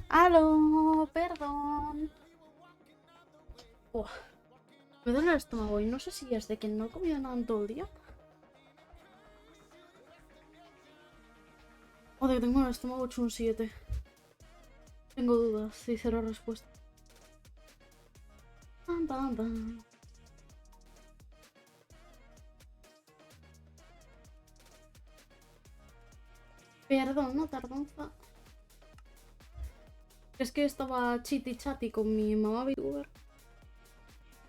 Aló, perdón. Me duele el estómago y no sé si es de que no he comido nada en todo el día o de que tengo el estómago hecho un 7. Tengo dudas y cero respuesta. Pam, pam, pam. Perdón, no tardanza. Es que estaba chiti chati con mi mamá VTuber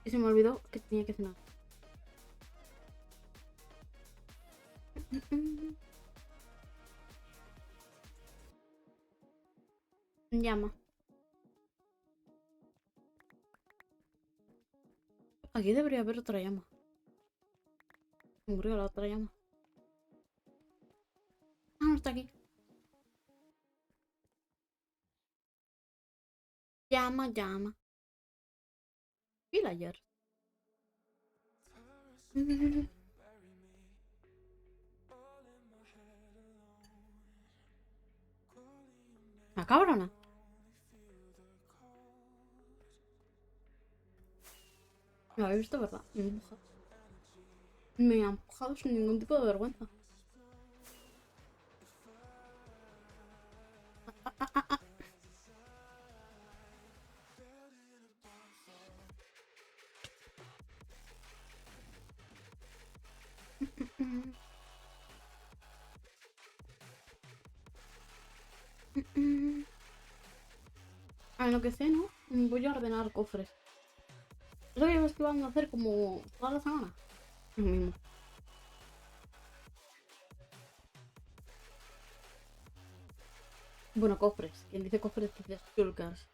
y se me olvidó que tenía que cenar. Llama. Aquí debería haber otra llama. Murió la otra llama. Ah, no está aquí. Llama, llama. Villager. La cabrona. Lo habéis visto, ¿verdad? Me ha empujado. Me ha empujado sin ningún tipo de vergüenza. A lo que sé, ¿no? Voy a ordenar cofres. Eso que estoy van a hacer como toda la semana. Lo mismo. Bueno, cofres. Quien dice cofres dice shulkers.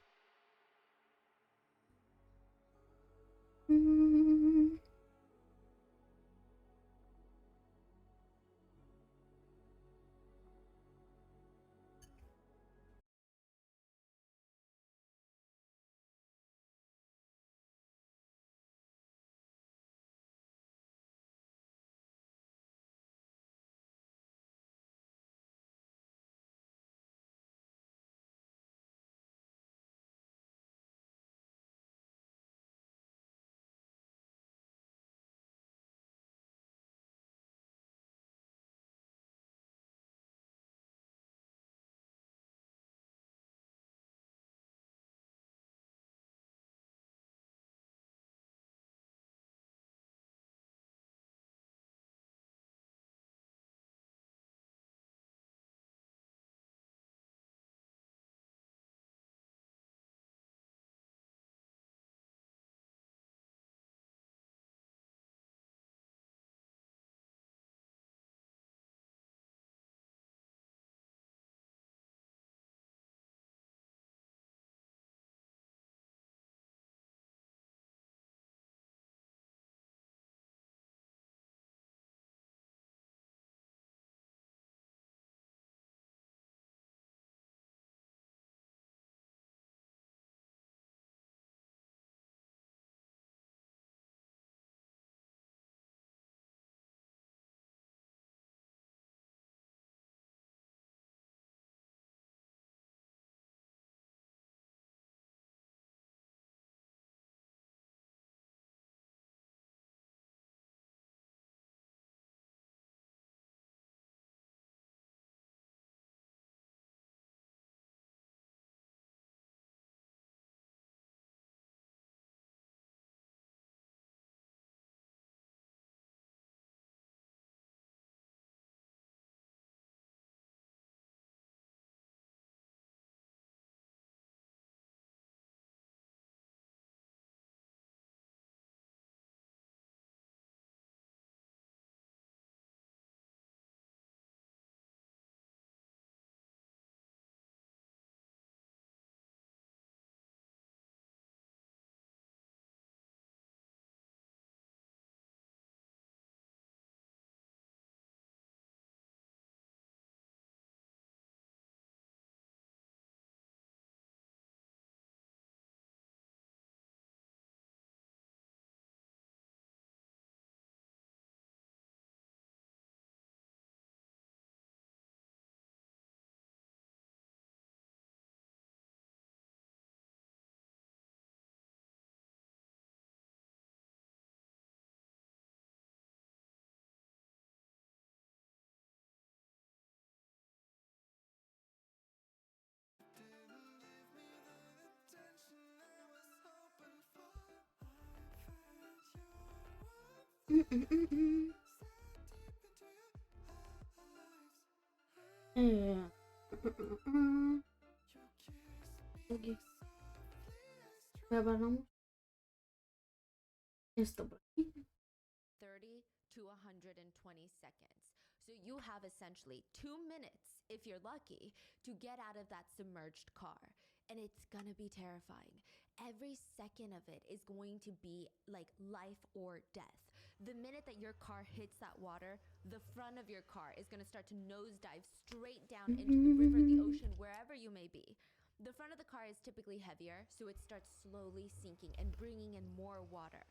Aquí. Preparamos esto por aquí. 30 to 120 seconds. So you have essentially 2 minutes, if you're lucky, to get out of that submerged car. And it's gonna be terrifying. Every second of it is going to be like life or death. The minute that your car hits that water, the front of your car is gonna start to nosedive straight down into the river, the ocean, wherever you may be. The front of the car is typically heavier, so it starts slowly sinking and bringing in more water.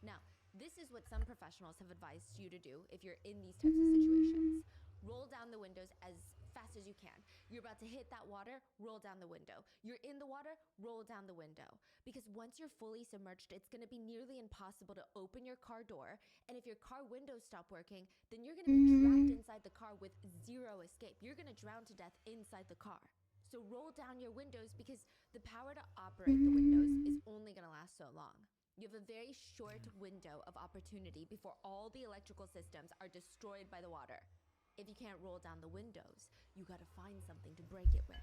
Now, this is what some professionals have advised you to do if you're in these types of situations. Roll down the windows as fast as you can. You're about to hit that water, roll down the window. You're in the water, roll down the window. Because once you're fully submerged, it's gonna be nearly impossible to open your car door. And if your car windows stop working, then you're gonna be trapped inside the car with zero escape. You're gonna drown to death inside the car. So roll down your windows because the power to operate the windows is only gonna last so long. You have a very short window of opportunity before all the electrical systems are destroyed by the water. If you can't roll down the windows, you gotta find something to break it with.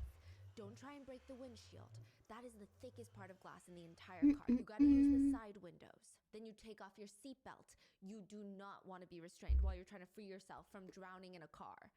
Don't try and break the windshield. That is the thickest part of glass in the entire car. You gotta use the side windows. Then you take off your seatbelt. You do not wanna be restrained while you're trying to free yourself from drowning in a car.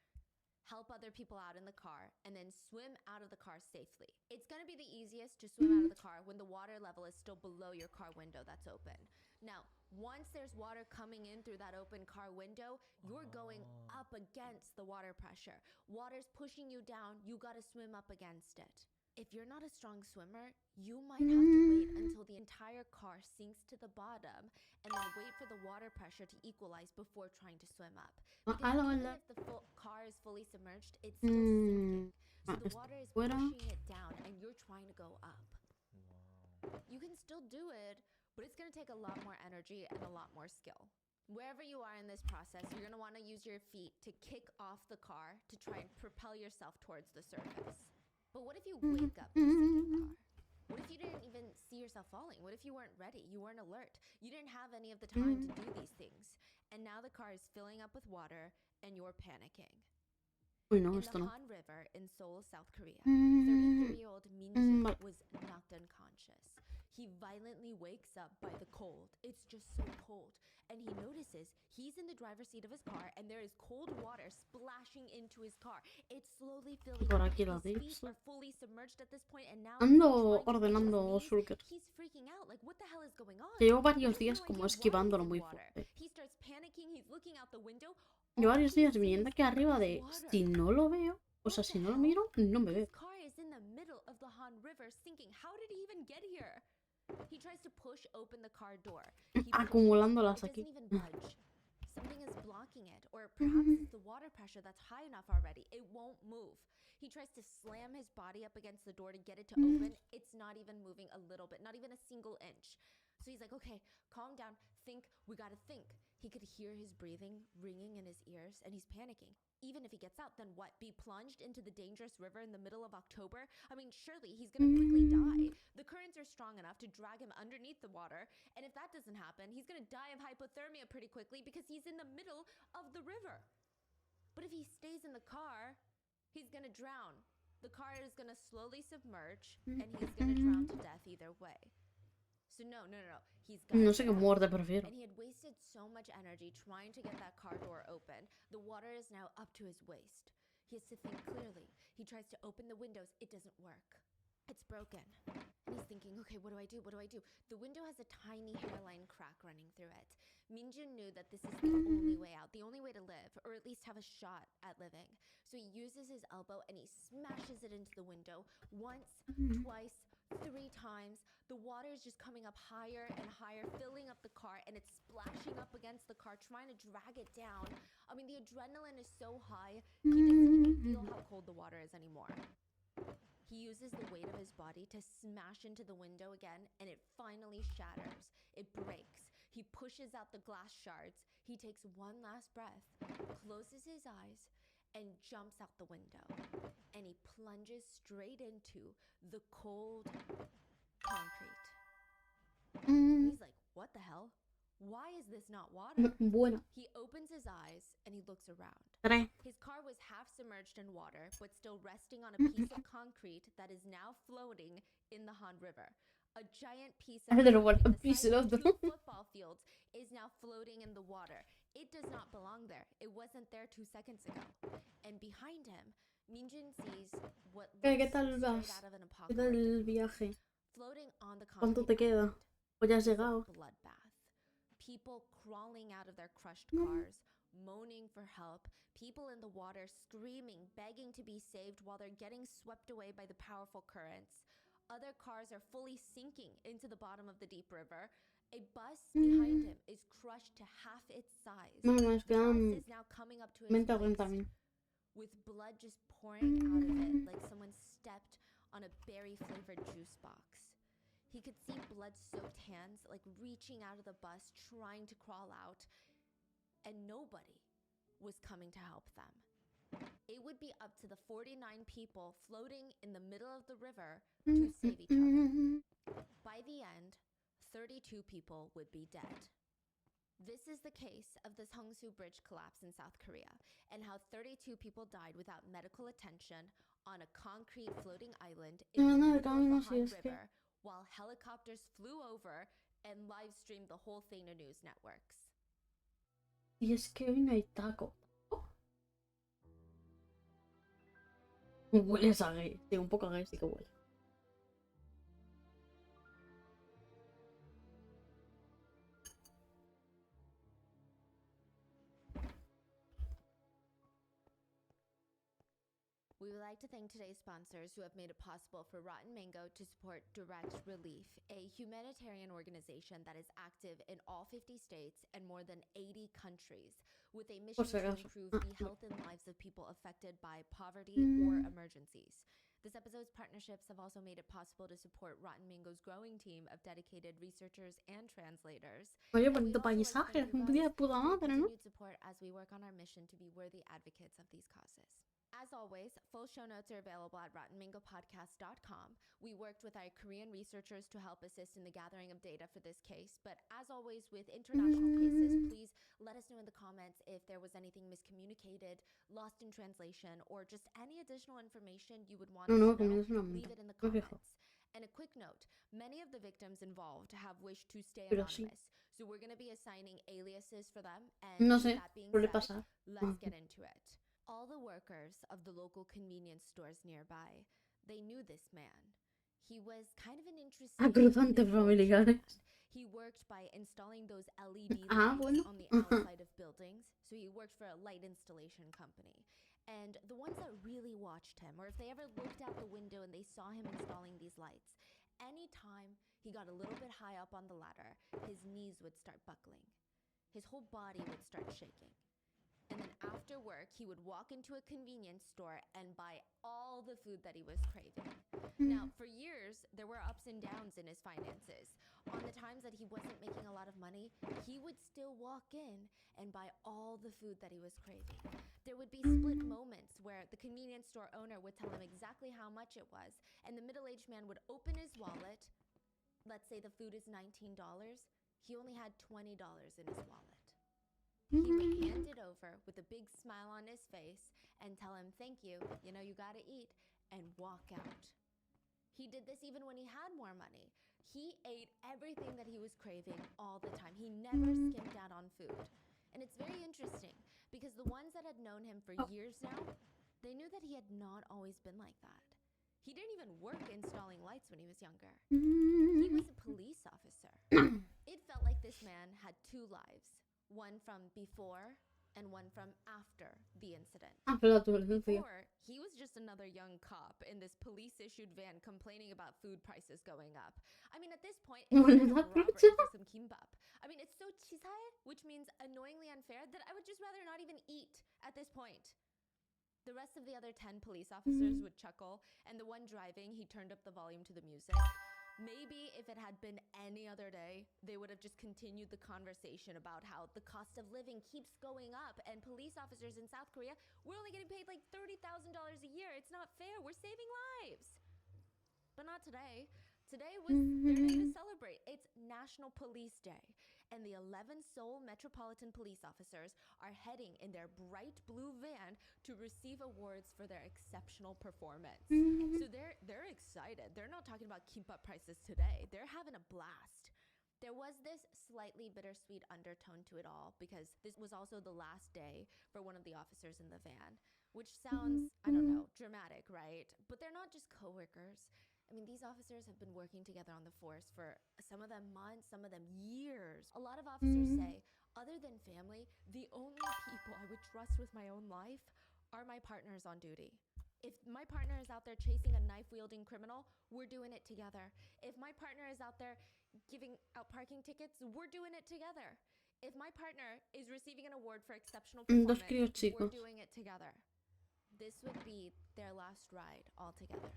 Help other people out in the car, and then swim out of the car safely. It's gonna be the easiest to swim out of the car when the water level is still below your car window that's open. Now, once there's water coming in through that open car window, you're going up against the water pressure. Water's pushing you down, you gotta swim up against it. If you're not a strong swimmer, you might have to wait until the entire car sinks to the bottom and then wait for the water pressure to equalize before trying to swim up. Because even if the car is fully submerged, it's still sinking. So the water is pushing it down and you're trying to go up. You can still do it, but it's gonna take a lot more energy and a lot more skill. Wherever you are in this process, you're gonna wanna use your feet to kick off the car to try and propel yourself towards the surface. But what if you wake up in a sinking car? What if you didn't even see yourself falling? What if you weren't ready? You weren't alert? You didn't have any of the time to do these things. And now the car is filling up with water and you're panicking. Uy, no, In esto the no. Han River in Seoul, South Korea, 33-year-old Min vale. was knocked unconscious. He violently wakes up by the cold. It's just so cold. And he notices he's in the driver's seat of his car and there is cold water splashing into his car. It's slowly filling Por up. aquí la His feet pizza. are fully submerged at this point and now Ando trying to reach ordenando his knees, shulkers. he's freaking out. Like, what the hell is going on? Llevo varios He has días no como idea why he's esquivándolo in muy water. fuerte. He starts panicking. He's looking out the window. Llevo All varios he días sees viniendo aquí arriba is de water. si no lo veo, o sea, What si the no lo hell? miro, no me veo. This car is in the middle of the Han River sinking. How did he even get here? He tries to push open the car door. He pushes. Acumulándolas It aquí. doesn't even budge. Something is blocking it, or perhaps it's the water pressure that's high enough already. It won't move. He tries to slam his body up against the door to get it to open. It's not even moving a little bit, not even a single inch. So he's like, okay, calm down, think, we gotta think. He could hear his breathing ringing in his ears, and he's panicking. Even if he gets out, then what? Be plunged into the dangerous river in the middle of October? I mean, surely he's gonna quickly die. The currents are strong enough to drag him underneath the water, and if that doesn't happen, he's gonna die of hypothermia pretty quickly because he's in the middle of the river. But if he stays in the car, he's gonna drown. The car is gonna slowly submerge, and he's gonna drown to death either way. So no. He's got No sé qué muerte prefiero. And he had wasted so much energy trying to get that car door open. The water is now up to his waist. He has to think clearly. He tries to open the windows. It doesn't work. It's broken. And he's thinking, okay, what do I do? The window has a tiny hairline crack running through it. Minjun knew that this is the only way out, the only way to live, or at least have a shot at living. So he uses his elbow and he smashes it into the window once, twice, 3 times. The water is just coming up higher and higher, filling up the car, and it's splashing up against the car, trying to drag it down. I mean, the adrenaline is so high, he doesn't even feel how cold the water is anymore. He uses the weight of his body to smash into the window again, and it finally shatters. It breaks. He pushes out the glass shards. He takes one last breath, closes his eyes, and jumps out the window. And he plunges straight into the cold concrete. And he's like, what the hell? Why is this not water? Bueno. He opens his eyes and he looks around. 3. His car was half submerged in water, but still resting on a piece of concrete that is now floating in the Han River. A giant piece of concrete the size of 2 football fields is now floating in the water. It does not belong there. It wasn't there 2 seconds ago. And behind him, Minjin sees what looks ¿Qué tal straight vas? out of an ¿Qué tal el apocalyptic movie. viaje? Floating on the ¿Cuánto te concrete queda? island Pues ya has is a llegado. bloodbath. People crawling out of their crushed cars, moaning for help, people in the water screaming, begging to be saved while they're getting swept away by the powerful currents. Other cars are fully sinking into the bottom of the deep river. A bus behind him is crushed to half its size. No, es que The bus is now coming up to its waist, with blood just pouring out of it like someone stepped on a berry-flavored juice box. He could see blood-soaked hands like reaching out of the bus, trying to crawl out, and nobody was coming to help them. It would be up to the 49 people floating in the middle of the river to save each other. By the end, 32 people would be dead. This is the case of the Seongsu Bridge collapse in South Korea, and how 32 people died without medical attention on a concrete floating island in the middle of the Han River, while helicopters flew over and live-streamed the whole thing to news networks. Y es que hoy no hay taco. Huele a gay. Sí, un poco a gay sí que huele. We would like to thank today's sponsors who have made it possible for Rotten Mango to support Direct Relief, a humanitarian organization that is active in all 50 states and more than 80 countries, with a mission to improve the health and lives of people affected by poverty or emergencies. This episode's partnerships have also made it possible to support Rotten Mango's growing team of dedicated researchers and translators. Oye, bonito paisaje, un día de puta madre, ¿no? Support as we work on our mission to be worthy advocates of these causes. As always, full show notes are available at rottenmangopodcast.com. We worked with our Korean researchers to help assist in the gathering of data for this case, but as always with international cases, please let us know in the comments if there was anything miscommunicated, lost in translation, or just any additional information you would want us to know. Leave it in the comments. And a quick note, many of the victims involved have wished to stay anonymous, so we're going to be assigning aliases for them, and that being said, let's get into it. All the workers of the local convenience stores nearby, they knew this man. He was kind of an interesting He worked by installing those LED lights on the outside of buildings, so he worked for a light installation company. And the ones that really watched him, or if they ever looked out the window and they saw him installing these lights, anytime he got a little bit high up on the ladder, his knees would start buckling. His whole body would start shaking. And then after work, he would walk into a convenience store and buy all the food that he was craving. Now, for years, there were ups and downs in his finances. On the times that he wasn't making a lot of money, he would still walk in and buy all the food that he was craving. There would be split moments where the convenience store owner would tell him exactly how much it was, and the middle-aged man would open his wallet. Let's say the food is $19. He only had $20 in his wallet. He would hand it over with a big smile on his face and tell him, thank you, you know, you gotta eat, and walk out. He did this even when he had more money. He ate everything that he was craving all the time. He never skimped out on food. And it's very interesting because the ones that had known him for years now, they knew that he had not always been like that. He didn't even work installing lights when he was younger. He was a police officer. It felt like this man had two lives. One from before and one from after the incident. Before, he was just another young cop in this police-issued van complaining about food prices going up. I mean, at this point, it's like Robert for some kimbap. I mean, it's so chisae, which means annoyingly unfair, that I would just rather not even eat at this point. The rest of the other 10 police officers would chuckle, and the one driving, he turned up the volume to the music. Maybe if it had been any other day, they would have just continued the conversation about how the cost of living keeps going up, and police officers in South Korea, we're only getting paid like $30,000 a year. It's not fair. We're saving lives. But not today. Today was their day to celebrate. It's National Police Day. and the 11 Seoul Metropolitan Police officers are heading in their bright blue van to receive awards for their exceptional performance. So they're excited. They're not talking about kimbap prices today. They're having a blast. There was this slightly bittersweet undertone to it all because this was also the last day for one of the officers in the van, which sounds, I don't know, dramatic, right? But they're not just coworkers. I mean, these officers have been working together on the force for some of them months, some of them years. A lot of officers say, other than family, the only people I would trust with my own life are my partners on duty. If my partner is out there chasing a knife-wielding criminal, we're doing it together. If my partner is out there giving out parking tickets, we're doing it together. If my partner is receiving an award for exceptional performance, we're doing it together. This would be their last ride altogether.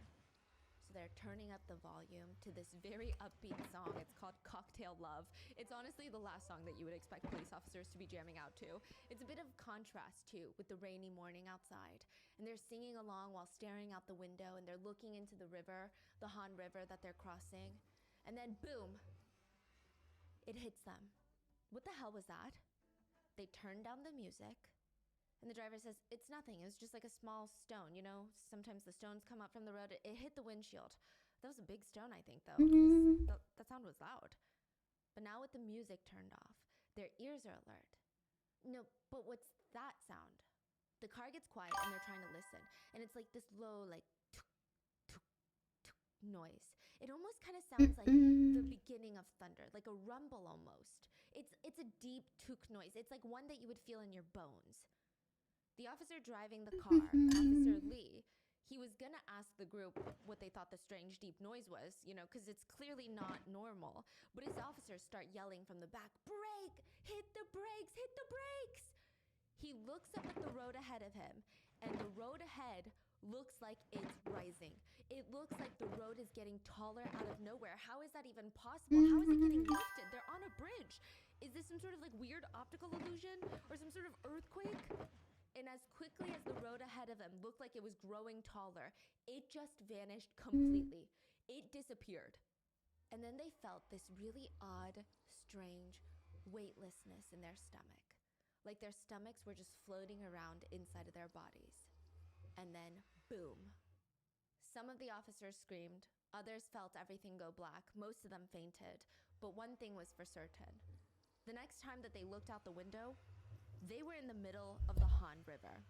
So they're turning up the volume to this very upbeat song. It's called Cocktail Love. It's honestly the last song that you would expect police officers to be jamming out to. It's a bit of contrast too with the rainy morning outside. And they're singing along while staring out the window, and they're looking into the river, the Han River that they're crossing. And then boom, it hits them. What the hell was that? They turn down the music. And the driver says, it's nothing. It was just like a small stone. You know, sometimes the stones come up from the road. It hit the windshield. That was a big stone, I think, though. That sound was loud. But now with the music turned off, their ears are alert. No, but what's that sound? The car gets quiet and they're trying to listen. And it's like this low, like, tuk, tuk, tuk noise. It almost kind of sounds like the beginning of thunder, like a rumble almost. It's a deep tuk noise. It's like one that you would feel in your bones. The officer driving the car, Officer Lee, he was gonna ask the group what they thought the strange deep noise was, you know, because it's clearly not normal. But his officers start yelling from the back, brake, hit the brakes, hit the brakes. He looks up at the road ahead of him, and the road ahead looks like it's rising. It looks like the road is getting taller out of nowhere. How is that even possible? How is it getting lifted? They're on a bridge. Is this some sort of like weird optical illusion or some sort of earthquake? And as quickly as the road ahead of them looked like it was growing taller, it just vanished completely. It disappeared. And then they felt this really odd, strange weightlessness in their stomach. Like their stomachs were just floating around inside of their bodies. And then, boom. Some of the officers screamed. Others felt everything go black. Most of them fainted. But one thing was for certain. The next time that they looked out the window, they were in the middle of the Han River.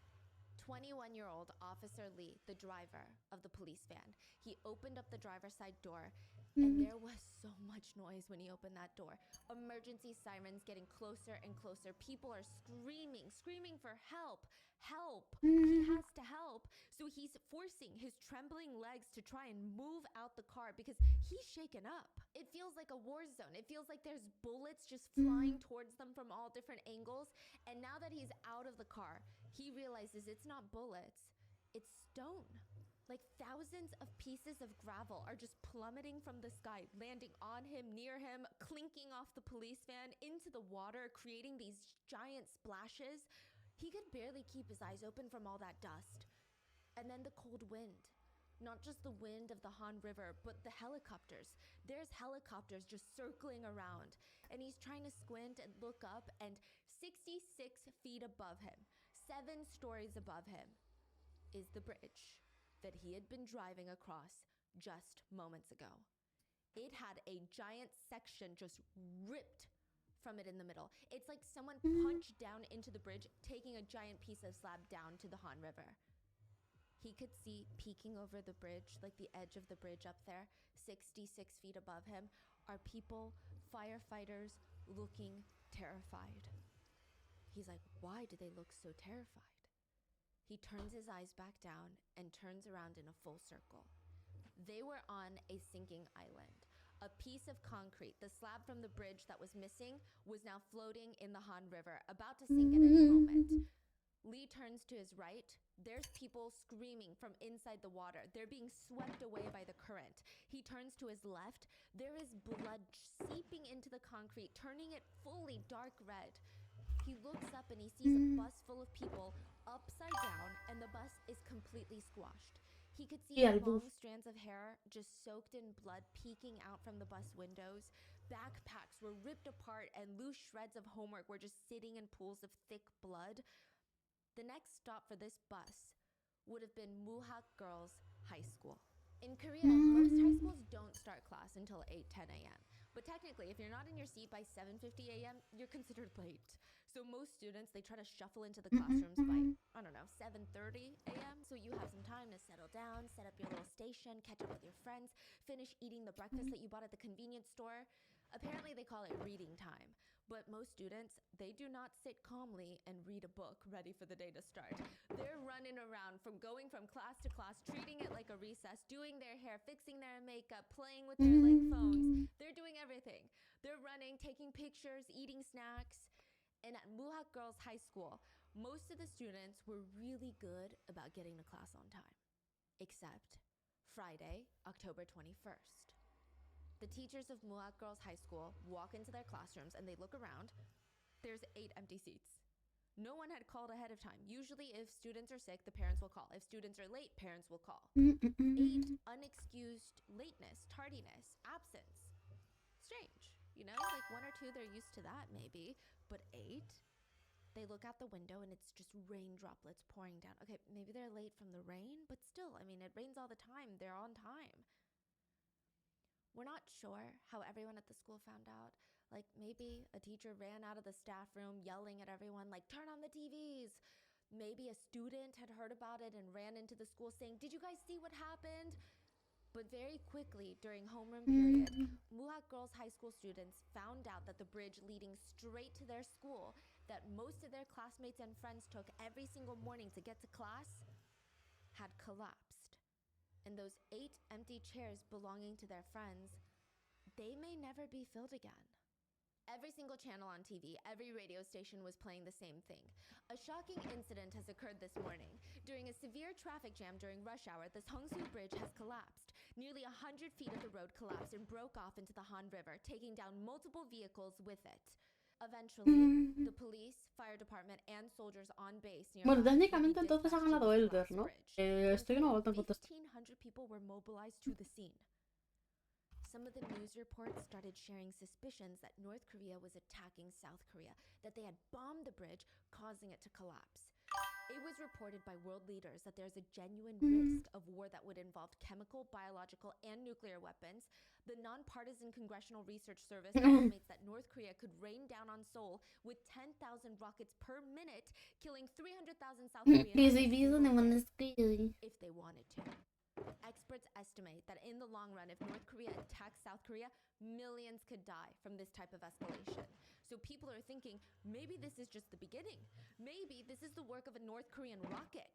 21-year-old Officer Lee, the driver of the police van, he opened up the driver's side door, and there was so much noise when he opened that door. Emergency sirens getting closer and closer. People are screaming for help. Help. He has to help. So he's forcing his trembling legs to try and move out the car because he's shaken up. It feels like a war zone. It feels like there's bullets just flying towards them from all different angles. And now that he's out of the car, he realizes it's not bullets, it's stone. Like thousands of pieces of gravel are just plummeting from the sky, landing on him, near him, clinking off the police van into the water, creating these giant splashes. He could barely keep his eyes open from all that dust. And then the cold wind. Not just the wind of the Han River, but the helicopters. There's helicopters just circling around. And he's trying to squint and look up, and 66 feet above him, 7 stories above him, is the bridge that he had been driving across just moments ago. It had a giant section just ripped from it in the middle. It's like someone punched down into the bridge, taking a giant piece of slab down to the Han River. He could see peeking over the bridge, like the edge of the bridge up there, 66 feet above him, are people, firefighters, looking terrified. He's like, why do they look so terrified? He turns his eyes back down and turns around in a full circle. They were on a sinking island. A piece of concrete, the slab from the bridge that was missing, was now floating in the Han River, about to sink at any moment. Lee turns to his right. There's people screaming from inside the water. They're being swept away by the current. He turns to his left. There is blood seeping into the concrete, turning it fully dark red. He looks up and he sees a bus full of people upside down, and the bus is completely squashed. He could see Sí, al bus. long strands of hair just soaked in blood peeking out from the bus windows. Backpacks were ripped apart and loose shreds of homework were just sitting in pools of thick blood. The next stop for this bus would have been Muhak Girls High School. In Korea, most high schools don't start class until 8-10 a.m. But technically, if you're not in your seat by 7:50 a.m., you're considered late. So most students, they try to shuffle into the classrooms by, I don't know, 7:30 a.m. So you have some time to settle down, set up your little station, catch up with your friends, finish eating the breakfast that you bought at the convenience store. Apparently, they call it reading time. But most students, they do not sit calmly and read a book ready for the day to start. They're running around going from class to class, treating it like a recess, doing their hair, fixing their makeup, playing with their like phones. They're doing everything. They're running, taking pictures, eating snacks. And at Muhak Girls High School, most of the students were really good about getting to class on time. Except Friday, October 21st. The teachers of Muhak Girls High School walk into their classrooms and they look around. There's 8 empty seats. No one had called ahead of time. Usually if students are sick, the parents will call. If students are late, parents will call. 8 unexcused lateness, tardiness, absence. Strange, you know? Like 1 or 2, they're used to that maybe. But 8? They look out the window and it's just rain droplets pouring down. Okay, maybe they're late from the rain, but still, I mean, it rains all the time. They're on time. We're not sure how everyone at the school found out. Like maybe a teacher ran out of the staff room yelling at everyone like, turn on the TVs. Maybe a student had heard about it and ran into the school saying, did you guys see what happened? But very quickly during homeroom period, Muhak Girls High School students found out that the bridge leading straight to their school that most of their classmates and friends took every single morning to get to class had collapsed. And those 8 empty chairs belonging to their friends, they may never be filled again. Every single channel on TV, every radio station was playing the same thing. A shocking incident has occurred this morning. During a severe traffic jam during rush hour, the Seongsu Bridge has collapsed. Nearly 100 feet of the road collapsed and broke off into the Han River, taking down multiple vehicles with it. Eventually, the police, fire department, and soldiers on base Bueno, nearby técnicamente would be entonces ha dispatched to ganado this Elder, collapsed ¿no? bridge. Esto que no vuelto a contestar. 1,500 people were mobilized to the scene. Some of the news reports started sharing suspicions that North Korea was attacking South Korea, that they had bombed the bridge, causing it to collapse. It was reported by world leaders that there's a genuine risk of war that would involve chemical, biological, and nuclear weapons. The nonpartisan Congressional Research Service estimates that North Korea could rain down on Seoul with 10,000 rockets per minute, killing 300,000 South Koreans in a single day, if they wanted to. Experts estimate that in the long run, if North Korea attacks South Korea, millions could die from this type of escalation. So people are thinking, maybe this is just the beginning. Maybe this is the work of a North Korean rocket.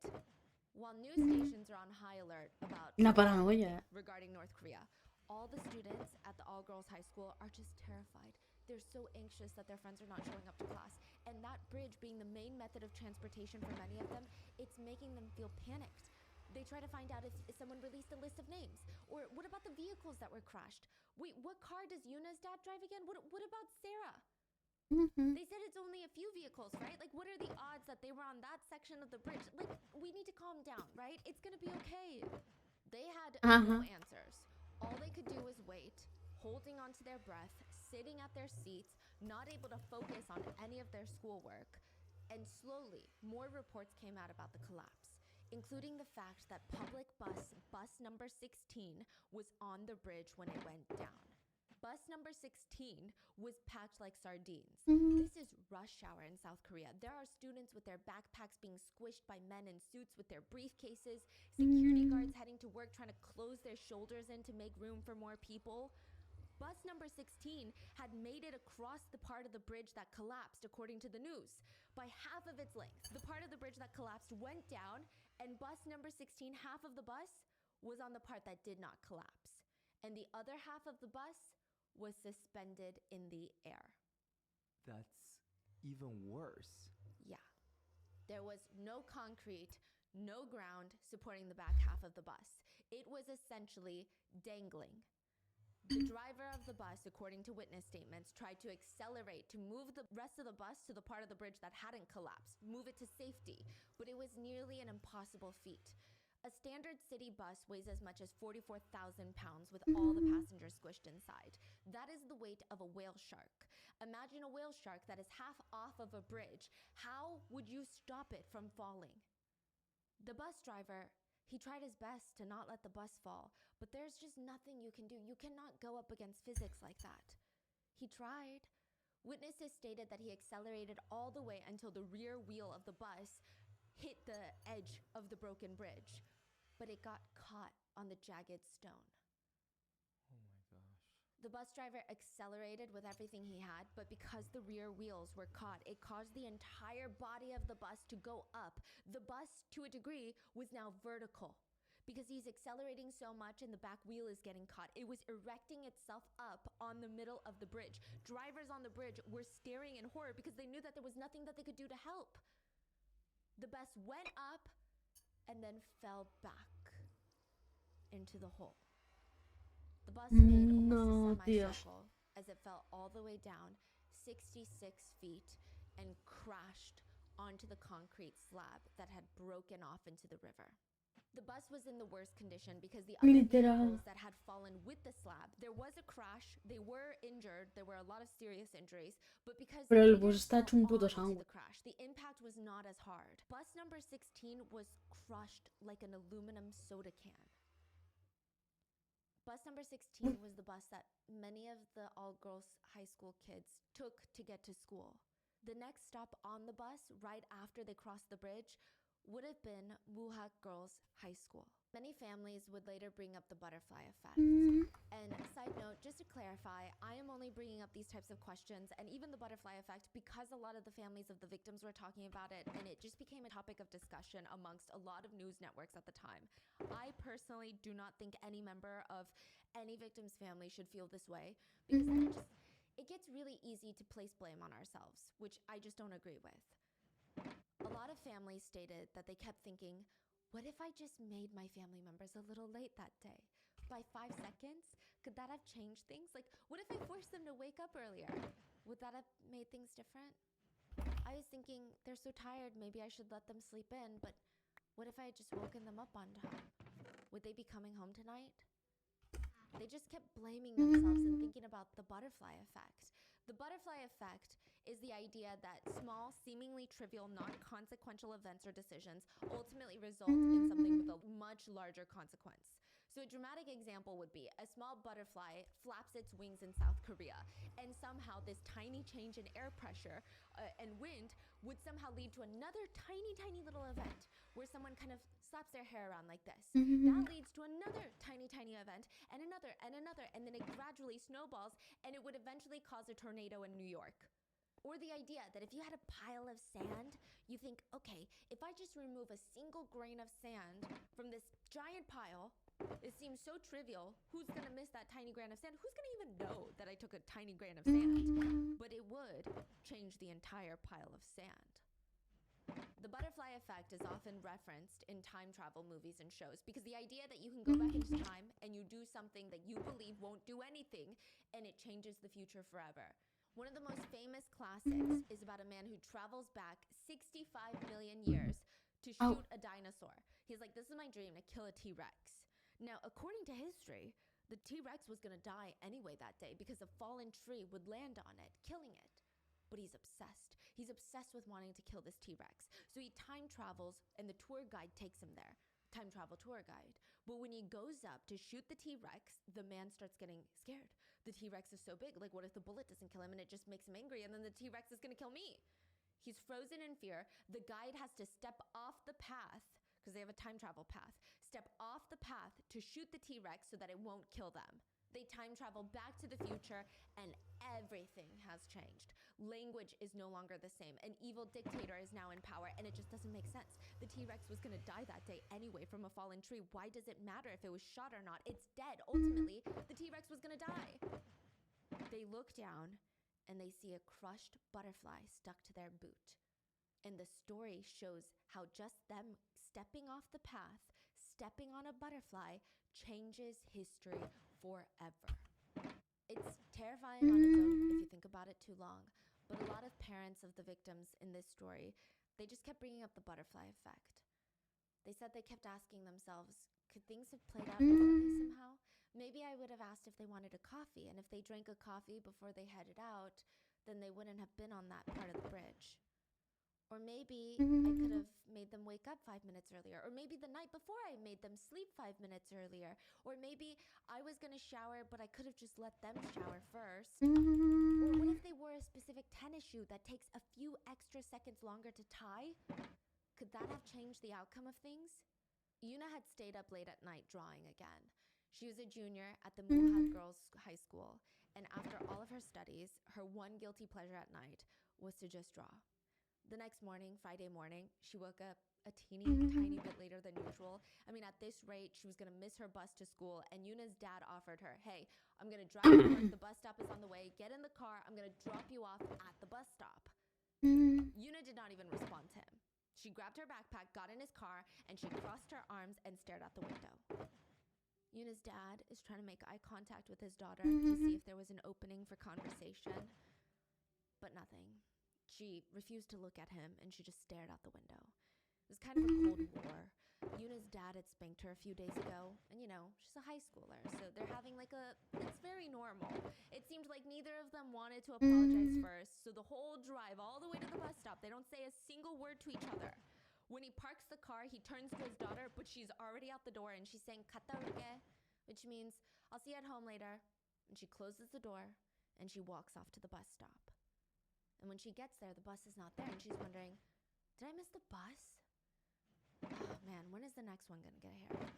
While news stations are on high alert about La paranoia. regarding North Korea, all the students at the all-girls high school are just terrified. They're so anxious that their friends are not showing up to class. And that bridge being the main method of transportation for many of them, it's making them feel panicked. They try to find out if someone released a list of names. Or what about the vehicles that were crashed? Wait, what car does Yuna's dad drive again? What about Sarah? They said it's only a few vehicles, right? Like, what are the odds that they were on that section of the bridge? Like, we need to calm down, right? It's gonna be okay. They had no answers. All they could do was wait, holding onto their breath, sitting at their seats, not able to focus on any of their schoolwork. And slowly, more reports came out about the collapse, including the fact that public bus number 16 was on the bridge when it went down. Bus number 16 was packed like sardines. This is rush hour in South Korea. There are students with their backpacks being squished by men in suits with their briefcases, security guards heading to work trying to close their shoulders in to make room for more people. Bus number 16 had made it across the part of the bridge that collapsed, according to the news. By half of its length, the part of the bridge that collapsed went down, and bus number 16, half of the bus, was on the part that did not collapse. And the other half of the bus was suspended in the air. That's even worse. Yeah. There was no concrete, no ground supporting the back half of the bus. It was essentially dangling. The driver of the bus, according to witness statements, tried to accelerate to move the rest of the bus to the part of the bridge that hadn't collapsed, move it to safety, but it was nearly an impossible feat. A standard city bus weighs as much as 44,000 pounds with all the passengers squished inside. That is the weight of a whale shark. Imagine a whale shark that is half off of a bridge. How would you stop it from falling? The bus driver, he tried his best to not let the bus fall, but there's just nothing you can do. You cannot go up against physics like that. He tried. Witnesses stated that he accelerated all the way until the rear wheel of the bus hit the edge of the broken bridge, but it got caught on the jagged stone. Oh my gosh. The bus driver accelerated with everything he had, but because the rear wheels were caught, it caused the entire body of the bus to go up. The bus, to a degree, was now vertical. Because he's accelerating so much and the back wheel is getting caught. It was erecting itself up on the middle of the bridge. Drivers on the bridge were staring in horror because they knew that there was nothing that they could do to help. The bus went up and then fell back into the hole. The bus made almost a semicircle as it fell all the way down 66 feet and crashed onto the concrete slab that had broken off into the river. The bus was in the worst condition because the other vehicles that had fallen with the slab, there was a crash, they were injured, there were a lot of serious injuries, but because Pero they el bus didn't está hecho un fall puto onto sándwich. the crash, the impact was not as hard. Bus number 16 was crushed like an aluminum soda can. Bus number 16 was the bus that many of the all-girls high school kids took to get to school. The next stop on the bus, right after they crossed the bridge, would have been Wuhan Girls High School. Many families would later bring up the butterfly effect. And side note, just to clarify, I am only bringing up these types of questions and even the butterfly effect because a lot of the families of the victims were talking about it and it just became a topic of discussion amongst a lot of news networks at the time. I personally do not think any member of any victim's family should feel this way because then it gets really easy to place blame on ourselves, which I just don't agree with. A lot of families stated that they kept thinking, what if I just made my family members a little late that day? By 5 seconds? Could that have changed things? Like, what if I forced them to wake up earlier? Would that have made things different? I was thinking, they're so tired, maybe I should let them sleep in, but what if I had just woken them up on time? Would they be coming home tonight? They just kept blaming themselves and thinking about the butterfly effect. The butterfly effect is the idea that small, seemingly trivial, non-consequential events or decisions ultimately result in something with a much larger consequence. So a dramatic example would be a small butterfly flaps its wings in South Korea, and somehow this tiny change in air pressure and wind would somehow lead to another tiny, tiny little event where someone kind of slaps their hair around like this. That leads to another tiny, tiny event and another, and then it gradually snowballs and it would eventually cause a tornado in New York. Or the idea that if you had a pile of sand, you think, okay, if I just remove a single grain of sand from this giant pile, it seems so trivial. Who's gonna miss that tiny grain of sand? Who's gonna even know that I took a tiny grain of sand? But it would change the entire pile of sand. The butterfly effect is often referenced in time travel movies and shows because the idea that you can go back into time and you do something that you believe won't do anything and it changes the future forever. One of the most famous classics is about a man who travels back 65 million years to shoot a dinosaur. He's like, this is my dream, to kill a T-Rex. Now, according to history, the T-Rex was gonna die anyway that day because a fallen tree would land on it, killing it. But he's obsessed. He's obsessed with wanting to kill this T-Rex. So he time travels and the tour guide takes him there. Time travel tour guide. But when he goes up to shoot the T-Rex, the man starts getting scared. The T-Rex is so big, like what if the bullet doesn't kill him and it just makes him angry and then the T-Rex is gonna kill me? He's frozen in fear. The guide has to step off the path, because they have a time travel path, step off the path to shoot the T-Rex so that it won't kill them. They time travel back to the future and everything has changed. Language is no longer the same. An evil dictator is now in power and it just doesn't make sense. The T-Rex was gonna die that day anyway from a fallen tree. Why does it matter if it was shot or not? It's dead. Ultimately, the T-Rex was gonna die. They look down and they see a crushed butterfly stuck to their boot. And the story shows how just them stepping off the path, stepping on a butterfly, changes history forever. It's terrifying on its own if you think about it too long, but a lot of parents of the victims in this story, they just kept bringing up the butterfly effect. They said they kept asking themselves, could things have played out differently somehow? Maybe I would have asked if they wanted a coffee, and if they drank a coffee before they headed out, then they wouldn't have been on that part of the bridge. Or maybe I could have made them wake up 5 minutes earlier. Or maybe the night before I made them sleep 5 minutes earlier. Or maybe I was gonna shower, but I could have just let them shower first. Or what if they wore a specific tennis shoe that takes a few extra seconds longer to tie? Could that have changed the outcome of things? Yuna had stayed up late at night drawing again. She was a junior at the Muhat Girls High School, and after all of her studies, her one guilty pleasure at night was to just draw. The next morning, Friday morning, she woke up a tiny bit later than usual. I mean, at this rate, she was gonna miss her bus to school, and Yuna's dad offered her, hey, I'm gonna drive to work, the bus stop is on the way, get in the car, I'm gonna drop you off at the bus stop. Yuna did not even respond to him. She grabbed her backpack, got in his car, and she crossed her arms and stared out the window. Yuna's dad is trying to make eye contact with his daughter to see if there was an opening for conversation, but nothing. She refused to look at him, and she just stared out the window. It was kind of a Cold War. Yuna's dad had spanked her a few days ago, and you know, she's a high schooler, so they're having it's very normal. It seemed like neither of them wanted to apologize first, so the whole drive all the way to the bus stop, they don't say a single word to each other. When he parks the car, he turns to his daughter, but she's already out the door, and she's saying, "Kata uke," which means, "I'll see you at home later." And she closes the door, and she walks off to the bus stop. And when she gets there, the bus is not there, and she's wondering, did I miss the bus? Oh man, when is the next one gonna get here?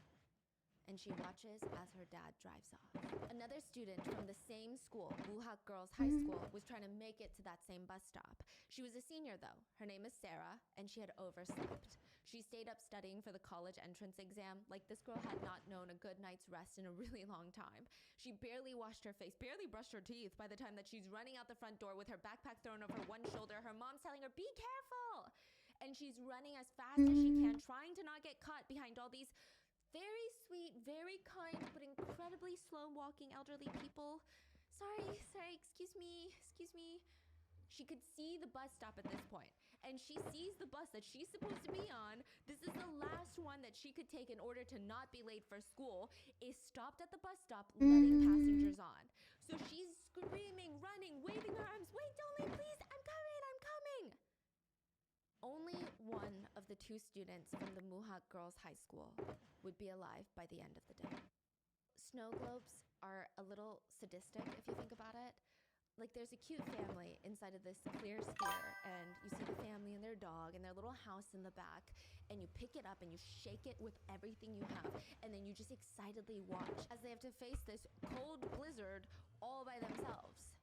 And she watches as her dad drives off. Another student from the same school, Muhat Girls High School, was trying to make it to that same bus stop. She was a senior though. Her name is Sarah, and she had overslept. She stayed up studying for the college entrance exam like this girl had not known a good night's rest in a really long time. She barely washed her face, barely brushed her teeth by the time that she's running out the front door with her backpack thrown over one shoulder. Her mom's telling her, "Be careful!" And she's running as fast as she can, trying to not get caught behind all these very sweet, very kind, but incredibly slow walking elderly people. Sorry, excuse me. She could see the bus stop at this point, and she sees the bus that she's supposed to be on. This is the last one that she could take in order to not be late for school, is stopped at the bus stop, letting passengers on. So she's screaming, running, waving her arms, "Wait, don't leave, please, I'm coming!" Only one of the two students from the Muhat Girls High School would be alive by the end of the day. Snow globes are a little sadistic if you think about it. Like, there's a cute family inside of this clear sphere, and you see the family and their dog and their little house in the back, and you pick it up and you shake it with everything you have, and then you just excitedly watch as they have to face this cold blizzard all by themselves.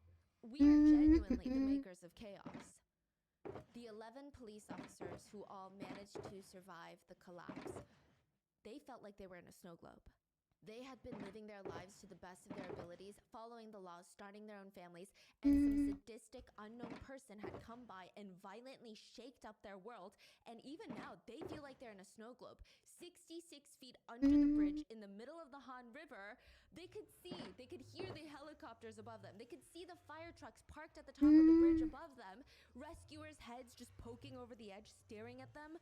We are genuinely the makers of chaos. The 11 police officers who all managed to survive the collapse, they felt like they were in a snow globe. They had been living their lives to the best of their abilities, following the laws, starting their own families, and some sadistic unknown person had come by and violently shaked up their world, and even now they feel like they're in a snow globe. 66 feet under the bridge in the middle of the Han River, they could hear the helicopters above them. They could see the fire trucks parked at the top of the bridge above them, rescuers' heads just poking over the edge, staring at them.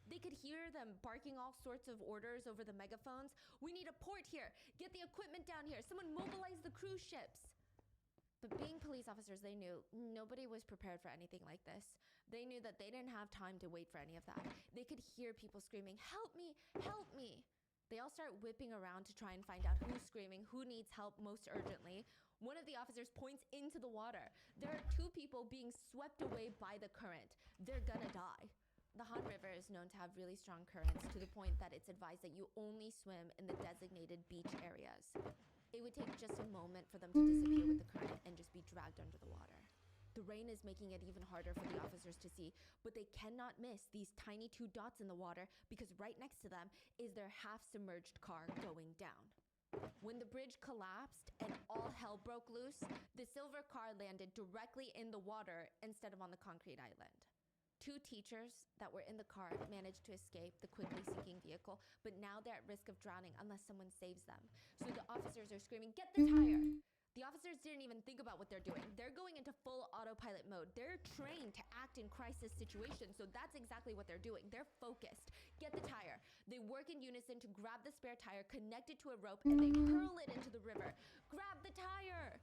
They could hear them barking all sorts of orders over the megaphones. "We need a port here. Get the equipment down here. Someone mobilize the cruise ships." But being police officers, they knew nobody was prepared for anything like this. They knew that they didn't have time to wait for any of that. They could hear people screaming, "Help me, help me." They all start whipping around to try and find out who's screaming, who needs help most urgently. One of the officers points into the water. There are two people being swept away by the current. They're gonna die. The Han River is known to have really strong currents, to the point that it's advised that you only swim in the designated beach areas. It would take just a moment for them to disappear with the current and just be dragged under the water. The rain is making it even harder for the officers to see, but they cannot miss these tiny two dots in the water, because right next to them is their half-submerged car going down. When the bridge collapsed and all hell broke loose, the silver car landed directly in the water instead of on the concrete island. Two teachers that were in the car managed to escape the quickly sinking vehicle, but now they're at risk of drowning unless someone saves them. So the officers are screaming, "Get the tire!" The officers didn't even think about what they're doing. They're going into full autopilot mode. They're trained to act in crisis situations, so that's exactly what they're doing. They're focused. Get the tire. They work in unison to grab the spare tire, connect it to a rope, and they hurl it into the river. Grab the tire!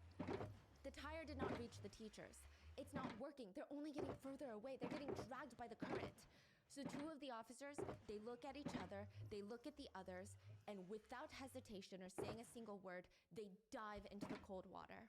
The tire did not reach the teachers. It's not working. They're only getting further away. They're getting dragged by the current. So two of the officers, they look at each other, they look at the others, and without hesitation or saying a single word, they dive into the cold water.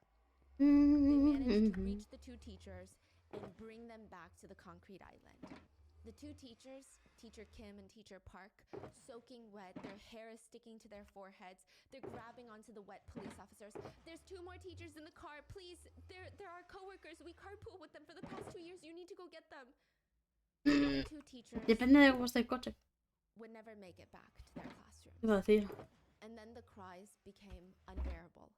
They manage to reach the two teachers and bring them back to the concrete island. The two teachers, Teacher Kim and Teacher Park, soaking wet, their hair is sticking to their foreheads. They're grabbing onto the wet police officers. There's two more teachers in the car. Please, they're our coworkers. We carpool with them for the past 2 years. You need to go get them. The two teachers Depende de cómo esté el coche. would never make it back to their classrooms. Iba a decir. And then the cries became unbearable.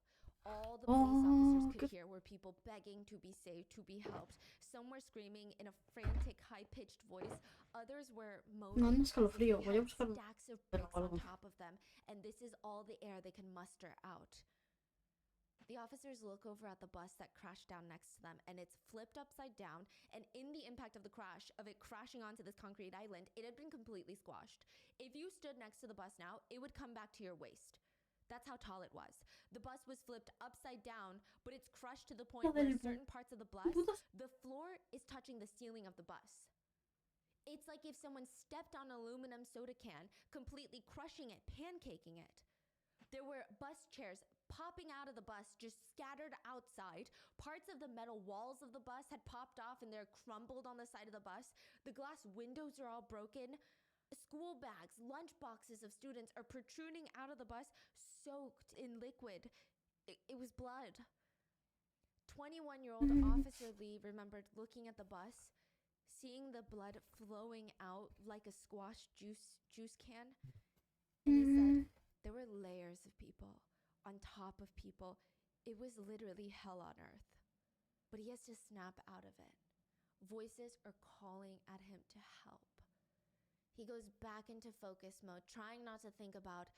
All the police officers could hear were people begging to be saved, to be helped. Some were screaming in a frantic, high-pitched voice. Others were moaning. No, no as if escalofrío. they Voy a had buscar un stacks of pero bricks on algo. top of them, and this is all the air they can muster out. The officers look over at the bus that crashed down next to them, and it's flipped upside down, and in the impact of the crash, of it crashing onto this concrete island, it had been completely squashed. If you stood next to the bus now, it would come back to your waist. That's how tall it was. The bus was flipped upside down, but it's crushed to the point where certain parts of the bus, the floor is touching the ceiling of the bus. It's like if someone stepped on an aluminum soda can, completely crushing it, pancaking it. There were bus chairs popping out of the bus, just scattered outside. Parts of the metal walls of the bus had popped off and they're crumbled on the side of the bus. The glass windows are all broken. School bags, lunch boxes of students are protruding out of the bus, soaked in liquid. It was blood. 21-year-old Officer Lee remembered looking at the bus, seeing the blood flowing out like a squashed juice can. And he said there were layers of people on top of people. It was literally hell on earth. But he has to snap out of it. Voices are calling at him to help. He goes back into focus mode, trying not to think about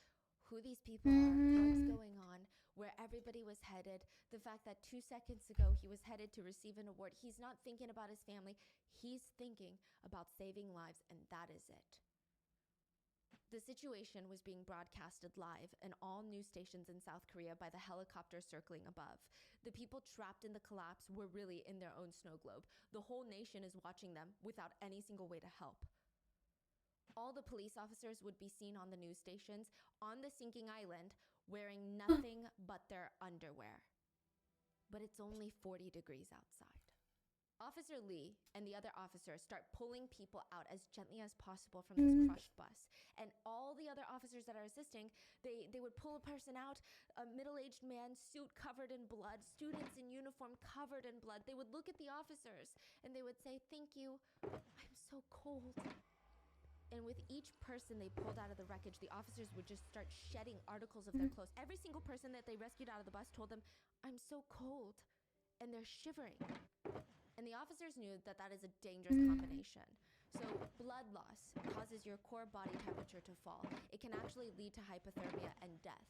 who these people are, what's going on, where everybody was headed, the fact that 2 seconds ago he was headed to receive an award. He's not thinking about his family. He's thinking about saving lives, and that is it. The situation was being broadcasted live in all news stations in South Korea by the helicopter circling above. The people trapped in the collapse were really in their own snow globe. The whole nation is watching them without any single way to help. All the police officers would be seen on the news stations on the sinking island wearing nothing but their underwear. But it's only 40 degrees outside. Officer Lee and the other officers start pulling people out as gently as possible from this crushed bus. And all the other officers that are assisting, they would pull a person out, a middle-aged man, suit covered in blood, students in uniform covered in blood. They would look at the officers and they would say, "Thank you, I'm so cold." And with each person they pulled out of the wreckage, the officers would just start shedding articles of their clothes. Every single person that they rescued out of the bus told them, "I'm so cold," and they're shivering. And the officers knew that that is a dangerous combination. So blood loss causes your core body temperature to fall. It can actually lead to hypothermia and death.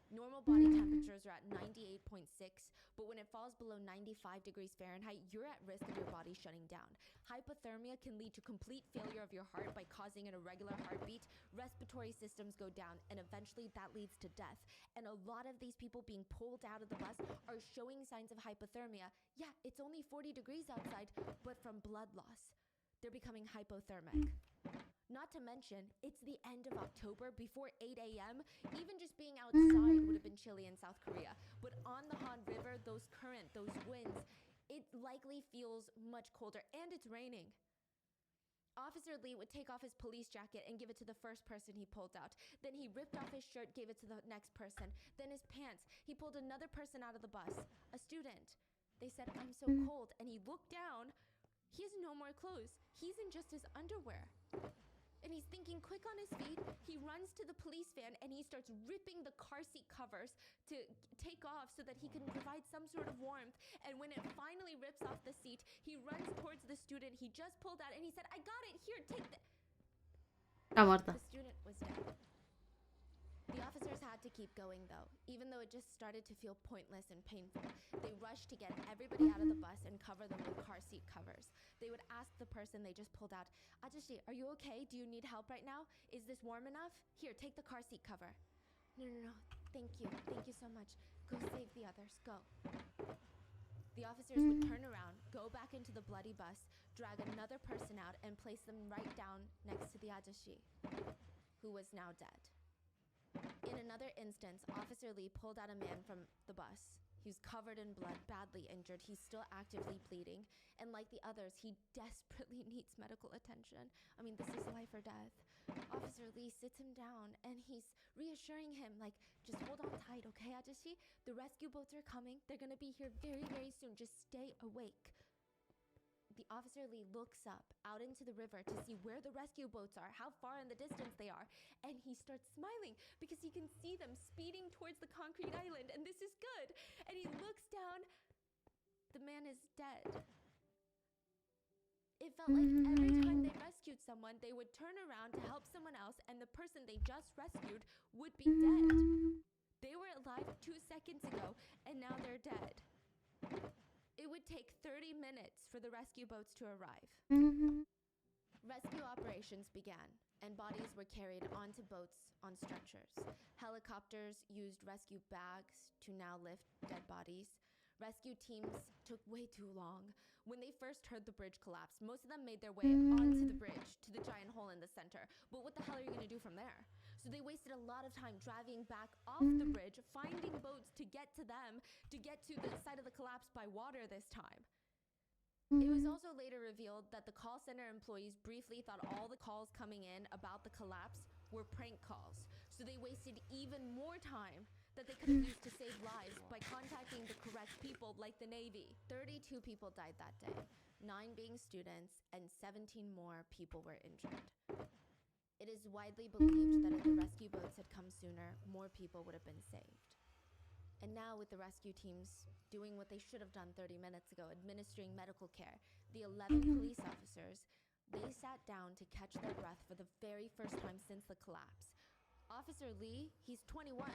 Normal body temperatures are at 98.6, but when it falls below 95 degrees Fahrenheit, you're at risk of your body shutting down. Hypothermia can lead to complete failure of your heart by causing an irregular heartbeat, respiratory systems go down, and eventually that leads to death. And a lot of these people being pulled out of the bus are showing signs of hypothermia. Yeah, it's only 40 degrees outside, but from blood loss, they're becoming hypothermic. Not to mention, it's the end of October before 8 a.m. Even just being outside would have been chilly in South Korea. But on the Han River, those current, those winds, it likely feels much colder, and it's raining. Officer Lee would take off his police jacket and give it to the first person he pulled out. Then he ripped off his shirt, gave it to the next person. Then his pants. He pulled another person out of the bus, a student. They said, "I'm so cold." And he looked down. He has no more clothes. He's in just his underwear. And he's thinking quick on his feet. He runs to the police van and he starts ripping the car seat covers to take off so that he can provide some sort of warmth. And when it finally rips off the seat, he runs towards the student he just pulled out and he said, "I got it, here, take the..." Está muerta. The student was dead. The officers had to keep going though, even though it just started to feel pointless and painful. They rushed to get everybody out of the bus and cover them with car seat covers. They would ask the person they just pulled out, "Ajashi, are you okay? Do you need help right now? Is this warm enough? Here, take the car seat cover." No. Thank you. Thank you so much. Go save the others. Go. The officers would turn around, go back into the bloody bus, drag another person out, and place them right down next to the Ajashi, who was now dead. In another instance, Officer Lee pulled out a man from the bus. He was covered in blood, badly injured. He's still actively bleeding. And like the others, he desperately needs medical attention. I mean, this is life or death. Officer Lee sits him down and he's reassuring him, like, just hold on tight, okay, Ajashi? The rescue boats are coming. They're gonna be here very, very soon. Just stay awake. The Officer Lee looks up out into the river to see where the rescue boats are, how far in the distance they are, and he starts smiling because he can see them speeding towards the concrete island, and this is good. And he looks down. The man is dead. It felt like every time they rescued someone, they would turn around to help someone else, and the person they just rescued would be dead. They were alive 2 seconds ago, and now they're dead. It would take 30 minutes for the rescue boats to arrive. Rescue operations began, and bodies were carried onto boats on stretchers. Helicopters used rescue bags to now lift dead bodies. Rescue teams took way too long. When they first heard the bridge collapse, most of them made their way onto the bridge to the giant hole in the center. But what the hell are you going to do from there? So they wasted a lot of time driving back off the bridge, finding boats to get to them, to get to the site of the collapse by water this time. It was also later revealed that the call center employees briefly thought all the calls coming in about the collapse were prank calls. So they wasted even more time that they could have used to save lives by contacting the correct people like the Navy. 32 people died that day, 9 being students, and 17 more people were injured. It is widely believed that if the rescue boats had come sooner, more people would have been saved. And now with the rescue teams doing what they should have done 30 minutes ago, administering medical care, the 11 police officers, they sat down to catch their breath for the very first time since the collapse. Officer Lee, he's 21.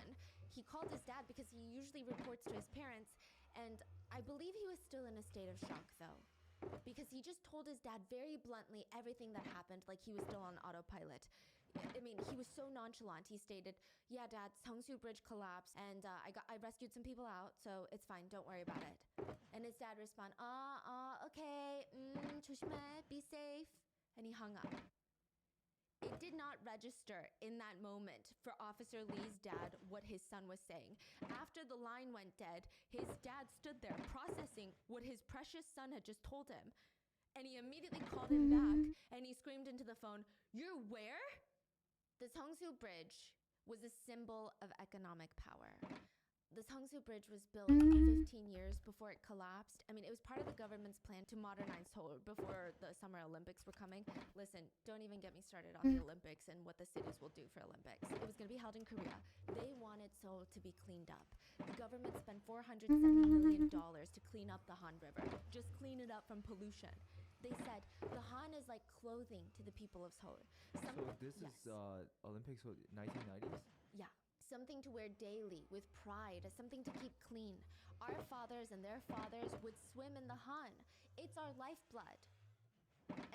He called his dad because he usually reports to his parents, and I believe he was still in a state of shock though, because he just told his dad very bluntly everything that happened like he was still on autopilot. I mean, he was so nonchalant. He stated, "Yeah, Dad, Seongsu Bridge collapsed, and I rescued some people out, so it's fine. Don't worry about it." And his dad responded, "Okay, 조심해, be safe," and he hung up. It did not register in that moment for Officer Lee's dad what his son was saying. After the line went dead, his dad stood there processing what his precious son had just told him. And he immediately called him back and he screamed into the phone, "You're where?" The Seongsu Bridge was a symbol of economic power. The Seongsu Bridge was built 15 years before it collapsed. I mean, it was part of the government's plan to modernize Seoul before the Summer Olympics were coming. Listen, don't even get me started on the Olympics and what the cities will do for Olympics. It was going to be held in Korea. They wanted Seoul to be cleaned up. The government spent $470 million to clean up the Han River. Just clean it up from pollution. They said the Han is like clothing to the people of Seoul. So this is Olympics, what, 1990s? Yeah. Something to wear daily with pride, something to keep clean. Our fathers and their fathers would swim in the Han. It's our lifeblood.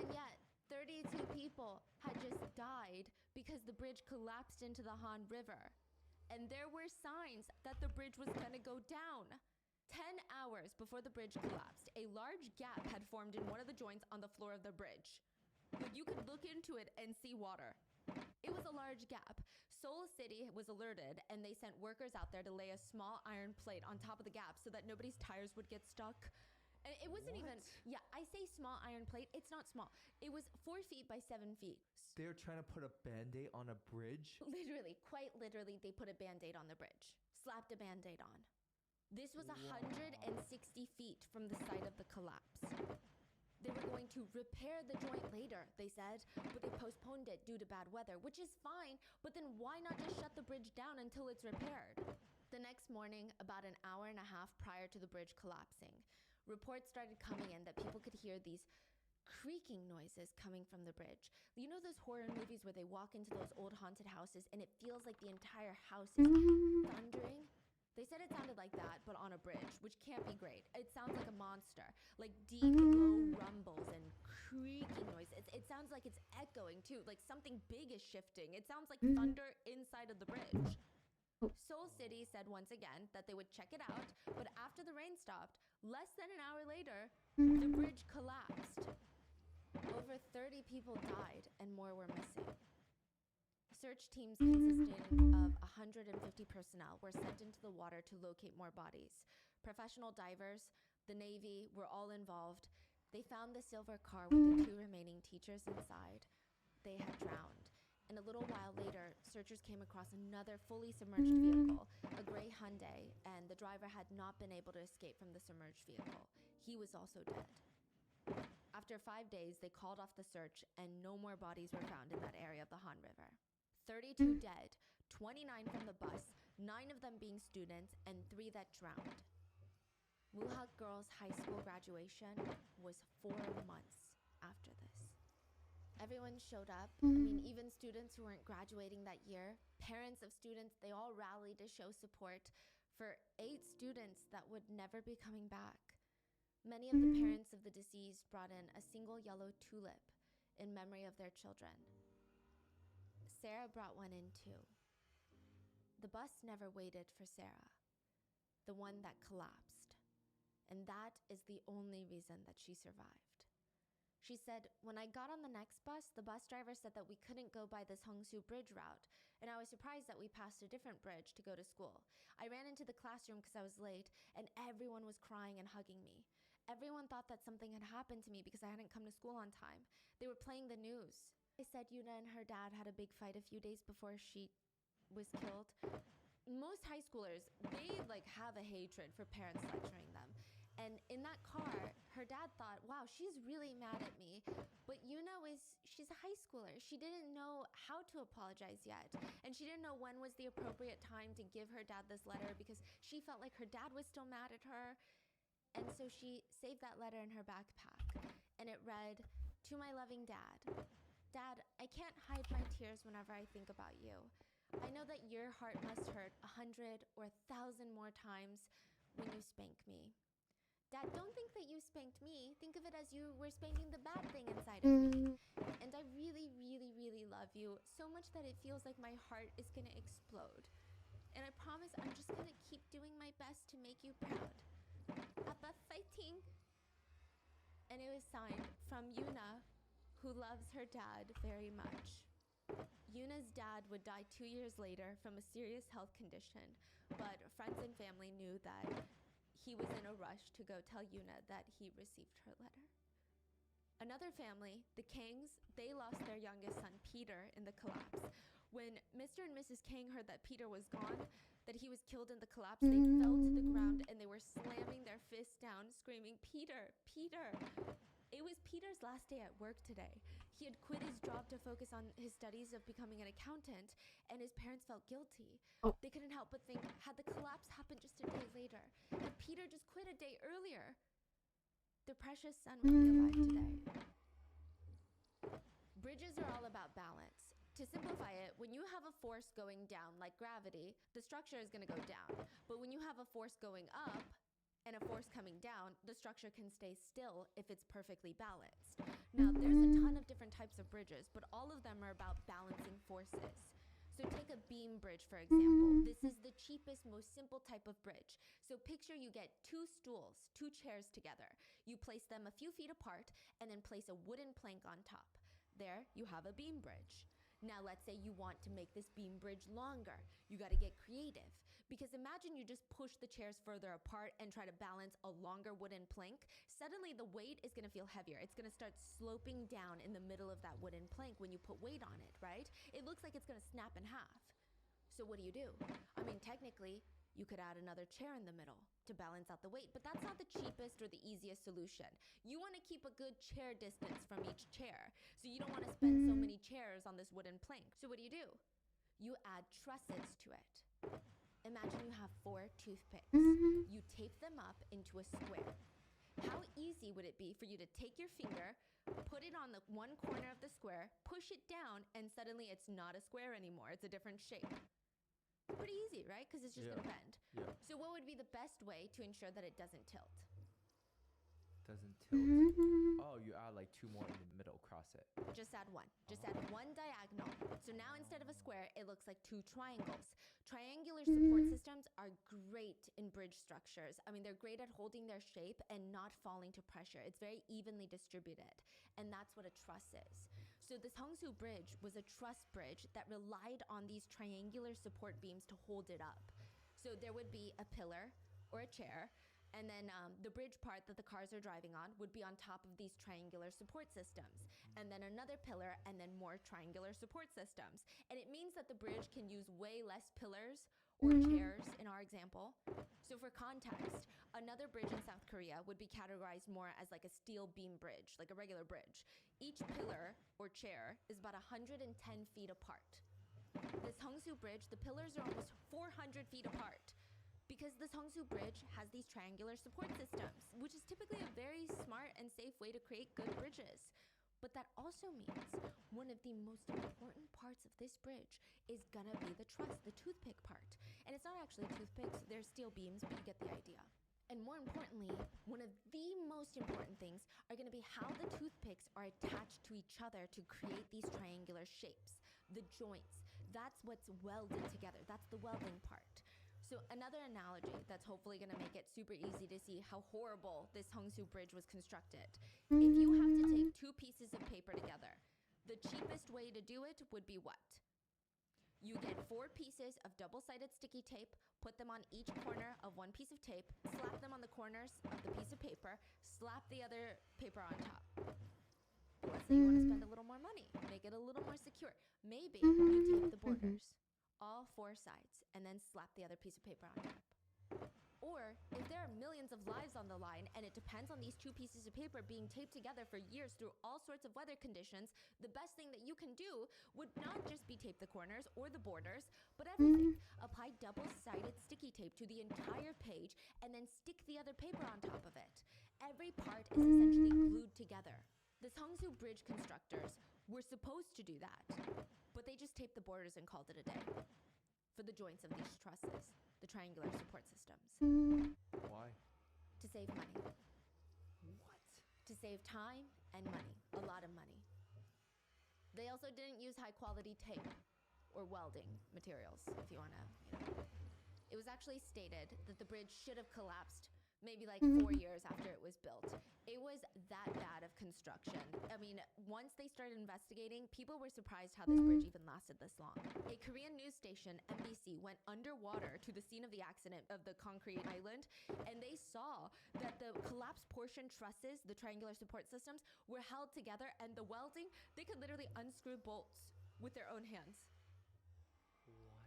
And yet, 32 people had just died because the bridge collapsed into the Han River. And there were signs that the bridge was gonna go down. 10 hours before the bridge collapsed, a large gap had formed in one of the joints on the floor of the bridge. But you could look into it and see water. It was a large gap. Seoul City was alerted and they sent workers out there to lay a small iron plate on top of the gap so that nobody's tires would get stuck. And it wasn't even, I say small iron plate, it's not small. It was 4 feet by 7 feet. They're trying to put a Band-Aid on a bridge? Literally, quite literally, they put a Band-Aid on the bridge. Slapped a Band-Aid on. This was 160 feet from the site of the collapse. They were going to repair the joint later, they said, but they postponed it due to bad weather, which is fine, but then why not just shut the bridge down until it's repaired? The next morning, about an hour and a half prior to the bridge collapsing, reports started coming in that people could hear these creaking noises coming from the bridge. You know those horror movies where they walk into those old haunted houses and it feels like the entire house is thundering? They said it sounded like that, but on a bridge, which can't be great. It sounds like a monster, like deep, low rumbles and creaking noises. It sounds like it's echoing too, like something big is shifting. It sounds like thunder inside of the bridge. Seoul City said once again that they would check it out, but after the rain stopped, less than an hour later, the bridge collapsed. Over 30 people died and more were missing. Search teams consisting of 150 personnel were sent into the water to locate more bodies. Professional divers, the Navy were all involved. They found the silver car with the 2 remaining teachers inside. They had drowned. And a little while later, searchers came across another fully submerged vehicle, a gray Hyundai, and the driver had not been able to escape from the submerged vehicle. He was also dead. After 5 days, they called off the search and no more bodies were found in that area of the Han River. 32 dead, 29 from the bus, 9 of them being students, and 3 that drowned. Wuhak Girls' high school graduation was 4 months after this. Everyone showed up. I mean, even students who weren't graduating that year, parents of students, they all rallied to show support for 8 students that would never be coming back. Many of the parents of the deceased brought in a single yellow tulip in memory of their children. Sarah brought one in too. The bus never waited for Sarah, the one that collapsed. And that is the only reason that she survived. She said, when I got on the next bus, the bus driver said that we couldn't go by this Hongsu Bridge route, and I was surprised that we passed a different bridge to go to school. I ran into the classroom because I was late, and everyone was crying and hugging me. Everyone thought that something had happened to me because I hadn't come to school on time. They were playing the news. They said Yuna and her dad had a big fight a few days before she was killed. Most high schoolers, they have a hatred for parents lecturing them. And in that car, her dad thought, wow, she's really mad at me. But Yuna she's a high schooler. She didn't know how to apologize yet. And she didn't know when was the appropriate time to give her dad this letter because she felt like her dad was still mad at her. And so she saved that letter in her backpack. And it read, to my loving dad. Dad, I can't hide my tears whenever I think about you. I know that your heart must hurt 100 or 1,000 more times when you spank me. Dad, don't think that you spanked me. Think of it as you were spanking the bad thing inside of me. And I really, really, really love you so much that it feels like my heart is going to explode. And I promise I'm just going to keep doing my best to make you proud. Appa fighting. And it was signed from Yuna, who loves her dad very much. Yuna's dad would die 2 years later from a serious health condition, but friends and family knew that he was in a rush to go tell Yuna that he received her letter. Another family, the Kangs, they lost their youngest son, Peter, in the collapse. When Mr. and Mrs. Kang heard that Peter was gone, that he was killed in the collapse, they fell to the ground and they were slamming their fists down, screaming, Peter, Peter. It was Peter's last day at work today. He had quit his job to focus on his studies of becoming an accountant, and his parents felt guilty. They couldn't help but think, had the collapse happened just a day later, had Peter just quit a day earlier, their precious son would be alive today. Bridges are all about balance. To simplify it, when you have a force going down like gravity, the structure is going to go down. But when you have a force going up, and a force coming down, the structure can stay still if it's perfectly balanced. Now, there's a ton of different types of bridges, but all of them are about balancing forces. So take a beam bridge, for example. This is the cheapest, most simple type of bridge. So picture you get 2 stools, 2 chairs together. You place them a few feet apart and then place a wooden plank on top. There, you have a beam bridge. Now, let's say you want to make this beam bridge longer. You got to get creative. Because imagine you just push the chairs further apart and try to balance a longer wooden plank. Suddenly, the weight is going to feel heavier. It's going to start sloping down in the middle of that wooden plank when you put weight on it, right? It looks like it's going to snap in half. So what do? I mean, technically, you could add another chair in the middle to balance out the weight, but that's not the cheapest or the easiest solution. You want to keep a good chair distance from each chair, so you don't want to spend so many chairs on this wooden plank. So what do? You add trusses to it. Imagine you have 4 toothpicks. You tape them up into a square. How easy would it be for you to take your finger, put it on the one corner of the square, push it down, and suddenly it's not a square anymore. It's a different shape. Pretty easy, right? Because it's just going to bend. Yeah. So what would be the best way to ensure that it doesn't tilt? Doesn't tilt. Oh, you add like 2 more in the middle, cross it. Just add one. Just add one diagonal. So now instead of a square, it looks like 2 triangles. Triangular support systems are great in bridge structures. I mean, they're great at holding their shape and not falling to pressure. It's very evenly distributed. And that's what a truss is. So the Seongsu Bridge was a truss bridge that relied on these triangular support beams to hold it up. So there would be a pillar or a chair, and then the bridge part that the cars are driving on would be on top of these triangular support systems. And then another pillar, and then more triangular support systems. And it means that the bridge can use way less pillars or chairs in our example. So for context, another bridge in South Korea would be categorized more as like a steel beam bridge, like a regular bridge. Each pillar or chair is about 110 feet apart. The Seongsu Bridge, the pillars are almost 400 feet apart. Because the Seongsu Bridge has these triangular support systems, which is typically a very smart and safe way to create good bridges. But that also means one of the most important parts of this bridge is gonna be the truss, the toothpick part. And it's not actually toothpicks, they're steel beams, but you get the idea. And more importantly, one of the most important things are gonna be how the toothpicks are attached to each other to create these triangular shapes, the joints. That's what's welded together, that's the welding part. So another analogy that's hopefully going to make it super easy to see how horrible this Seongsu Bridge was constructed. If you have to tape 2 pieces of paper together, the cheapest way to do it would be what? You get 4 pieces of double-sided sticky tape, put them on each corner of one piece of tape, slap them on the corners of the piece of paper, slap the other paper on top. Let's say you want to spend a little more money, make it a little more secure. Maybe you tape the borders, all 4 sides, and then slap the other piece of paper on top. Or if there are millions of lives on the line and it depends on these 2 pieces of paper being taped together for years through all sorts of weather conditions, the best thing that you can do would not just be tape the corners or the borders, but everything. Apply double-sided sticky tape to the entire page and then stick the other paper on top of it. Every part is essentially glued together. The Seongsu Bridge constructors were supposed to do that, but they just taped the borders and called it a day for the joints of these trusses, the triangular support systems. Why? To save money. What? To save time and money, a lot of money. They also didn't use high-quality tape or welding materials, if you want to, It was actually stated that the bridge should have collapsed maybe like 4 years after it was built. It was that bad of construction. I mean, once they started investigating, people were surprised how this bridge even lasted this long. A Korean news station, MBC, went underwater to the scene of the accident of the concrete island, and they saw that the collapsed portion trusses, the triangular support systems, were held together, and the welding, they could literally unscrew bolts with their own hands. What?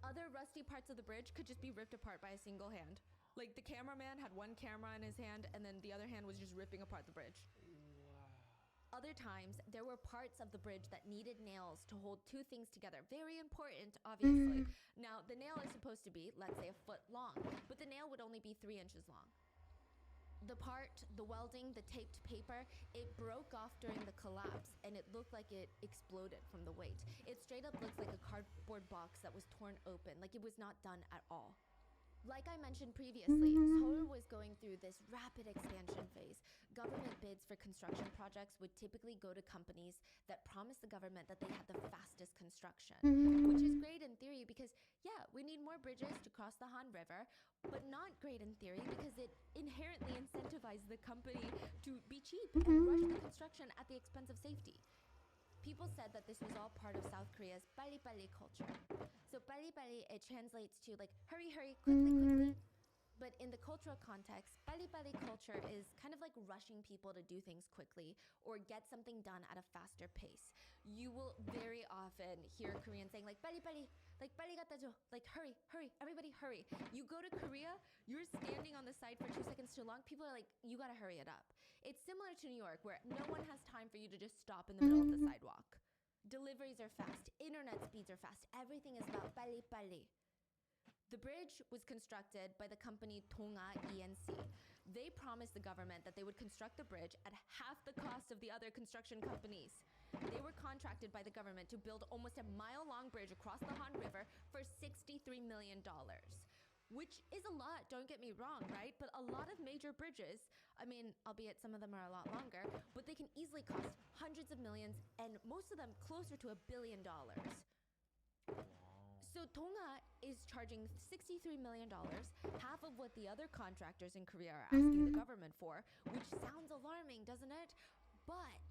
Other rusty parts of the bridge could just be ripped apart by a single hand. Like the cameraman had one camera in his hand and then the other hand was just ripping apart the bridge. Wow. Other times, there were parts of the bridge that needed nails to hold 2 things together. Very important, obviously. Now, the nail is supposed to be, let's say, a foot long, but the nail would only be 3 inches long. The part, the welding, the taped paper, it broke off during the collapse and it looked like it exploded from the weight. It straight up looks like a cardboard box that was torn open, like it was not done at all. Like I mentioned previously, Seoul was going through this rapid expansion phase. Government bids for construction projects would typically go to companies that promised the government that they had the fastest construction, which is great in theory because, yeah, we need more bridges to cross the Han River, but not great in theory because it inherently incentivized the company to be cheap and rush the construction at the expense of safety. People said that this was all part of South Korea's 빨리빨리 culture. So 빨리빨리, it translates to like hurry, hurry, quickly, quickly. But in the cultural context, 빨리빨리 culture is kind of like rushing people to do things quickly or get something done at a faster pace. You will very often hear Koreans saying like 빨리빨리, like 빨리 갖다 줘, like hurry, hurry, everybody hurry. You go to Korea, you're standing on the side for 2 seconds too long, people are like, you gotta hurry it up. It's similar to New York where no one has time for you to just stop in the middle of the sidewalk. Deliveries are fast, internet speeds are fast, everything is about 빨리빨리. The bridge was constructed by the company Donga ENC. They promised the government that they would construct the bridge at half the cost of the other construction companies. They were contracted by the government to build almost a mile-long bridge across the Han River for $63 million. Which is a lot, don't get me wrong, right? But a lot of major bridges, I mean, albeit some of them are a lot longer, but they can easily cost hundreds of millions and most of them closer to $1 billion. So Tonga is charging $63 million, half of what the other contractors in Korea are asking the government for, which sounds alarming, doesn't it? But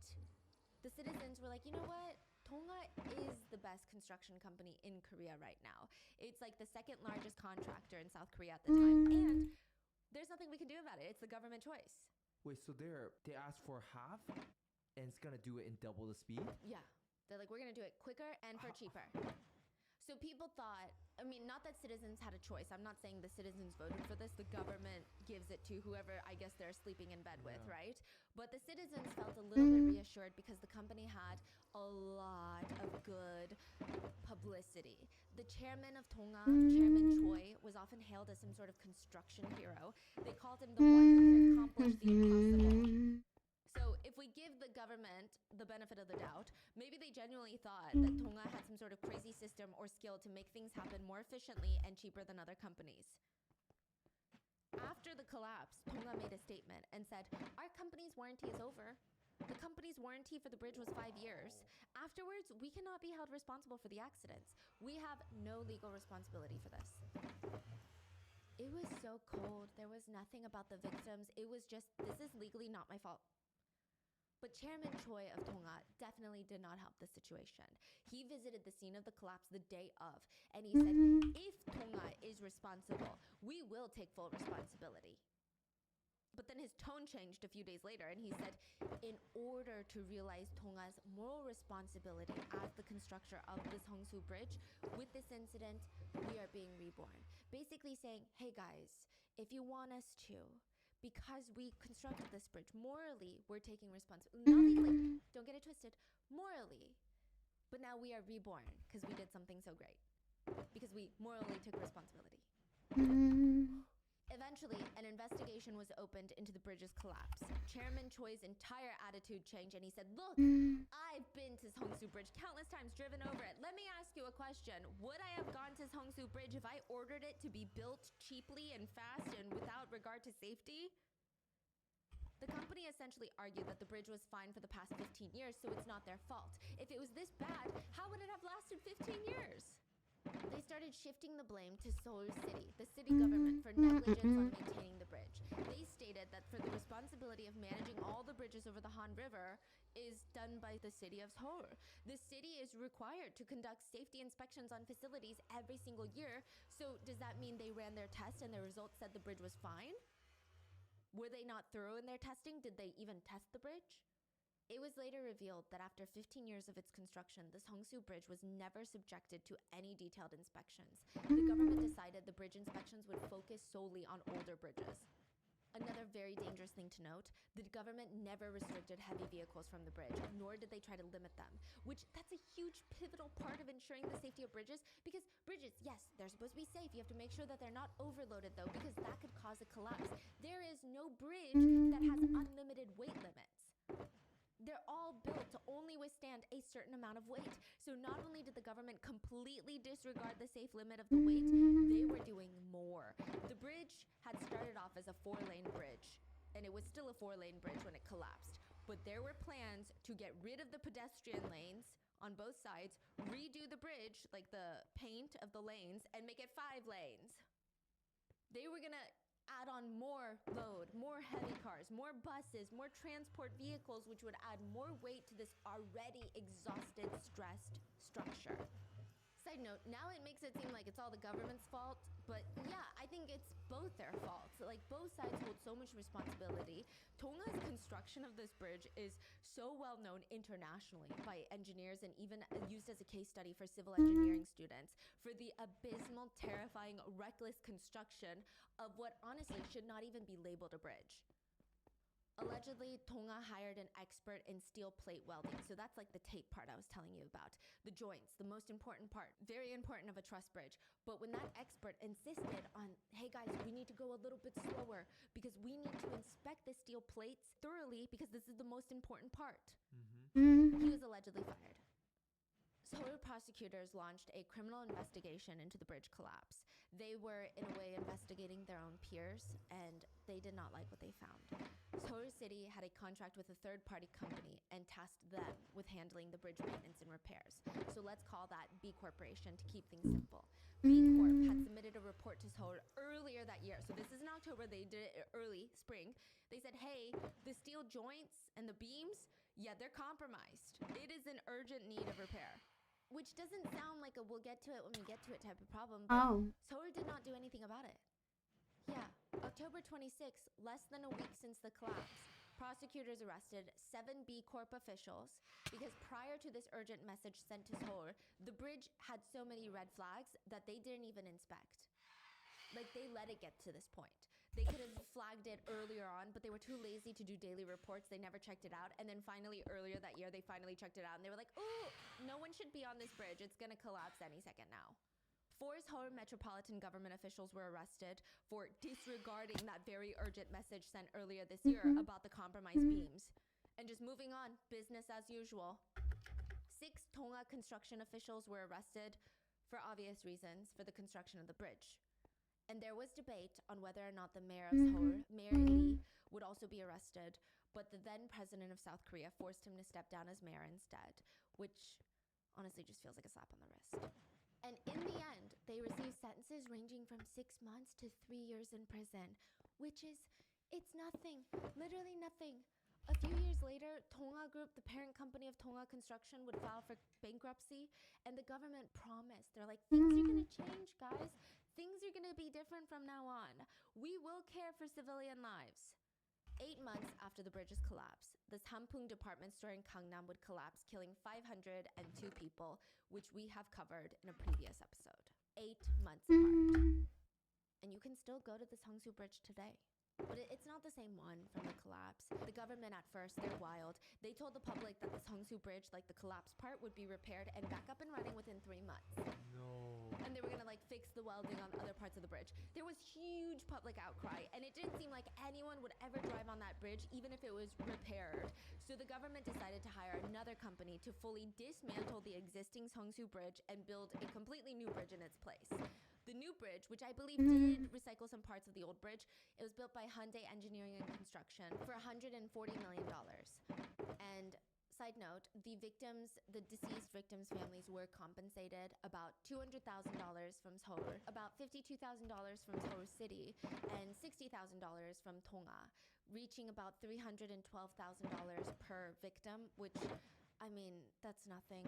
the citizens were like, you know what? Tonga is the best construction company in Korea right now. It's like the second largest contractor in South Korea at the time. And there's nothing we can do about it. It's the government choice. Wait, so they asked for half and it's gonna do it in double the speed? Yeah. They're like, we're gonna do it quicker and for cheaper. So people thought, I mean, not that citizens had a choice. I'm not saying the citizens voted for this. The government gives it to whoever I guess they're sleeping in bed with, right? But the citizens felt a little bit reassured because the company had a lot of good publicity. The chairman of Tonga, Chairman Choi, was often hailed as some sort of construction hero. They called him the one who could accomplish the impossible. So if we give the government the benefit of the doubt, maybe they genuinely thought that Tonga had some sort of crazy system or skill to make things happen more efficiently and cheaper than other companies. After the collapse, Tonga made a statement and said, our company's warranty is over. The company's warranty for the bridge was 5 years. Afterwards, we cannot be held responsible for the accidents. We have no legal responsibility for this. It was so cold. There was nothing about the victims. It was just, this is legally not my fault. But Chairman Choi of Tonga definitely did not help the situation. He visited the scene of the collapse the day of, and he said, if Tonga is responsible, we will take full responsibility. But then his tone changed a few days later, and he said, in order to realize Tonga's moral responsibility as the constructor of this Hongsu Bridge, with this incident, we are being reborn. Basically saying, hey guys, if you want us to, because we constructed this bridge, morally, we're taking responsibility. Not legally, don't get it twisted, morally. But now we are reborn because we did something so great. Because we morally took responsibility. Eventually, an investigation was opened into the bridge's collapse. Chairman Choi's entire attitude changed and he said, look, I've been to Hongsu Bridge countless times, driven over it. Let me ask you a question. Would I have gone to Hongsu Bridge if I ordered it to be built cheaply and fast and without regard to safety? The company essentially argued that the bridge was fine for the past 15 years, so it's not their fault. If it was this bad, how would it have lasted 15 years? They started shifting the blame to Seoul City, the city government, for negligence on maintaining the bridge. They stated that for the responsibility of managing all the bridges over the Han River is done by the city of Seoul. The city is required to conduct safety inspections on facilities every single year. So does that mean they ran their test and their results said the bridge was fine? Were they not thorough in their testing? Did they even test the bridge? It was later revealed that after 15 years of its construction, this Hongsu Bridge was never subjected to any detailed inspections. The government decided the bridge inspections would focus solely on older bridges. Another very dangerous thing to note, the government never restricted heavy vehicles from the bridge, nor did they try to limit them, which that's a huge pivotal part of ensuring the safety of bridges, because bridges, yes, they're supposed to be safe. You have to make sure that they're not overloaded though, because that could cause a collapse. There is no bridge that has unlimited weight limits. They're all built to only withstand a certain amount of weight. So not only did the government completely disregard the safe limit of the weight, they were doing more. The bridge had started off as a 4-lane bridge, and it was still a 4-lane bridge when it collapsed. But there were plans to get rid of the pedestrian lanes on both sides, redo the bridge, like the paint of the lanes, and make it 5 lanes. They were gonna add on more load, more heavy cars, more buses, more transport vehicles, which would add more weight to this already exhausted, stressed structure. Side note, now it makes it seem like it's all the government's fault, but yeah, I think it's both their faults. Like, both sides hold so much responsibility. Tonga's construction of this bridge is so well known internationally by engineers and even used as a case study for civil engineering students for the abysmal, terrifying, reckless construction of what honestly should not even be labeled a bridge. Allegedly, Tonga hired an expert in steel plate welding. So that's like the tape part I was telling you about. The joints, the most important part, very important of a truss bridge. But when that expert insisted on, hey guys, we need to go a little bit slower because we need to inspect the steel plates thoroughly because this is the most important part, he was allegedly fired. Seoul prosecutors launched a criminal investigation into the bridge collapse. They were, in a way, investigating their own peers, and they did not like what they found. Seoul City had a contract with a third-party company and tasked them with handling the bridge maintenance and repairs. So let's call that B Corporation to keep things simple. B Corp had submitted a report to Seoul earlier that year. So this is in October. They did it early, spring. They said, hey, the steel joints and the beams, yeah, they're compromised. It is in urgent need of repair. Which doesn't sound like a we'll get to it when we get to it type of problem, but Seoul did not do anything about it. Yeah, October 26th, less than a week since the collapse, prosecutors arrested 7 B Corp officials because prior to this urgent message sent to Seoul, the bridge had so many red flags that they didn't even inspect. Like, they let it get to this point. They could have flagged it earlier on, but they were too lazy to do daily reports. They never checked it out. And then finally, earlier that year, they finally checked it out. And they were like, oh, no one should be on this bridge. It's going to collapse any second now. 4 Seoul metropolitan government officials were arrested for disregarding that very urgent message sent earlier this year about the compromised beams. And just moving on, business as usual. 6 Tonga construction officials were arrested for obvious reasons for the construction of the bridge. And there was debate on whether or not the mayor of Seoul, Mayor Lee, would also be arrested, but the then president of South Korea forced him to step down as mayor instead, which honestly just feels like a slap on the wrist. And in the end, they received sentences ranging from 6 months to 3 years in prison, which is, it's nothing, literally nothing. A few years later, Tonga Group, the parent company of Tonga Construction, would file for bankruptcy, and the government promised, they're like, things are gonna change, guys. Things are gonna be different from now on. We will care for civilian lives. 8 months after the bridge's collapse, the Sampung department store in Gangnam would collapse, killing 502 people, which we have covered in a previous episode. 8 months apart. And you can still go to the Seongsu Bridge today. But it's not the same one from the collapse. The government at first, they're wild. They told the public that the Seongsu Bridge, like the collapsed part, would be repaired and back up and running within 3 months. No. And they were gonna like fix the welding on other parts of the bridge. There was huge public outcry, and it didn't seem like anyone would ever drive on that bridge, even if it was repaired. So the government decided to hire another company to fully dismantle the existing Seongsu Bridge and build a completely new bridge in its place. The new bridge, which I believe did recycle some parts of the old bridge, it was built by Hyundai Engineering and Construction for $140 million. And side note, the deceased victims' families were compensated about $200,000 from Seoul, about $52,000 from Seoul City, and $60,000 from Tonga, reaching about $312,000 per victim, which, I mean, that's nothing.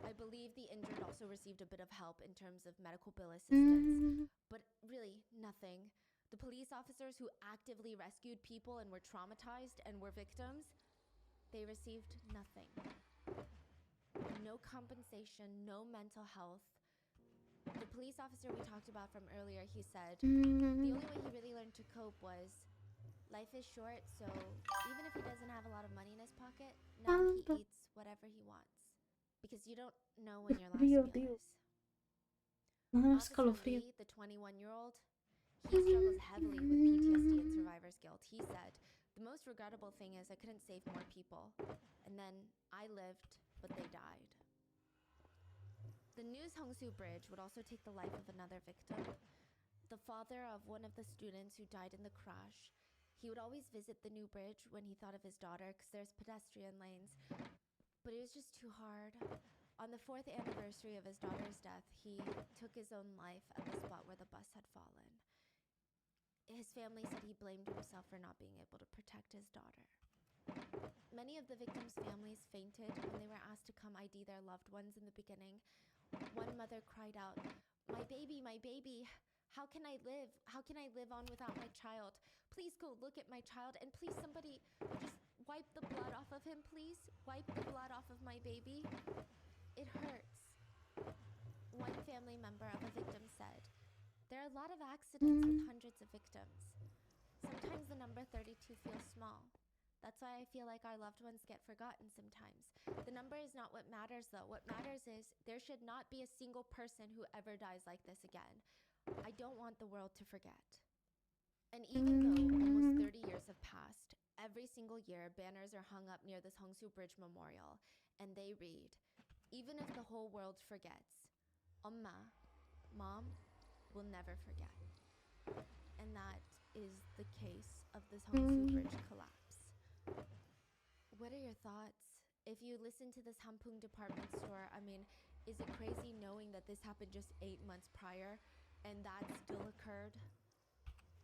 I believe the injured also received a bit of help in terms of medical bill assistance, but really nothing. The police officers who actively rescued people and were traumatized and were victims, they received nothing. No compensation, no mental health. The police officer we talked about from earlier, he said the only way he really learned to cope was life is short, so even if he doesn't have a lot of money in his pocket, now he eats whatever he wants. Because you don't know when your last meal is. Officer Lee, the 21-year-old, he struggles heavily with PTSD and survivor's guilt. He said, the most regrettable thing is I couldn't save more people. And then I lived, but they died. The new Seongsu Bridge would also take the life of another victim. The father of one of the students who died in the crash. He would always visit the new bridge when he thought of his daughter because there's pedestrian lanes. But it was just too hard. On the 4th anniversary of his daughter's death, he took his own life at the spot where the bus had fallen. His family said he blamed himself for not being able to protect his daughter. Many of the victims' families fainted when they were asked to come ID their loved ones in the beginning. One mother cried out, my baby, how can I live? How can I live on without my child? Please go look at my child, and please somebody just wipe the blood off of him, please. Wipe the blood off of my baby. It hurts. One family member of a victim said, there are a lot of accidents with hundreds of victims. Sometimes the number 32 feels small. That's why I feel like our loved ones get forgotten sometimes. The number is not what matters, though. What matters is there should not be a single person who ever dies like this again. I don't want the world to forget. And even though almost 30 years have passed, every single year banners are hung up near this Hongsu Bridge Memorial, and they read, even if the whole world forgets, 엄마, Mom, will never forget. And that is the case of this Hongsu Bridge collapse. What are your thoughts? If you listen to this Hampung department store, I mean, is it crazy knowing that this happened just 8 months prior and that still occurred?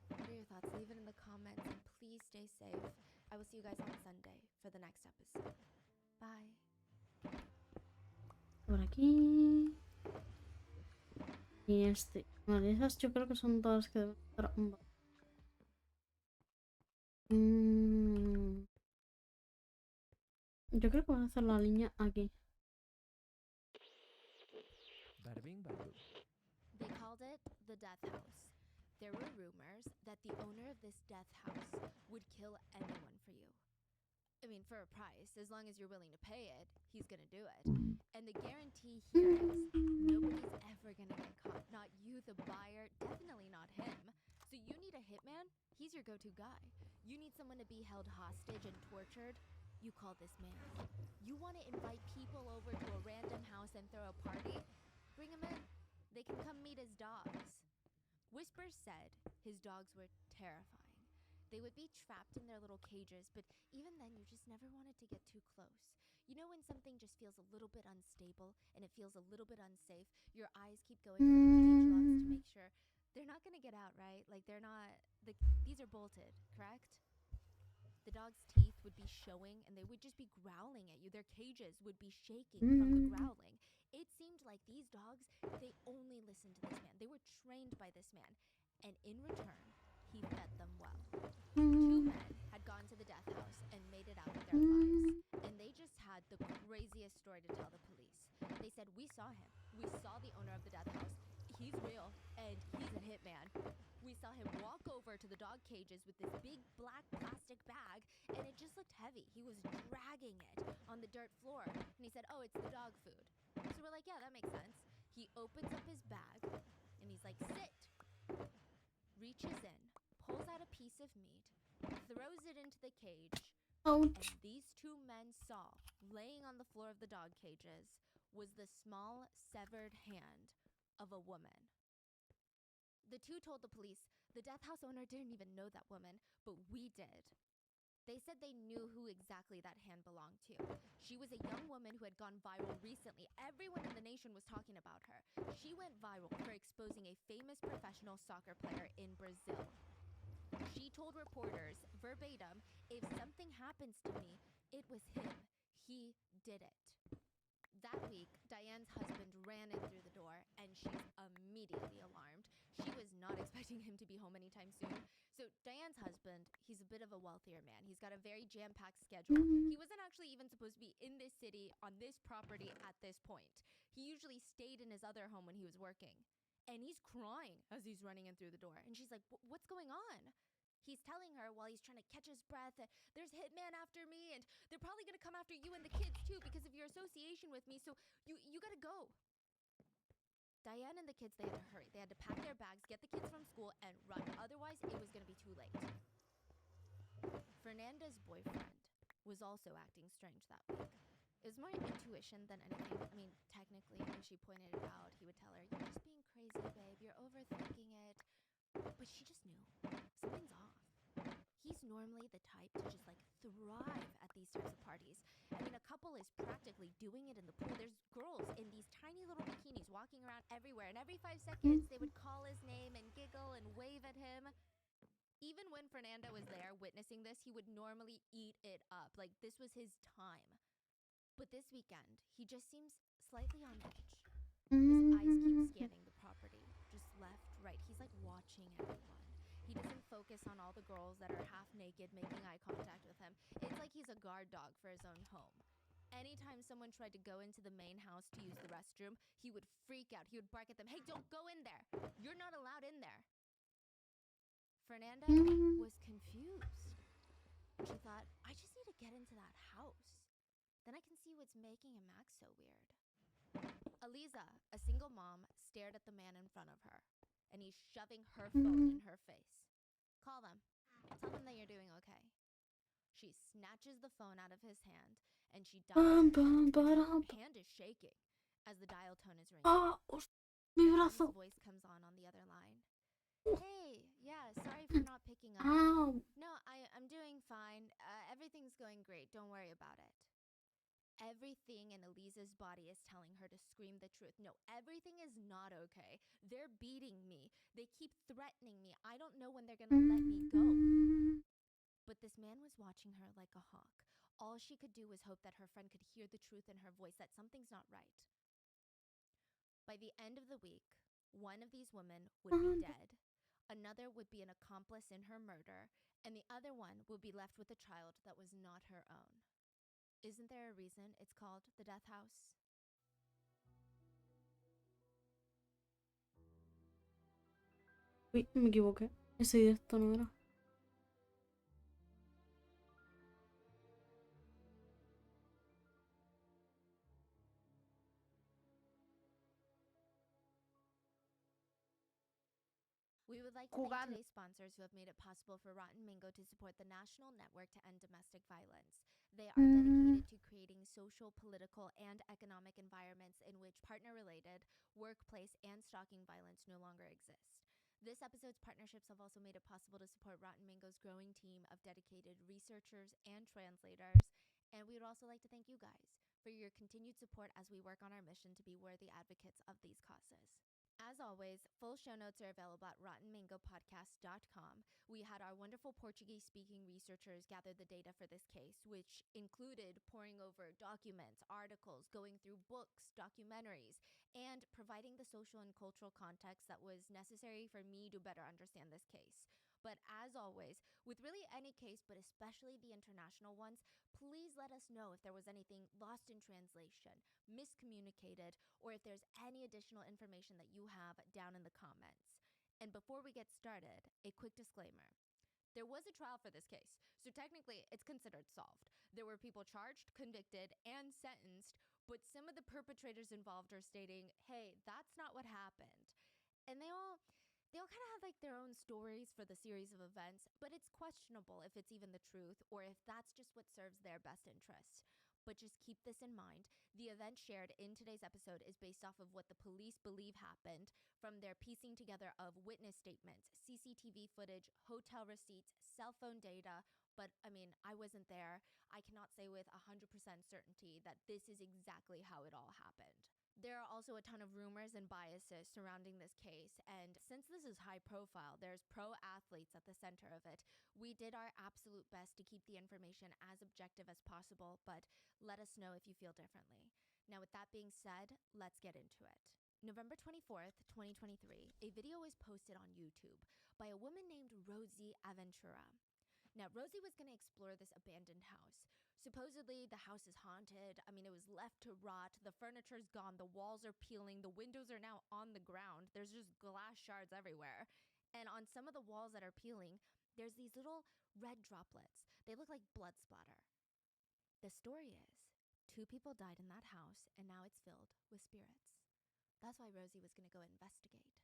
What are your thoughts? Leave it in the comments and please stay safe. I will see you guys on Sunday for the next episode. Bye. Por aquí. Y Vale, esas yo creo que son todas las que deben estar. Yo creo que voy a hacer la línea aquí. Bada bing, bada boom. They called it the Death House. There were rumors that the owner of this death house would kill anyone for you. I mean, for a price, as long as you're willing to pay it, he's gonna do it. And the guarantee here is nobody's ever gonna get caught. Not you, the buyer, definitely not him. So you need a hitman? He's your go-to guy. You need someone to be held hostage and tortured? You call this man. You want to invite people over to a random house and throw a party? Bring him in. They can come meet his dogs. Whispers said his dogs were terrifying. They would be trapped in their little cages, but even then you just never wanted to get too close. You know when something just feels a little bit unstable and it feels a little bit unsafe, your eyes keep going through the cage locks to make sure they're not gonna get out, right? Like they're not, these are bolted, correct? The dog's teeth would be showing and they would just be growling at you. Their cages would be shaking from the growling. It seemed like these dogs, they only listened to this man. They were trained by this man. And in return, he fed them well. 2 men had gone to the death house and made it out with their lives. And they just had the craziest story to tell the police. They said, we saw him. We saw the owner of the death house. He's real, and he's a hitman. We saw him walk over to the dog cages with this big black plastic bag, and it just looked heavy. He was dragging it on the dirt floor. And he said, oh, it's the dog food. So we're like, yeah, that makes sense. He opens up his bag, and he's like, sit. Reaches in, pulls out a piece of meat, throws it into the cage, and these 2 men saw, laying on the floor of the dog cages, was the small, severed hand of a woman. The 2 told the police, the death house owner didn't even know that woman, but we did. They said they knew who exactly that hand belonged to. She was a young woman who had gone viral recently. Everyone in the nation was talking about her. She went viral for exposing a famous professional soccer player in Brazil. She told reporters, verbatim, if something happens to me, it was him. He did it. That week, Diane's husband ran in through the door, and she's immediately alarmed. She was not expecting him to be home anytime soon. So Diane's husband, he's a bit of a wealthier man. He's got a very jam-packed schedule. He wasn't actually even supposed to be in this city on this property at this point. He usually stayed in his other home when he was working. And he's crying as he's running in through the door. And she's like, what's going on? He's telling her while he's trying to catch his breath that there's hitman after me and they're probably going to come after you and the kids too because of your association with me. So you got to go. Diane and the kids, they had to hurry. They had to pack their bags, get the kids from school, and run. Otherwise, it was going to be too late. Fernanda's boyfriend was also acting strange that week. It was more intuition than anything. I mean, technically, if she pointed it out, he would tell her, you're just being crazy, babe. You're overthinking it. But she just knew. Something's off. He's normally the type to just, like, thrive at these types of parties. I mean, a couple is practically doing it in the pool. There's girls in these tiny little bikinis walking around everywhere. And every 5 seconds, they would call his name and giggle and wave at him. Even when Fernanda was there witnessing this, he would normally eat it up. Like, this was his time. But this weekend, he just seems slightly on edge. His eyes keep scanning the property. Just left, right. He's, like, watching everyone. He doesn't focus on all the girls that are half naked making eye contact with him. It's like he's a guard dog for his own home. Anytime someone tried to go into the main house to use the restroom, he would freak out. He would bark at them, hey, don't go in there. You're not allowed in there. Fernanda was confused. She thought, I just get into that house. Then I can see what's making him act so weird. Eliza, a single mom, stared at the man in front of her, and he's shoving her phone in her face. Call them. Tell them that you're doing okay. She snatches the phone out of his hand, and she dials. Her hand is shaking as the dial tone is ringing. Mi Mom's brazo. voice comes on the other line. Hey, yeah, sorry for not picking up. No, I'm doing fine. Everything's going great. Don't worry about it. Everything in Eliza's body is telling her to scream the truth. No, everything is not okay. They're beating me. They keep threatening me. I don't know when they're gonna let me go. But this man was watching her like a hawk. All she could do was hope that her friend could hear the truth in her voice, that something's not right. By the end of the week, one of these women would be dead. Another would be an accomplice in her murder, and the other one would be left with a child that was not her own. Isn't there a reason it's called the Death House? Uy, me equivoqué. Ese directo no era. We would like to thank today's sponsors who have made it possible for Rotten Mango to support the National Network to End Domestic Violence. They are dedicated to creating social, political, and economic environments in which partner-related, workplace, and stalking violence no longer exist. This episode's partnerships have also made it possible to support Rotten Mango's growing team of dedicated researchers and translators. And we would also like to thank you guys for your continued support as we work on our mission to be worthy advocates of these causes. As always, full show notes are available at rottenmangopodcast.com. We had our wonderful Portuguese-speaking researchers gather the data for this case, which included poring over documents, articles, going through books, documentaries, and providing the social and cultural context that was necessary for me to better understand this case. But as always, with really any case, but especially the international ones, please let us know if there was anything lost in translation, miscommunicated, or if there's any additional information that you have down in the comments. And before we get started, a quick disclaimer. There was a trial for this case, so technically it's considered solved. There were people charged, convicted, and sentenced, but some of the perpetrators involved are stating, hey, that's not what happened. And they all kind of have like their own stories for the series of events, but it's questionable if it's even the truth or if that's just what serves their best interest. But just keep this in mind. The event shared in today's episode is based off of what the police believe happened from their piecing together of witness statements, CCTV footage, hotel receipts, cell phone data. But I mean, I wasn't there. I cannot say with 100% certainty that this is exactly how it all happened. There are also a ton of rumors and biases surrounding this case, and since this is high profile, there's pro athletes at the center of it. We did our absolute best to keep the information as objective as possible, but let us know if you feel differently. Now, with that being said, let's get into it. November 24th, 2023, a video was posted on YouTube by a woman named Rosie Aventura. Now, Rosie was going to explore this abandoned house. Supposedly, the house is haunted. I mean, it was left to rot. The furniture's gone. The walls are peeling. The windows are now on the ground. There's just glass shards everywhere. And on some of the walls that are peeling, there's these little red droplets. They look like blood splatter. The story is, 2 people died in that house, and now it's filled with spirits. That's why Rosie was going to go investigate.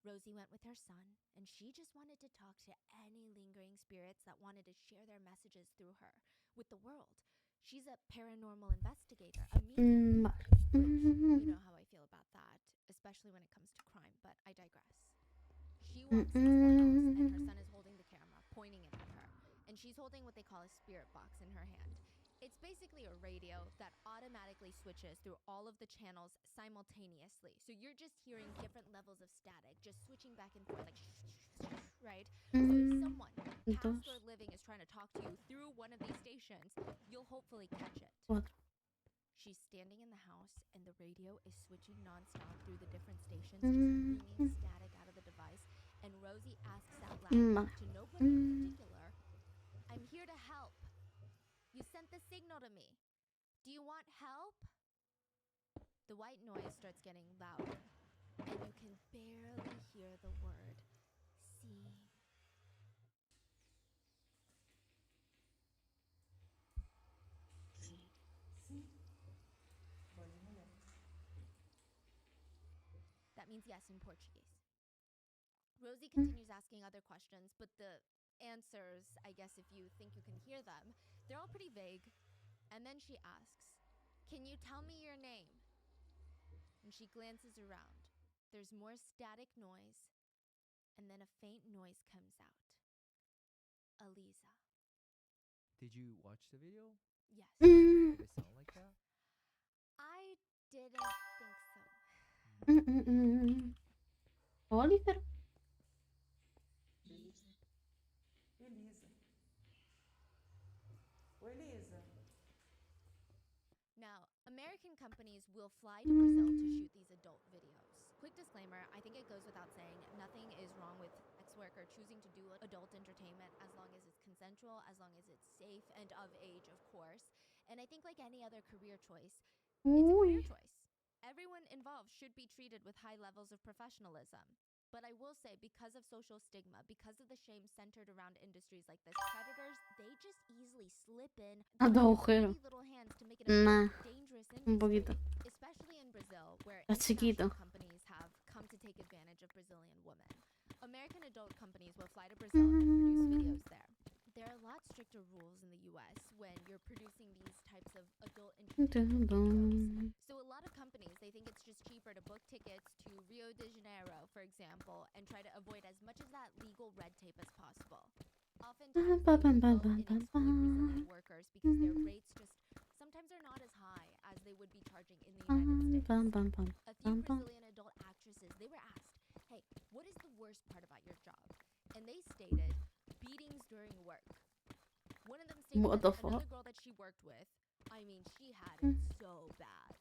Rosie went with her son, and she just wanted to talk to any lingering spirits that wanted to share their messages through her with the world. She's a paranormal investigator, a medium, which you know how I feel about that, especially when it comes to crime, but I digress. She walks into the house, and her son is holding the camera, pointing it at her, and she's holding what they call a spirit box in her hand. It's basically a radio that automatically switches through all of the channels simultaneously. So you're just hearing different levels of static, just switching back and forth, like right? So if someone past or living is trying to talk to you through one of these stations, you'll hopefully catch it. She's standing in the house, and the radio is switching nonstop through the different stations, just bringing static out of the device. And Rosie asks out loud to nobody in particular, I'm here to help. You sent the signal to me. Do you want help? The white noise starts getting louder, and you can barely hear the word see. that means yes in Portuguese. Rosie continues asking other questions, but the answers, I guess if you think you can hear them, they're all pretty vague. And then she asks, "Can you tell me your name?" And she glances around. There's more static noise, and then a faint noise comes out. Aliza. Did you watch the video? Yes. Did it sound like that? I didn't think so. Oliver. Elisa. Oi, Elisa. Now, American companies will fly to Brazil to shoot these adult videos. Quick disclaimer, I think it goes without saying, nothing is wrong with sex work or choosing to do adult entertainment as long as it's consensual, as long as it's safe and of age, of course. And I think like any other career choice, it's a career choice. Everyone involved should be treated with high levels of professionalism. But I will say, because of social stigma, because of the shame centered around industries like this, predators, they just easily slip in Agujero. little hands to make it a Nah, dangerous un poquito. industry, especially in Brazil, where Está chiquito. international companies have come to take advantage of Brazilian women. American adult companies will fly to Brazil and produce videos there. There are a lot stricter rules in the US when you're producing these types of adult entertainment videos. So a lot of companies, they think it's just cheaper to book tickets to Rio de Janeiro, for example, and try to avoid as much of that legal red tape as possible. Oftentimes, they will go and exploit Brazilian workers because their rates just sometimes are not as high as they would be charging in the United States. A few Brazilian adult actresses, they were asked, "Hey, what is the worst part about your job?" And they stated, "Beatings during work." One of them stated What that the fuck? another girl that she worked with, I mean, she had it so bad.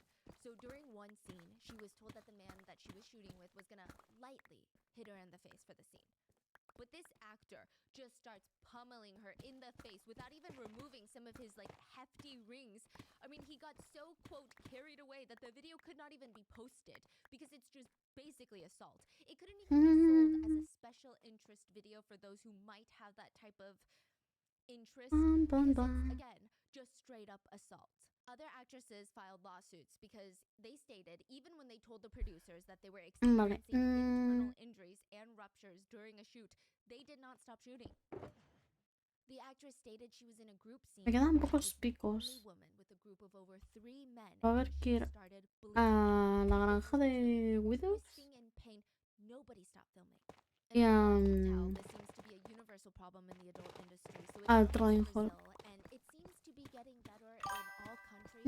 So during one scene, she was told that the man that she was shooting with was gonna lightly hit her in the face for the scene. But this actor just starts pummeling her in the face without even removing some of his like hefty rings. I mean, he got so, quote, carried away that the video could not even be posted because it's just basically assault. It couldn't even be sold as a special interest video for those who might have that type of interest because it's, again, just straight up assault. Other actresses filed lawsuits because they stated, even when they told the producers that they were experiencing internal injuries and ruptures during a shoot, they did not stop shooting. The actress stated she was in a group scene. Me quedan where pocos she was the picos. only woman with a group of over 3 men. Va a haber and que she ir started a bleeding. la granja de Widows. Twisting in pain, nobody stopped filming. Y And a, from what I can tell, this seems to be a universal problem in the adult industry. So it's al not just Train Hall. Brazil, and it seems to be getting better in all countries.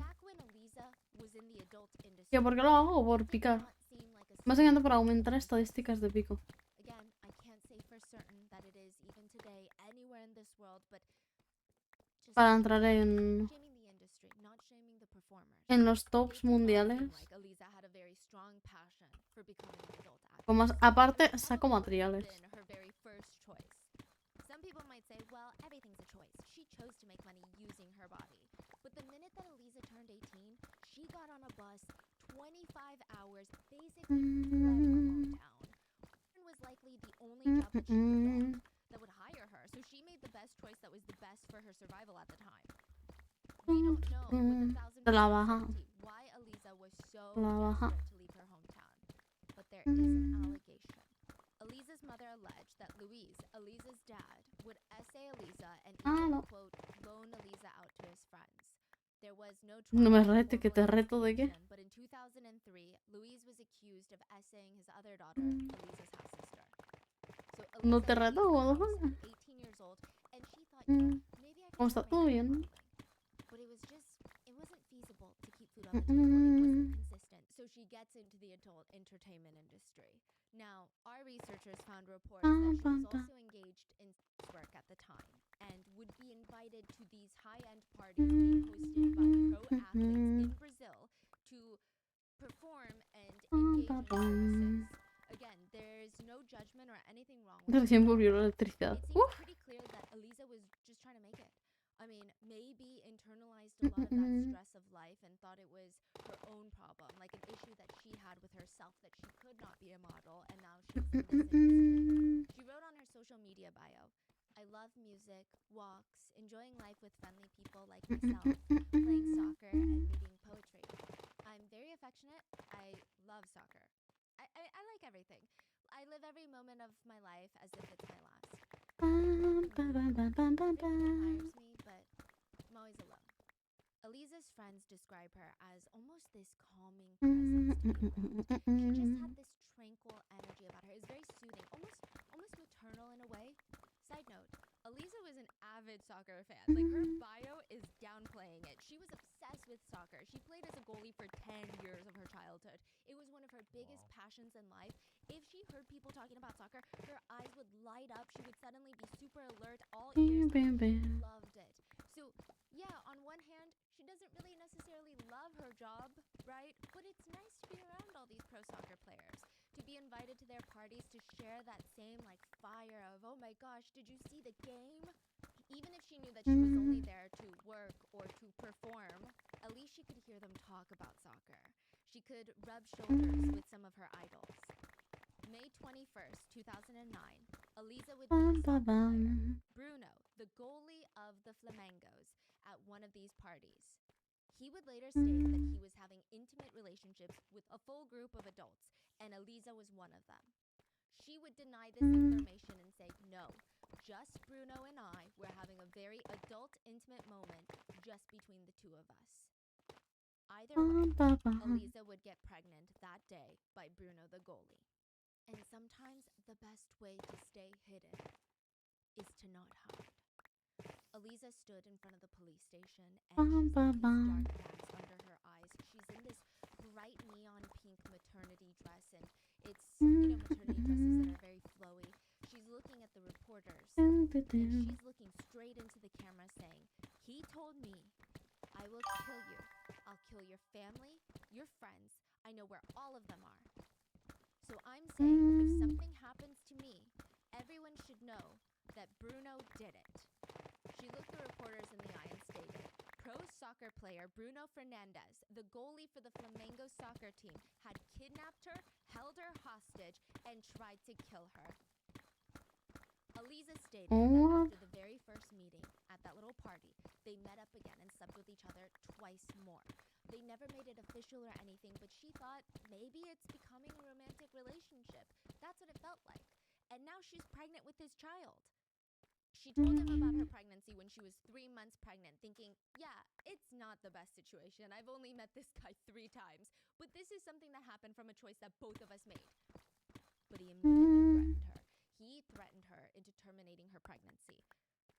Back when Aliza was in the adult industry, Tío, ¿por qué lo hago? Por it did picar. not seem like a Básicamente por serious aumentar issue. estadísticas de pico. Again, I can't say for certain that it is even today anywhere in this world, but just Para entrar en shaming the industry, not shaming the performers. los It tops did not seem mundiales. like Aliza had a very strong passion for becoming an adult actress. Como aparte, It saco probably wouldn't have materiales. been her very first choice. Some people might say, well, everything's a choice. She chose to make money using her body. But the minute that Aliza turned 18, she got on a bus 25 hours, basically fled her hometown. And was likely the only job that she could get that would hire her. So she made the best choice that was the best for her survival at the time. We don't know with 1,000% certainty why Aliza was so desperate to leave her hometown. But there is an allegation. Aliza's mother alleged that Luis, Aliza's dad, would essay Aliza and even, quote, loan Aliza out to his friends. There was no trial No me or rete, que te formal reto de qué. investigation, but in 2003, Luis was accused of essaying his other daughter, Aliza's half-sister. So No Aliza te leaves reto, the what the house fuck? at 18 years old, and she thought, you know, maybe I ¿Cómo could está try todo my hand at bien? modeling. But it wasn't feasible to keep food on the table. It wasn't consistent. So she gets into the adult entertainment industry. Now, our researchers found reports that she was also engaged in sex work at the time and would be invited to these high-end parties being hosted by pro athletes in Brazil to perform and engage in services. Again, there's no judgment or anything wrong with Recién her. volvió la electricidad. It seems pretty clear that Aliza was just trying to make it. I mean, maybe internalized a lot of that stress of life and thought it was her own problem, like an issue that she had with herself that she could not be a model, and now she's in this industry. She wrote on her social media bio, "I love music, walks, enjoying life with friendly people like myself, playing soccer, and reading poetry. I'm very affectionate. I love soccer. I like everything. I live every moment of my life as if it's my last. Bum, bum, bum, bum, bum, Everyone bum. admires me, but I'm always alone. Elisa's friends describe her as almost this calming presence to be around. She just had this tranquil energy about her. It was very soothing, almost maternal in a way. Side note, Elisa was an avid soccer fan. Like, her bio is downplaying it. She was obsessed with soccer. She played as a goalie for 10 years of her childhood. It was one of her biggest passions in life. If she heard people talking about soccer, her eyes would light up. She would suddenly be super alert, all ears. Bam, She bam. loved it. So, yeah, on one hand, she doesn't really necessarily love her job, right? But it's nice to be around all these pro soccer players, to be invited to their parties, to share that same like fire of, oh my gosh, did you see the game? Even if she knew that she was only there to work or to perform, at least she could hear them talk about soccer. She could rub shoulders with some of her idols. May 21st, 2009, Elisa would meet a soccer player, Bruno, the goalie of the Flamengos, at one of these parties. He would later state that he was having intimate relationships with a full group of adults, and Elisa was one of them. She would deny this information and say, no, just Bruno and I were having a very adult, intimate moment just between the two of us. Either way, Elisa would get pregnant that day by Bruno the goalie. And sometimes the best way to stay hidden is to not hide. Elisa stood in front of the police station, and she's got these dark bags under her eyes. She's in this bright neon pink maternity dress, and it's, maternity dresses that are very flowy. She's looking at the reporters, and she's looking straight into the camera saying, he told me, I will kill you. I'll kill your family, your friends. I know where all of them are. So I'm saying, if something happens to me, everyone should know that Bruno did it. She looked the reporters in the eye and stated, pro soccer player Bruno Fernandez, the goalie for the Flamengo soccer team, had kidnapped her, held her hostage, and tried to kill her. Elisa stated that after the very first meeting at that little party, they met up again and slept with each other twice more. They never made it official or anything, but she thought maybe it's becoming a romantic relationship. That's what it felt like. And now she's pregnant with his child. She told him about her pregnancy when she was 3 months pregnant, thinking, yeah, it's not the best situation. I've only met this guy 3 times, but this is something that happened from a choice that both of us made. But he immediately threatened her. He threatened her into terminating her pregnancy.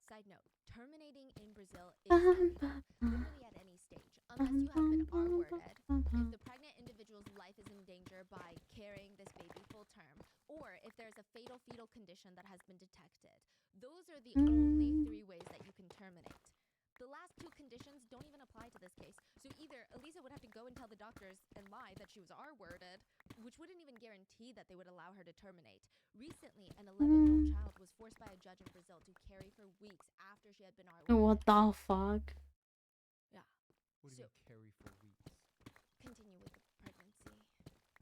Side note, terminating in Brazil is illegal, literally at any stage, unless you have been R-worded, if the pregnant individual's life is in danger by carrying this baby full term, or if there's a fatal fetal condition that has been detected. Those are the only 3 ways that you can terminate. The last 2 conditions don't even apply to this case. So either Elisa would have to go and tell the doctors and lie that she was R-worded, which wouldn't even guarantee that they would allow her to terminate. Recently, an 11-year-old child was forced by a judge in Brazil to carry for weeks after she had been R-worded. What the fuck? Yeah. What do you mean carry for weeks? Continue with the pregnancy.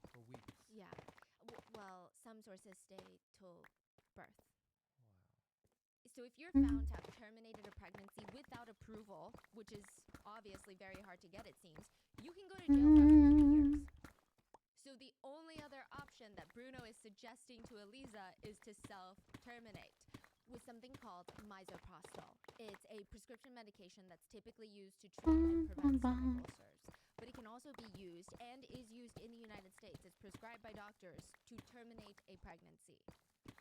For weeks. Yeah. Well, some sources say till birth. So if you're found to have terminated a pregnancy without approval, which is obviously very hard to get, it seems, you can go to jail for up to 2 years. So the only other option that Bruno is suggesting to Elisa is to self-terminate with something called misoprostol. It's a prescription medication that's typically used to treat and prevent stomach ulcers. But it can also be used, and is used in the United States. It's prescribed by doctors to terminate a pregnancy.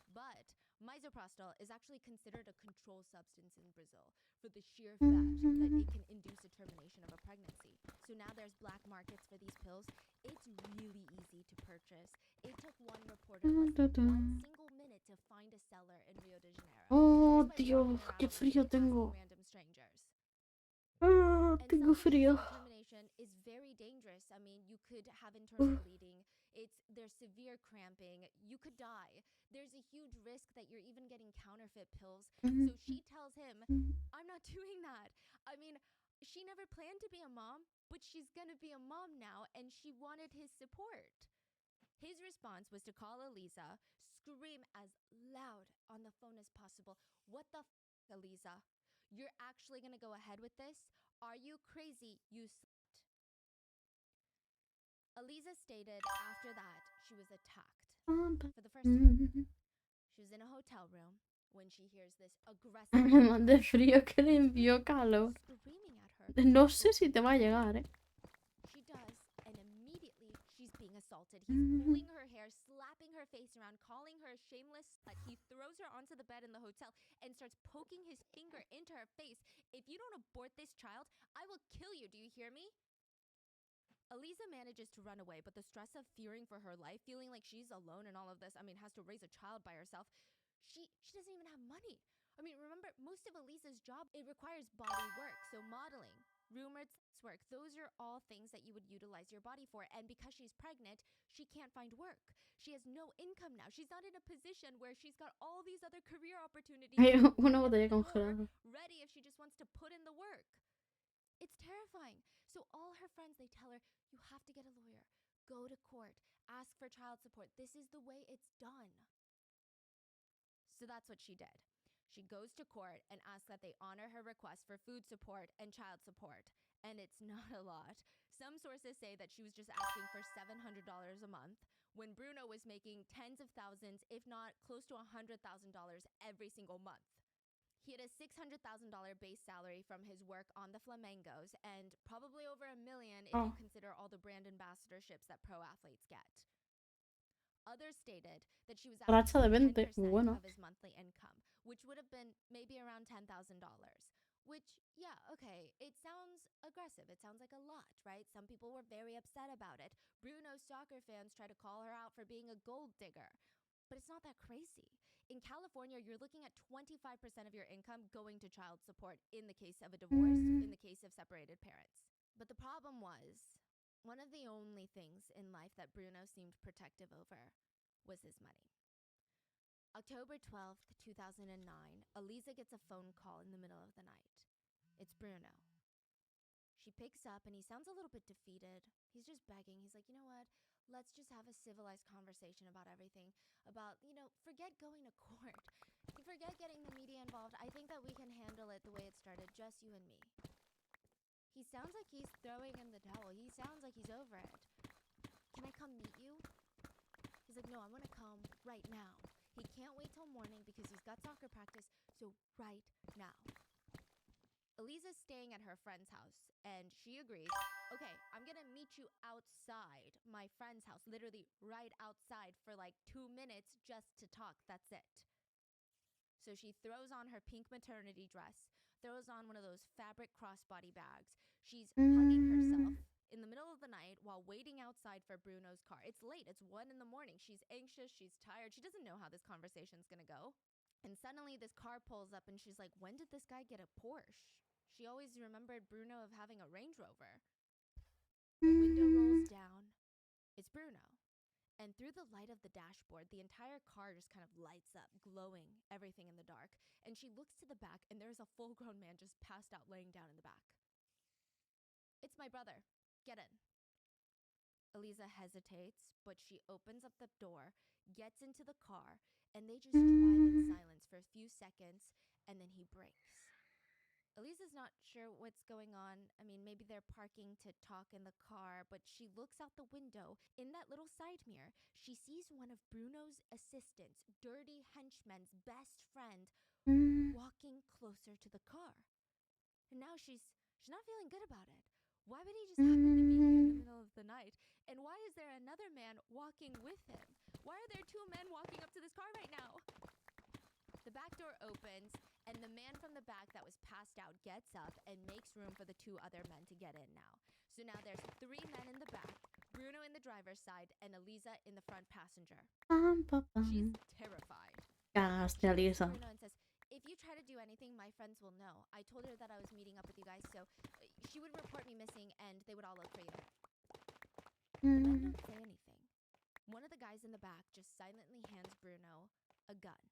But misoprostol is actually considered a controlled substance in Brazil for the sheer fact that it can induce a termination of a pregnancy. So now there's black markets for these pills. It's really easy to purchase. It took one reporter less than 1 single minute to find a seller in Rio de Janeiro. Oh, Just by Dios, walking qué around frío asking tengo. random strangers. Ah, And tengo frío. self-termination is very dangerous. I mean, you could have internal bleeding. There's severe cramping. You could die. There's a huge risk that you're even getting counterfeit pills. So she tells him, I'm not doing that. I mean, she never planned to be a mom, but she's gonna be a mom now, and she wanted his support. His response was to call Elisa, scream as loud on the phone as possible, what the f***, Elisa? You're actually gonna go ahead with this? Are you crazy, you slut? Eliza stated after that she was attacked for the first time. She was in a hotel room when she hears this aggressive Me mandé frío que le envió calor. screaming at her. No sé si te va a llegar, She does, and immediately she's being assaulted. He's pulling her hair, slapping her face around, calling her a shameless slut. He throws her onto the bed in the hotel and starts poking his finger into her face. If you don't abort this child, I will kill you. Do you hear me? Eliza manages to run away, but the stress of fearing for her life, feeling like she's alone in all of this, has to raise a child by herself, she doesn't even have money. Remember, most of Eliza's job, it requires body work, so modeling, rumored sex work, those are all things that you would utilize your body for, and because she's pregnant, she can't find work. She has no income now. She's not in a position where she's got all these other career opportunities Una botella congelada. ready if she just wants to put in the work. It's terrifying. So all her friends, they tell her, you have to get a lawyer, go to court, ask for child support. This is the way it's done. So that's what she did. She goes to court and asks that they honor her request for food support and child support. And it's not a lot. Some sources say that she was just asking for $700 a month when Bruno was making tens of thousands, if not close to $100,000 every single month. He had a $600,000 base salary from his work on the Flamingos and probably over $1 million if you consider all the brand ambassadorships that pro athletes get. Others stated that she was Racha de 20, 10% bueno. of his monthly income, which would have been maybe around $10,000. Which, yeah, okay, it sounds aggressive. It sounds like a lot, right? Some people were very upset about it. Bruno's soccer fans try to call her out for being a gold digger. But it's not that crazy. In California, you're looking at 25% of your income going to child support in the case of a divorce, in the case of separated parents. But the problem was, one of the only things in life that Bruno seemed protective over was his money. October 12th, 2009, Eliza gets a phone call in the middle of the night. It's Bruno. She picks up and he sounds a little bit defeated. He's just begging. He's like, you know what? Let's just have a civilized conversation about everything. About, forget going to court. Forget getting the media involved. I think that we can handle it the way it started, just you and me. He sounds like he's throwing in the towel. He sounds like he's over it. Can I come meet you? He's like, no, I want to come right now. He can't wait till morning because he's got soccer practice, so right now. Eliza's staying at her friend's house, and she agrees, okay, I'm gonna meet you outside my friend's house, literally right outside for like 2 minutes just to talk, that's it. So she throws on her pink maternity dress, throws on one of those fabric crossbody bags. She's hugging herself in the middle of the night while waiting outside for Bruno's car. It's late, it's 1 a.m. She's anxious, she's tired, she doesn't know how this conversation's gonna go. And suddenly this car pulls up and she's like, when did this guy get a Porsche? She always remembered Bruno of having a Range Rover. The window rolls down. It's Bruno. And through the light of the dashboard, the entire car just kind of lights up, glowing, everything in the dark. And she looks to the back and there's a full-grown man just passed out laying down in the back. It's my brother. Get in. Eliza hesitates, but she opens up the door, gets into the car, and they just drive in silence for a few seconds, and then he brakes. Eliza's not sure what's going on. Maybe they're parking to talk in the car, but she looks out the window. In that little side mirror, she sees one of Bruno's assistants, dirty henchman's best friend, walking closer to the car. And now she's not feeling good about it. Why would he just happen to be here in the middle of the night? And why is there another man walking with him? Why are there 2 men walking up to this car right now? The back door opens, and the man from the back that was passed out gets up and makes room for the 2 other men to get in now. So now there's 3 men in the back, Bruno in the driver's side, and Eliza in the front passenger. She's terrified. Cagaste, Eliza. Bruno and says, if you try to do anything, my friends will know. I told her that I was meeting up with you guys, so she would report me missing, and they would all look for you. The men don't say anything. One of the guys in the back just silently hands Bruno a gun.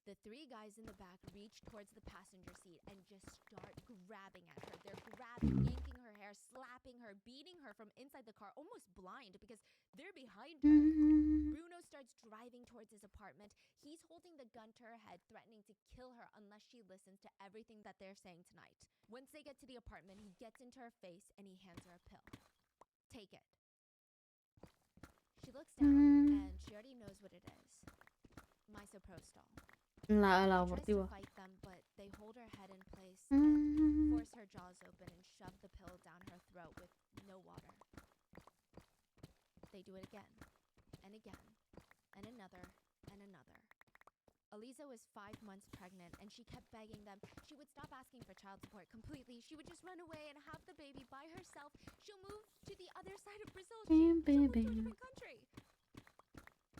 The 3 guys in the back reach towards the passenger seat and just start grabbing at her. They're grabbing, yanking her hair, slapping her, beating her from inside the car, almost blind because they're behind her. Bruno starts driving towards his apartment. He's holding the gun to her head, threatening to kill her unless she listens to everything that they're saying tonight. Once they get to the apartment, he gets into her face and he hands her a pill. Take it. She looks down and she already knows what it is. Misoprostol. La She tries to abortiva. fight them, but they hold her head in place and force her jaws open and shove the pill down her throat with no water. They do it again, and again, and another, and another. Eliza was 5 months pregnant, and she kept begging them. She would stop asking for child support completely. She would just run away and have the baby by herself. She'll move to the other side of Brazil. She'll move to a different country.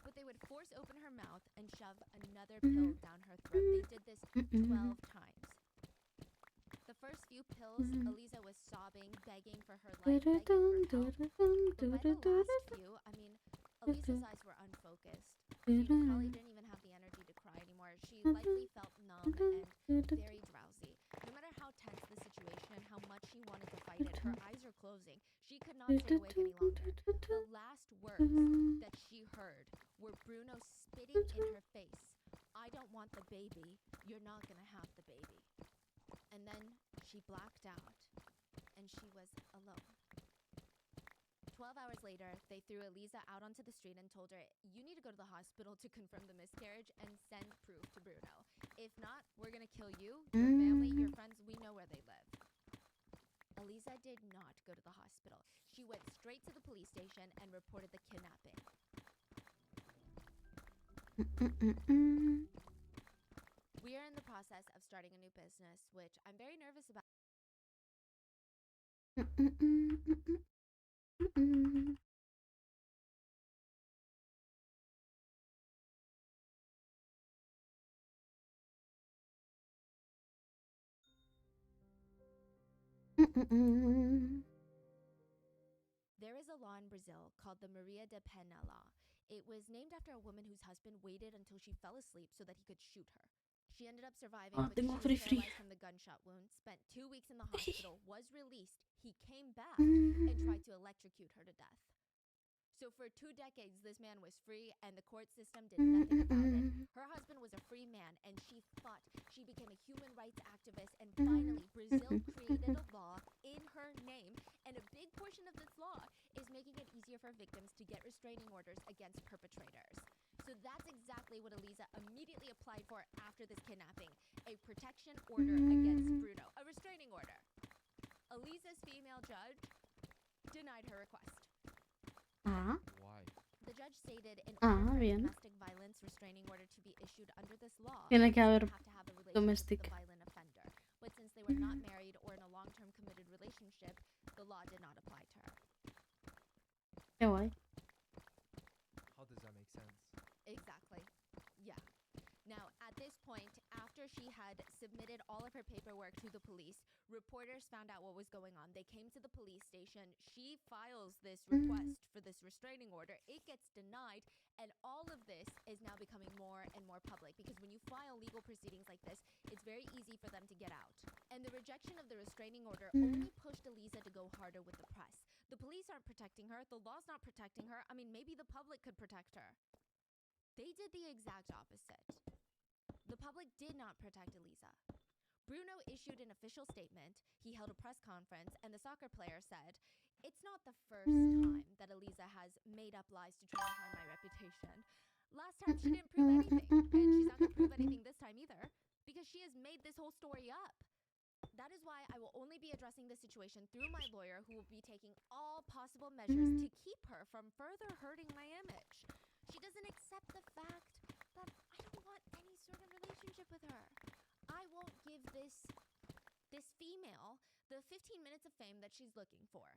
But they would force open her mouth and shove another pill down her throat. They did this 12 times. The first few pills, Eliza was sobbing, begging for her life, begging for help. But by the last few, Eliza's eyes were unfocused. She probably didn't even have the energy to cry anymore. She likely felt numb and very drowsy. No matter how tense the situation, how much she wanted to fight it, her eyes are closing. She could not stay awake any longer. The last words that she heard were Bruno spitting in her face. I don't want the baby. You're not gonna have the baby. And then she blacked out, and she was alone. 12 hours later, they threw Eliza out onto the street and told her, you need to go to the hospital to confirm the miscarriage and send proof to Bruno. If not, we're gonna kill you, your family, your friends, we know where they live. Eliza did not go to the hospital. She went straight to the police station and reported the kidnapping. We are in the process of starting a new business, which I'm very nervous about. There is a law in Brazil called the Maria da Penha law. It was named after a woman whose husband waited until she fell asleep so that he could shoot her. She ended up surviving, but she tengo was free. paralyzed from the gunshot wound, spent 2 weeks in the hospital, was released. He came back and tried to electrocute her to death. So for 2 decades, this man was free, and the court system did nothing about it. Her husband was a free man, and she fought. She became a human rights activist, and finally, Brazil created a law in her name, and a big portion of this law is making it easier for victims to get restraining orders against perpetrators. So that's exactly what Eliza immediately applied for after this kidnapping, a protection order against Bruno, a restraining order. Eliza's female judge denied her request. Ah, Why? The judge stated in order for a bien. domestic violence restraining order to be issued under this law, Tiene que they haber have to have a relationship domestic. with the violent offender. But since they were not married or in a long-term committed relationship, the law did not apply to her. Qué guay. How does that make sense? Exactly. Yeah. Now, at this point, after she had submitted all of her paperwork to the police, reporters found out what was going on. They came to the police station. She files this request for this restraining order. It gets denied, and all of this is now becoming more and more public because when you file legal proceedings like this, it's very easy for them to get out. And the rejection of the restraining order only pushed Eliza to go harder with the press. The police aren't protecting her. The law's not protecting her. I mean, maybe the public could protect her. They did the exact opposite. The public did not protect Eliza. Bruno issued an official statement, he held a press conference, and the soccer player said, it's not the first time that Eliza has made up lies to try to harm my reputation. Last time she didn't prove anything, and she's not going to prove anything this time either, because she has made this whole story up. That is why I will only be addressing this situation through my lawyer, who will be taking all possible measures to keep her from further hurting my image. She doesn't accept the fact that I don't want any sort of relationship with her. I won't give this female the 15 minutes of fame that she's looking for.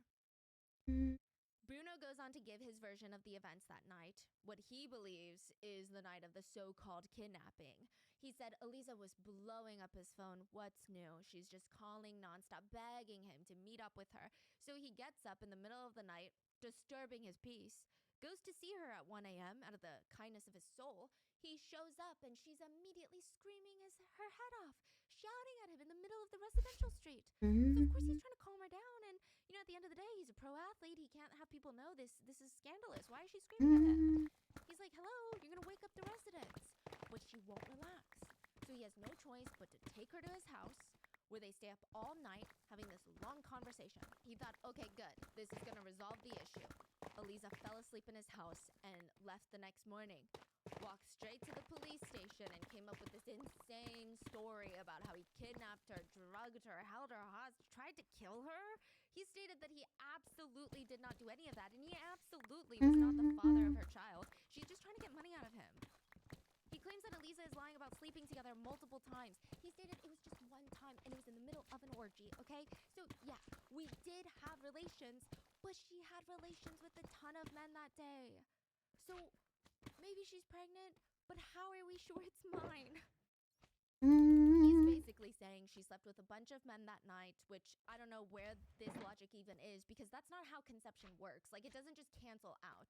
Bruno goes on to give his version of the events that night, what he believes is the night of the so-called kidnapping. He said Eliza was blowing up his phone. What's new? She's just calling nonstop, begging him to meet up with her. So he gets up in the middle of the night, disturbing his peace, goes to see her at 1 a.m. out of the kindness of his soul. He shows up and she's immediately screaming her head off, shouting at him in the middle of the residential street. So of course he's trying to calm her down, and at the end of the day, he's a pro athlete. He can't have people know this is scandalous. Why is she screaming at him? He's like, hello, you're gonna wake up the residents. But she won't relax. So he has no choice but to take her to his house, where they stay up all night having this long conversation. He thought, okay, good, this is gonna resolve the issue. Eliza fell asleep in his house and left the next morning. Walked straight to the police station and came up with this insane story about how he kidnapped her, drugged her, held her hostage, tried to kill her. He stated that he absolutely did not do any of that, and he absolutely was not the father of her child. She's just trying to get money out of him. He claims that Eliza is lying about sleeping together multiple times. He stated it was just one time, and it was in the middle of an orgy, okay? So, yeah, we did have relations, but she had relations with a ton of men that day. So, maybe she's pregnant, but how are we sure it's mine? He's basically saying she slept with a bunch of men that night, which I don't know where this logic even is, because that's not how conception works. Like, it doesn't just cancel out.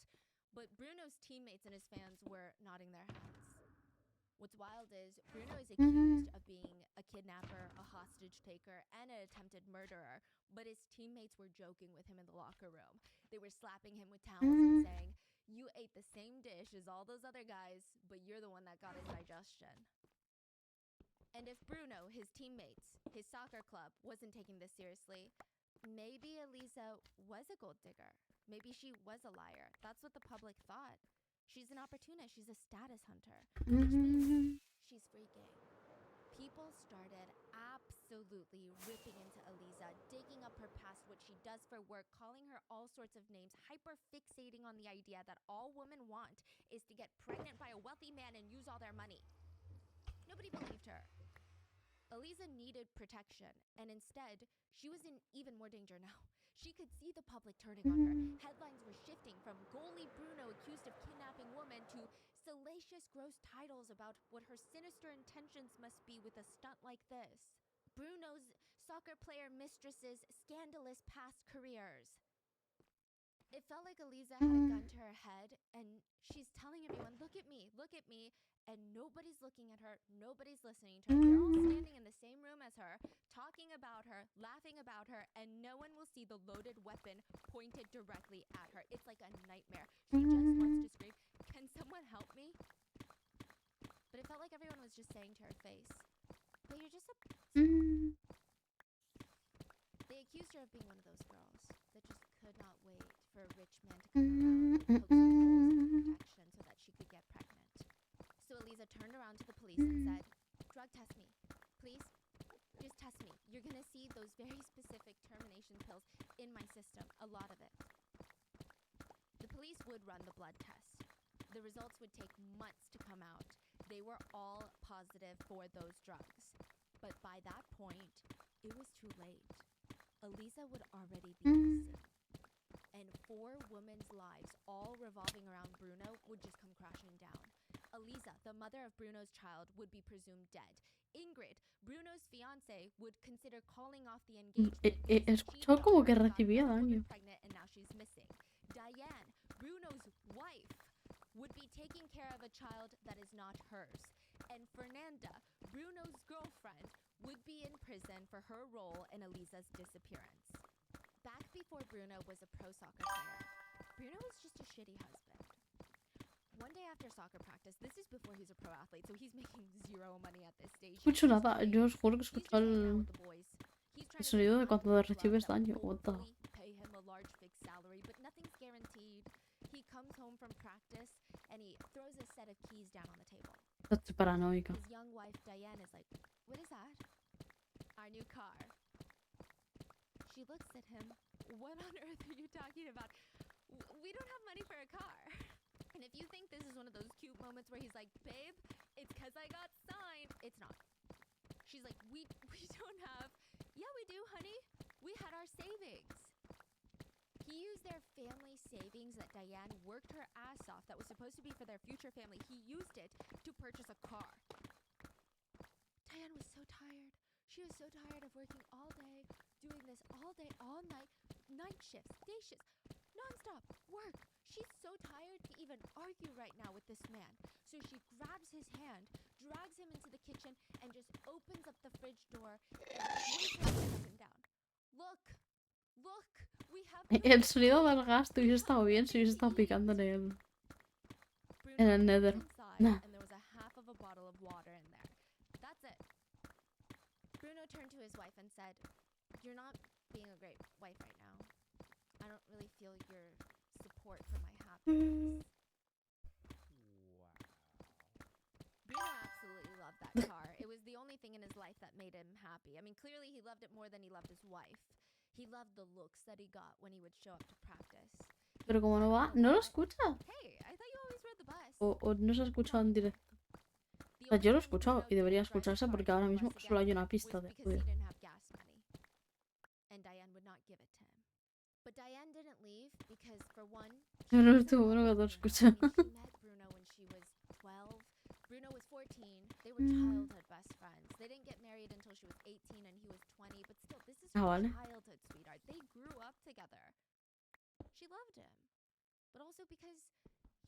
But Bruno's teammates and his fans were nodding their heads. What's wild is Bruno is accused of being a kidnapper, a hostage taker, and an attempted murderer, but his teammates were joking with him in the locker room. They were slapping him with towels and saying, "You ate the same dish as all those other guys, but you're the one that got indigestion." And if Bruno, his teammates, his soccer club wasn't taking this seriously, maybe Eliza was a gold digger. Maybe she was a liar. That's what the public thought. She's an opportunist. She's a status hunter. Which means she's freaking. People started absolutely ripping into Eliza, digging up her past, what she does for work, calling her all sorts of names, hyper-fixating on the idea that all women want is to get pregnant by a wealthy man and use all their money. Nobody believed her. Eliza needed protection, and instead, she was in even more danger now. She could see the public turning on her. Headlines were shifting from goalie Bruno accused of kidnapping woman to salacious, gross titles about what her sinister intentions must be with a stunt like this. Bruno's soccer player mistress's scandalous past careers. It felt like Eliza had a gun to her head, and she's telling everyone, look at me, and nobody's looking at her, nobody's listening to her. They're all standing in the same room as her, talking about her, laughing about her, and no one will see the loaded weapon pointed directly at her. It's like a nightmare. She just wants to scream, "Can someone help me?" But it felt like everyone was just saying to her face, "But you're just a..." They accused her of being one of those girls that just could not wait for a rich man to come around with hooks and poles and protection so that she could get pregnant. So Eliza turned around to the police and said, "Drug test me, please. Just test me. You're gonna see those very specific termination pills in my system, a lot of it." The police would run the blood test. The results would take months to come out. They were all positive for those drugs. But by that point, it was too late. Eliza would already be missing. And 4 women's lives, all revolving around Bruno, would just come crashing down. Eliza, the mother of Bruno's child, would be presumed dead. Ingrid, Bruno's fiance, would consider calling off the engagement. He escuchado como que recibía daño. Pregnant and now she's missing. Diane, Bruno's wife, would be taking care of a child that is not hers. And Fernanda, Bruno's girlfriend, would be in prison for her role in Eliza's disappearance. Back before Bruno was a pro soccer player, Bruno was just a shitty husband. One day after soccer practice, this is before he's a pro athlete, so he's making zero money at this stage. Escucho nada, yo os juro que escucho el sonido de cuando recibes daño. What the? Pay him a large fixed salary, but nothing's guaranteed. He comes home from practice and he throws a set of keys down on the table. Estoy paranoica. His young wife Diane is like, "What is that?" "Our new car." She looks at him. "What on earth are you talking about? We don't have money for a car." And if you think this is one of those cute moments where he's like, "Babe, it's 'cause I got signed," it's not. She's like, we don't have... "Yeah, we do, honey. We had our savings." He used their family savings that Diane worked her ass off that was supposed to be for their future family. He used it to purchase a car. Diane was so tired. She was so tired of working all day, doing this all day, all night, night shifts, day shifts, non-stop work. She's so tired to even argue right now with this man. So she grabs his hand, drags him into the kitchen, and just opens up the fridge door and swings him up and down. Look, we have... El sonido del gas te hubiese estado bien si hubiese estado picando en el nether. Nah. And there was a half of a bottle of water in there. That's it. Bruno turned to his wife and said, "You're not being a great wife right now. I don't really feel your support for my happiness." Wow. Bruno absolutely loved that car. It was the only thing in his life that made him happy. I mean, clearly he loved it more than he loved his wife. He loved the looks that he got when he would show up to practice. Pero como no va, no lo escucha. Hey, I thought you always rode the bus. O no se ha escuchado en directo. The O sea, yo lo he only time escuchado Bruno y debería didn't drive escucharse the car porque ahora to mismo Russ solo hay again una pista was de because he audio. didn't have gas money. And Diane would not give it to him. But Diane didn't leave because, for one, she No was in estuvo love bueno with que lo Bruno. I escucha. mean, she met Bruno when she was 12. Bruno was 14. They were childhood best friends. They didn't get married until she was 18 and he was 20. But still, this is her Ah, vale. childhood sweetheart. They grew up together. She loved him. But also because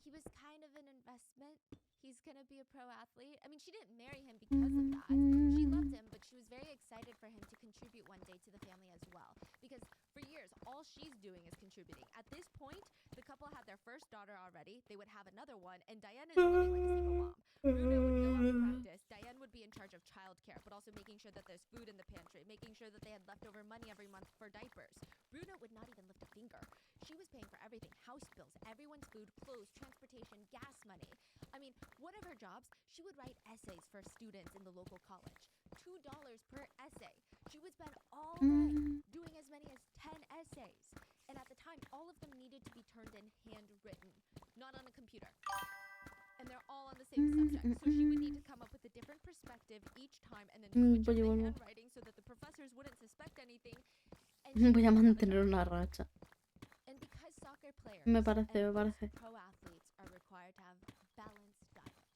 he was kind of an investment. He's gonna be a pro athlete. I mean, she didn't marry him because of that. She loved him, but she was very excited for him to contribute one day to the family as well. Because for years, all she's doing is contributing. At this point, the couple had their first daughter already. They would have another one, and Diane is living like a single mom. Bruno would go out to practice. Diane would be in charge of childcare, but also making sure that there's food in the pantry, making sure that they had leftover money every month for diapers. Bruno would not even lift a finger. She was paying for everything: house bills, everyone's food, clothes, transportation, gas money. I mean, one of her jobs, she would write essays for students in the local college. $2 per essay. She would spend all day doing as many as 10 essays. And at the time, all of them needed to be turned in handwritten, not on a computer. And they're all on the same subject. So she would need to come up with a different perspective each time and then switch up the handwriting so that the professors wouldn't suspect anything. And she Voy a was on the mantener job. una racha. And because soccer players Me parece, and me parece. pro athletes are required to have balanced diets.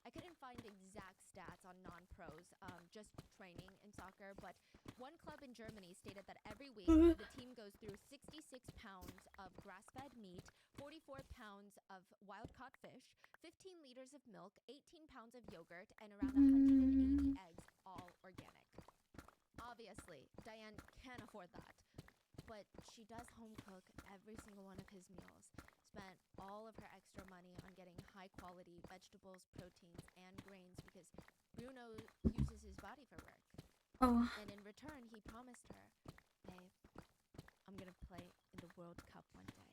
I couldn't find exact stats on non-pros, just training in soccer, but one club in Germany stated that every week the team goes through 66 pounds of grass-fed meat, 44 pounds of wild-caught fish, 15 liters of milk, 18 pounds of yogurt, and around 180 eggs, all organic. Obviously, Diane can't afford that. But she does home cook every single one of his meals. Spent all of her extra money on getting high quality vegetables, proteins, and grains because Bruno uses his body for work. Oh. And in return, he promised her, "Babe, I'm gonna play in the World Cup one day."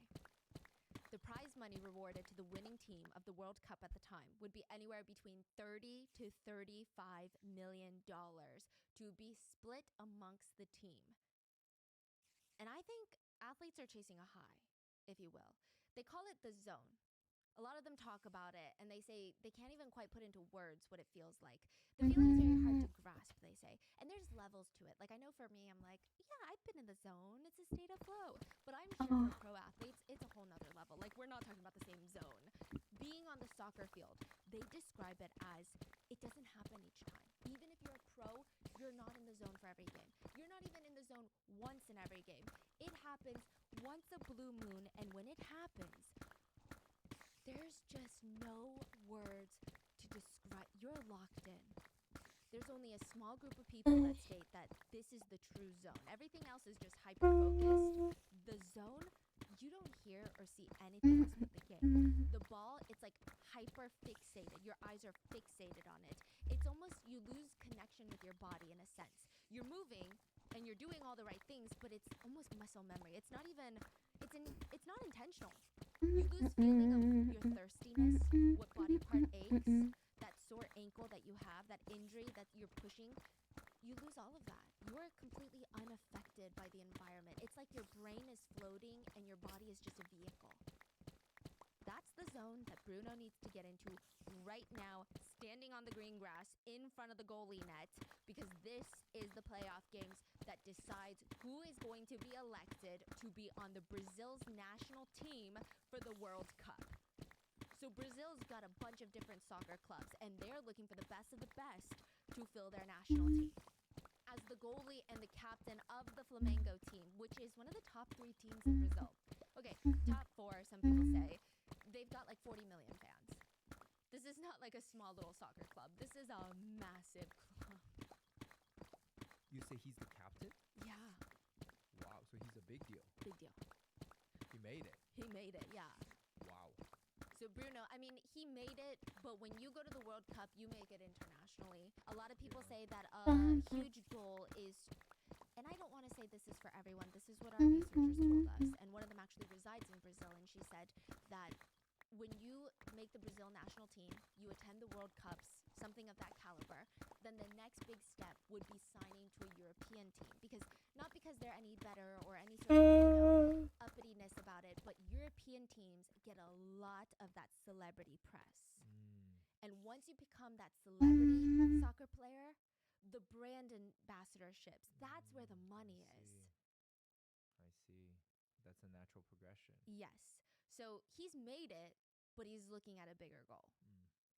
The prize money rewarded to the winning team of the World Cup at the time would be anywhere between $30 to $35 million to be split amongst the team. And I think athletes are chasing a high, if you will. They call it the zone. A lot of them talk about it, and they say they can't even quite put into words what it feels like. The feeling is very hard to grasp, they say. And there's levels to it. Like, I know for me, I'm like, yeah, I've been in the zone. It's a state of flow. But I'm sure for pro athletes, it's a whole nother level. Like, we're not talking about the same zone. Being on the soccer field, they describe it as it doesn't happen each time. Even if you're a pro, you're not in the zone for every game. You're not even in the zone once in every game. It happens once a blue moon, and when it happens, there's just no words to describe. You're locked in. There's only a small group of people that state that this is the true zone. Everything else is just hyper-focused. The zone, you don't hear or see anything else but the game. The ball, it's like hyper-fixated. Your eyes are fixated on it. It's almost, you lose connection with your body in a sense. You're moving and you're doing all the right things, but it's almost muscle memory. It's not even, it's not intentional. You lose feeling of your thirstiness, what body part aches, that sore ankle that you have, that injury that you're pushing. You lose all of that. You are completely unaffected by the environment. It's like your brain is floating and your body is just a vehicle. That's the zone that Bruno needs to get into right now, standing on the green grass in front of the goalie net, because this is the playoff games that decides who is going to be elected to be on the Brazil's national team for the World Cup. So Brazil's got a bunch of different soccer clubs, and they're looking for the best of the best to fill their national team. As the goalie and the captain of the Flamengo team, which is one of the top 3 teams in Brazil. Okay, top 4, some people say. They've got like 40 million fans. This is not like a small little soccer club. This is a massive club. You say he's the captain? Yeah. Wow, so he's a big deal. Big deal. He made it. He made it, yeah. Wow. So Bruno, I mean, he made it, but when you go to the World Cup, you make it internationally. A lot of people say that a huge goal say this is for everyone. This is what our researchers told us. And one of them actually resides in Brazil, and she said that when you make the Brazil national team, you attend the World Cups, something of that caliber, then the next big step would be signing to a European team. Because not because they're any better or any sort of, uppityness about it, but European teams get a lot of that celebrity press. And once you become that celebrity soccer player, the brand ambassadorships, that's where the money is. I see. That's a natural progression. Yes. So he's made it, but he's looking at a bigger goal.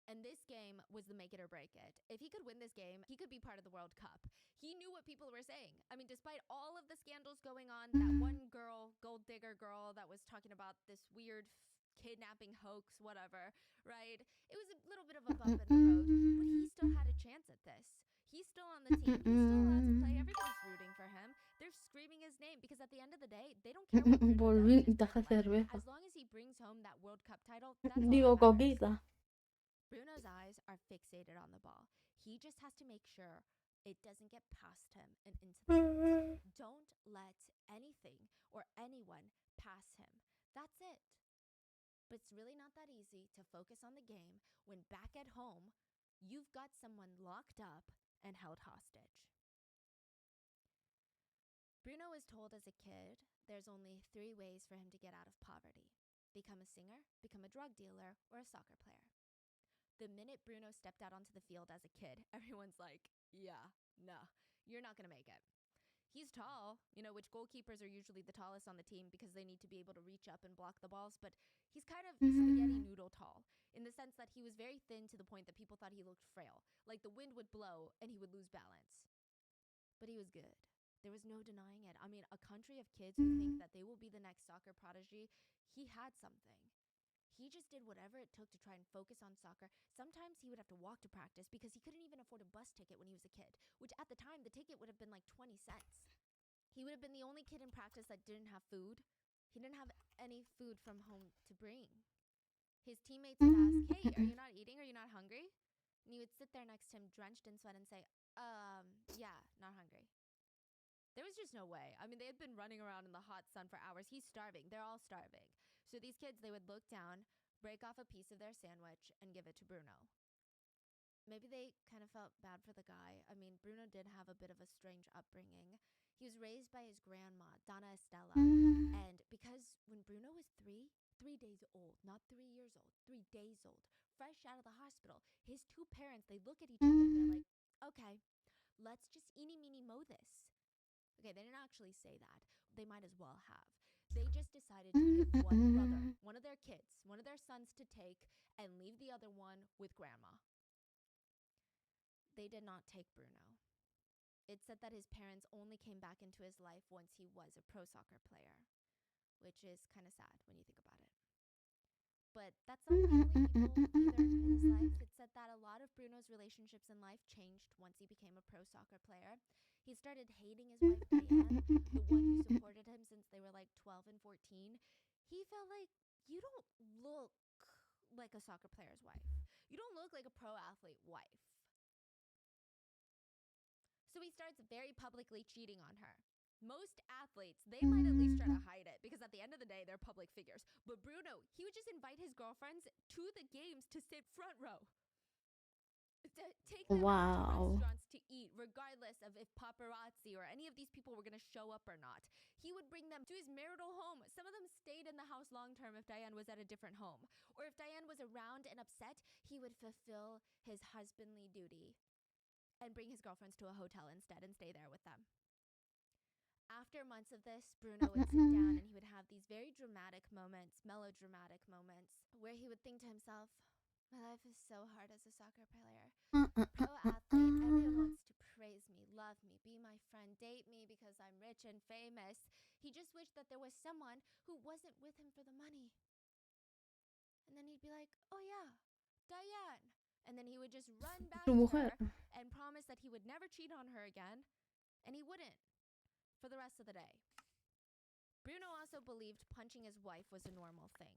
And this game was the make it or break it. If he could win this game, he could be part of the World Cup. He knew what people were saying. I mean, despite all of the scandals going on, that one girl, gold digger girl, that was talking about this weird kidnapping hoax, whatever, right? It was a little bit of a bump in the road, but he still had a chance at this. He's still on the team. He's still allowed to play. Everybody's rooting for him. They're screaming his name because at the end of the day, they don't care what Bruno does in his Volví, personal life. cerveza. As long as he brings home that World Cup title, that's all Digo, that matters. coquita. Bruno's eyes are fixated on the ball. He just has to make sure it doesn't get past him and into the net. Don't let anything or anyone pass him. That's it. But it's really not that easy to focus on the game when back at home, you've got someone locked up and held hostage. Bruno was told as a kid there's only 3 ways for him to get out of poverty: become a singer, become a drug dealer, or a soccer player. The minute Bruno stepped out onto the field as a kid, everyone's like, yeah, no, you're not going to make it. He's tall, which goalkeepers are usually the tallest on the team because they need to be able to reach up and block the balls, but he's kind of spaghetti noodle tall in the sense that he was very thin to the point that people thought he looked frail. Like the wind would blow and he would lose balance. But he was good. There was no denying it. I mean, a country of kids who think that they will be the next soccer prodigy, he had something. He just did whatever it took to try and focus on soccer. Sometimes he would have to walk to practice because he couldn't even afford a bus ticket when he was a kid, which at the time, the ticket would have been like 20 cents. He would have been the only kid in practice that didn't have food. He didn't have any food from home to bring. His teammates would ask, hey, are you not eating? Are you not hungry? And he would sit there next to him, drenched in sweat, and say, yeah, not hungry. There was just no way. I mean, they had been running around in the hot sun for hours. He's starving. They're all starving. So these kids, they would look down, break off a piece of their sandwich, and give it to Bruno. Maybe they kind of felt bad for the guy. I mean, Bruno did have a bit of a strange upbringing. He was raised by his grandma, Donna Estella. And because when Bruno was 3 days old, not 3 years old, 3 days old, fresh out of the hospital, his 2 parents, they look at each other and they're like, okay, let's just eeny, meeny, mo this. Okay, they didn't actually say that. They might as well have. They just decided to pick one brother, one of their kids, one of their sons to take and leave the other one with grandma. They did not take Bruno. It said that his parents only came back into his life once he was a pro soccer player, which is kind of sad when you think about it. But that's not the only people either in his life. It said that a lot of Bruno's relationships in life changed once he became a pro soccer player. He started hating his wife, Diane, the one who supported him since they were like 12 and 14. He felt like, you don't look like a soccer player's wife. You don't look like a pro athlete wife. So he starts very publicly cheating on her. Most athletes, they might at least try to hide it because at the end of the day, they're public figures. But Bruno, he would just invite his girlfriends to the games to sit front row. Take them out to restaurants to eat, regardless of if paparazzi or any of these people were going to show up or not. He would bring them to his marital home. Some of them stayed in the house long term if Diane was at a different home. Or if Diane was around and upset, he would fulfill his husbandly duty and bring his girlfriends to a hotel instead and stay there with them. After months of this, Bruno would sit down and he would have these very dramatic moments, melodramatic moments, where he would think to himself, my life is so hard as a soccer player. Pro athlete, everyone wants to praise me, love me, be my friend, date me because I'm rich and famous. He just wished that there was someone who wasn't with him for the money. And then he'd be like, oh yeah, Diane. And then he would just run back to her and promise that he would never cheat on her again. And he wouldn't. For the rest of the day. Bruno also believed punching his wife was a normal thing.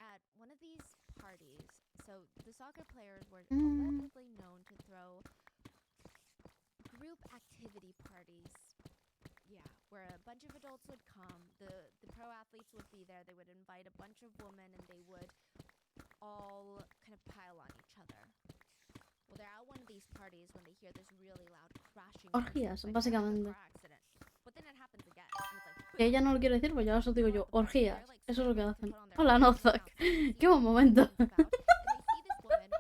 At one of these parties, so the soccer players were allegedly known to throw group activity parties Yeah, where a bunch of adults would come, the pro athletes would be there, they would invite a bunch of women, and they would all kind of pile on each other. Well, they're at one of these parties when they hear this really loud crashing noise. Orgías, Like, básicamente. car accident. But then it happens again, and it's like, Que ella no lo quiere decir, pues ya os digo yo. Orgías. they're, like, Eso es lo que scrambling to hacen. put on their Hola, clothes, Nozak. and outside, Qué buen momento. and they see this woman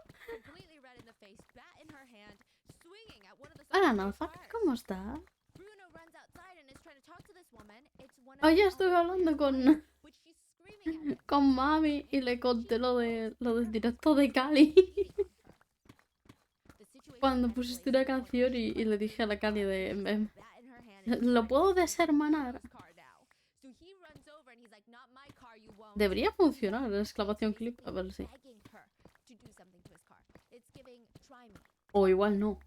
completely red in the face, bat in her hand, swinging at one of the Hola, cars. Nozak. ¿Cómo estás? Bruno runs outside and is trying to talk to this woman. It's one of Oye, the estuve other hablando players' con, wives, but she's screaming at him. con mami y le conté lo del directo de Cali. Cuando pusiste una canción y le dije a la Cali de... ¿Lo puedo deshermanar? Debería funcionar la exclamación clip, a ver si. O igual no.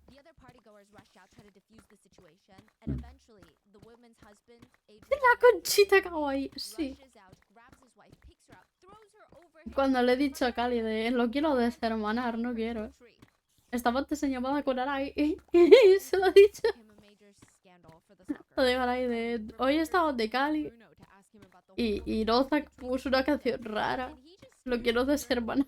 La conchita kawaii, sí. Cuando le he dicho a Cali de lo quiero deshermanar, no quiero. Estaba antes en llamada con Arai y se lo he dicho. Lo digo a Arai de hoy estaba de Cali y Nozak puso una canción rara. Lo quiero deshermanar.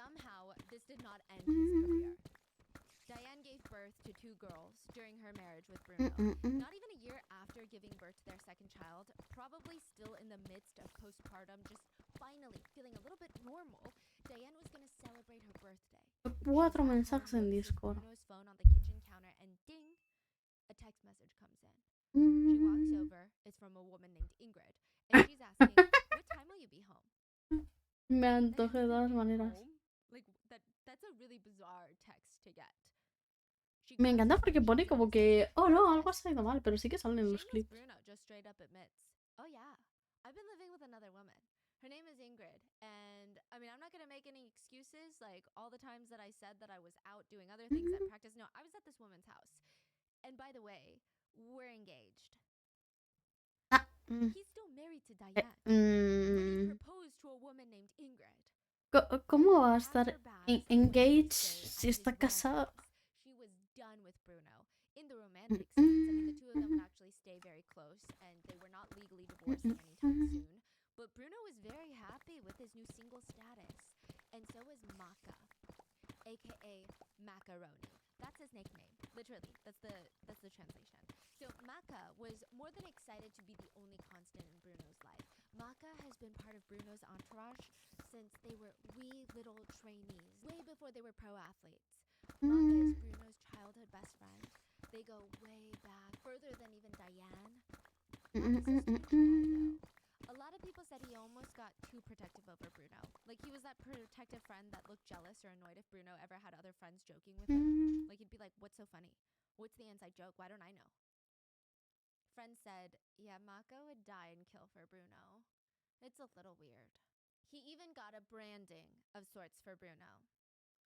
Somehow, this did not end his career. Diane gave birth to 2 girls during her marriage with Bruno. Not even a year after giving birth to their second child, probably still in the midst of postpartum, just finally feeling a little bit normal, Diane was going to celebrate her birthday. 4 mensajes en Discord. Bruno's phone on the kitchen counter, and ding, a text message comes in. She walks over. It's from a woman named Ingrid, and she's asking, "What time will you be home?" Me antojé de todas maneras. Like that's a really bizarre text to get. Me encanta porque pone como que, oh no, algo ha salido mal, pero sí que salen en los clips. Bruno just straight up admits, "Oh yeah, I've been living with another woman. Her name is Ingrid, and I mean, I'm not gonna make any excuses. Like all the times that I said that I was out doing other things at practice. No, I was at this woman's house. And by the way, we're engaged." He's still married to Diane. He proposed to a woman named Ingrid. ¿Cómo va a estar engaged si está casado? She was done with Bruno. In the romantic sense, I mean, the two of them would actually stay very close, and they were not legally divorcing anytime soon. But Bruno was very happy with his new single status, and so was Maka, aka Macaroni. That's his nickname, literally. That's the translation. So Maka was more than excited to be the only constant in Bruno's life. Maka has been part of Bruno's entourage since they were wee little trainees, way before they were pro athletes. Maka is Bruno's childhood best friend. They go way back, further than even Diane. Maka's a strange guy, though. A lot of people said he almost got too protective over Bruno. Like he was that protective friend that looked jealous or annoyed if Bruno ever had other friends joking with him. Like he'd be like, "What's so funny? What's the inside joke? Why don't I know?" Friends said, yeah, Mako would die and kill for Bruno. It's a little weird. He even got a branding of sorts for Bruno.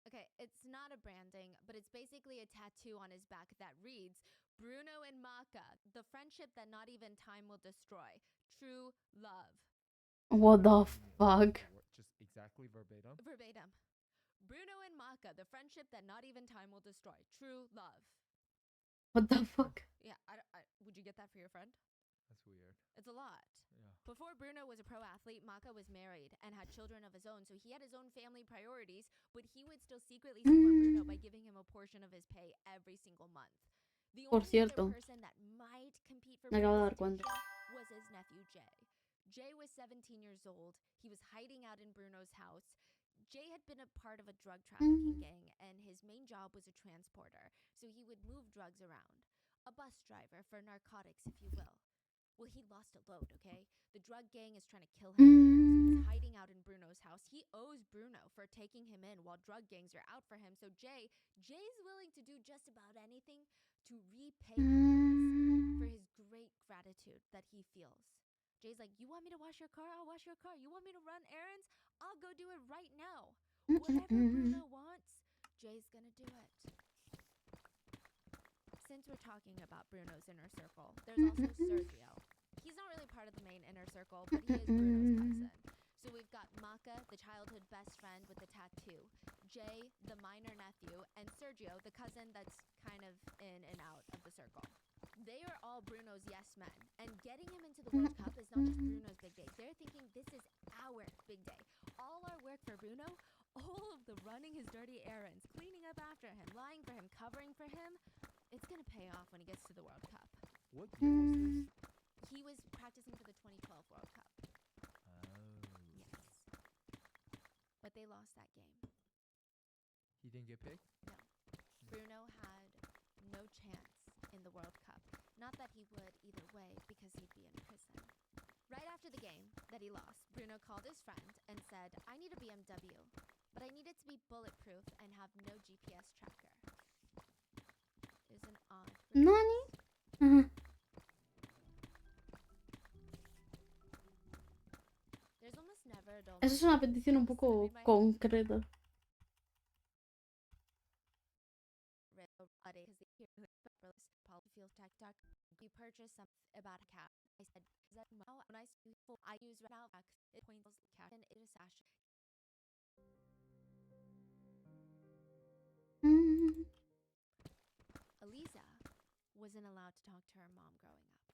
Okay, it's not a branding, but it's basically a tattoo on his back that reads, "Bruno and Maka, the friendship that not even time will destroy. True love." What the fuck? Just exactly verbatim? Verbatim. "Bruno and Maka, the friendship that not even time will destroy. True love." What the fuck? Yeah, would you get that for your friend? That's weird. It's a lot. Yeah. Before Bruno was a pro athlete, Maka was married and had children of his own, so he had his own family priorities, but he would still secretly support Bruno by giving him a portion of his pay every single month. The Por only cierto, other person that might compete for me acabo de Bruno's dar cuenta. attention was his nephew Jay. Jay was 17 years old. He was hiding out in Bruno's house. Jay had been a part of a drug trafficking gang, and his main job was a transporter, so he would move drugs around. A bus driver for narcotics, if you will. Well, he lost a load, okay? The drug gang is trying to kill him, so he's hiding out in Bruno's house. He owes Bruno for taking him in while drug gangs are out for him, so Jay's willing to do just about anything to repay him for his great gratitude that he feels. Jay's like, "You want me to wash your car? I'll wash your car. You want me to run errands? I'll go do it right now." Whatever Bruno wants, Jay's gonna do it. Since we're talking about Bruno's inner circle, there's also Sergio. He's not really part of the main inner inner circle, but he is Bruno's cousin. So we've got Maka, the childhood best friend with the tattoo, Jay, the minor nephew, and Sergio, the cousin that's kind of in and out of the circle. They are all Bruno's yes men, and getting him into the World Cup is not just Bruno's big day. They're thinking this is our big day. All our work for Bruno, all of the running his dirty errands, cleaning up after him, lying for him, covering for him, it's gonna pay off when he gets to the World Cup. What year was this? He was practicing for the 2012 World Cup. Yes. But they lost that game. He didn't get picked? No. Bruno had no chance in the World Cup. Not that he would either way, because he'd be in prison. Right after the game that he lost, Bruno called his friend and said, I need a BMW, but I need it to be bulletproof and have no GPS tracker. It was an odd request. Nani? There's almost never a dull Esa es una petición un poco concreta. You purchase something about a cat. I said, is that now when I use right now it points cat and it is sash. Eliza wasn't allowed to talk to her mom growing up.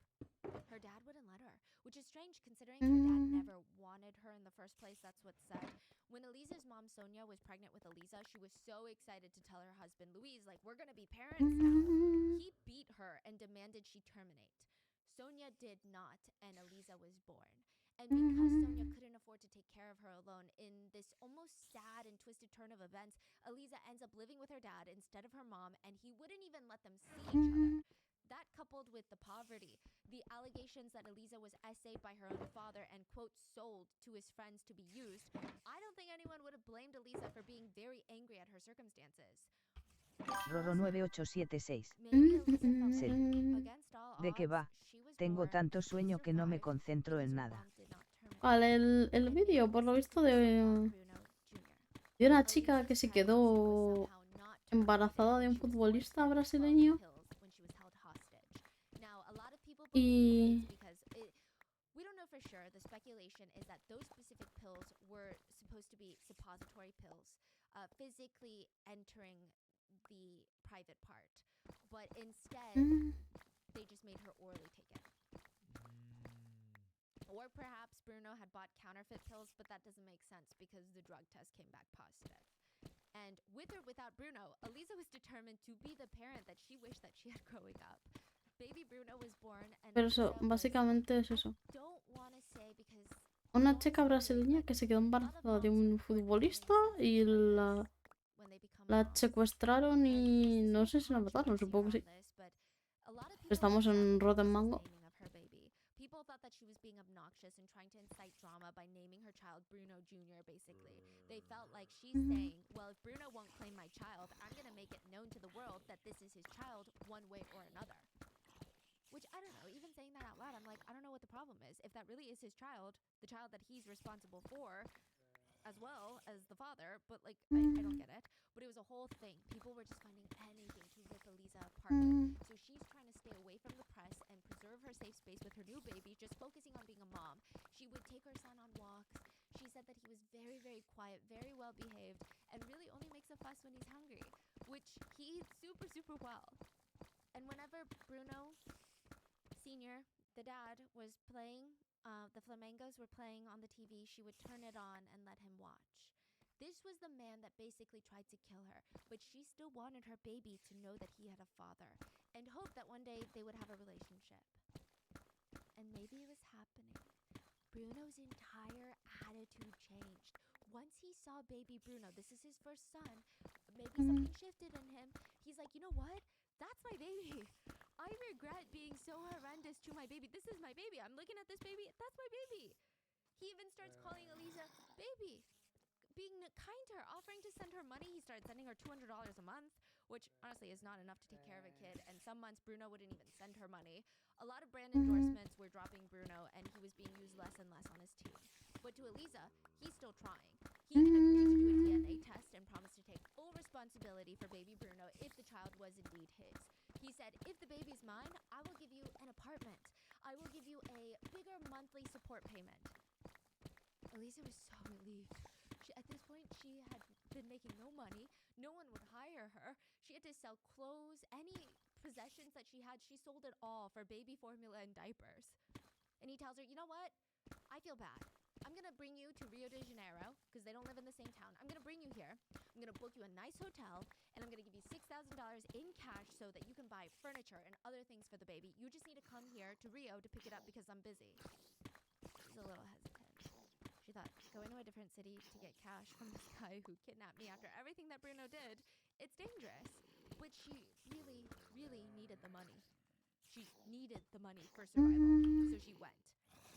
Her dad wouldn't let her, which is strange considering her dad never wanted her in the first place. That's what's said. When Eliza's mom, Sonia, was pregnant with Eliza, she was so excited to tell her husband, Louise, like, we're going to be parents now. He beat her and demanded she terminate. Sonia did not, and Eliza was born. And because Sonia couldn't afford to take care of her alone, in this almost sad and twisted turn of events, Eliza ends up living with her dad instead of her mom, and he wouldn't even let them see each other. That coupled with the poverty, the allegations that Eliza was essayed by her own father and, quote, sold to his friends to be used, I don't think anyone would have blamed Eliza for being very angry at her circumstances. Roro 9876. Maybe Eliza felt like, against all ¿De qué va? odds, she was Tengo born tanto to sueño que no me survive concentro because en her nada. mom did not terminate. Vale, el And vídeo, maybe por lo this visto, is de Bruno Jr. una chica que se Eliza's pregnancy quedó was somehow not embarazada de terminated un when she was futbolista force-fed 12 brasileño pills when she was held hostage. Now, a lot of people believe y it's because we don't know for sure. The speculation is that those specific pills were supposed to be suppository pills, physically entering the private part, but instead they just made her orally take it. Or perhaps Bruno had bought counterfeit pills, but that doesn't make sense because the drug test came back positive. And with or without Bruno, Eliza was determined to be the parent that she wished that she had growing up. Baby Bruno was born and pero eso, Eliza was, básicamente es eso. I don't want to say because Una chica brasileña que se quedó embarazada de un futbolista y la secuestraron y no sé si la mataron, supongo que sí. Estamos en Rotten Mango. People thought that she was being obnoxious and trying to incite drama by naming her child Bruno Jr., basically. They felt like she's saying, well, if Bruno won't claim my child, I'm going to make it known to the world that this is his child one way or another. Which, I don't know, even saying that out loud, I'm like, I don't know what the problem is. If that really is his child, the child that he's responsible for, as well as the father, but like, I don't get it. But it was a whole thing. People were just finding anything to rip Eliza apart with. So she's trying to stay away from the press and preserve her safe space with her new baby, just focusing on being a mom. She would take her son on walks. She said that he was very, very quiet, very well behaved, and really only makes a fuss when he's hungry, which he eats super, super well. And whenever Bruno Sr., the dad, was playing, the Flamingos were playing on the TV, she would turn it on and let him watch. This was the man that basically tried to kill her, but she still wanted her baby to know that he had a father and hoped that one day they would have a relationship. And maybe it was happening. Bruno's entire attitude changed. Once he saw baby Bruno, this is his first son, maybe something shifted in him. He's like, you know what? That's my baby. I regret being so horrendous to my baby. This is my baby. I'm looking at this baby. That's my baby. He even starts calling Eliza baby, being kind to her, offering to send her money. He started sending her $200 a month, which honestly is not enough to take care of a kid. And some months Bruno wouldn't even send her money. A lot of brand endorsements were dropping Bruno, and he was being used less and less on his team. But to Eliza, he's still trying. He even agreed to do a DNA test and promised to take full responsibility for baby Bruno if the child was indeed his. He said, if the baby's mine, I will give you an apartment. I will give you a bigger monthly support support payment. Elisa was so relieved. At this point, she had been making no money. No one would hire her. She had to sell clothes, any possessions that she had. She sold it all for baby formula and diapers. And he tells her, you know what? I feel bad. I'm going to bring you to Rio de Janeiro because they don't live in the same town. I'm going to bring you here. I'm going to book you a nice hotel and I'm going to give you $6,000 in cash so that you can buy furniture and other things for the baby. You just need to come here to Rio to pick it up because I'm busy. She's a little hesitant. She thought, going to a different city to get cash from this guy who kidnapped me after everything that Bruno did, it's dangerous. But she really, really needed the money. She needed the money for survival, so she went.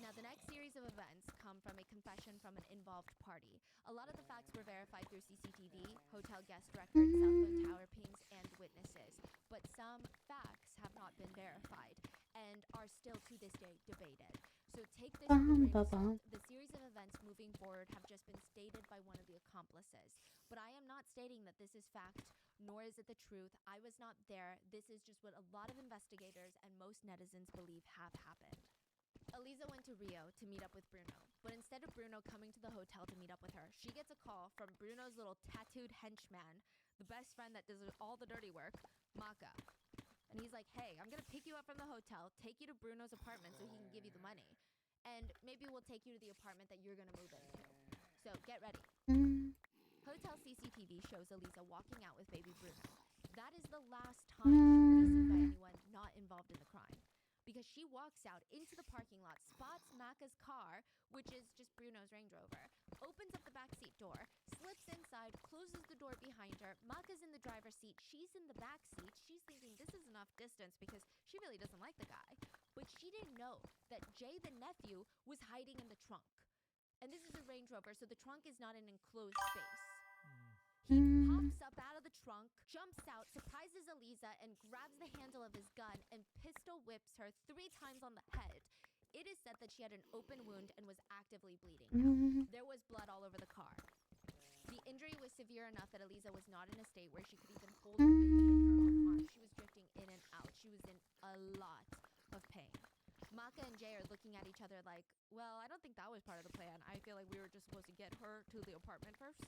Now, the next series of events come from a confession from an involved party. A lot of the facts were verified through CCTV, hotel guest records, cell phone tower pings, and witnesses. But some facts have not been verified and are still to this day debated. So take this with a grain of salt. The series of events moving forward have just been stated by one of the accomplices. But I am not stating that this is fact, nor is it the truth. I was not there. This is just what a lot of investigators and most netizens believe have happened. Elisa went to Rio to meet up with Bruno, but instead of Bruno coming to the hotel to meet up with her, she gets a call from Bruno's little tattooed henchman, the best friend that does all the dirty work, Maka. And he's like, hey, I'm gonna pick you up from the hotel, take you to Bruno's apartment so he can give you the money. And maybe we'll take you to the apartment that you're gonna move into. So get ready. Hotel CCTV shows Elisa walking out with baby Bruno. That is the last time she will be seen by anyone not involved in the crime. Because she walks out into the parking lot, spots Maka's car, which is just Bruno's Range Rover, opens up the backseat door, slips inside, closes the door behind her. Maka's in the driver's seat. She's in the back seat. She's thinking this is enough distance because she really doesn't like the guy. But she didn't know that Jay, the nephew, was hiding in the trunk. And this is a Range Rover, so the trunk is not an enclosed space. He pops up out of the trunk, jumps out, surprises Elisa, and grabs the handle of his gun and pistol whips her 3 times on the head. It is said that she had an open wound and was actively bleeding now. There was blood all over the car. The injury was severe enough that Elisa was not in a state where she could even hold the baby in her own arms. She was drifting in and out. She was in a lot of pain. Maka and Jay are looking at each other like, well, I don't think that was part of the plan. I feel like we were just supposed to get her to the apartment first.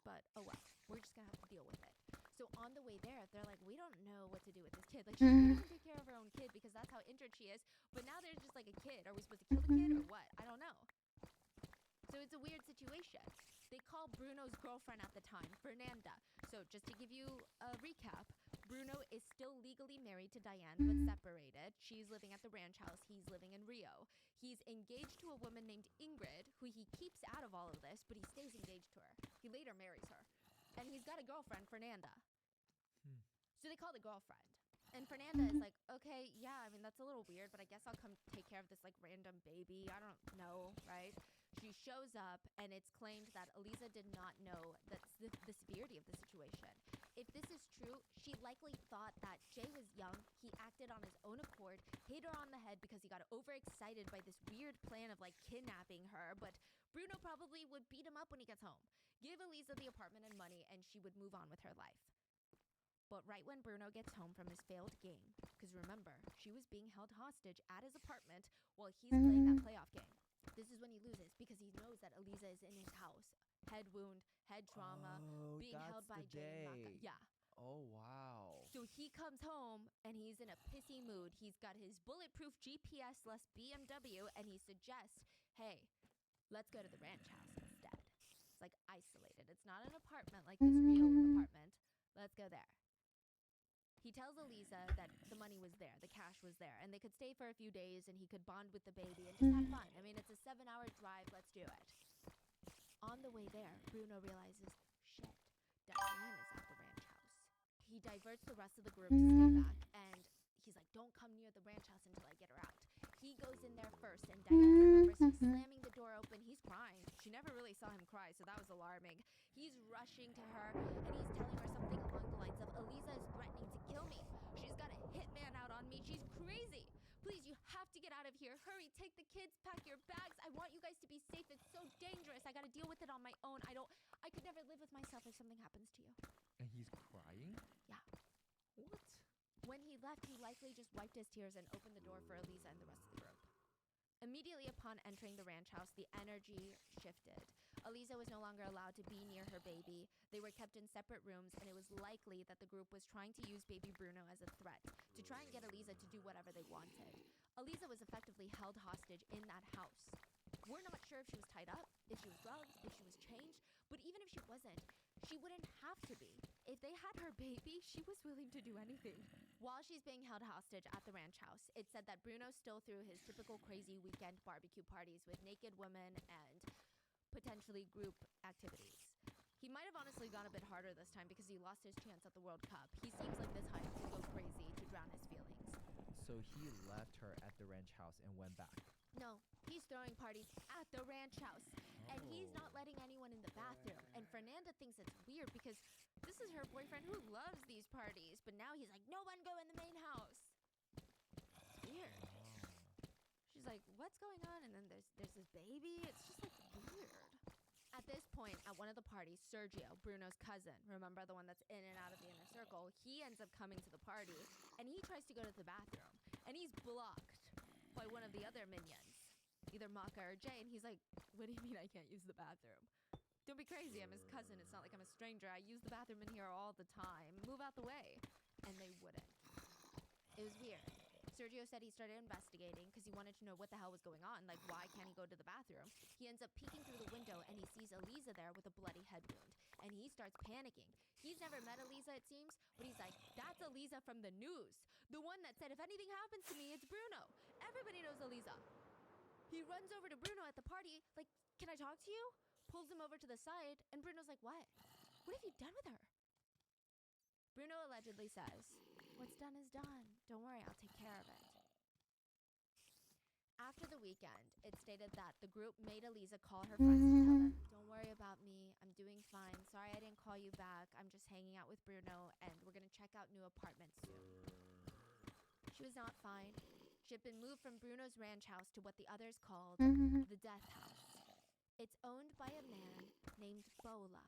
But, oh well, we're just gonna have to deal with it. So on the way there, they're like, we don't know what to do with this kid. Like, she can't even take care of her own kid because that's how injured she is. But now there's just like a kid. Are we supposed to kill the kid or what? I don't know. So it's a weird situation. They call Bruno's girlfriend at the time, Fernanda. So just to give you a recap, Bruno is still legally married to Diane, but separated. She's living at the ranch house. He's living in Rio. He's engaged to a woman named Ingrid, who he keeps out of all of this, but he stays engaged to her. He later marries her. And he's got a girlfriend, Fernanda. So they call the girlfriend. And Fernanda is like, okay, yeah, I mean, that's a little weird, but I guess I'll come take care of this, like, random baby. I don't know, right? She shows up, and it's claimed that Elisa did not know the severity of the situation. If this is true, she likely thought that Jay was young, he acted on his own accord, hit her on the head because he got overexcited by this weird plan of, like, kidnapping her, but Bruno probably would beat him up when he gets home, give Elisa the apartment and money, and she would move on with her life. But right when Bruno gets home from his failed game, because remember, she was being held hostage at his apartment while he's playing that playoff game. This is when he loses because he knows that Elisa is in his house. Head wound, head trauma, being held by Jay and Maka. Yeah. Oh, wow. So he comes home and he's in a pissy mood. He's got his bulletproof GPS-less BMW and he suggests, hey, let's go to the ranch house instead. It's like isolated. It's not an apartment like this real apartment. Let's go there. He tells Elisa that the money was there, the cash was there, and they could stay for a few days and he could bond with the baby and just have fun. I mean, it's a 7-hour drive, let's do it. On the way there, Bruno realizes, shit, Diane is at the ranch house. He diverts the rest of the group to stay back, and he's like, don't come near the ranch house until I get her out. He goes in there first, and Diane remembers him slamming the door open. He's crying. She never really saw him cry, so that was alarming. He's rushing to her, and he's telling her something along the lines of, Elisa is threatening to kill me. She's got a hitman out on me. She's crazy. Please, you have to get out of here. Hurry, take the kids, pack your bags. I want you guys to be safe. It's so dangerous. I gotta deal with it on my own. I could never live with myself if something happens to you. And he's crying? Yeah. What? When he left, he likely just wiped his tears and opened the door for Elisa and the rest of the group. Immediately upon entering the ranch house, the energy shifted. Eliza was no longer allowed to be near her baby. They were kept in separate rooms, and it was likely that the group was trying to use baby Bruno as a threat to try and get Eliza to do whatever they wanted. Eliza was effectively held hostage in that house. We're not sure if she was tied up, if she was drugged, if she was chained, but even if she wasn't, she wouldn't have to be. If they had her baby, she was willing to do anything. While she's being held hostage at the ranch house, it's said that Bruno still threw his typical crazy weekend barbecue parties with naked women and potentially group activities. He might have honestly gone a bit harder this time because he lost his chance at the World Cup. He seems like the type to go crazy to drown his feelings. So he left her at the ranch house and went back. No, he's throwing parties at the ranch house, and he's not letting anyone in the bathroom. And Fernanda thinks it's weird because this is her boyfriend who loves these parties, but now he's like, no one go in the main house. It's weird. She's like, what's going on? And then there's this baby. It's just like weird. At this point, at one of the parties, Sergio, Bruno's cousin, remember the one that's in and out of the inner circle, he ends up coming to the party, and he tries to go to the bathroom, and he's blocked by one of the other minions, either Maka or Jay, and he's like, what do you mean I can't use the bathroom? Don't be crazy, I'm his cousin, it's not like I'm a stranger, I use the bathroom in here all the time, move out the way. And they wouldn't. It was weird. Sergio said he started investigating because he wanted to know what the hell was going on, like why can't he go to the bathroom? He ends up peeking through the window and he sees Eliza there with a bloody head wound, and he starts panicking. He's never met Eliza, it seems, but he's like, that's Eliza from the news. The one that said, if anything happens to me, it's Bruno. Everybody knows Eliza. He runs over to Bruno at the party, like, can I talk to you? Pulls him over to the side, and Bruno's like, what? What have you done with her? Bruno allegedly says, what's done is done. Don't worry, I'll take care of it. After the weekend, it stated that the group made Eliza call her friends to tell them, don't worry about me, I'm doing fine. Sorry I didn't call you back. I'm just hanging out with Bruno, and we're gonna check out new apartments soon. She was not fine. She had been moved from Bruno's ranch house to what the others called the death house. It's owned by a man named Bola,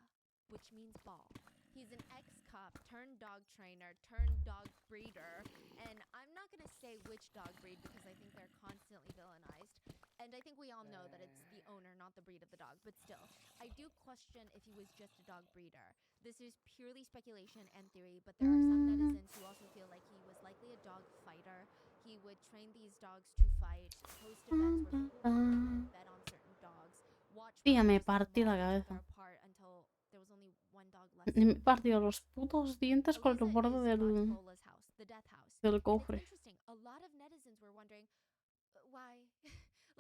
which means ball. He's an ex-cop turned dog trainer turned dog breeder, and I'm not going to say which dog breed because I think they're constantly villainized, and I think we all know that it's the owner, not the breed of the dog, but still, I do question if he was just a dog breeder. This is purely speculation and theory, but there are some netizens who also feel like he was likely a dog fighter. He would train these dogs to fight, host events where people would bet on certain dogs, watch Tía, me brothers partí la tear cabeza. apart until there was only one dog left. Me he partido los putos dientes con el Eliza borde is del, Bola's house, the death house. del And it's cofre. interesting. A lot of netizens were wondering why.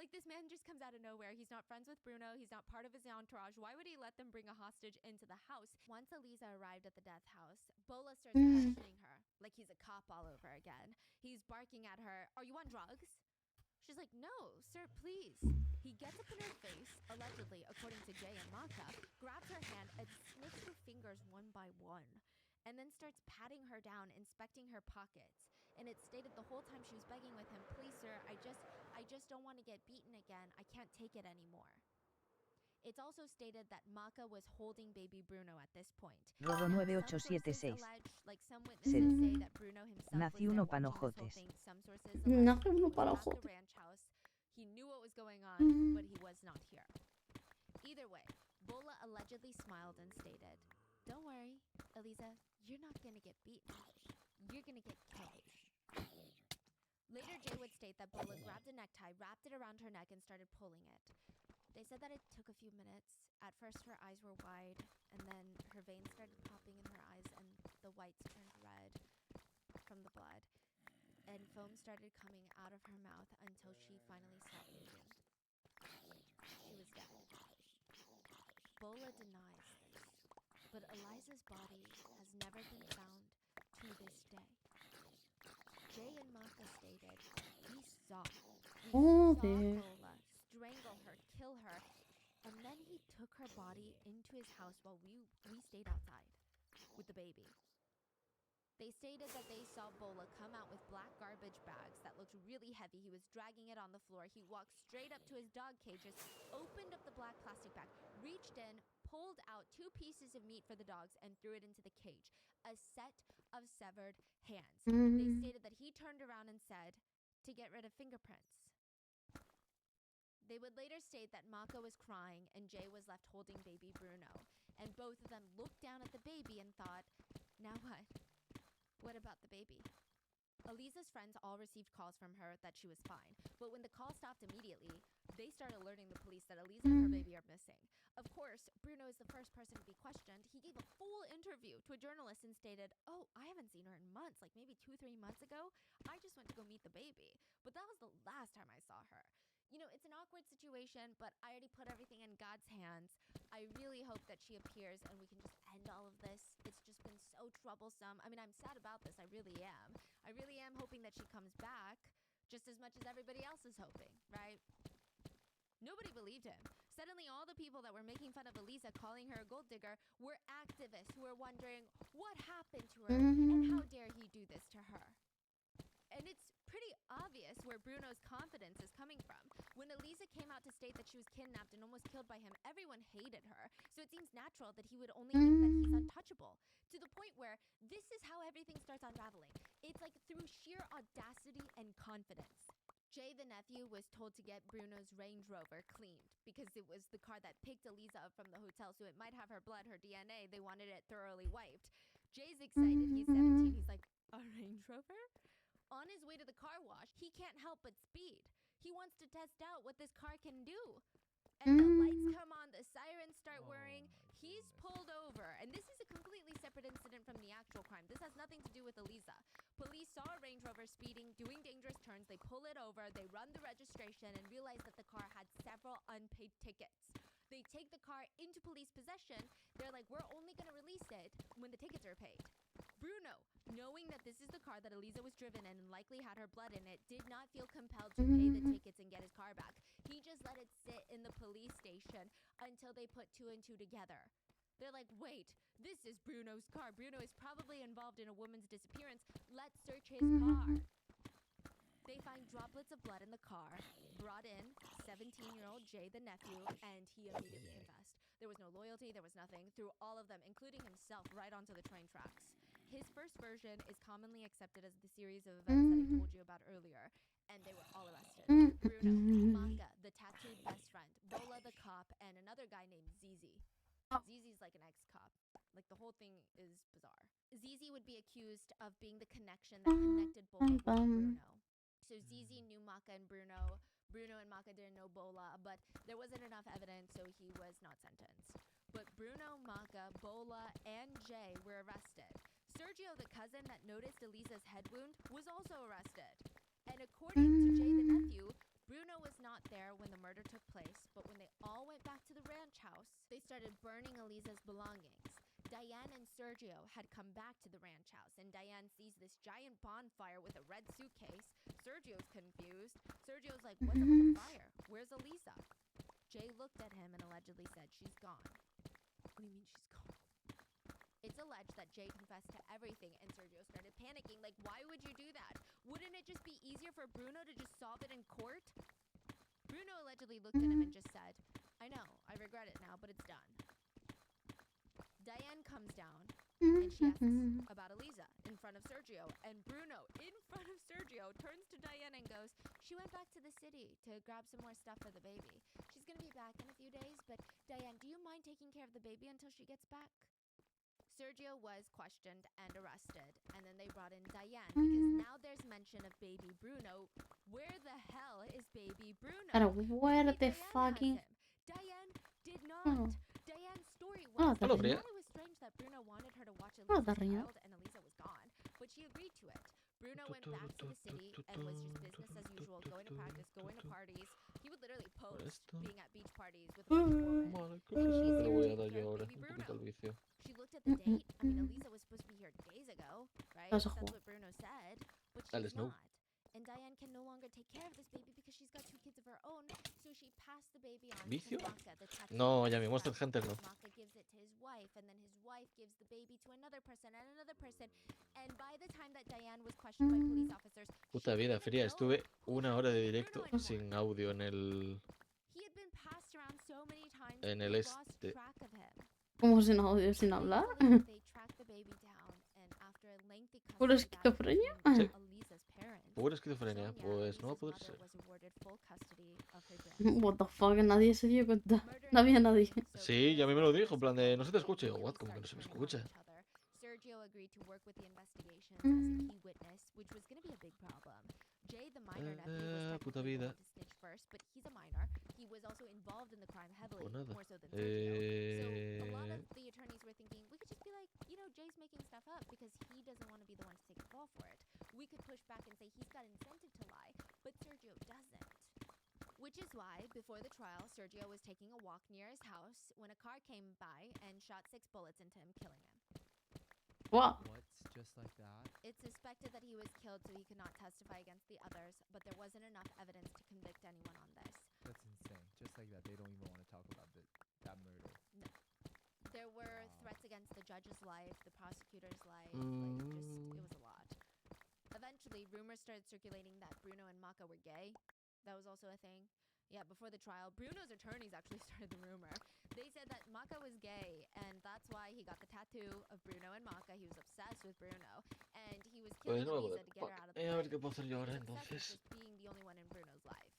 Like, this man just comes out of nowhere. He's not friends with Bruno. He's not part of his entourage. Why would he let them bring a hostage into the house? Once Eliza arrived at the death house, Bola starts questioning her like he's a cop all over again. He's barking at her, are you on drugs? She's like, no, sir, please. He gets up in her face, allegedly, according to Jay and Maka, grabs her hand and snips her fingers one by one, and then starts patting her down, inspecting her pockets. And it stated the whole time she was begging with him, please, sir, I just don't want to get beaten again. I can't take it anymore. It's also stated that Maka was holding baby Bruno at this point. Rodo Now, 9876. some sources allege, like some witnesses say that Bruno himself was Nací there uno watching this whole panojotes. thing. Some sources allege Nací he uno was at the panojotes. ranch house. He knew what was going on, but he was not here. Either way, Bola allegedly smiled and stated, don't worry, Eliza, you're not gonna get beaten. You're gonna get killed. Later, Jay would state that Bola grabbed a necktie, wrapped it around her neck, and started pulling it. They said that it took a few minutes. At first, her eyes were wide, and then her veins started popping in her eyes, and the whites turned red from the blood. And foam started coming out of her mouth until she finally stopped moving. She was dead. Bola denies this, but Eliza's body has never been found to this day. Jay and Maka stated, we saw Bola strangle her, kill her, and then he took her body into his house while we stayed outside with the baby. They stated that they saw Bola come out with black garbage bags that looked really heavy. He was dragging it on the floor. He walked straight up to his dog cages, opened up the black plastic bag, reached in, pulled out 2 pieces of meat for the dogs, and threw it into the cage. A set of severed hands. They stated that he turned around and said, to get rid of fingerprints. They would later state that Maka was crying and Jay was left holding baby Bruno, and both of them looked down at the baby and thought, now what? What about the baby? Elisa's friends all received calls from her that she was fine, but when the call stopped immediately, they started alerting the police that Elisa and her baby are missing. Of course, Bruno is the first person to be questioned. He gave a full interview to a journalist and stated, oh, I haven't seen her in months, like maybe 2-3 months ago. I just went to go meet the baby, but that was the last time I saw her. You know, it's an awkward situation, but I already put everything in God's hands. I really hope that she appears and we can just end all of this. It's just been so troublesome. I mean, I'm sad about this. I really am. I really am hoping that she comes back just as much as everybody else is hoping, right? Nobody believed him. Suddenly, all the people that were making fun of Elisa, calling her a gold digger, were activists who were wondering what happened to her and how dare he do this to her. And it's pretty obvious where Bruno's confidence is coming from. When Elisa came out to state that she was kidnapped and almost killed by him, everyone hated her. So it seems natural that he would only think that he's untouchable. To the point where this is how everything starts unraveling. It's like through sheer audacity and confidence. Jay, the nephew, was told to get Bruno's Range Rover cleaned because it was the car that picked Elisa up from the hotel, so it might have her blood, her DNA. They wanted it thoroughly wiped. Jay's excited. He's 17. He's like, a Range Rover? On his way to the car wash, he can't help but speed. He wants to test out what this car can do. And the lights come on, the sirens start whirring. He's pulled over. And this is a completely separate incident from the actual crime. This has nothing to do with Elisa. Police saw a Range Rover speeding, doing dangerous turns. They pull it over, they run the registration, and realize that the car had several unpaid tickets. They take the car into police possession. They're like, we're only going to release it when the tickets are paid. Bruno, knowing that this is the car that Elisa was driven in and likely had her blood in it, did not feel compelled to pay the tickets and get his car back. He just let it sit in the police station until they put 2 and 2 together. They're like, wait, this is Bruno's car. Bruno is probably involved in a woman's disappearance. Let's search his car. They find droplets of blood in the car, brought in 17-year-old Jay, the nephew, and he immediately confessed. There was no loyalty, there was nothing, threw all of them, including himself, right onto the train tracks. His first version is commonly accepted as the series of events that I told you about earlier, and they were all arrested. Bruno, Maka, the tattooed best friend, Bola the cop, and another guy named Zizi. Zizi's like an ex-cop. Like, the whole thing is bizarre. Zizi would be accused of being the connection that connected Bola with Bruno. So Zizi knew Maka and Bruno. Bruno and Maka didn't know Bola, but there wasn't enough evidence, so he was not sentenced. But Bruno, Maka, Bola, and Jay were arrested. Sergio, the cousin that noticed Elisa's head wound, was also arrested. And according to Jay, the nephew, Bruno was not there when the murder took place, but when they all went back to the ranch house, they started burning Elisa's belongings. Diane and Sergio had come back to the ranch house, and Diane sees this giant bonfire with a red suitcase. Sergio's confused. Sergio's like, what's up with the fire? Where's Elisa? Jay looked at him and allegedly said, she's gone. What do you mean she's gone? It's alleged that Jay confessed to everything, and Sergio started panicking. Like, why would you do that? Wouldn't it just be easier for Bruno to just solve it in court? Bruno allegedly looked at him and just said, I know, I regret it now, but it's done. Diane comes down, and she asks about Elisa in front of Sergio. And Bruno, in front of Sergio, turns to Diane and goes, she went back to the city to grab some more stuff for the baby. She's going to be back in a few days, but Diane, do you mind taking care of the baby until she gets back? Sergio was questioned and arrested, and then they brought in Diane, because now there's mention of baby Bruno. Where the hell is baby Bruno? Where the Diane fucking... has him. Diane did not. Diane's story Oh, was that Maria. it was strange that Bruno wanted her to watch Oh, Elisa's Maria. child, and Elisa was gone, but she agreed to it. Bruno went back to the city and was just business as usual, going to practice, going to parties. He would literally post being at beach parties with a bunch of women. Vale, creo que sí te lo voy a dar yo ahora, Baby un Bruno. poquito al vicio. She looked at the date. I mean, Elisa was supposed to be here days ago, right? That's That's a what Bruno said, but Dale, she's Snow. not. And Diane can no longer take care of this baby because she's got 2 kids of her own, so she passed the baby on ¿Vicio? to Maka, the tattooed No, ya mi best Monster friend. Hunter no. Maka gives it to his wife, and then his wife gives the baby to another person and another person. And by the time that Diane was questioned by police officers, Puta she vida didn't fría, know estuve who una had hora de baby directo Bruno anymore. sin audio en el... He had been passed around so many times En that el they lost este. track of him. Como sin audio, sin hablar. They tracked the baby down, and after a lengthy ¿Pura custody battle esquizofrenia? between Sí. Elisa's parents, ¿Pura esquizofrenia? Sonia, Pues no Elisa's puede mother, ser. was awarded full custody of What the fuck, nadie se dio cuenta. No había nadie. Sí, y a mí me lo dijo, en plan de, no se te escucha. Y yo, what, como que no se me escucha. Sergio agreed to work with the investigations as a key witness, which was going to be a big problem. Jay, the minor nephew, was Puta technically vida. going to snitch first, but he's a minor. He was also involved in the crime heavily, Pues nada. more so than Sergio. So a lot of the attorneys were thinking, we could just be like, you know, Jay's making stuff up because he doesn't want to be the one to take the fall for it. We could push back and say he's got incentive to lie, but Sergio doesn't. Which is why, before the trial, Sergio was taking a walk near his house when a car came by and shot 6 bullets into him, killing him. What? What? Just like that? It's suspected that he was killed so he could not testify against the others, but there wasn't enough evidence to convict anyone on this. That's insane. Just like that, they don't even want to talk about that murder. No. There were threats against the judge's life, the prosecutor's life, it was a lot. Eventually, rumors started circulating that Bruno and Maka were gay. That was also a thing. Yeah, before the trial, Bruno's attorneys actually started the rumor. They said that Maka was gay, and that's why he got the tattoo of Bruno and Maka. He was obsessed with Bruno, and he was killing Bueno, Lisa to get her out of the a ver way. qué puedo hacer yo ahora He was obsessed entonces. with just being the only one in Bruno's life.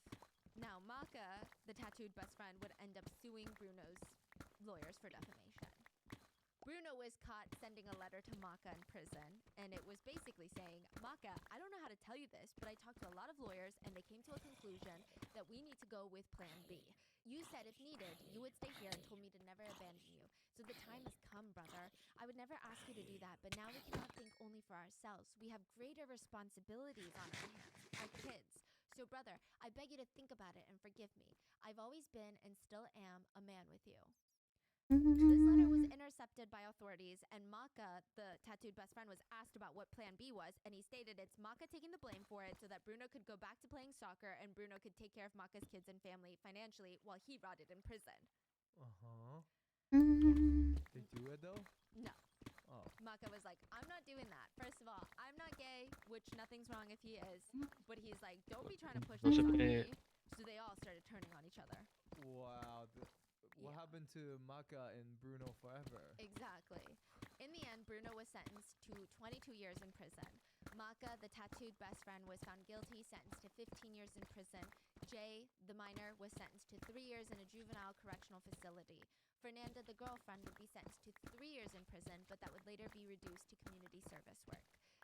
Now, Maka, the tattooed best friend, would end up suing Bruno's lawyers for defamation. Bruno was caught sending a letter to Maka in prison, and it was basically saying, Maka, I don't know how to tell you this, but I talked to a lot of lawyers, and they came to a conclusion that we need to go with Plan B. You said if needed, you would stay here and told me to never abandon you. So the time has come, brother. I would never ask you to do that, but now we cannot think only for ourselves. We have greater responsibilities on our hands, our kids. So, brother, I beg you to think about it and forgive me. I've always been and still am a man with you. This letter was intercepted by authorities, and Maka, the tattooed best friend, was asked about what Plan B was, and he stated it's Maka taking the blame for it so that Bruno could go back to playing soccer and Bruno could take care of Maka's kids and family financially while he rotted in prison. Uh-huh. Mm. They do it though? No. Oh. Maka was like, I'm not doing that. First of all, I'm not gay, which nothing's wrong if he is, but he's like, don't be trying to push No this se on me- me. So they all started turning on each other. Wow. What Yeah. happened to Maka and Bruno forever? Exactly. In the end, Bruno was sentenced to 22 years in prison. Maka, the tattooed best friend, was found guilty, sentenced to 15 years in prison. Jay, the minor, was sentenced to 3 years in a juvenile correctional facility. Fernanda, the girlfriend, would be sentenced to 3 years in prison, but that would later be reduced to community service work.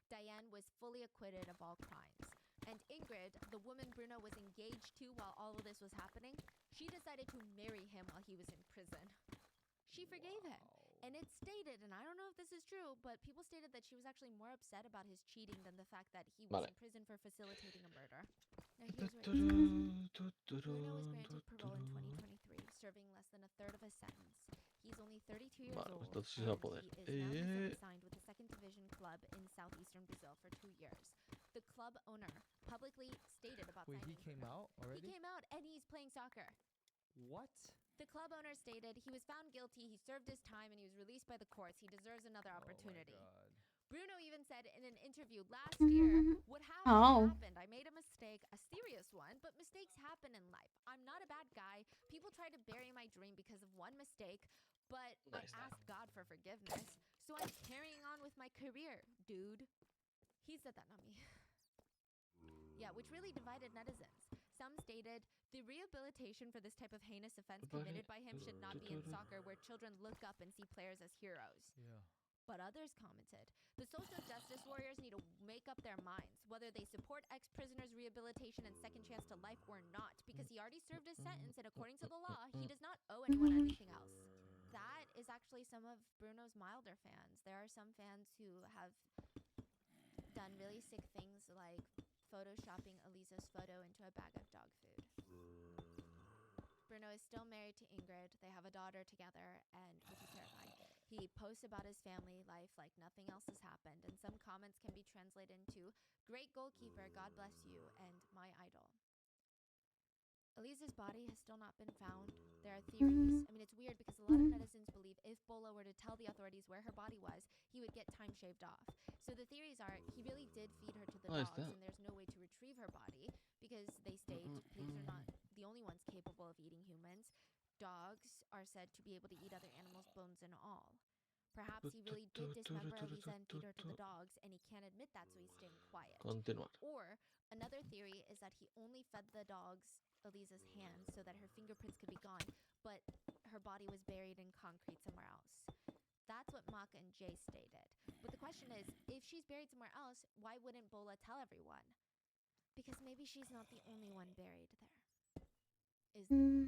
Diane was fully acquitted of all crimes. And Ingrid, the woman Bruno was engaged to while all of this was happening, she decided to marry him while he was in prison. She forgave him. And it stated, and I don't know if this is true, but people stated that she was actually more upset about his cheating than the fact that he was Vale. in prison for facilitating a murder. Now here's where it gets Bruno was granted parole in 2023, serving less than a third of his sentence. He's only 32 years Vale, old, entonces sí se va a and poder. he is now recently signed with the second division club in southeastern Brazil for 2 years. The club owner publicly stated about Wait, he signing came Bruno. out already? He came out and he's playing soccer. What? The club owner stated he was found guilty, he served his time, and he was released by the courts. He deserves another opportunity. Oh my God. Bruno even said in an interview last year, what happened Oh. happened. I made a mistake, a serious one, but mistakes happen in life. I'm not a bad guy. People try to bury my dream because of one mistake, but Nice. I asked God for forgiveness, so I'm carrying on with my career, dude. He said that, not me. Yeah, which really divided netizens. Some stated the rehabilitation for this type of heinous offense committed by him should not be in soccer, where children look up and see players as heroes. Yeah. But others commented, the social justice warriors need to make up their minds, whether they support ex-prisoners' rehabilitation and second chance to life or not, because he already served his sentence, and according to the law, he does not owe anyone anything else. That is actually some of Bruno's milder fans. There are some fans who have done really sick things like photoshopping Elisa's photo into a bag of dog food. Bruno is still married to Ingrid. They have a daughter together, and which is terrifying. He posts about his family life like nothing else has happened, and some comments can be translated into "Great goalkeeper, God bless you," and "My idol." Elisa's body has still not been found. There are theories. I mean, it's weird because a lot of netizens believe if Bolo were to tell the authorities where her body was, he would get time shaved off. So the theories are he really did feed her to the Why is dogs, that? and there's no way to retrieve her body because they state pigs are not the only ones capable of eating humans. Dogs are said to be able to eat other animals' bones and all. Perhaps he really did dismember Elisa and feed her to the dogs, and he can't admit that, so he's staying quiet. Continuar. Or another theory is that he only fed the dogs Elisa's hands so that her fingerprints could be gone, but her body was buried in concrete somewhere else. That's what Maka and Jay stated. But the question is, if she's buried somewhere else, why wouldn't Bola tell everyone? Because maybe she's not the only one buried there. Is there?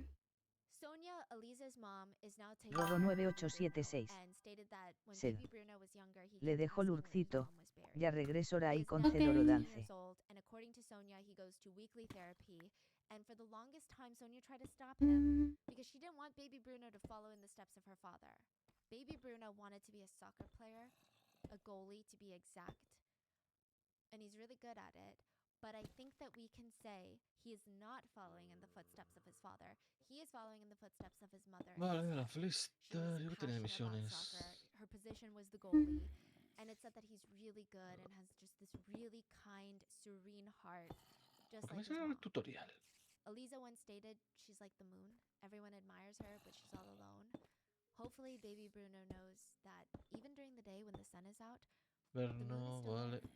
Sonia, Elisa's mom, is now taking Rodo care of baby 9876. Bruno and stated that when Sed. baby Bruno was younger, he Le kept dejo asking where his Lurcito. mom was buried. Ya regreso He ahí is con now Cedoro 18 Dance. years old, and according to Sonia, he goes to weekly therapy. And for the longest time, Sonia tried to stop him because she didn't want baby Bruno to follow in the steps of her father. Baby Bruno wanted to be a soccer player, a goalie to be exact, and he's really good at it. But I think that we can say he is not following in the footsteps of his father. He is following in the footsteps of his mother. and Vale, his las sister. She listas. was Yo que tiene passionate about misiones. soccer. Her position was the goalie. And it's said that he's really good and has just this really kind, serene heart, just ¿Por qué me like his sale el mom. tutorial? Elisa once stated she's like the moon. Everyone admires her, but she's all alone. Hopefully, baby Bruno knows that even during the day when the sun is out, Ver the moon is no, still vale. there.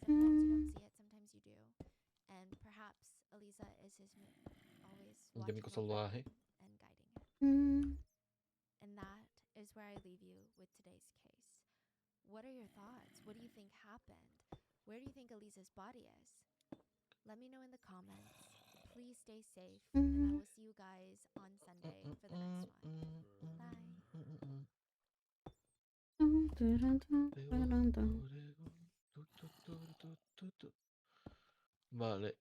Sometimes you don't see it, sometimes you do. And perhaps Elisa is his moon, always El de mi watching over salvaje. him and guiding him. And that is where I leave you with today's case. What are your thoughts? What do you think happened? Where do you think Elisa's body is? Let me know in the comments. Please stay safe, and I will see you guys on Sunday for the next one. Bye. Vale,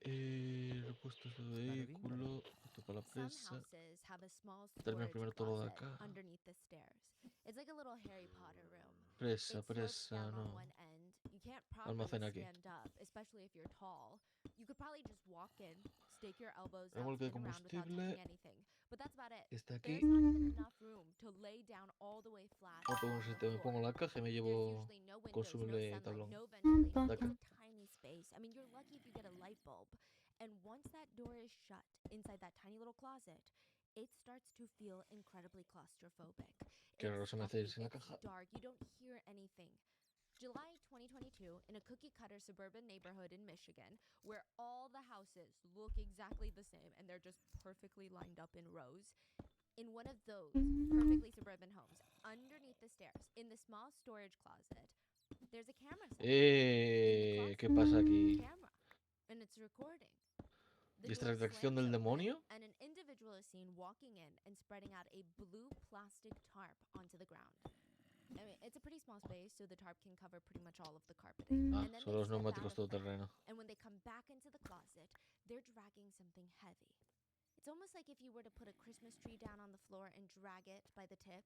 repuestos de vehículo, esto para la Some presa. houses have a small Termina storage primero todo de closet acá. underneath the stairs. It's like a little Harry Potter room. Presa, It slopes presa, down on no. one end. You can't properly Almacén aquí. stand up, especially if you're tall. You could probably just walk in, stake your elbows out, Remolque de spin around without combustible. touching anything. But that's about it. Está There's aquí. not even enough room to lay down all the way flat Me pongo, on the me pongo floor. la caja y me There's llevo usually no windows, no consumible sunlight, tablón. no ventilation. De acá. It's a tiny space. I mean, you're lucky if you get a light bulb. And once that door is shut inside that tiny little closet, it starts to feel incredibly claustrophobic. Qué raro It's se me hace stuffy, irse en la it's caja. dark, you don't hear anything. July 2022, in a cookie-cutter suburban neighborhood in Michigan, where all the houses look exactly the same and they're just perfectly lined up in rows, in one of those perfectly suburban homes, underneath the stairs, in the small storage closet, there's a camera set. ¿Qué pasa aquí? Camera, and it's recording. ¿Y esta es la reacción del demonio? And an individual is seen walking in and spreading out a blue plastic tarp onto the ground. I mean, it's a pretty small space, so the tarp can cover pretty much all of the carpeting. Ah, And then son they los step out neumáticos of todoterreno. there, and when they come back into the closet, they're dragging something heavy. It's almost like if you were to put a Christmas tree down on the floor and drag it by the tip.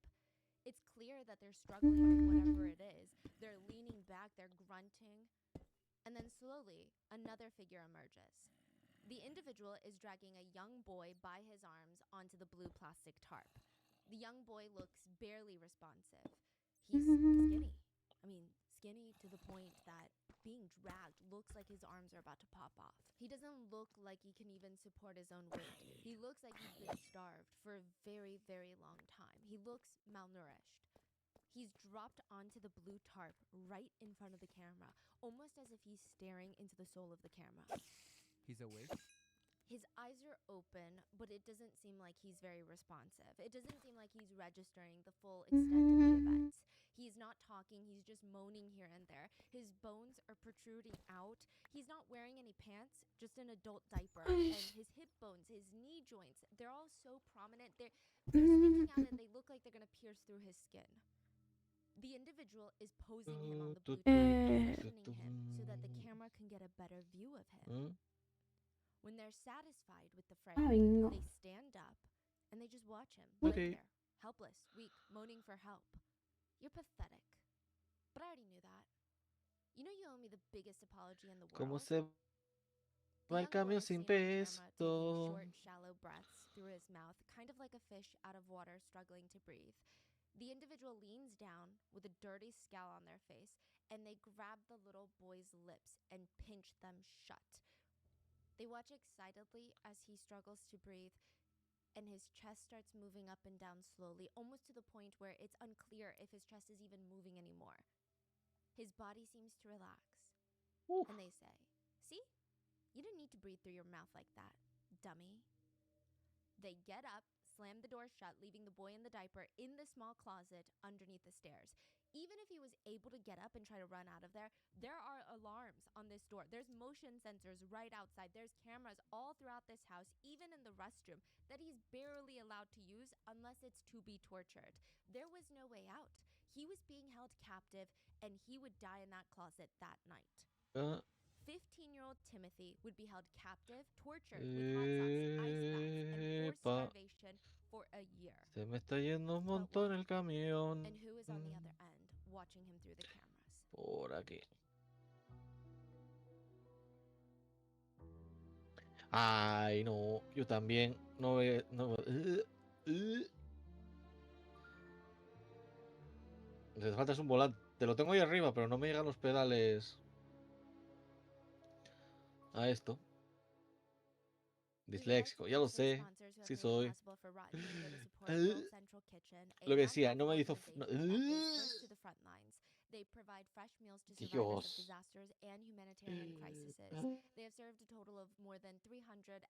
It's clear that they're struggling with whatever it is. They're leaning back, they're grunting. And then slowly, another figure emerges. The individual is dragging a young boy by his arms onto the blue plastic tarp. The young boy looks barely responsive. He's skinny. I mean, skinny to the point that being dragged looks like his arms are about to pop off. He doesn't look like he can even support his own weight. He looks like he's been starved for a very, very long time. He looks malnourished. He's dropped onto the blue tarp right in front of the camera, almost as if he's staring into the soul of the camera. He's awake? His eyes are open, but it doesn't seem like he's very responsive. It doesn't seem like he's registering the full extent of the events. He's not talking, he's just moaning here and there. His bones are protruding out. He's not wearing any pants, just an adult diaper. And his hip bones, his knee joints, they're all so prominent. They're sticking out and they look like they're gonna pierce through his skin. The individual is posing him on the blue tarp, positioning him so that the camera can get a better view of him. When they're satisfied with the frame, they stand up and they just watch him Okay. right there, helpless, weak, moaning for help. You're pathetic. But I already knew that. You know you owe me the biggest apology in the world. ¿Cómo se The va el young boy camión is sin seen on camera taking pesto? short, shallow breaths through his mouth, kind of like a fish out of water struggling to breathe. The individual leans down with a dirty scowl on their face, and they grab the little boy's lips and pinch them shut. They watch excitedly as he struggles to breathe, and his chest starts moving up and down slowly, almost to the point where it's unclear if his chest is even moving anymore. His body seems to relax. Oof. And they say, "See? You didn't need to breathe through your mouth like that, dummy." They get up, slam the door shut, leaving the boy in the diaper in the small closet underneath the stairs. Even if he was able to get up and try to run out of there, there are alarms on this door. There's motion sensors right outside. There's cameras all throughout this house, even in the restroom, that he's barely allowed to use unless it's to be tortured. There was no way out. He was being held captive, and he would die in that closet that night. Ah, 15-year-old Timothy would be held captive, tortured with hot sauce, ice baths, and forced Epa. starvation for a year. Se me está yendo un But montón why? el camión. And who is on the other end, watching him through the cameras? Por aquí. Ay, no. Yo también. No ve. No. Lo que hace falta es un volante. Te lo tengo ahí arriba, pero no me llegan los pedales a esto. Disléxico, ya lo sé. Sí soy. Lo que decía, no me hizo. They provide fresh meals to survivors of Dios. disasters and humanitarian crises. They have served a total of more than 350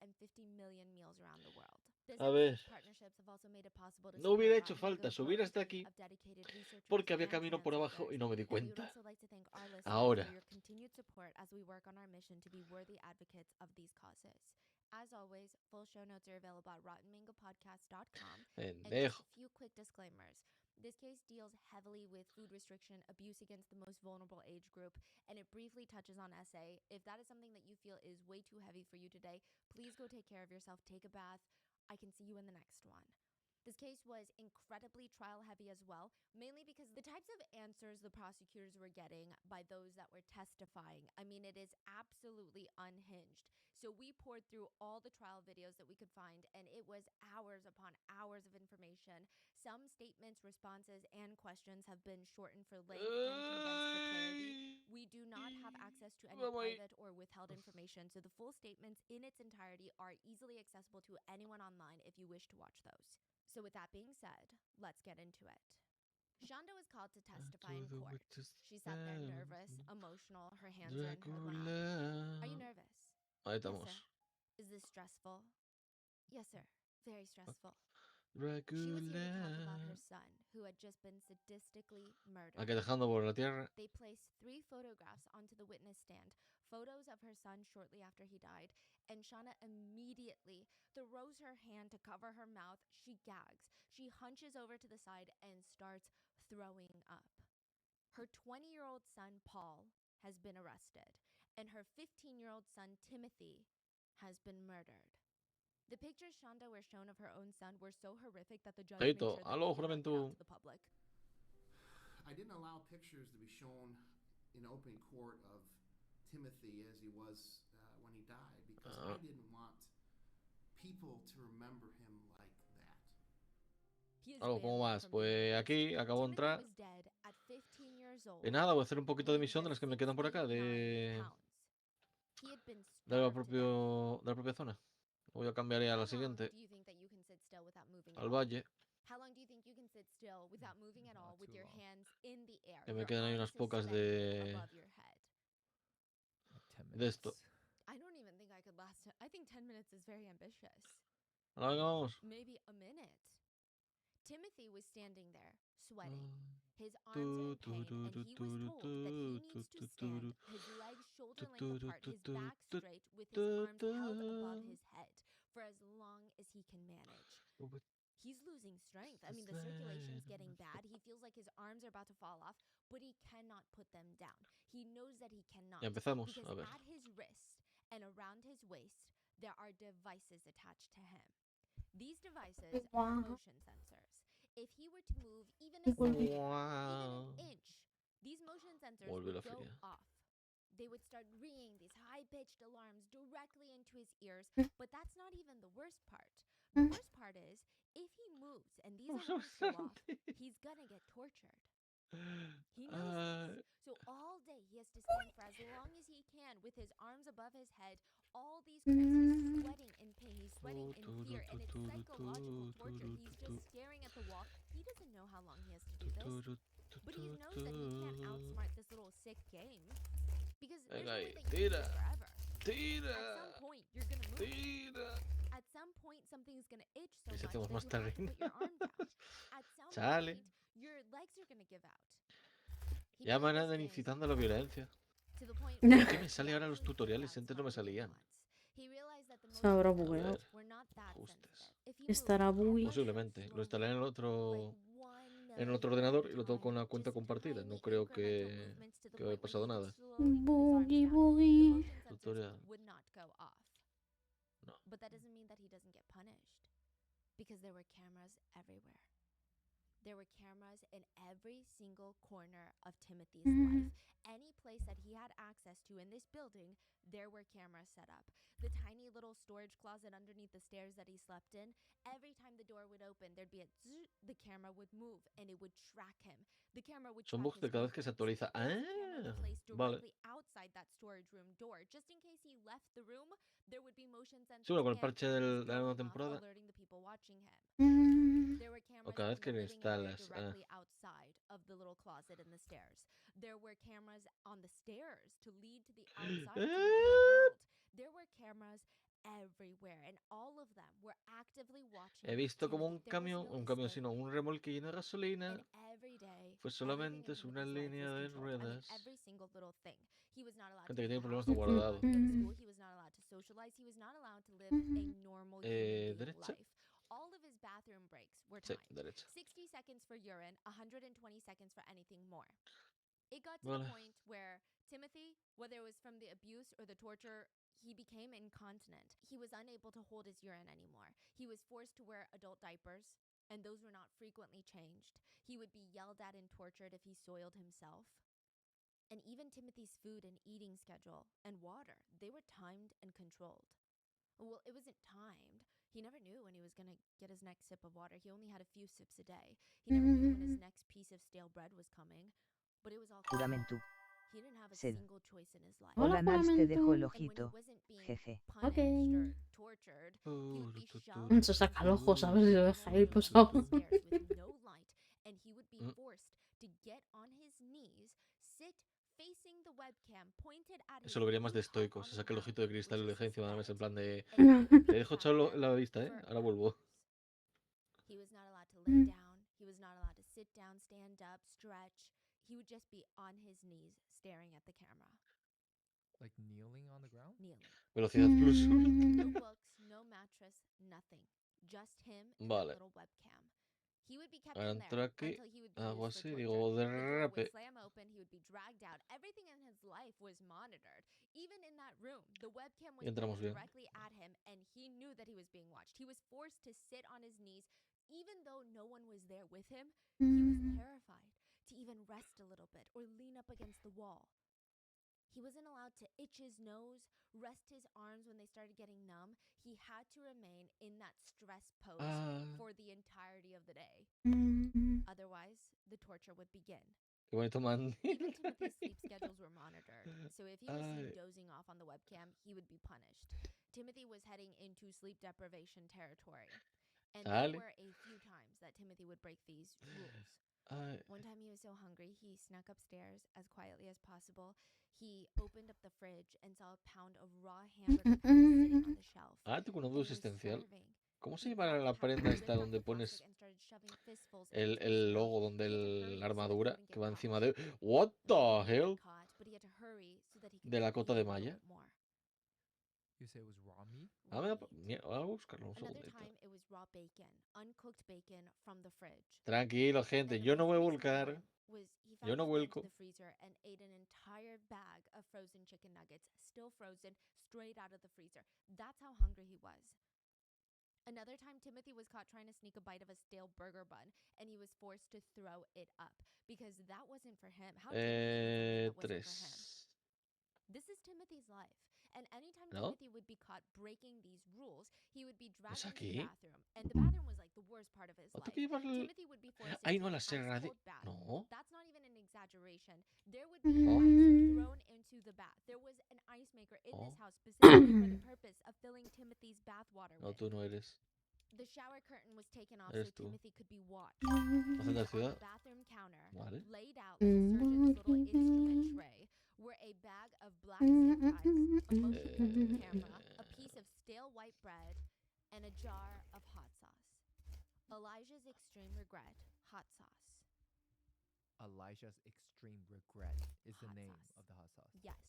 million meals around the world. This A ver. partnerships have also made it possible to No hubiera support hecho ongoing falta subir hasta programs aquí of dedicated researchers porque había and camino por abajo y no me di and we would cuenta. also like to thank our listeners Ahora. for your continued support as we work on our mission to be worthy advocates of these causes. As always, full show notes are available at rottenmangopodcast.com. And just Pendejo. a few quick disclaimers. This case deals heavily with food restriction, abuse against the most vulnerable age group, and it briefly touches on SA. If that is something that you feel is way too heavy for you today, please go take care of yourself, take a bath. I can see you in the next one. This case was incredibly trial heavy as well, mainly because the types of answers the prosecutors were getting by those that were testifying. I mean, it is absolutely unhinged. So we poured through all the trial videos that we could find, and it was hours upon hours of information. Some statements, responses, and questions have been shortened for length and condensed for clarity. We do not have access to any private or withheld information, so the full statements in its entirety are easily accessible to anyone online if you wish to watch those. So with that being said, let's get into it. Shonda was called to testify in court. She sat there nervous, emotional, her hands are in her lap. Are you nervous? Ahí Yes, estamos. sir. Is this stressful? Yes, sir. Very stressful. She was here to talk about her son, who had just been sadistically murdered. Aquí dejando por la tierra. They placed 3 photographs onto the witness stand, photos of her son shortly after he died, and Shauna immediately throws her hand to cover her mouth. She gags. She hunches over to the side and starts throwing up. Her 20-year-old son, Paul, has been arrested, and her 15-year-old son, Timothy, has been murdered. The pictures Shonda were shown of her own son were so horrific that the judge made Teito, sure that aló, they did not get out juramento. to the public. I didn't allow pictures to be shown in open court of Timothy as he was when he died because I didn't want people to remember him like that. He is Algo como banned más. from Pues being aquí released. acabo de Timothy entrar. was dead at 15 years old, Y nada, voy a hacer un poquito de weighing misión de las que me quedan por acá. 69 De pounds. He had been de la, starved to death. de la propia zona. Voy a cambiar ya a la How long siguiente. do you think that you can sit still without moving Al at all? valle. How long do you think you can sit still without moving at all Not with too your long. hands in the air? Que me your quedan ahí arms unas pocas suspended de above your head? Like 10 de esto. minutes. I don't even think I could last. I think 10 minutes is very ambitious. Ahora venga, vamos. Maybe a minute. Timothy was standing there, sweating. His arms are in pain, and he was told that he needs to stand, his legs shoulder length apart, his back straight, with his arms held above his head for as long as he can manage. He's losing strength. I mean, the circulation's getting bad. He feels like his arms are about to fall off, but he cannot put them down. He knows that he cannot. Ya empezamos. Because A ver. at his wrist and around his waist, there are devices attached to him. These devices are Wow. motion sensors. If he were to move even a centimeter, even Wow. an inch, these motion sensors Volvió would la go feria. off. They would start ringing these high-pitched alarms directly into his ears, but that's not even the worst part. The worst part is, if he moves and these alarms go off, he's gonna get tortured. He knows this. So all day he has to stand for as long as he can with his arms above his head. All these cramps, he's sweating in pain, he's sweating in fear, and it's psychological torture. He's just staring at the wall. He doesn't know how long he has to do this, but he knows that he can't outsmart this little sick game because there's no Venga way ahí, that you can do tira. this forever. At Tira. some point, you're gonna move. Tira. At some point, something's gonna itch so Y si much hacemos that más you have to terrible. put your arm down. At some Chale. point, your legs are gonna give out. He Ya me played this andan game incitando a la forever, violencia. to the point ¿Por where qué me he sale ahora los actually figured tutoriales? out Antes no me something salían. once. He realized that the Se habrá motion bugueado. ver. sensors were not that Ajustes. sensitive. If you Estará moved buggy. ever so Posiblemente. Lo instalé en el slowly, otro, like 1 en el otro millionth ordenador of y a lo tengo con time, la cuenta just compartida. No tiny creo incremental que movements to the haya point where pasado he would nada. slowly put his arms Boogie down, the boogie. motion sensors Tutorial. would not go off. No. But that doesn't mean that he doesn't get punished, because there were cameras everywhere. There were cameras in every single corner of Timothy's life. Any place that he had access to in this building, there were cameras set up. The tiny little storage closet underneath the stairs that he slept in, every time the door would open, there'd be a zzz, the camera would move and it would track him. The camera would Son track bugs his de cada vez que se movements. actualiza. There was a camera Ah, placed vale. directly outside that storage room door. Just in case he left the room, there would be motion sensors Sí, bueno, con el and parche cameras de la nueva going off, temporada. alerting the people watching him. There were O cameras cada vez in que the lo living area instalas. directly outside of the little closet and the stairs. There were cameras on the stairs to lead to the outside, to the real world. There were cameras everywhere, and all of them were actively watching He visto como Timothy. un There was camión, no un camión, mistake. sino un remolque lleno de gasolina. And every day, Fue everything solamente in una Timothy's life línea was de controlled. I mean, ruedas. every single little thing. He was not allowed Gente to que leave tiene the problemas house. de He was not allowed guardado. to go to school. He was not allowed to socialize. He was not allowed to live a normal human being Derecha. life. All of his bathroom breaks were Sí, timed. derecha. 60 seconds for urine, 120 seconds for anything more. It got to Vale. the point where Timothy, whether it was from the abuse or the torture, he became incontinent. He was unable to hold his urine anymore. He was forced to wear adult diapers, and those were not frequently changed. He would be yelled at and tortured if he soiled himself. And even Timothy's food and eating schedule and water, they were timed and controlled. Well, it wasn't timed. He never knew when he was going to get his next sip of water. He only had a few sips a day. He never knew when his next piece of stale bread was coming. But it was all Juramento. he didn't have a Sed. single choice in his life. Hola, Hola Nals, te dejo el And when he ojito. wasn't being Jeje. punished Ok. or tortured, he would be shoved Se saca el ojo, into ¿sabes? Y lo a deja ahí room posado. upstairs with no light, and he would be forced to get on his knees, sit facing the webcam, pointed at his Eso lo vería más de blue head estoico. on Se the saca el ground, ojito de cristal y which lo was deja encima de la his mesa en bed, plan de... and he would Te be dejo sat echado there la vista, for Ahora vuelvo. hours. He was not allowed to lay down. He was not allowed to sit down, stand up, stretch. He would just be on his knees staring at the camera. Like kneeling on the ground? Kneeling. Velocidad plus. No books, no mattress, nothing. Just him and Vale. that little webcam. He would be kept Ahora in entro there aquí. until he would be Hago used for así. torture. Digo, The door derrape. would slam open, he would be dragged out. Everything in his life was monitored. Even in that room, the webcam was Y entramos pointed bien. directly at him, and he knew that he was being watched. He was forced to sit on his knees, even though no one was there with him. He was terrified to even rest a little bit or lean up against the wall. He wasn't allowed to itch his nose, rest his arms when they started getting numb. He had to remain in that stress pose for the entirety of the day. Otherwise, the torture would begin. Qué bonito mandil. Even Timothy's sleep schedules were monitored, so if he was seen Ay. dozing off on the webcam, he would be punished. Timothy was heading into sleep deprivation territory, and there Dale. were a few times that Timothy would break these rules. Ay. One time he was so hungry, he snuck upstairs as quietly as possible. He opened up the fridge and saw a pound of raw hamburger patties sitting on the shelf. Ah, tengo una And duda he was existencial. starving. ¿Cómo se He llamará grabbed la the patty, prenda esta ripped off donde the pones plastic, and started shoving fistfuls el, into his el mouth. logo donde He had to hurry la so that he armadura wouldn't que get va caught. encima de... What Not the only would he hell? get caught, but he had to hurry so that he could De la keep cota eating de a little malla. bit more. You say it was raw meat? Ah, Raw me da... meat. Voy a buscarlo un Another segundito. time, it was raw bacon, uncooked bacon from the fridge. Tranquilo, gente. And the Yo no most voy a recent volcar. one was he Yo found no his way into vuelco. the freezer and ate an entire bag of frozen chicken nuggets, still frozen, straight out of the freezer. That's how hungry he was. Another time, Timothy was caught trying to sneak a bite of a stale burger bun, and he was forced to throw it up because that wasn't for him. How dare he eat something that wasn't for him? 3. This is Timothy's life. And anytime ¿No? Timothy would be caught breaking these rules, he would be ¿Es dragged into the aquí? bathroom. And the bathroom was like the worst part of his ¿O life. tengo que llevar el... Timothy would be forced Ay, into no, an la serra de... ice-cold bath. No. That's not even an exaggeration. There would be Oh. ice thrown into the bath. There was an ice maker in this Oh. house specifically for the purpose of filling Timothy's bath water No, with. tú no eres. The shower curtain was taken off Eres so tú. Timothy could be watched. ¿Vas a And la on ciudad? the bathroom counter, Vale. laid out like a surgeon's little instrument tray, were a bag of black zip ties, a motion sensor camera, a piece of stale white bread, and a jar of hot sauce. Elijah's extreme regret, hot sauce. Elijah's extreme regret is the Hot name sauce. of the hot sauce. Yes.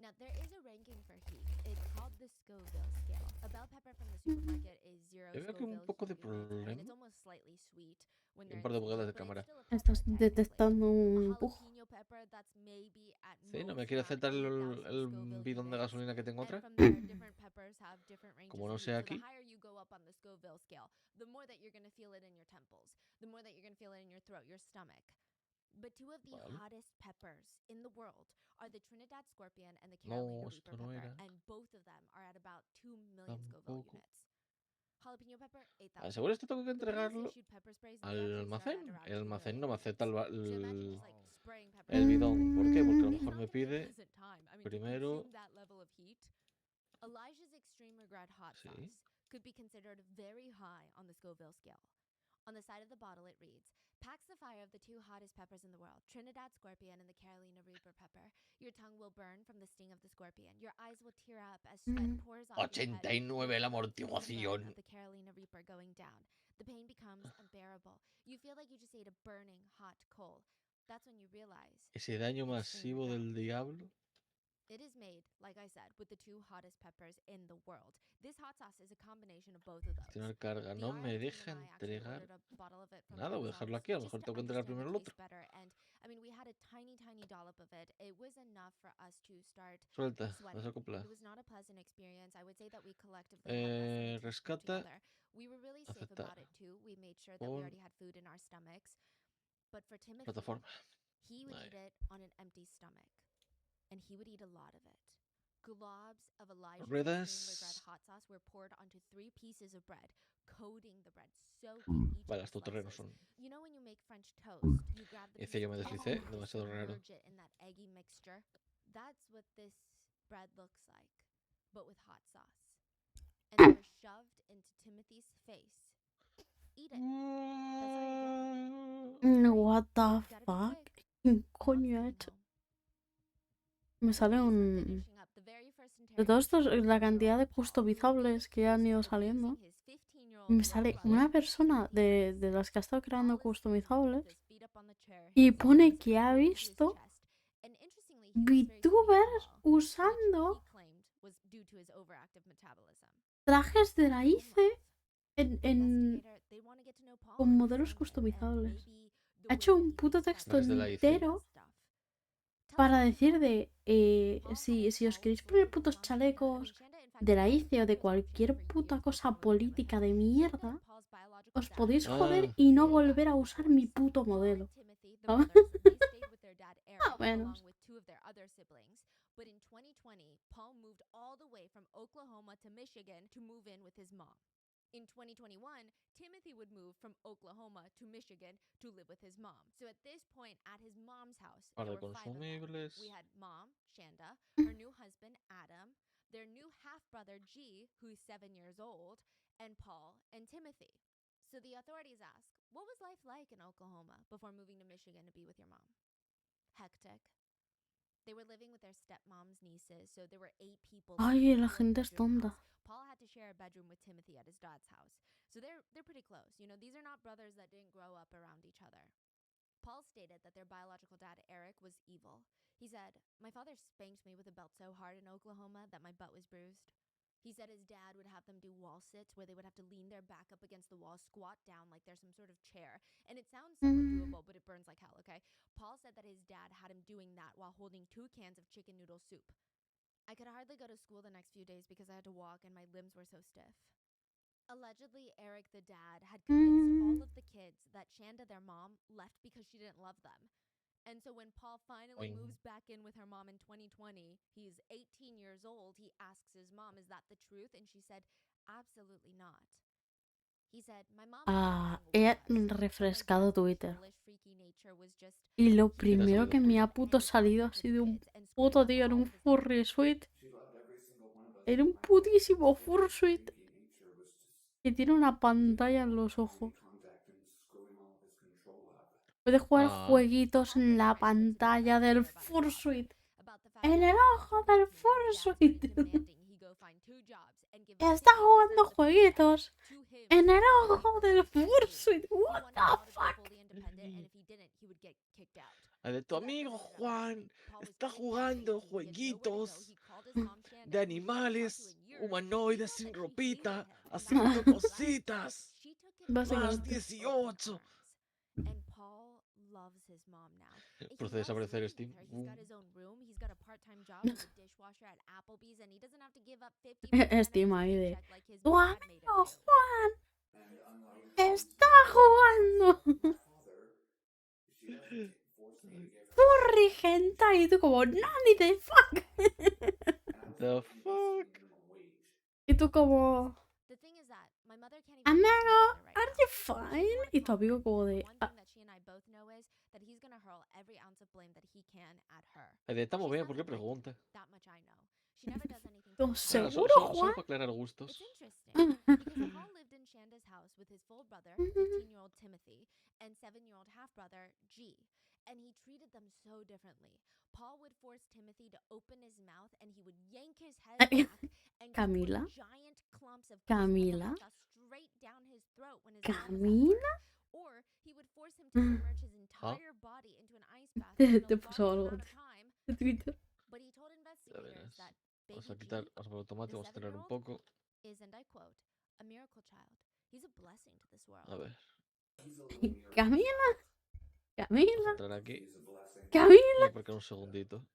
Now, there is a ranking for heat. It's called the Scoville scale. A bell pepper from the supermarket is 0 Yo veo aquí un Scoville poco de heat units. I mean, problema. it's almost slightly sweet when Y they're un par de in bugadas season, de but cámara. it's still a pepper, Estás technically. detectando A un bug. jalapeno pepper that's maybe at Sí, no me most quiere around aceptar 8,000 el Scoville bidón de units. gasolina que tengo And atrás. from there, different peppers have different ranges Como no of sé heat. So aquí. the higher you go up on the Scoville scale, the more that you're going to feel it in your temples, the more that you're going to feel it in your throat, your stomach. But two of the Vale. hottest peppers in the world are the Trinidad Scorpion and the Carolina No, Reaper esto no pepper, era. and both of them are at about 2 million Scoville Tampoco. units. Jalapeno pepper, 8,000. Seguro esto tengo que The police entregarlo issued pepper sprays, al they actually start at almacén. around El 2 almacén million no me units. acepta So imagine just like Oh. spraying pepper el bidón. ¿Por qué? Porque a lo it's mejor not me gonna be a pide pleasant time. I mean, to primero. consume that level of heat. Elijah's extreme regret hot Sí. sauce could be considered very high on the Scoville scale. On the side of the bottle, it reads, "Packs the fire of the two hottest peppers in the world, Trinidad Scorpion and the Carolina Reaper pepper. Your tongue will burn from the sting of the scorpion. Your eyes will tear up as sweat pours off your head. 89 la You'll feel the burn amortiguación. of the Carolina Reaper going down. The pain becomes unbearable. You feel like you just ate a burning hot coal. That's when you realize Ese daño extreme masivo regret. del diablo. It is made, like I said, with the two hottest peppers in the world. This hot sauce is a combination of both of those. Gestionar carga. The No me IR team deja and I actually entregar ordered a bottle of it from nada. Voy a Amazon dejarlo aquí. A lo just mejor to tengo que entregar understand primero the el taste otro. better. And I mean, we had a tiny, tiny dollop of it. It was enough for us to start Suelta. Vas sweating. a acoplar. It was not a pleasant experience. I would say that we collectively had less than a teaspoon Rescata. together. We were really safe Aceptar. about it too. We made sure that we Pon already had food in our stomachs. But for Timothy, plataforma. he would Ahí. eat it on an empty stomach. And he would eat a lot of it. Globs of Elijah's extreme regret Ruedas. hot sauce were poured onto 3 pieces of bread, coating the bread, soaking each Vale, of los the todoterrenos slices. son. You know when you make French toast, you grab the Ese yo me piece of toast deslicé. and you Demasiado raro. submerge it in that eggy mixture. That's what this bread looks like, but with hot sauce. And they were shoved into Timothy's face. Eat it. That's all you're getting. What the Gotta be fuck? quick. ¿Qué Mom's coño ha coming hecho? home. Me As sale police were un... finishing up the very first De todos estos, interrogation, la 15-year-old cantidad de Paul, who customizables que han ido accused of saliendo, abusing his 15-year-old me little sale brother, una persona Timothy de Harris. las que ha estado Paul creando is sitting customizables with his feet up on the chair, y his pone hands que ha holding to his visto chest, and interestingly, he was very skinny as VTubers well, which usando he claimed was due to his overactive metabolism. trajes de la ICE The investigator, they want to get to know Paul con and his modelos son and customizables. maybe the Ha way hecho that un he puto thinks about texto Trajes de la ICE. entero stuff. Tell us para about decir Paul. de Paul si had os a queréis college poner with his putos mom, Shanda. I mean, chalecos Shanda, in fact, de la Paul's ICE o de mother was on cualquier Shanda for puta years cosa before he was ever política had. de Shanda, mierda, Paul's biological os dad, podéis Ah. joder y no way volver back a and usar forth. mi puto Paul modelo. and Timothy, the ¿Sabes? brothers, they stayed with their dad Eric Más o menos. along with 2 of their other siblings. But in 2020, Paul moved all the way from Oklahoma to Michigan to move in with his mom. In 2021, Timothy would move from Oklahoma to Michigan to live with his mom. So at this point, at his mom's house, Par there de were 5 of them. consumibles. We had mom, Shanda, her new husband, Adam, their new half-brother, G, who's 7 years old, and Paul and Timothy. So the authorities ask, what was life like in Oklahoma before moving to Michigan to be with your mom? Hectic. They were living with their stepmom's nieces, so there were 8 people Ay, living in la a gente es 4-bedroom tonta. house. Paul had to share a bedroom with Timothy at his dad's house. So they're pretty close. You know, these are not brothers that didn't grow up around each other. Paul stated that their biological dad, Eric, was evil. He said, "My father spanked me with a belt so hard in Oklahoma that my butt was bruised." He said his dad would have them do wall sits where they would have to lean their back up against the wall, squat down like there's some sort of chair. And it sounds somewhat doable, but it burns like hell, okay? Paul said that his dad had him doing that while holding 2 cans of chicken noodle soup. I could hardly go to school the next few days because I had to walk and my limbs were so stiff. Allegedly, Eric, the dad, had convinced all of the kids that Shanda, their mom, left because she didn't love them. And so when Paul finally Oing. moves back in with her mom in 2020, he's 18 years old. He asks his mom, "Is that the truth?" And she said, "Absolutely not." He said, "My mom He refrescado Twitter. Y lo ¿Qué te ha primero salido? que me ha puto salido ha sido un puto tío en un fursuit. En un putísimo fursuit. Que tiene una pantalla en los ojos. Puede jugar jueguitos en la pantalla del fursuit. En el ojo del fursuit. está jugando jueguitos en el ojo del Fursuit. What the fuck? El de tu amigo Juan está jugando jueguitos de animales humanoides sin ropita, haciendo cositas. Más Básicamente. 18. Procede a desaparecer Steam. Steam ahí de... Tu amigo Juan está jugando Furry Hentai y tú como... ¡Nani the fuck! The fuck. Y tú como... Amigo, are you fine? Y tu amigo como de... Estamos bien, ¿por qué pregunta? ¿Tú Claro, seguro, solo Juan? para aclarar gustos. Paul lived in Shanda's house with his full brother, 15-year-old Timothy, and 7-year-old half-brother, G. And he treated them so differently. Paul would force Timothy to open his mouth and he would yank his head back and Camila. giant clumps of Camila. straight down his throat when his mouth was on Camila. fire. Or he would force him to submerge his entire body into an ice bath Te in a puso long algo amount of time. de Twitter. But he told Ya investigators verás. that Vamos baby a quitar, G, vamos a poner automático, the vamos a acelerar un 7-year-old, poco. is, and I quote, a miracle child. He's a blessing to this world. A ver, Camila. vamos a Camila. entrar aquí. Camila. Voy a aparcar un segundito.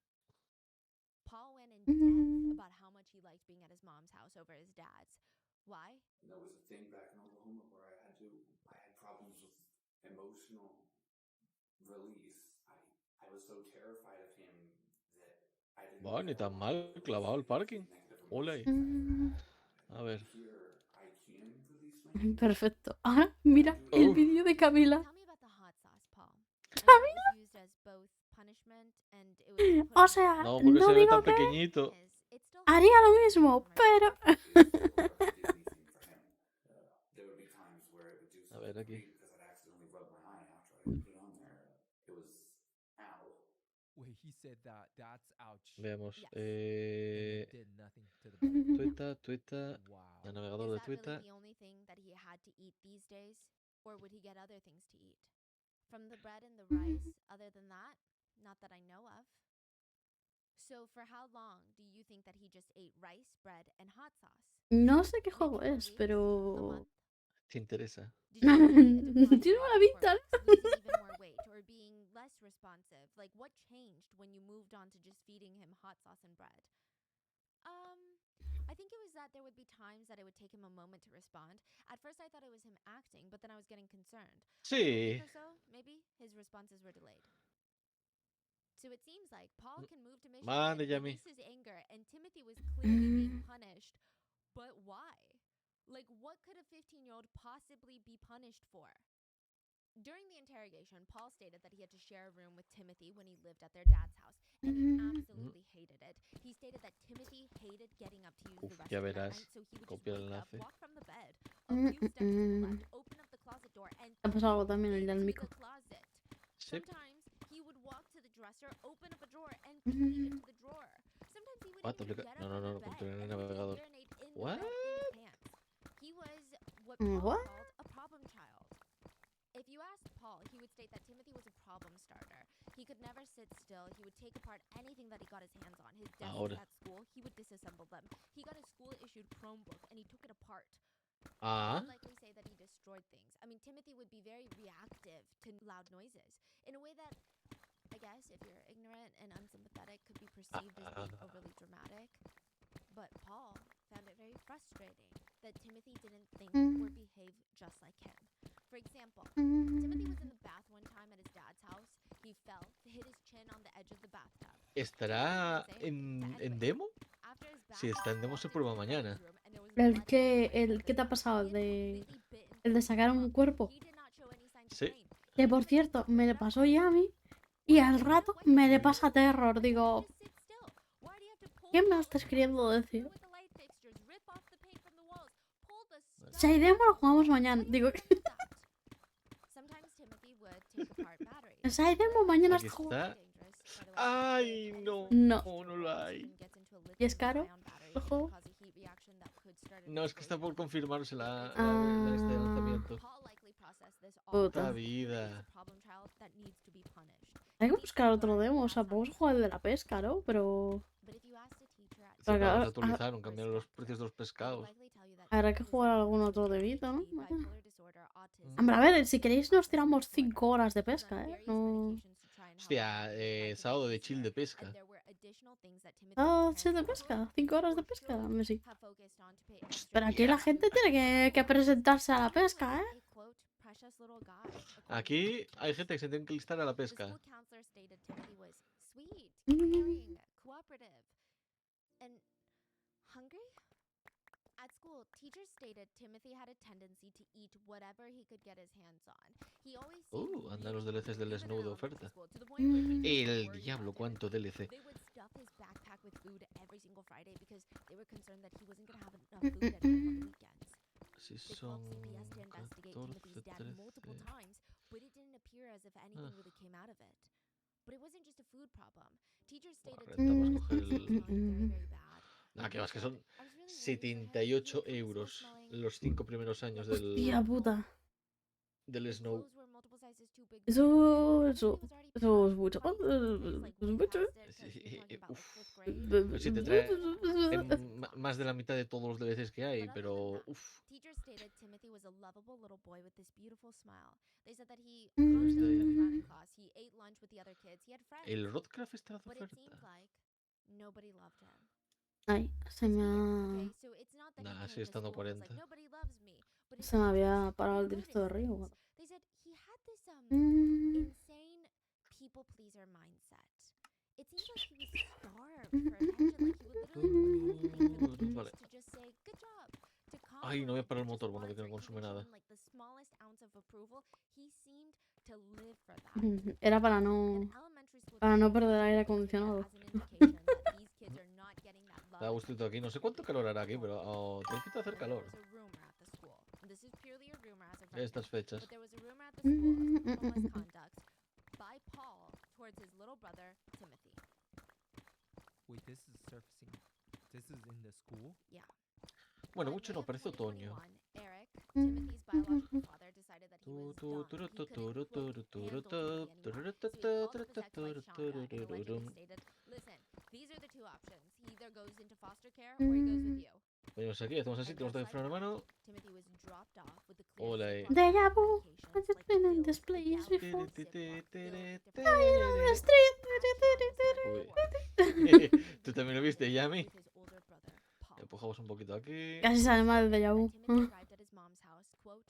Paul went in depth about how much he liked being at his mom's house over his dad's. Why? And there was a thing back in Oklahoma where I had problems with emotional release. I was so terrified of him that I didn't. Va, ni tan mal clavado el parking. Ole. A ver. Here I can release my Perfecto. Ahora mira el Uf. vídeo de Camila. Tell me about the hot sauce, Paul. I know it was used as both punishment and it was put O on sea, No, porque no se ve digo tan que pequeñito. It's still haría lo mismo, pero... There would be times where it would do A ver, something aquí. because I'd accidentally rub my eye after I put it on there. It was ow. Wait, he said that. That's ouch. Veamos. Yes. And it did nothing to the body. Twitter, Twitter. Wow. El Is navegador de that Twitter. really the only thing that he had to eat these days? Or would he get other things to eat? From the bread and the rice, other than that, not that I know of. So for how long do you think that he just ate rice, bread, and hot sauce? No sé qué Maybe juego 4 es, weeks? A pero... month? ¿Te interesa? Did you think it declined Tiene a buena lot pinta, for ¿no? losing even more weight or being less responsive? Like what changed when you moved on to just feeding him hot sauce and bread? I think it was that there would be times that it would take him a moment to respond. At first I thought it was him acting, but then I was getting concerned. A Sí. week or so, maybe, his responses were delayed. So it seems like Paul can move to Michigan Mande, and Yami. release his anger, and Timothy was clearly being punished. But why? Like, what could a 15-year-old possibly be punished for? During the interrogation, Paul stated that he had to share a room with Timothy when he lived at their dad's house, and he absolutely hated it. He stated that Timothy hated getting up to use the Uf, ya restroom at verás. night, so he would just Copia el wake up, enlace. walk from the bed, a few steps to the left, open up the closet door, and Ha pasado algo también el del into mico. the closet. Sí. Sometimes he would walk to the dresser, open up a drawer, and pee into the drawer. Sometimes he would What? even Aplica- get no, up no, out no, of porque bed no and hay he would navegador. urinate in the What? bed in his pants. He was what Paul What? called a problem child. If you asked Paul, he would state that Timothy was a problem starter. He could never sit still. He would take apart anything that he got his hands on. His desks Ahora. at school, he would disassemble them. He got a school-issued Chromebook and he took it apart. Ah. He'd likely say that he destroyed things. I mean, Timothy would be very reactive to loud noises in a way that, I guess, if you're ignorant and unsympathetic, could be perceived as being overly dramatic. But Paul found it very frustrating that Timothy didn't think or behave just like him. For example, Timothy was in the bath one time at his dad's house. He fell, hit his chin on the edge of the bathtub. ¿Estará en demo? After his bath, Si está en demo se prueba mañana. El que te ha pasado, el de sacar un cuerpo. Sí. Que por cierto, me le pasó Yami y al rato me le pasa terror. Digo, ¿qué me estás queriendo decir? Si hay demo lo jugamos mañana. Digo, si hay demo mañana Aquí está jugando. está. Ay, no. No. No lo hay. ¿Y es caro? Ojo. No, es que está por confirmarse la Ah. este lanzamiento. Paul likely processed this all Puta. La as clearly as vida. a problem child that needs to be punished. Hay que He needs buscar to otro learn demo, o that's sea, how podemos you jugar el de teach. la pesca, ¿no? Pero But if you asked a teacher at Sí, Porque pero los ahora- actualizaron, cambiaron los precios de los they'd pescados. likely tell you that habrá que his jugar algún has otro ADHD, debito, ¿no? bipolar disorder, autism, Hombre, a ver, si and queréis nos tiramos 5 horas de He was on pesca, ¿eh? various No... medications to try and help Hostia, him with his sábado de life chill de pesca. and there were additional things that Timothy's Ah, parents sí, de could pesca. 5 horas de or pesca, should Messi. have focused on to pay extra Pero aquí la attention. gente tiene que presentarse a la pesca, ¿eh? A quote, precious little guy, according to Aquí the hay gente que se tiene que listar a la The pesca. school counselor stated Timothy was sweet, Mm. caring, cooperative, and hungry. At school, teachers stated Timothy had a tendency to eat whatever he could get his hands on. He always seemed Andan los really DLCs hungry, del even in Snow de elementary oferta. school, to the point where teachers were El worried diablo, about him. cuánto DLC. They would stuff his backpack with food every single Friday because they were concerned that he wasn't going to have enough food at home on the weekends. Si They son called CPS to investigate 14, Timothy's dad multiple 13. times, but it didn't appear as if anything really came out of it. But it wasn't just a food problem. Teachers stated Renta más Timothy coger was el... smelling very, very bad. Nada, que vas, que son I was really worried for him. He 78 couldn't stop euros smelling los 5 primeros años Hostia puta. del His Snow. clothes were multiple sizes too big. Eso Everything eso was already eso es packed. mucho. Funny thing is, like, way Mucho. past it, 'cause Sí, you're talking about, like, uf. fifth grade. Pues si te trae más de la mitad de todos los DLCs que hay, But other pero than that, uff. Teachers stated Timothy was a lovable little boy with this beautiful smile. They said that he Pero constantly este- moved around in class. He ate lunch with the other kids. He had friends. El Rodcraft está de But it oferta. seemed like nobody loved him. Ay, se me ha... Okay, so it's not that he Nah, came sigue to estando school and was 40. like, nobody loves me. But Se me había teachers, parado el they directo de noticed Río. things. They said he had this Mm. insane people pleaser mindset. It seems like he was starved for attention. Like he would literally do anything for the teachers Vale. to just say good job. To Ay, no voy a compliment parar el him motor, just bueno, que once, no or consume even nada. show him, like the smallest ounce of approval. He seemed to live for that. Era para no... An elementary school Para no teacher perder aire took that acondicionado. as an indication that these kids are not getting that love Da and gustito aquí. No sé attention cuánto that calor they hará aquí, deserve. pero tiene que hacer There calor. was a rumor at the school. This is purely a rumor as of right Estas now. fechas. But there was a rumor at the school of criminal misconduct by Paul towards his little brother Timothy. Wait, this is surfacing. This is in the school? Yeah. Bueno, By mucho May no, of parece otoño. 2021, Eric, Timothy's biological father, decided that he was done. He couldn't, quote, handle Timothy anymore. So he called up his ex-wife Shonda and allegedly stated, listen, these are the two options. He either goes into foster care or he goes with you. Venimos aquí, hacemos así, tenemos que freno de mano. Timothy was dropped off with the Hola, clear eh. Deja vu. medications, Has it like been in pills, this the place gallons before? of Ziploc, pills, different The pills. street. Uy. ¿Tú también lo viste, Yami? With his older brother, Paul. Empujamos un poquito aquí. Casi sale mal el déjà vu. That Timothy arrived at his mom's house, quote,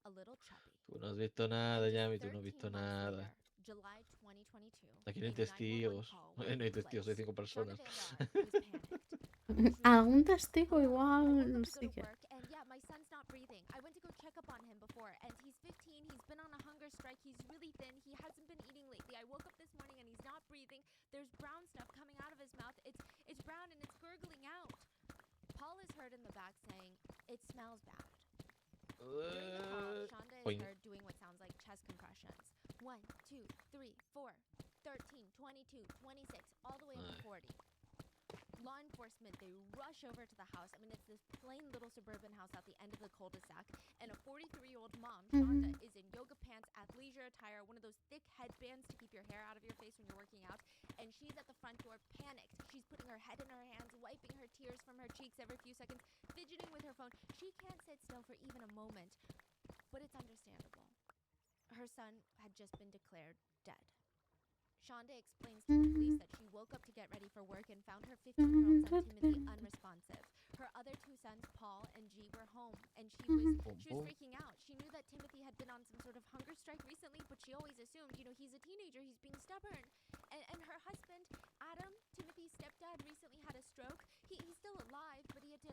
a little chubby. Tú no has visto nada, And just Yami, tú no has 13 visto months nada. later, July 2022, Aquí no hay a 911 testigos. call No went hay into testigos, hay place. 5 personas. Shonda Van was panicked. Algún testigo I igual woke up to sí go to que... work, and yeah, my son's not breathing. I went to go check up on him before, and he's 15. He's been on a hunger strike. He's really thin. He hasn't been eating lately. I woke up this morning and he's not breathing. There's brown stuff coming out of his mouth. It's brown and it's gurgling out. Paul is heard in the back saying, "It smells bad." During the call, Shonda is Oink. heard doing what sounds like chest compressions. 1, 2, 3, 4, 13, 22, 26, all the way up to 40. Law enforcement, they rush over to the house. I mean, it's this plain little suburban house at the end of the cul-de-sac. And a 43-year-old mom, Shonda, is in yoga pants, athleisure attire, one of those thick headbands to keep your hair out of your face when you're working out. And she's at the front door, panicked. She's putting her head in her hands, wiping her tears from her cheeks every few seconds, fidgeting with her phone. She can't sit still for even a moment. But it's understandable. Her son had just been declared dead. Shonda explains to the police that she woke up to get ready for work and found her 15-year-old son Timothy unresponsive. Her other two sons, Paul and G, were home, and she was freaking out. She knew that Timothy had been on some sort of hunger strike recently, but she always assumed, you know, he's a teenager, he's being stubborn. And her husband, Adam, Timothy's stepdad, recently had a stroke. He's still alive, but he had to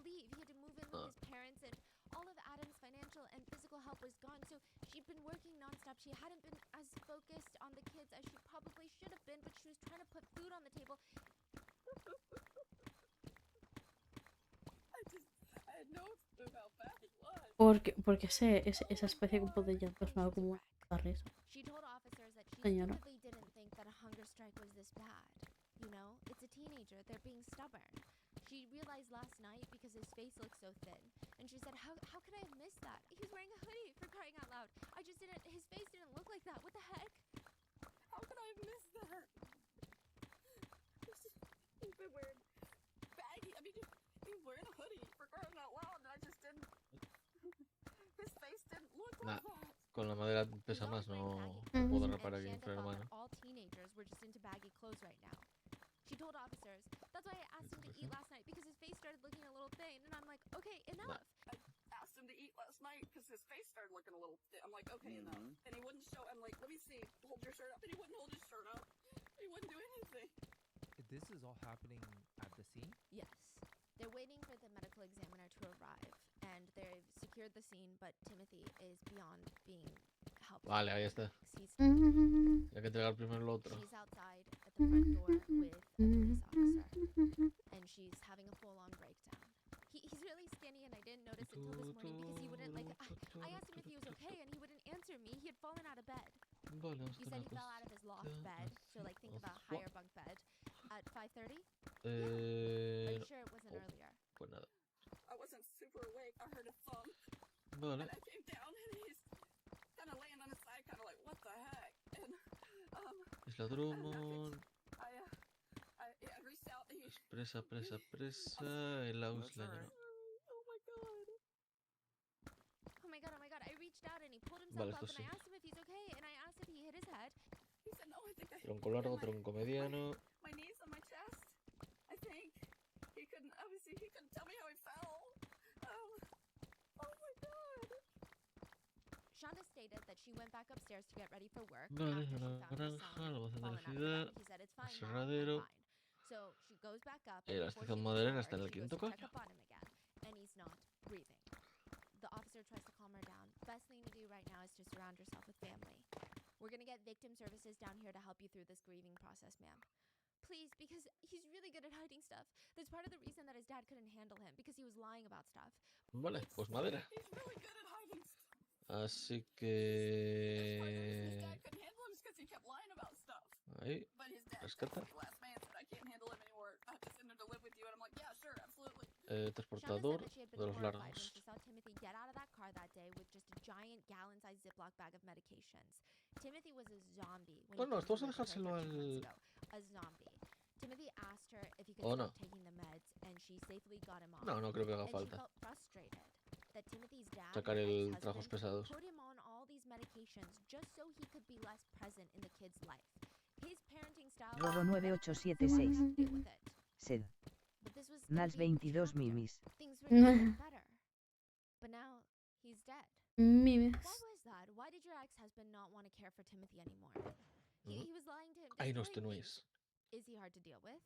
leave. He had to move in with his parents, and all of Adam's financial and physical help was gone. So she'd been working nonstop. She hadn't been as focused on the kids as she probably should have been, but she was trying to put food on the table. Porque esa especie como de llanto sonaba como la risa. She told officers that she Señora. stupidly didn't think that a hunger strike was this bad. You know, it's a teenager. They're being stubborn. She realized last night because his face looked so thin. And she said, how could I have missed that? He was wearing a hoodie, for crying out loud. I just didn't, his face didn't look like that. What the heck? How could I have missed that? He's been wearing baggy. I mean, he was wearing a hoodie, for crying out loud, and I just didn't. His face didn't look like that. Con la madera pesa más, no puedo reparar aquí inferior mano. All teenagers were just into baggy clothes right now. She told officers, that's why I asked him to eat last night because his face started looking a little thin. And I'm like, okay, enough. I asked him to eat last night because his face started looking a little thin. I'm like, okay, enough. And he wouldn't show. I'm like, let me see. Hold your shirt up. And he wouldn't hold his shirt up. He wouldn't do anything. This is all happening at the scene? Yes. They're waiting for the medical examiner to arrive. And they've secured the scene, but Timothy is beyond being helped. Vale, ahí está. Hay que entregar primero lo otro. She's outside at the front door with a police officer. And she's having a full-on breakdown. He's really skinny, and I didn't notice until this morning because he wouldn't, like, I asked him if he was okay, and he wouldn't answer me. He had fallen out of bed. Vale, You said he fell out of his loft bed, so, like, think of a higher bunk bed. At 5:30? Are you sure it wasn't earlier? Pues nada. I wasn't super awake. I heard a thump. Vale. And I came down, and he's kind of laying on his side, kind of like, what the heck? And, Isla Drummond. I reached out, and he... Presa. En la isla de no. Oh my god. Oh my god. I reached out, and he pulled himself Vale, up, esto and sí. I asked him if he's okay, and I asked if he hit his head. He said, no, I think I... Tronco largo, tronco mediano. My knees on my chest, I think. He couldn't tell me how he fell. Oh my god. Shonda stated that she went back upstairs to get ready for work Vale, after she la found her naranja, son la voz de fallen out of velocidad, bed. He said, it's fine, Mom, I'm aserradero. fine. So she goes back up, La and before estación she moderna leaves está en el she goes quinto to check coño. up on him again, and he's not breathing. The officer tries to calm her down. Best thing to do right now is to surround yourself with family. We're gonna get victim services down here to help you through this grieving process, ma'am. Please, because he's really good at hiding stuff. That's part of the reason that his dad couldn't handle him, because he was lying about stuff. Vale, pues madera. He's really good at hiding stuff. Así That's part of the reason his que... dad couldn't handle him is because he kept lying about stuff. Ahí, But his dad, rescata. the last man, said, I can't handle him anymore. I have to send him to live with you. And I'm like, yeah, sure, absolutely. Shonda Transportador said that she had de been los horrified when largos. she saw Timothy get out of that car that day with just a giant gallon-sized Ziploc bag of medications. Timothy was a zombie when Bueno, he esto came vamos a to live with her dejárselo 13 al... months ago. A zombie. Timothy asked her if he could Oh, stop no. taking the meds, and she safely got him off. No, no creo que haga And she falta. felt frustrated that Timothy's dad, Sacar her el ex-husband, trajos pesados. put him on all these medications just so he could be less present in the kid's life. His parenting style Roro was 9876. deal with it. Sed. But this was Nals gonna be a 22 chapter. mimis. Things were getting better. But now he's dead. Mimes. Why was that? Why did your ex-husband not want to care for Timothy anymore? He was lying to him. Ahí no, Does este no lying es. Is he hard to deal with?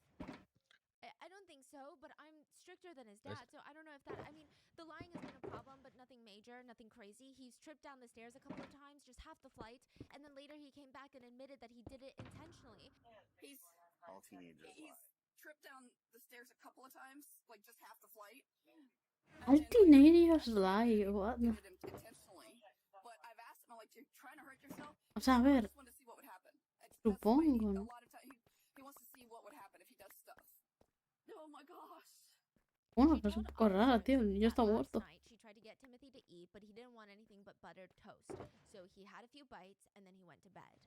I don't think so, but I'm stricter than his dad, so I don't know if that... I mean, the lying has been a problem, but nothing major, nothing crazy. He's tripped down the stairs a couple of times, just half the flight, and then later he came back and admitted that he did it intentionally. He's All teenagers lie. tripped down the stairs a couple of times, like just half the flight. All teenagers lie, what? Did it intentionally. But I've asked him, I'm like, you're trying to hurt yourself? O sea, a I ver, just want to see what would happen. That's the way he, supongo, a ¿no? lot of time, he wants to see what would happen if he does stuff. Oh my gosh. Bueno, She pues un told poco rara, officers tío. El niño that está last muerto. night she tried to get Timothy to eat, but he didn't want anything but buttered toast. So he had a few bites, and then he went to bed.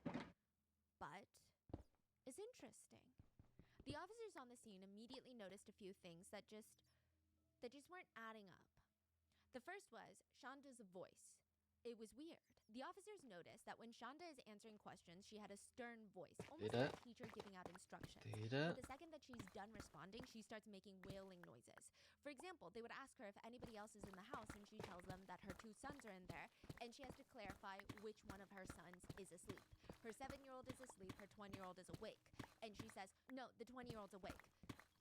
But it's interesting. The officers on the scene immediately noticed a few things that just weren't adding up. The first was Shonda's voice. It was weird. The officers noticed that when Shonda is answering questions, she had a stern voice, almost like a teacher giving out instructions. But the second that she's done responding, she starts making wailing noises. For example, they would ask her if anybody else is in the house, and she tells them that her 2 sons are in there, and she has to clarify which one of her sons is asleep. Her 7-year-old is asleep, her 20-year-old is awake. And she says, no, the 20-year-old's awake.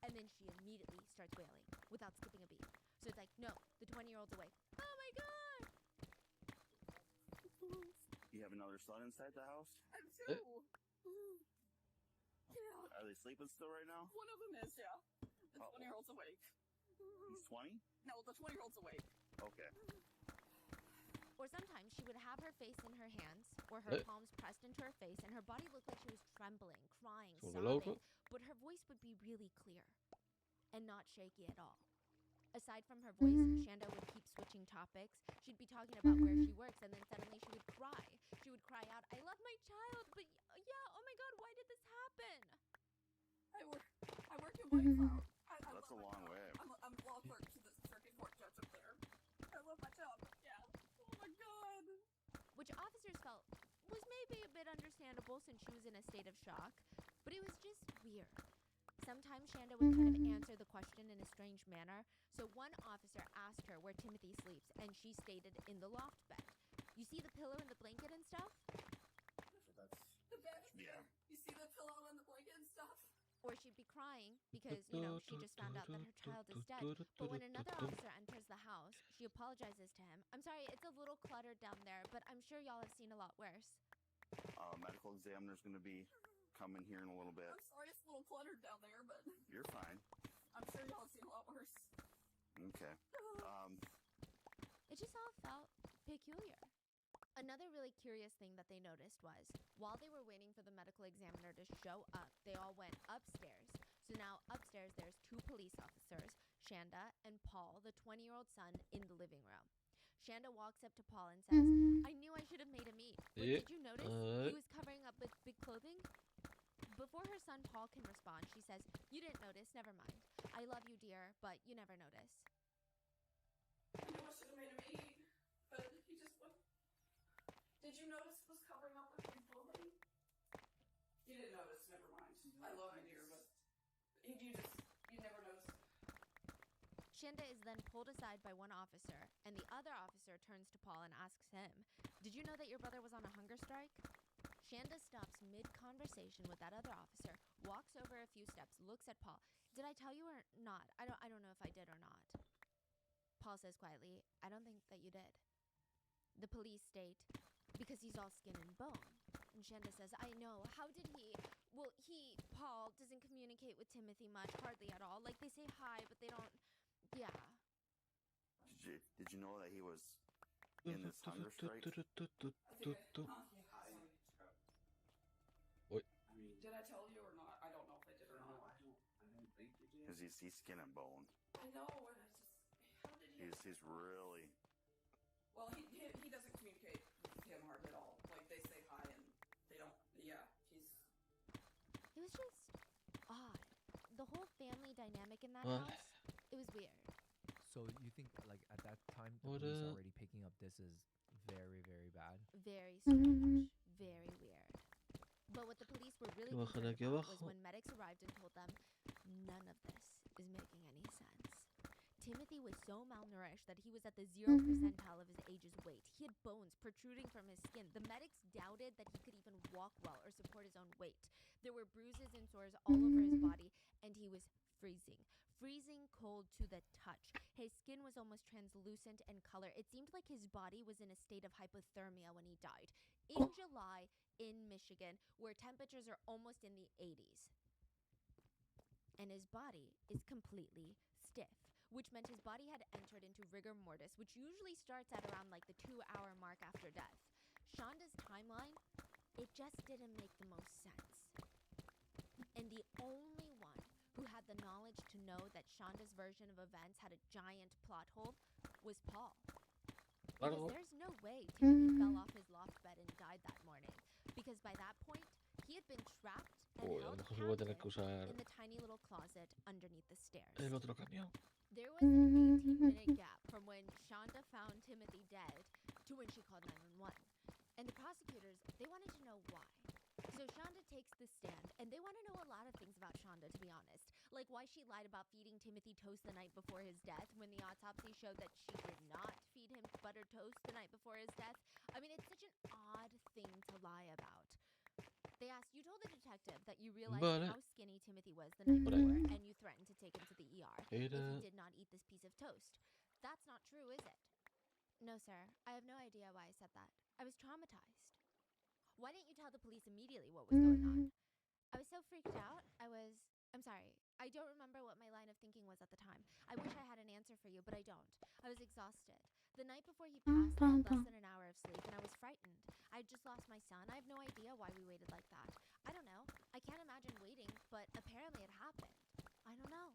And then she immediately starts wailing without skipping a beat. So it's like, no, the 20-year-old's awake. Oh my god! You have another son inside the house? I have 2. Yeah. Are they sleeping still right now? One of them is, yeah. The Oh. 20-year-old's awake. He's 20? No, the 20-year-old's awake. Okay. Or sometimes she would have her face in her hands, or her palms pressed into her face, and her body looked like she was trembling, crying, Sube loco. sobbing, but her voice would be really clear. and not shaky at all. Aside from her voice, Shanda would keep switching topics. She'd be talking about where she works, and then suddenly she would cry. She would cry out, "I love my child, but yeah, oh my God, why did this happen?" I work in White Cloud. That's a long way. I'm law clerk to the circuit court judge up there. I love my job, but yeah. Oh my God. Which officers felt was maybe a bit understandable since she was in a state of shock, but it was just weird. Sometimes Shanda would kind of answer the question in a strange manner, so one officer asked her where Timothy sleeps, and she stated in the loft bed. "You see the pillow and the blanket and stuff?" The bed? Yeah. You see the pillow and the blanket and stuff? Or she'd be crying because, she just found out that her child is dead. But when another officer enters the house, she apologizes to him. "I'm sorry, it's a little cluttered down there, but I'm sure y'all have seen a lot worse." Medical examiner's going to be coming here in a little bit. I'm sorry it's a little cluttered down there, but You're fine. I'm sure y'all have seen a lot worse. Okay. It just all felt peculiar. Another really curious thing that they noticed was, while they were waiting for the medical examiner to show up, they all went upstairs. So now upstairs there's two police officers, Shanda and Paul, the 20-year-old son, in the living room. Shanda walks up to Paul and says, "I knew I should have made him eat. But did you notice he was covering up with big clothing?" Before her son Paul can respond, she says, "You didn't notice, never mind. I love you, dear, but you never notice." I knew I should have made him eat, but he just went. Did you notice he was covering up with big clothing? You didn't notice, never mind. I love you, dear, but you never noticed. Shanda is then pulled aside by one officer, and the other officer turns to Paul and asks him, "Did you know that your brother was on a hunger strike?" Shanda stops mid-conversation with that other officer, walks over a few steps, looks at Paul. "Did I tell you or not? I don't know if I did or not." Paul says quietly, "I don't think that you did." The police state, "Because he's all skin and bone." And Shanda says, "I know. How did he? Well, Paul, doesn't communicate with Timothy much, hardly at all. Like, they say hi, but they don't, yeah." Did you know that he was in this hunger strike? Did I tell you or not? I don't know if I did or not. I don't think you did. Because he's skin and bone. I know, and I just, how did he? He's really. Well, he doesn't communicate with him hardly at all. Like, they say hi and they don't. Yeah, It was just odd. The whole family dynamic in that house, it was weird. So you think, like, at that time, the police already picking up this is very, very bad? Very strange. Very weird. But what the police were really concerned about was when medics arrived and told them, "None of this is making any sense." Timothy was so malnourished that he was at the 0th percentile of his age's weight. He had bones protruding from his skin. The medics doubted that he could even walk well or support his own weight. There were bruises and sores all over his body, and he was freezing cold to the touch. His skin was almost translucent in color. It seemed like his body was in a state of hypothermia when he died. In July in Michigan, where temperatures are almost in the 80s. And his body is completely stiff, which meant his body had entered into rigor mortis, which usually starts at around like the 2-hour mark after death. Shanda's timeline, it just didn't make the most sense. And the only one who had the knowledge to know that Shanda's version of events had a giant plot hole was Paul. Because there's no way Timothy fell off his loft bed and died that morning. Because by that point, he had been trapped and held captive in the tiny little closet underneath the stairs. El otro camión. There was an 18-minute gap from when Shanda found Timothy dead to when she called 911. And the prosecutors, they wanted to know why. So Shanda takes the stand, and they want to know a lot of things about Shanda, to be honest. Like why she lied about feeding Timothy toast the night before his death when the autopsy showed that she did not feed him buttered toast the night before his death. I mean, it's such an odd thing to lie about. They asked, "You told the detective that you realized how skinny Timothy was the night before, and you threatened to take him to the ER if he did not eat this piece of toast. That's not true, is it?" "No, sir. I have no idea why I said that. I was traumatized." "Why didn't you tell the police immediately what was going on?" "I was so freaked out. I'm sorry. I don't remember what my line of thinking was at the time. I wish I had an answer for you, but I don't. I was exhausted. The night before he passed, I had less than an hour of sleep, and I was frightened. I had just lost my son. I have no idea why we waited like that. I don't know. I can't imagine waiting, but apparently it happened. I don't know."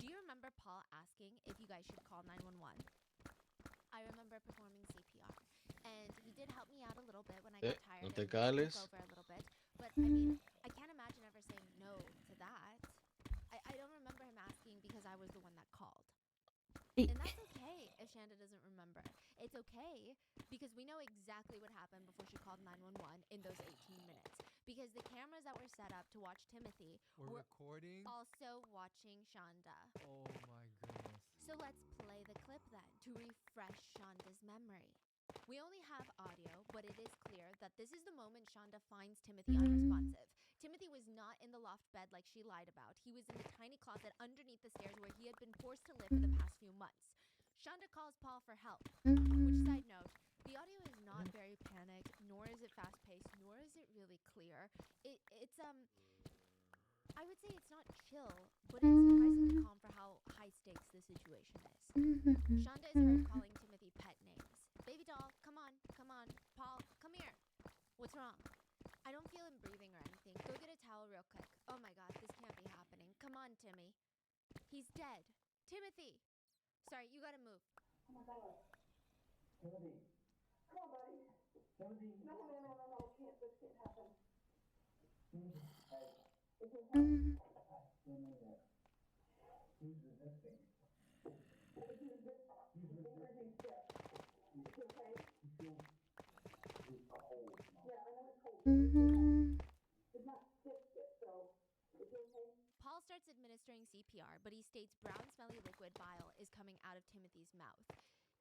Do you remember Paul asking if you guys should call 911? I remember performing CPR, and he did help me out a little bit when I got tired no and te took cales. over a little bit. But I mean, I can't imagine ever saying no to that. I don't remember him asking because I was the one that called. And that's okay if Shanda doesn't remember. It's okay because we know exactly what happened before she called 911 in those 18 minutes. Because the cameras that were set up to watch Timothy We're recording? also watching Shanda. Oh my goodness. So let's play the clip then to refresh Shanda's memory. We only have audio, but it is clear that this is the moment Shanda finds Timothy unresponsive. Timothy was not in the loft bed like she lied about. He was in the tiny closet underneath the stairs where he had been forced to live for the past few months. Shanda calls Paul for help. Which, side note, the audio is not very panicked, nor is it fast-paced, nor is it really clear. It's I would say it's not chill, but it's surprisingly calm for how high stakes the situation is. Shanda is heard calling Timothy pet names. Baby doll, come on. Paul, come here. What's wrong? I don't feel him breathing or anything. Go get a towel real quick. Oh my god, this can't be happening. Come on, Timmy. He's dead. Timothy! Sorry, you gotta move. Oh my god. Timothy. Come on, buddy. Timothy. No. This can't happen. Hey. It can't happen. No. He's resisting. He's resisting steps. You okay? He feels cold. Yeah, I know it's cold. It's not stiff, so is he okay? Paul starts administering CPR, but he states brown smelly liquid bile is coming out of Timothy's mouth.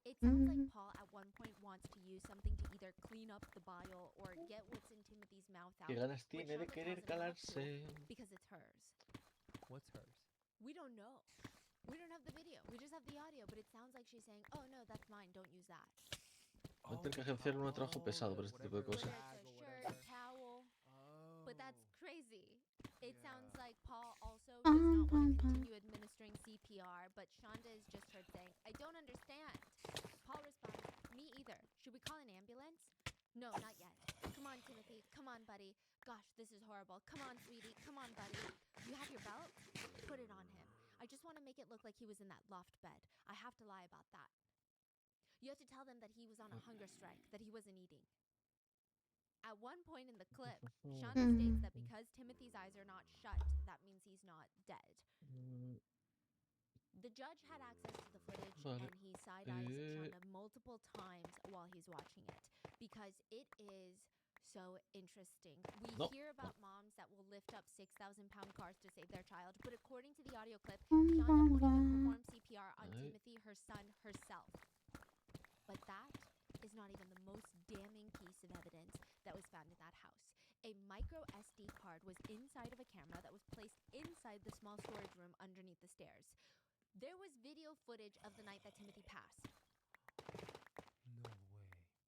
It sounds like Paul at one point wants to use something to either clean up the bile or get what's in Timothy's mouth out. Qué ganas which tiene de Shanda querer tells him not to, calarse. because it's hers. What's hers? We don't know. We don't have the video. We just have the audio, but it sounds like she's saying, oh no, that's mine, don't use that. Voy a tener que agenciar un trabajo pesado por este tipo de cosas. Whether it's a shirt, towel, but that's crazy. It sounds like Paul also does not want to continue administering CPR, but Shanda is just heard saying, I don't understand. Paul responds, me either. Should we call an ambulance? No, not yet. Come on, Timothy. Come on, buddy. Gosh, this is horrible. Come on, sweetie. Come on, buddy. You have your belt? Put it on him. I just want to make it look like he was in that loft bed. I have to lie about that. You have to tell them that he was on a hunger strike, that he wasn't eating. At one point in the clip, Shanda states that because Timothy's eyes are not shut, that means he's not dead. The judge had access to the footage, and he side-eyes Shanda multiple times while he's watching it, because it is so interesting. We hear about moms that will lift up 6,000-pound cars to save their child, but according to the audio clip, Shanda won't even perform CPR on Timothy, her son, herself. But that is not even the most damning piece of evidence that was found in that house. A micro SD card was inside of a camera that was placed inside the small storage room underneath the stairs. There was video footage of the night that Timothy passed. No way.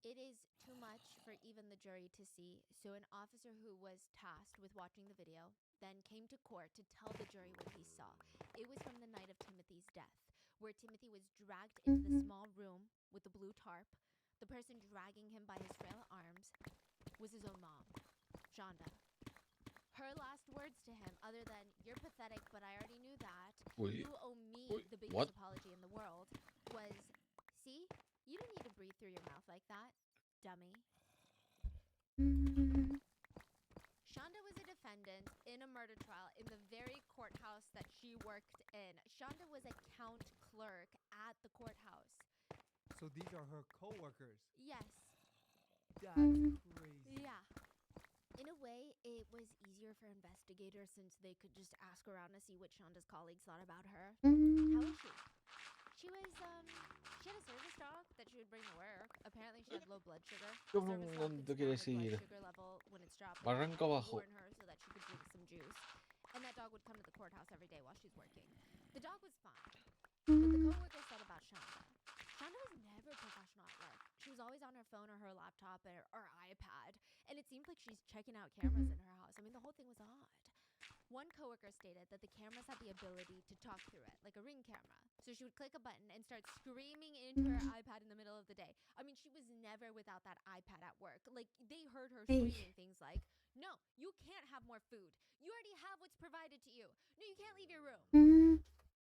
It is too much for even the jury to see, so an officer who was tasked with watching the video then came to court to tell the jury what he saw. It was from the night of Timothy's death, where Timothy was dragged into the small room with the blue tarp. The person dragging him by his frail arms was his own mom, Shanda. Her last words to him, other than, you're pathetic, but I already knew that, you owe me the biggest apology in the world, was, see, you didn't need to breathe through your mouth like that, dummy. Shanda was a defendant in a murder trial in the very courthouse that she worked in. Shanda was a count clerk at the courthouse. So these are her co-workers? Yes. That's crazy. Yeah. In a way, it was easier for investigators since they could just ask around to see what Shanda's colleagues thought about her. How is she? She had a service dog that she would bring to work. Apparently she had low blood sugar. The service dog could smell her blood sugar level when it's dropping. Barranca abajo. Warn her so that she could drink some juice. And that dog would come to the courthouse every day while she's working. The dog was fine. But the co-worker said about Shanda was never professional at work. She was always on her phone or her laptop or iPad, and it seemed like she's checking out cameras in her house. I mean, the whole thing was odd. One coworker stated that the cameras had the ability to talk through it, like a Ring camera. So she would click a button and start screaming into her iPad in the middle of the day. I mean, she was never without that iPad at work. Like, they heard her screaming things like, no, you can't have more food. You already have what's provided to you. No, you can't leave your room.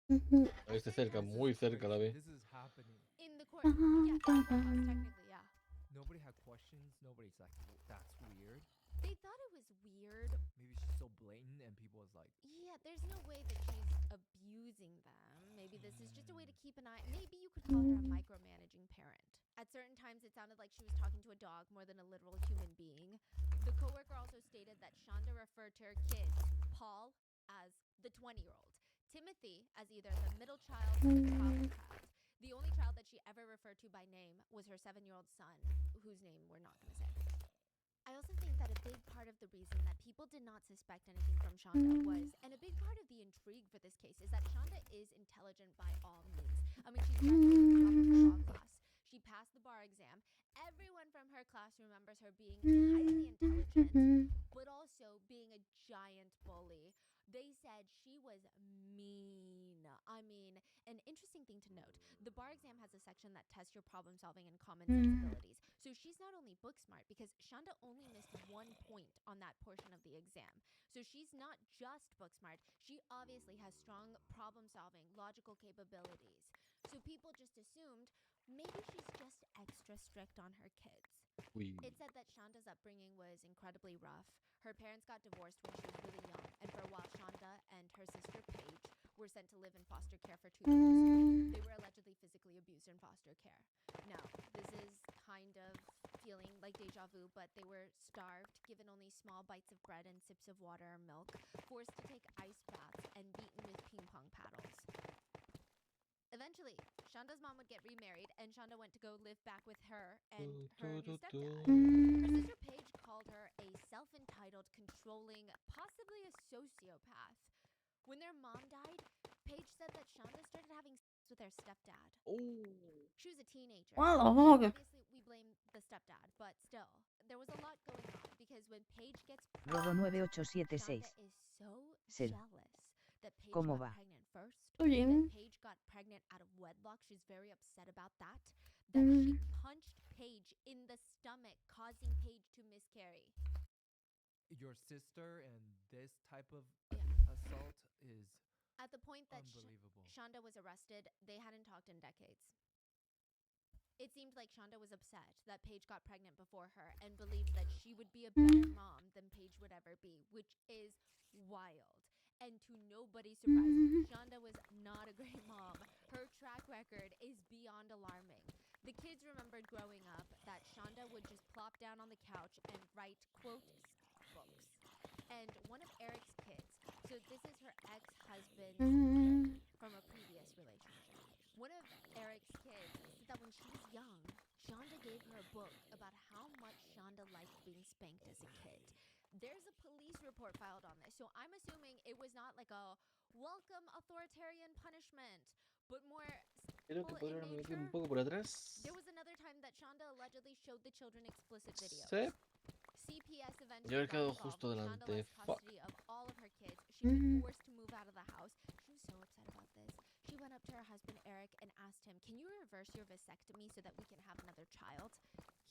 Ahí está cerca, muy cerca la vi. This is happening. In the court, yeah, in the courthouse, technically, yeah. Nobody had questions. Nobody's like, that's weird. They thought it was weird. Maybe she's so blatant and people was like, Yeah, there's no way that she's abusing them. Maybe this is just a way to keep an eye. Maybe you could call her a micromanaging parent. At certain times, it sounded like she was talking to a dog more than a literal human being. The coworker also stated that Shonda referred to her kids, Paul, as the 20-year-old, Timothy as either the middle child or the top child. The only child that she ever referred to by name was her 7-year-old son, whose name we're not going to say. I also think that a big part of the reason that people did not suspect anything from Shonda was, and a big part of the intrigue for this case is that Shonda is intelligent by all means. I mean, she's graduated top of her law class. She passed the bar exam. Everyone from her class remembers her being highly intelligent, but also being a giant bully. They said she was mean. I mean, an interesting thing to note, the bar exam has a section that tests your problem solving and common sense abilities. So she's not only book smart, because Shonda only missed 1 point on that portion of the exam. So she's not just book smart, she obviously has strong problem solving, logical capabilities. So people just assumed maybe she's just extra strict on her kids. It said that Shonda's upbringing was incredibly rough. Her parents got divorced when she was really young, and for a while Shonda and her sister Paige were sent to live in foster care for 2 years. They were allegedly physically abused in foster care. Now, this is kind of feeling like deja vu, but they were starved, given only small bites of bread and sips of water or milk, forced to take ice baths, and beaten with ping pong paddles. Eventually, Shonda's mom would get remarried, and Shonda went to go live back with her and her new stepdad. Her sister Paige called her a self-entitled, controlling, possibly a sociopath. When their mom died, Paige said that Shonda started having sex with their stepdad. She was a teenager. What the fuck? Obviously, we blame the stepdad, but still, there was a lot going on because when Paige gets Rodo pregnant, 9876. Shonda is so Sed. jealous that Paige ¿Cómo got va? pregnant first. Oye. That Paige got pregnant out of wedlock. She's very upset about that. That she punched Paige in the stomach, causing Paige to miscarry. your sister and this type of Yeah. assault is At the point that unbelievable. Shonda was arrested, they hadn't talked in decades. It seemed like Shonda was upset that Paige got pregnant before her and believed that she would be a better mom than Paige would ever be, which is wild. And to nobody's surprise, Shonda was not a great mom. Her track record is beyond alarming. The kids remembered growing up that Shonda would just plop down on the couch and write, quote, books. And one of Eric's kids, so this is her ex-husband from a previous relationship. One of Eric's kids said that when she was young, Shonda gave her a book about how much Shonda liked being spanked as a kid. There's a police report filed on this, so I'm assuming it was not like a welcome authoritarian punishment, but more Creo que simple in podrían meter un nature. poco por atrás. There was another time that Shonda allegedly showed the children explicit videos. Sí. CPS Yo eventually he got quedado involved. justo Shonda delante. lost Fuck. custody of all of her kids. She'd been forced to move out of the house. She was so upset about this. She went up to her husband Eric and asked him, "Can you reverse your vasectomy so that we can have another child?"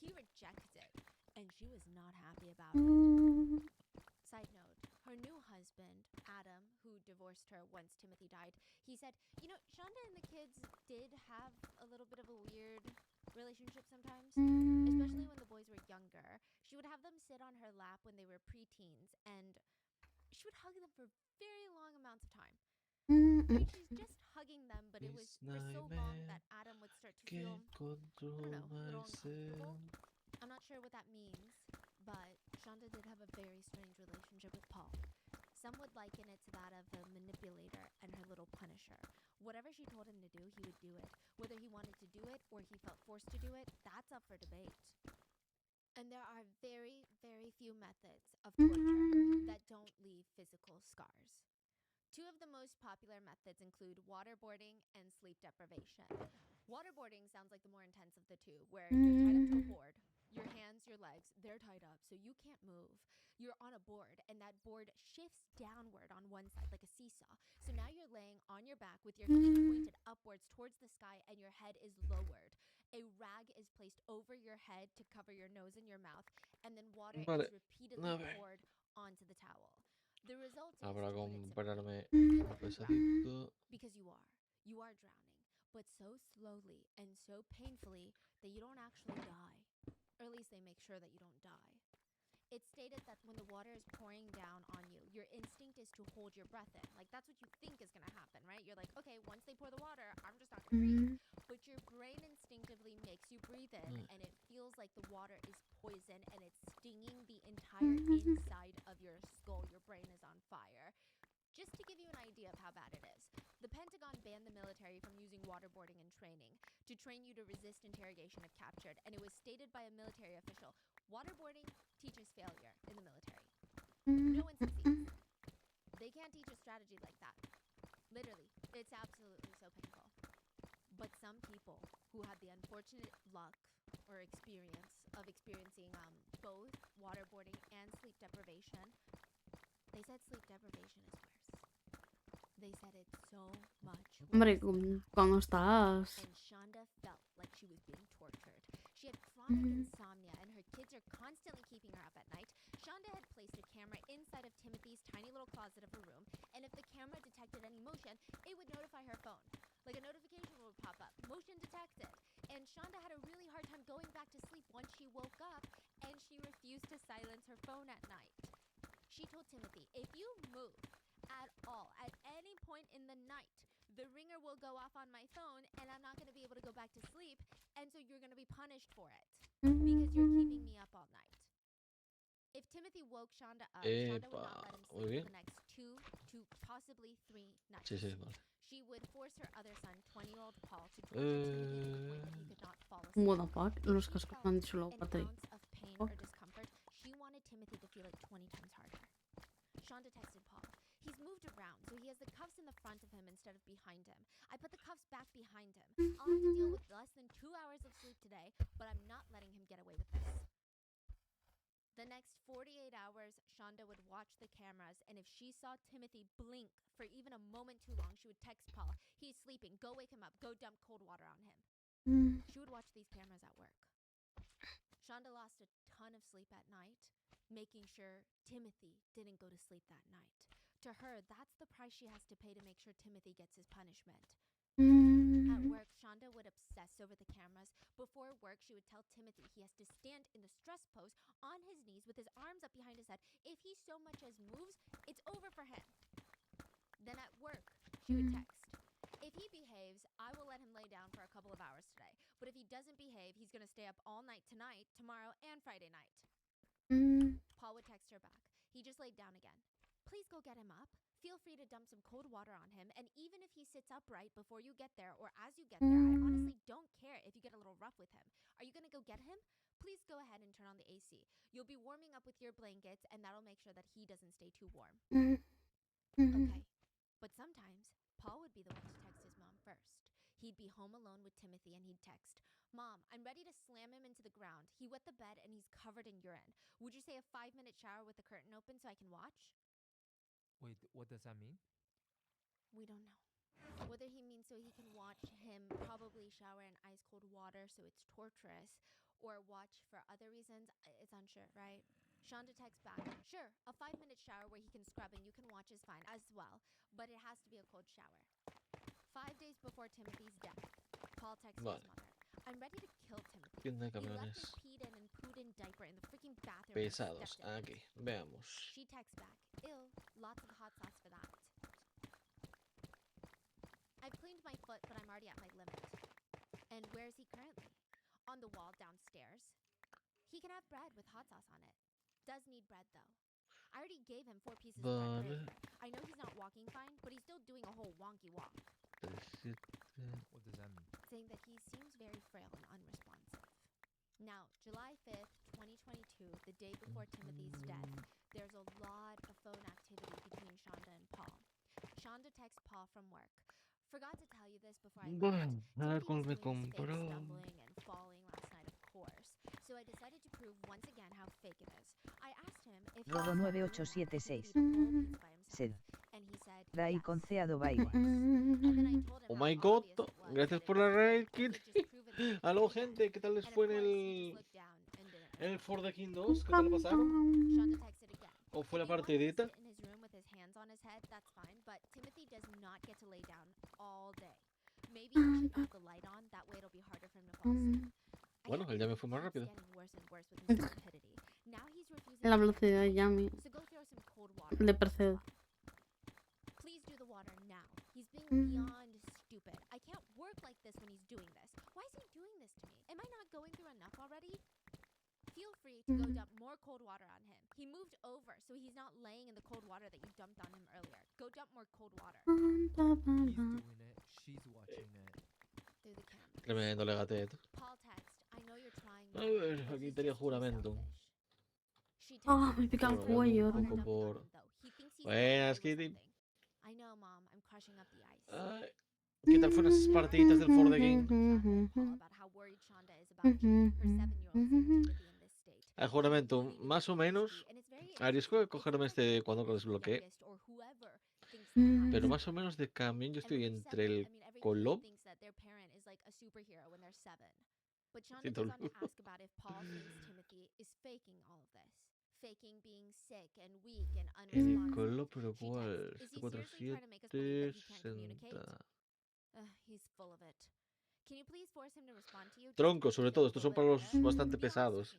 He rejected, and she was not happy about it. Side note, her new husband, Adam, who divorced her once Timothy died, he said, you know, Shonda and the kids did have a little bit of a weird relationship sometimes, especially when the boys were younger. She would have them sit on her lap when they were preteens, and she would hug them for very long amounts of time. I mean, she's just hugging them, but it was for so long that Adam would start to feel, I don't know, a little uncomfortable. I'm not sure what that means, but Shonda did have a very strange relationship with Paul. Some would liken it to that of the manipulator and her little punisher. Whatever she told him to do, he would do it. Whether he wanted to do it or he felt forced to do it, that's up for debate. And there are very, very few methods of torture that don't leave physical scars. Two of the most popular methods include waterboarding and sleep deprivation. Waterboarding sounds like the more intense of the two, where you're tied up to a board. Your hands, your legs, they're tied up, so you can't move. You're on a board, and that board shifts downward on one side like a seesaw. So now you're laying on your back with your feet pointed upwards towards the sky, and your head is lowered. A rag is placed over your head to cover your nose and your mouth, and then water is repeatedly poured onto the towel. The result is Habrá to put it comprarme simply, un pesadito. because you are drowning, but so slowly and so painfully that you don't actually die, or at least they make sure that you don't die. It's stated that when the water is pouring down on you, your instinct is to hold your breath in. Like, that's what you think is going to happen, right? You're like, okay, once they pour the water, I'm just not going to breathe. But your brain instinctively makes you breathe in, and it feels like the water is poison, and it's stinging the entire inside of your skull. Your brain is on fire. Just to give you an idea of how bad it is, the Pentagon banned the military from using waterboarding in training to train you to resist interrogation if captured, and it was stated by a military official, waterboarding teaches failure in the military. No one succeeds. They can't teach a strategy like that. Literally, it's absolutely so painful. But some people who had the unfortunate luck or experience of experiencing both waterboarding and sleep deprivation, they said sleep deprivation is worse. They said it's so much worse. Hombre, cuando estás... And Shonda felt like she was being tortured. She had chronic insomnia, and her kids are constantly keeping her up at night. Shonda had placed a camera inside of Timothy's tiny little closet of a room, and if the camera detected any motion, it would notify her phone. Like a notification would pop up, motion detected. And Shonda had a really hard time going back to sleep once she woke up, and she refused to silence her phone at night. She told Timothy, if you move at all, at any point in the night, the ringer will go off on my phone, and I'm not going to be able to go back to sleep, and so you're going to be punished for it, because you're keeping me up all night. If Timothy woke Shonda up, Shonda would not let him sleep for the next 2 to possibly 3 nights. Sí, sí, vale. She would force her other son, 20-year-old Paul, to torture Timothy to the point that he could not fall asleep. What the fuck? If Los she cascos felt me han dicho luego, an Patri. ounce of pain or discomfort, she wanted Timothy to feel it 20 times harder. Shonda texted Paul, he's moved around, so he has the cuffs in the front of him instead of behind him. I put the cuffs back behind him. I'll have to deal with less than 2 hours of sleep today, but I'm not letting him get away with this. The next 48 hours, Shonda would watch the cameras, and if she saw Timothy blink for even a moment too long, she would text Paul, he's sleeping, go wake him up, go dump cold water on him. She would watch these cameras at work. Shonda lost a ton of sleep at night, making sure Timothy didn't go to sleep that night. To her, that's the price she has to pay to make sure Timothy gets his punishment. At work, Shonda would obsess over the cameras. Before work, she would tell Timothy he has to stand in the stress pose on his knees with his arms up behind his head. If he so much as moves, it's over for him. Then at work, she would text, if he behaves, I will let him lay down for a couple of hours today. But if he doesn't behave, he's going to stay up all night tonight, tomorrow, and Friday night. Paul would text her back. He just laid down again. Please go get him up. Feel free to dump some cold water on him, and even if he sits upright before you get there or as you get there, I honestly don't care if you get a little rough with him. Are you going to go get him? Please go ahead and turn on the AC. You'll be warming up with your blankets, and that'll make sure that he doesn't stay too warm. Okay, but sometimes Paul would be the one to text his mom first. He'd be home alone with Timothy, and he'd text, Mom, I'm ready to slam him into the ground. He wet the bed, and he's covered in urine. Would you say a 5-minute shower with the curtain open so I can watch? Wait, what does that mean? We don't know. Whether he means so he can watch him probably shower in ice cold water so it's torturous, or watch for other reasons, it's unsure, right? Shonda texts back, sure, a 5-minute shower where he can scrub and you can watch is fine as well, but it has to be a cold shower. 5 days before Timothy's death, Paul texts his mother, I'm ready to kill Timothy. Tienda de He left camiones his peed in and pooed in diaper in the freaking bathroom. pesados. Aquí, veamos. She texts back, ill, lots of hot sauce for that. I've cleaned my foot, but I'm already at my limit. And where is he currently? On the wall downstairs. He can have bread with hot sauce on it. Does need bread though. I already gave him 4 pieces of bread earlier. I know he's not walking fine, but he's still doing a whole wonky walk. What does that mean? Saying that he seems very frail and unresponsive. Now, July 5th, 2022, the day before Timothy's death, there's a lot of phone activity between Shonda and Paul. Shonda texts Paul from work. Forgot to tell you this before I left. Bueno, a ver Timothy cuál was me doing his fake compró. stumbling and falling last night, of course. So I decided to prove once again how fake it is. I asked him if he Rodo was doing that 9876. activity the whole piece by himself. Sed. And he said Rai yes. conceado Of baile. course. And then I told him Oh how my god, obvious it was gracias that por it la was raid fake. kit. He had just proven it Aló again. gente, ¿qué tal les And of fue en course, he just el looked down and didn't en el respond. For the King 2? ¿Qué tal lo pasaron? Shonda texted again. ¿O fue la If he wanted to partidita? sit in his room with his on his head, that's fine, but Timothy does not get to lay down all day. Maybe you should have the light on, that way it'll be harder for him to fall asleep. Bueno, el llame fue más rápido. La velocidad de Yami So go throw some cold water. le precede. Please do the water now. He's being beyond stupid. I can't work like this when he's doing this. Why is he doing this to me? Am I not going through enough already? Feel free to go dump more cold water on him. He moved over, so he's not laying in the cold water that you dumped on him earlier. Go dump more cold water. He's doing it. She's watching it. Through the camera. Tremendo legatet. Paul text. I know you're trying. A ver, aquí tenía juramento. Ah, me pica el cuello. Un poco por... Buenas, Kitty. I know, Mom. I'm crushing up the ice. Ay, ¿qué tal fueron esas partiditas del For the Game? About how worried Shonda is about you. Her 7-year-old sees Timothy in this state. El juramento, más o menos. Arriesgo de cogerme este cuando lo desbloqueé. Pero más o menos de camión yo estoy entre el Colob. Siento el... El Colob, pero ¿cuál? 470. Tronco, sobre todo, estos son para los bastante pesados.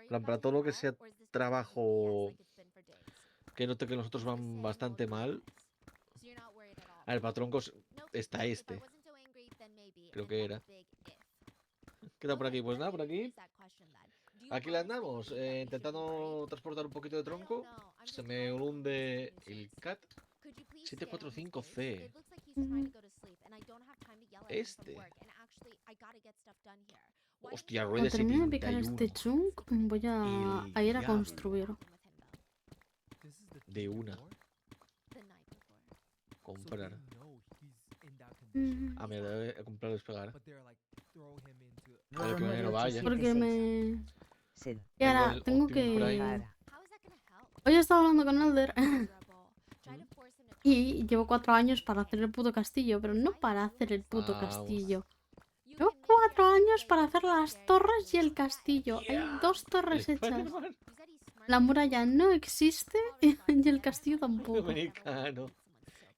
Para todo lo que sea trabajo que note que nosotros van bastante mal. A ver, para troncos está este. Creo que era. ¿Qué tal por aquí? Pues nada, por aquí. Aquí le andamos, intentando transportar un poquito de tronco. Se me hunde el CAT 745C. Este. Hostia, rueda Cuando termine de picar 71. este chunk, voy a ir a construir. De una. Comprar. Ah, mira, debe comprar y despegar. Pero que no vaya. Porque me... Y ahora el tengo Optimus que... Prime. Hoy he estado hablando con Elder y llevo 4 años para hacer el puto castillo, pero no para hacer el puto castillo. Llevo 4 años para hacer las torres y el castillo. Hay 2 torres hechas. La muralla no existe y el castillo tampoco. Dominicano.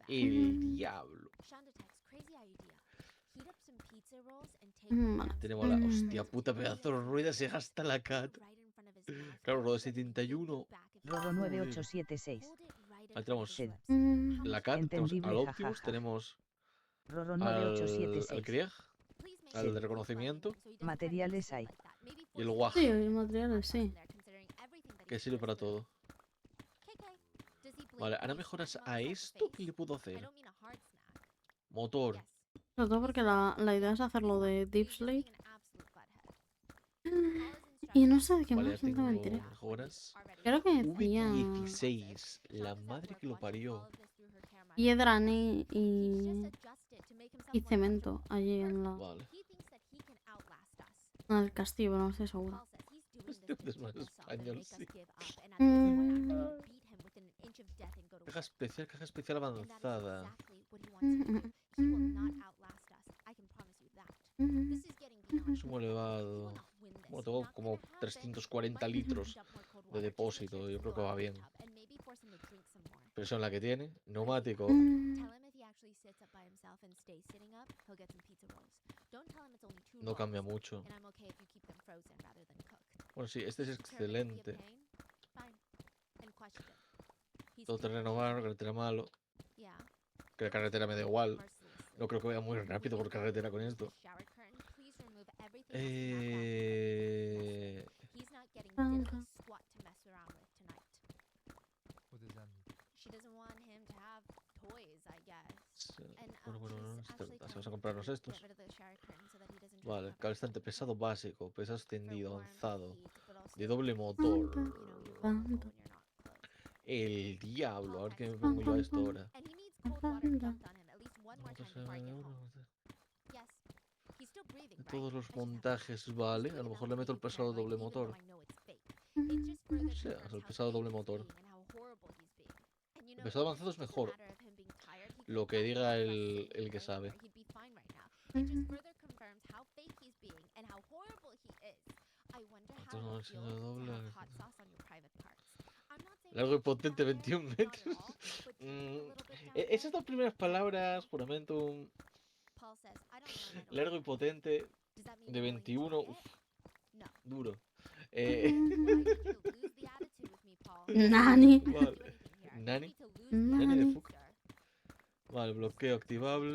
El diablo. Vale. Tenemos la hostia puta pedazo de rueda, se gasta la cat. Claro, lo de 71. Rodo 9876. Ahí tenemos Seda. la cat, tenemos Entendible, al Optimus, jajaja. tenemos Rodo al 9876. Krieg, al de reconocimiento Materiales hay. y el Waj, Sí, hay materiales, sí. que sirve para todo. Vale, ahora mejoras a esto, ¿qué le puedo hacer? Motor. Sobre todo porque la idea es hacerlo de Deep Slate. Y no sé de qué Vale, más, ya no te tengo mentiré. mejoras. Creo que decía V16, la madre que lo parió. piedra y cemento allí en Vale. el castillo, no estoy segura. Este es más español, sí. Caja especial avanzada. Sumo elevado. Bueno, tengo como 340 litros de depósito, yo creo que va bien. Presión la que tiene. Neumático. No cambia mucho. Bueno, sí, este es excelente. Todo terreno malo, carretera malo. Que la carretera me da igual. No creo que vaya muy rápido por carretera con esto. Bueno, vamos a comprarnos estos. Vale, calzante pesado básico, pesado extendido, avanzado, de doble motor. El diablo, a ver qué me pongo yo a esto ahora. De todos los montajes, vale. A lo mejor le meto el pesado doble motor. O sea, el pesado doble motor. El pesado avanzado es mejor. Lo que diga el que sabe. Doble. Largo y potente, 21 metros. Esas dos primeras palabras, juramento Paul says, I don't know and I don't largo y care. potente, Does that mean de you're willing to 21, try uf, it? No. duro. Well, I need you to lose the attitude with me, Paul. Nani. I didn't do Vale. anything here. You Nani. need to lose the Nani de attitude, Nani. fuck. sir. Vale, bloqueo activable.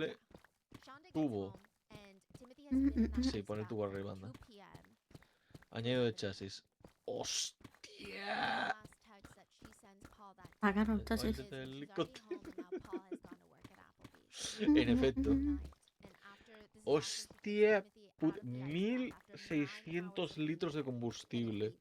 Shonda gets Tubo. home and Timothy has been in that Sí, place pon el around tubo arriba, 2 anda. p.m. Añadido de Nothing. chasis. The ¡Hostia! last text that she sends Paul that Ah, day claro, el is chasis. that she's already Helicóptero. home and now Paul has gone to work at Applebee's. En efecto. Night. And after this is after she takes Hostia, Timothy out of the ice bath after 9 hours 1600 of litros de being there. And it combustible. reads,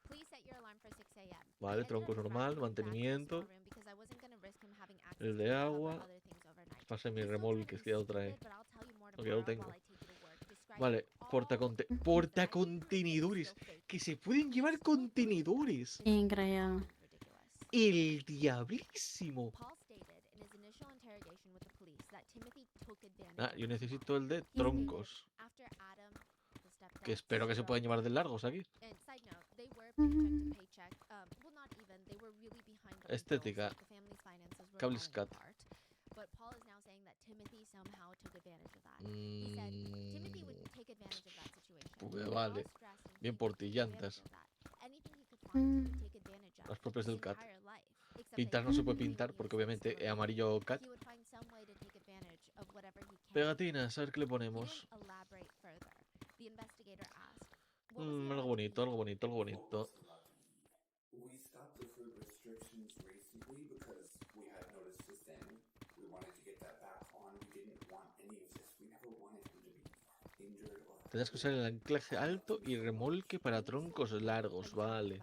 please set your alarm for 6 a.m. Vale, troncos normal, mantenimiento. Because I wasn't going to risk him having access El to de cover agua. other things overnight. Pase mi He's still remolque, es que ya lo trying to trae. be stupid, but I'll tell you more Porque ya lo tomorrow tengo. while I take you to work, describing Vale, all the things that I do, but portacontenedores. it's still fake. Que se pueden llevar contenedores. Increíble. Ridiculous. El diablísimo. Paul stated in his initial interrogation with the police that Timothy took advantage Ah, of yo his necesito el de He stated, troncos. after Adam, the stepdad, Que espero que se puedan llevar de largos aquí. And side note, they were paycheck to paycheck. Well, not even. They were really behind on Estética. bills. The family's finances were Cables falling cut. apart. But Paul is now saying that Timothy somehow took advantage of that. He said Timothy would take advantage of that situation. Pues He vale. was stressed and Bien he por would ti, take advantage llantas. of that. Anything he could find, he would take advantage of. Las propias his del cat. entire life. Except Pintar that no he se was puede doing pintar when he porque was obviamente still es a amarillo kid. cat. He would find some way to take advantage of whatever he can. Pegatinas, a ver qué le He ponemos. didn't elaborate further. The investigator asked, what was he Algo allowed to bonito, eat? algo bonito, algo bonito. We stopped the food restrictions recently because we had noticed his thing. We wanted to get that back on. We didn't want any of this. We never wanted him to be injured or. Tendrás que usar el anclaje alto y remolque para troncos largos, vale.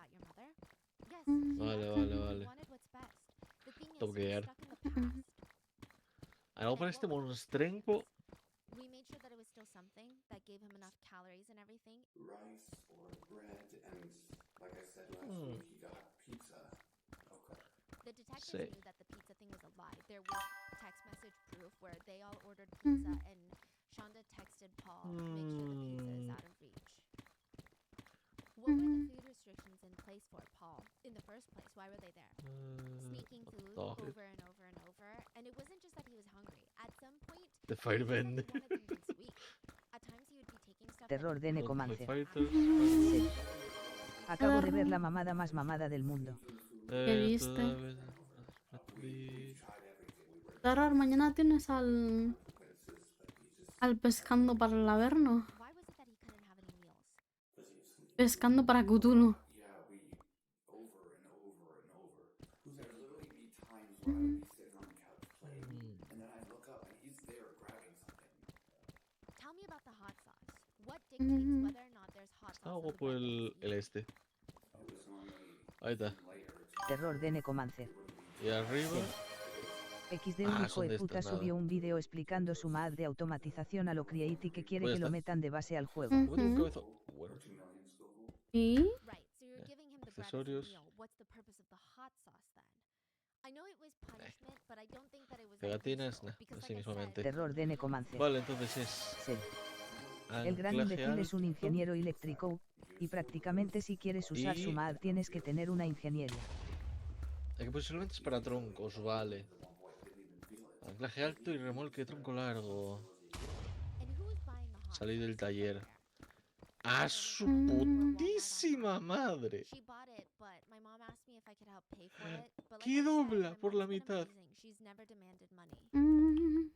Vale, vale, vale. Top Gear. Algo para este monstrenco. We made sure that it was still something that gave him enough calories and everything. Rice or bread, and like I said last week, he got pizza. Okay. The detectives Sí. knew that the pizza thing was a lie. There was text message proof where they all ordered pizza and Shonda texted Paul, make sure the pizza is out of reach. What were the food restrictions in place for, Paul? In the first place, why were they there? Sneaking food over and over and over. And it wasn't just that he was hungry. At some point, The he said Fireman. he wanted something sweet. At times he would be taking stuff Terror that de he Necomancer. Fighters. Sí. Acabo de ver la mamada más mamada del mundo. ¿Qué viste? Terror, mañana tienes al pescando para el Averno. Why was it that he couldn't have any meals? Pescando para Cthulhu. Yeah, we over and over and over. There'd literally be times where I would be sitting on the couch playing, and then I'd look up and he's there grabbing something. Tell me about the hot sauce. What dictates whether or not there's hot Está sauce? guapo el este. It was normally Ahí está. layers. Terror de Necomancer. Y arriba. XD un hijo son de de puta estas, nada. subió un vídeo explicando su mod de automatización a lo Create y que quiere Pues ya que lo está. metan de base al juego. Como tengo un cabezo. Bueno. ¿Y? Right, so you're giving him the bread as a Accesorios. meal. What's the purpose of the hot sauce then? I know it was punishment, but I don't think that it was Pegatinas, useful, nah, because así like I said, mismamente. Terror de Necomancer. Vale, entonces es. Sí. El gran Anclaje imbécil es un alto. ingeniero eléctrico, y prácticamente si quieres usar su Y- mod tienes que tener una ingeniería. Hay que posiblemente es para troncos, vale. Anclaje alto y remolque de tronco largo. and who's buying the hot Salí del sauce? taller. Where ¡A su putísima madre! She bought it, but my mom asked me if I could help pay for it. But like ¿Qué I said, dobla my por mom's la been mitad? amazing. She's never demanded money.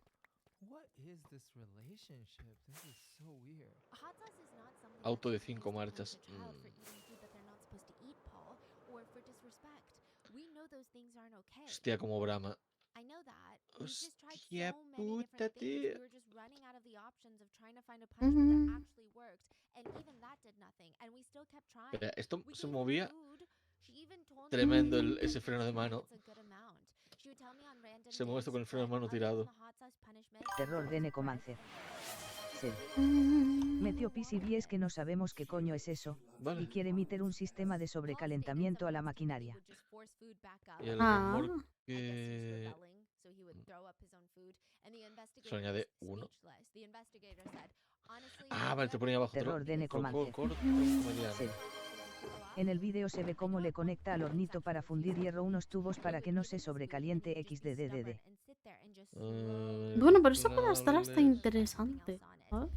What is this relationship? This is so weird. Hot sauce is not something Auto that de should be 5 used to marchas. punish a child for eating food that they're not supposed to eat, Paul, or for disrespect. We know those things aren't okay. Hostia, como brama. I know that. We've just tried so Hostia many puta, different things. tío. We were just running out of the options of trying to find a punishment that actually worked, and even that did nothing. And we still kept trying. Espera, esto We se gave her movía food. She even told me tremendo that ese freno de mano. it's a good amount. She would tell me on random Se mueve esto days, con el freno de but mano other than tirado. the hot sauce punishment, Terror de it's Necomancer. bread Sí. Metió PCB es que no sabemos qué coño es eso, Vale. y quiere meter un sistema de sobrecalentamiento a la maquinaria. Y el Ah. remolque. Se añade uno. Ah, vale, te ponía abajo. Terror de Tronco Necomancer. corto, tronco mediano. Sí. En el vídeo se ve cómo le conecta al hornito para fundir hierro unos tubos para que no se sobrecaliente XDDD. Bueno, pero eso puede estar hasta interesante, ¿sabes?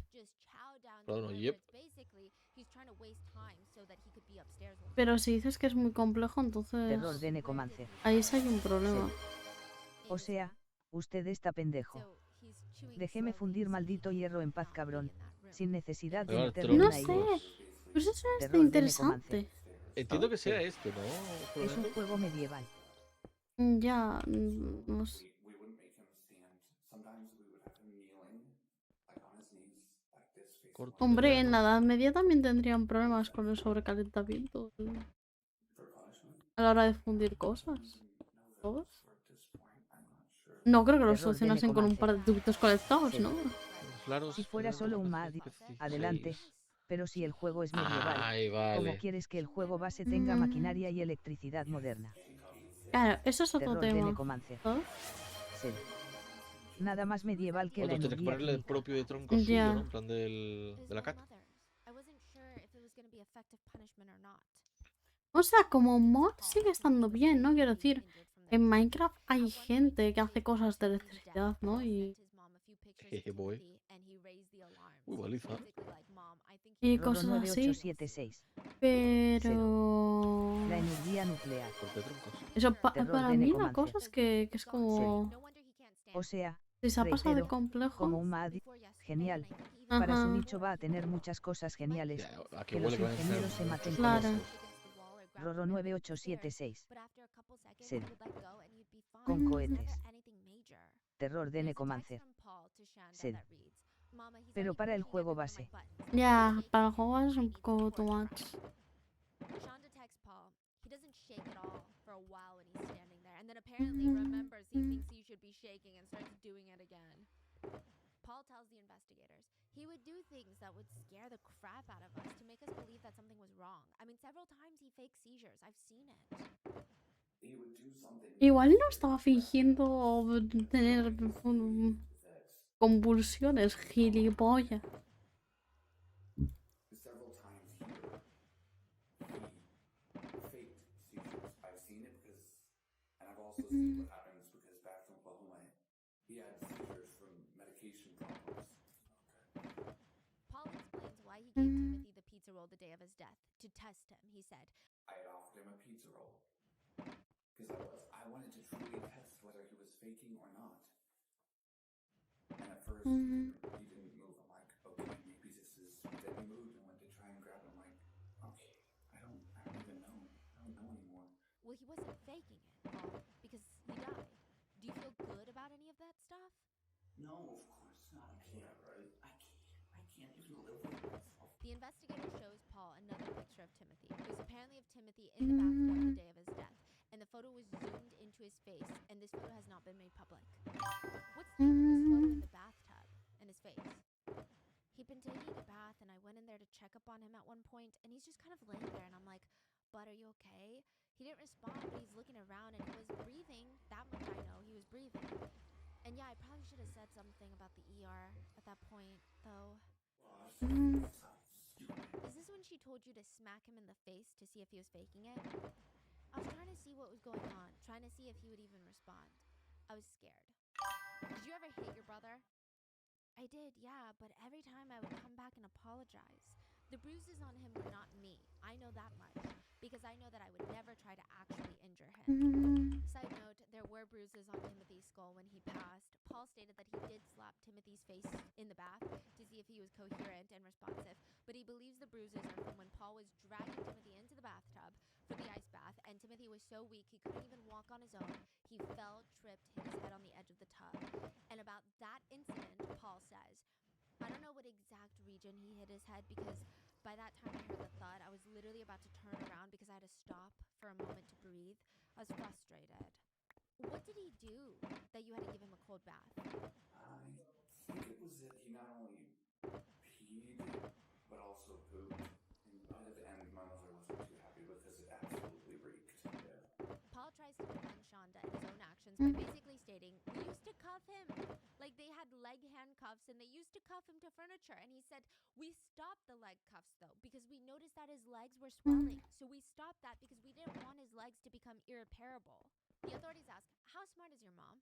Bueno, yep. Pero si dices que es muy complejo, entonces Terror de Necomancer. ahí sí hay un problema. O sea, usted está pendejo. Déjeme fundir maldito hierro en paz, cabrón. Sin necesidad de Pero meterle No una sé, hilo. pues eso está Terror de interesante. Entiendo que sea este, ¿no? Es un juego medieval. Ya, no sé. We wouldn't make him stand. Sometimes we would have him kneeling, like on his knees, like this, facing Corto one Hombre, en la mediano. Edad Media también tendrían problemas con el sobrecalentamiento for punishment. a la hora de fundir cosas. No ¿Todos? for at this point. I'm not sure. No creo que lo Terror de solucionasen con un Necomancer. par de tubitos conectados, Sí. ¿no? Claro, Si fuera solo un MAD, adelante. Pero si el juego es medieval, Ay, ¿cómo vale. quieres que el juego base tenga maquinaria y electricidad moderna? Claro, eso es otro Terror de tema. Necomancer. ¿Sabes? Sí. Nada más medieval que la Otros tienes que energía ponerle el química. propio de tronco suyo, Ya. ¿no? En plan de la cat. O sea, como mod sigue estando bien, ¿no? Quiero decir, en Minecraft hay gente que hace cosas de electricidad, ¿no? Jeje, boy. Uy, baliza. Y Roro cosas así. 9876. Pero... La energía nuclear. Corte de troncos. Eso Terror para de mí la Necomancer. cosa es que es como... O sea, Si se ha pasado de reitero, complejo... como un MAD, genial. Para su Ajá. nicho va a tener muchas cosas geniales. Ya, a que Que los huele que van a ingenieros se tener maten muchos con Claro. eso. cosos. Roro 9876. Sí. Mm. Con cohetes. Terror de Necomancer. Sí. Pero para el juego base. Ya, para el juego es un poco too much. Shonda texts Paul. He doesn't shake at all for a while when he's standing there, and then apparently remembers he thinks he should be shaking and starts doing it again. Paul tells the investigators he would do things that would scare the crap out of us to make us believe that something was wrong. I mean, several times he fakes seizures. I've seen it. He would do something. Igual no estaba fingiendo tener convulsiones, gilipollas. Several times here, he faked seizures. I've seen it because, and I've also seen what happens because back in Oklahoma, he had seizures from medication problems. Paul explains why he gave Timothy the pizza roll the day of his death to test him. He said, I had offered him a pizza roll because I wanted to truly test whether he was faking or not. And at first, he didn't move. I'm like, okay, maybe this is. But then he moved and went to try and grab him. I'm like, okay, I don't even know. I don't know anymore. well, he wasn't faking it, Paul, because he died. Do you feel good about any of that stuff? No, of course not. I can't, right? I can't even live with myself. The investigator shows Paul another picture of Timothy. It was apparently of Timothy in the bathtub the day of his death, and the photo was zoomed into his face, and this photo has not been made public. What's the deal with this photo in the bathtub and his face? He'd been taking a bath, and I went in there to check up on him at one point, and he's just kind of laying there, and I'm like, "Bud, are you okay?" He didn't respond, but he's looking around, and he was breathing. That much I know, he was breathing. And yeah, I probably should have said something about the ER at that point, though. Is this when she told you to smack him in the face to see if he was faking it? I was trying to see what was going on, trying to see if he would even respond. I was scared. Did you ever hit your brother? I did, yeah, but every time I would come back and apologize. The bruises on him were not me. I know that much, because I know that I would never try to actually injure him. Side note, there were bruises on Timothy's skull when he passed. Paul stated that he did slap Timothy's face in the bath to see if he was coherent and responsive, but he believes the bruises are from when Paul was dragging Timothy into the bathtub for the ice bath, and Timothy was so weak he couldn't even walk on his own. He fell, tripped, hit his head on the edge of the tub. And about that incident, Paul says, I don't know what exact region he hit his head, because by that time I heard the thud. I was literally about to turn around because I had to stop for a moment to breathe. I was frustrated. What did he do that you had to give him a cold bath? I think it was that he not only peed, but also pooped. And by the end, my mother wasn't too happy because it absolutely reeked. Yeah. Paul tries to defend Shonda and his own actions by basically stating, we used to cuff him. Like they had leg handcuffs and they used to cuff him to furniture. And he said, we stopped the leg cuffs though, because we noticed that his his legs were swelling, so we stopped that because we didn't want his legs to become irreparable. The authorities ask, how smart is your mom?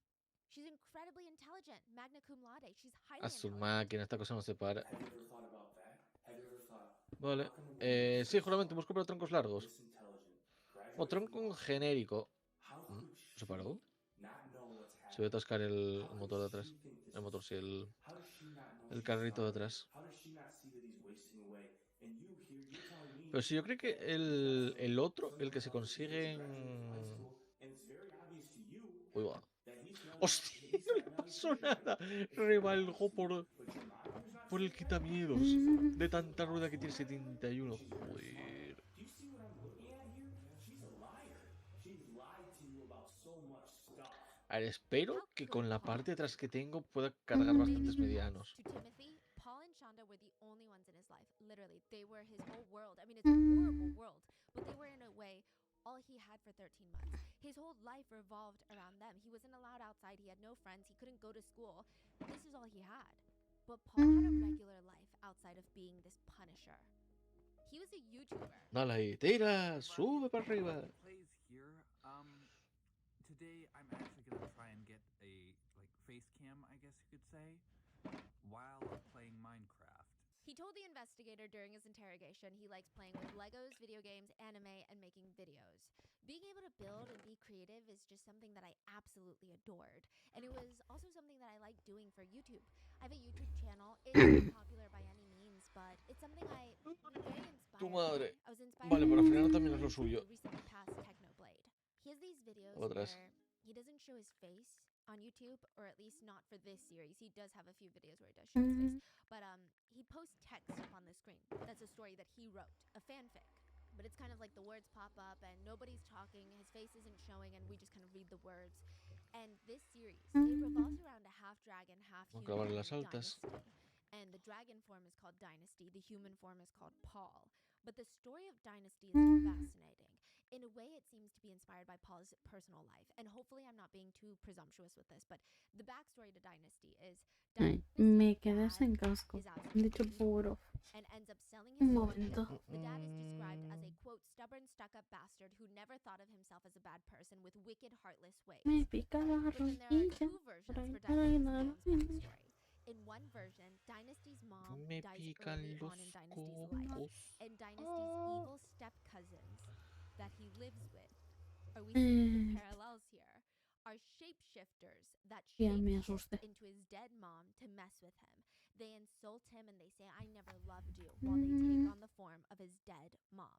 She's incredibly intelligent, magna cum laude. She's highly A su intelligent. máquina, esta cosa no se para. Have you ever thought about that? Have you ever thought, Vale. how can a woman Sí, this justamente smart, busco para troncos largos. this intelligent, O graduate from tronco law, genérico. how could ¿Se paró? she not know what's Se ve happening? atascar el How motor de could atrás. she think this El is motor, sí, fair? How does she not know el she's carrito de suffering? atrás. How does she not see that he's wasting away? And you here, you're telling me Pero sí, yo creo que that you've got el otro, some el que young se fellas that consigue just graduated from high en... school, and it's very obvious to you Uy, va. that he's young. ¡Hostia! He's No le got young pasó teenage, right? nada. It's very obvious Rebalgó to you, but your mom here's not por el seeing that. quitamiedos. De tanta rueda que tiene 71. She's very smart. Joder. Do you see what I'm looking at here? She's a liar. She's lied to you about so much stuff. A ver, espero que con la parte de atrás que tengo pueda cargar bastantes medianos. To Timothy, Paul and Shonda were the only ones in his life. Literally, they were his whole world. I mean, it's a horrible world, but they were in a way all he had for 13 months. His whole life revolved around them. He wasn't allowed outside. He had no friends. He couldn't go to school. This is all he had. But Paul had a regular life outside of being this punisher. He was a YouTuber. Dale ahí, tira, sube para arriba. Plays here. Today I'm actually gonna try and get a face cam, I guess you could say, while playing Minecraft. He told the investigator during his interrogation he likes playing with Legos, video games, anime, and making videos. Being able to build and be creative is just something that I absolutely adored. And it was also something that I like doing for YouTube. I have a YouTube channel. It's not popular by any means, but it's something I'm very inspired Tu madre. by. I was inspired Vale, by para the frenar video también es lo he suyo. recently passed Technoblade. He has these videos Otras. where he doesn't show his face on YouTube, or at least not for this series. He does have a few videos where he does show his face, but he posts text up on the screen. That's a story that he wrote, a fanfic. But it's kind of like the words pop up and nobody's talking, his face isn't showing, and we just kind of read the words. And this series, it revolves around a half dragon, half Vamos a human grabar en named las altas. Dynasty. And the dragon form is called Dynasty, the human form is called Paul. But the story of Dynasty is fascinating. In a way, it seems to be inspired by Paul's personal life. And hopefully I'm not being too presumptuous with this, but the backstory to Dynasty is Ay, Dynasty's me dad quedé sin casco. is absolutely Dicho evil puro. and ends up selling Un his soul to the momento. devil. The dad is described as a, quote, stubborn, stuck-up bastard who never thought of himself as a bad person with wicked, heartless ways. Me pica la But then there are rodilla. two versions Por ahí, for por ahí, Dynasty's nada mom's más. backstory. In one version, Dynasty's mom Me dies pican early los on in Dynasty's life, cocos. and Dynasty's evil step-cousins that he lives with, are we seeing some parallels here, are shapeshifters that Ya me shapeshift asusté. into his dead mom to mess with him. They insult him and they say, I never loved you, while they take on the form of his dead mom.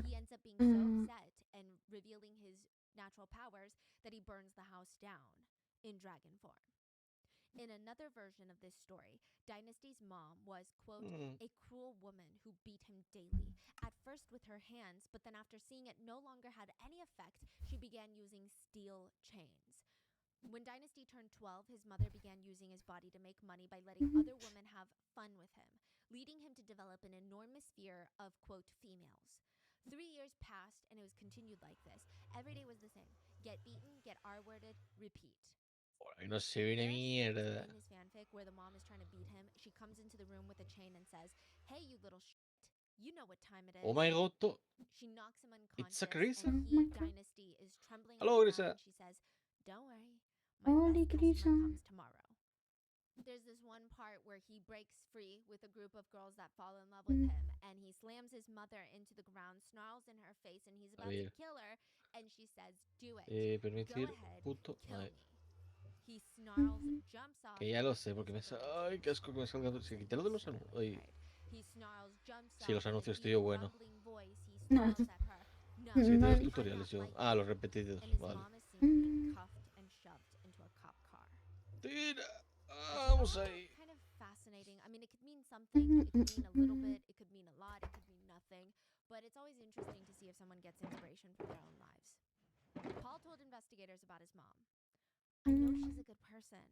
He ends up being so upset and revealing his natural powers that he burns the house down in dragon form. In another version of this story, Dynasty's mom was, quote, a cruel woman who beat him daily, at first with her hands, but then after seeing it no longer had any effect, she began using steel chains. When Dynasty turned 12, his mother began using his body to make money by letting other women have fun with him, leading him to develop an enormous fear of, quote, females. 3 years passed, and it was continued like this. Every day was the same. Get beaten, get R-worded, repeat. Por ahí no se ve una mierda. In his fanfic, where the mom is trying to beat him, she comes into the room with a chain and says, hey, you little shit, you know what time it is. Oh my god. She knocks him It's a unconscious, Grisa. and he, Dynasty, is trembling on Hello, the Grisa. ground, and she says, don't worry, my Holy best Grisa. customer comes tomorrow. There's this one part where he breaks free with a group of girls that fall in love with him, and he slams his mother into the ground, snarls in her face, and he's about to kill her, and she says, do it. Go Permitir ahead, puto. kill Ay, me. He snarls, jumps off. que ya lo sé, porque me Ay, qué asco que me salga. Si quité lo de los anuncios. Ay. He snarls, jumps Sí, los off, anuncios, and in tío, a bueno. rumbling voice, he snarls at her, no, Sí, de los I'm tutoriales not yo. like Ah, you. los repetidos. And his Vale. mom is seen being cuffed and shoved into a cop car. Tira. It's Vamos all ahí. kind of fascinating. I mean, it could mean something, it could mean a little bit, it could mean a lot, it could mean nothing, but it's always interesting to see if someone gets inspiration from their own lives. Paul told investigators about his mom. I know she's a good person.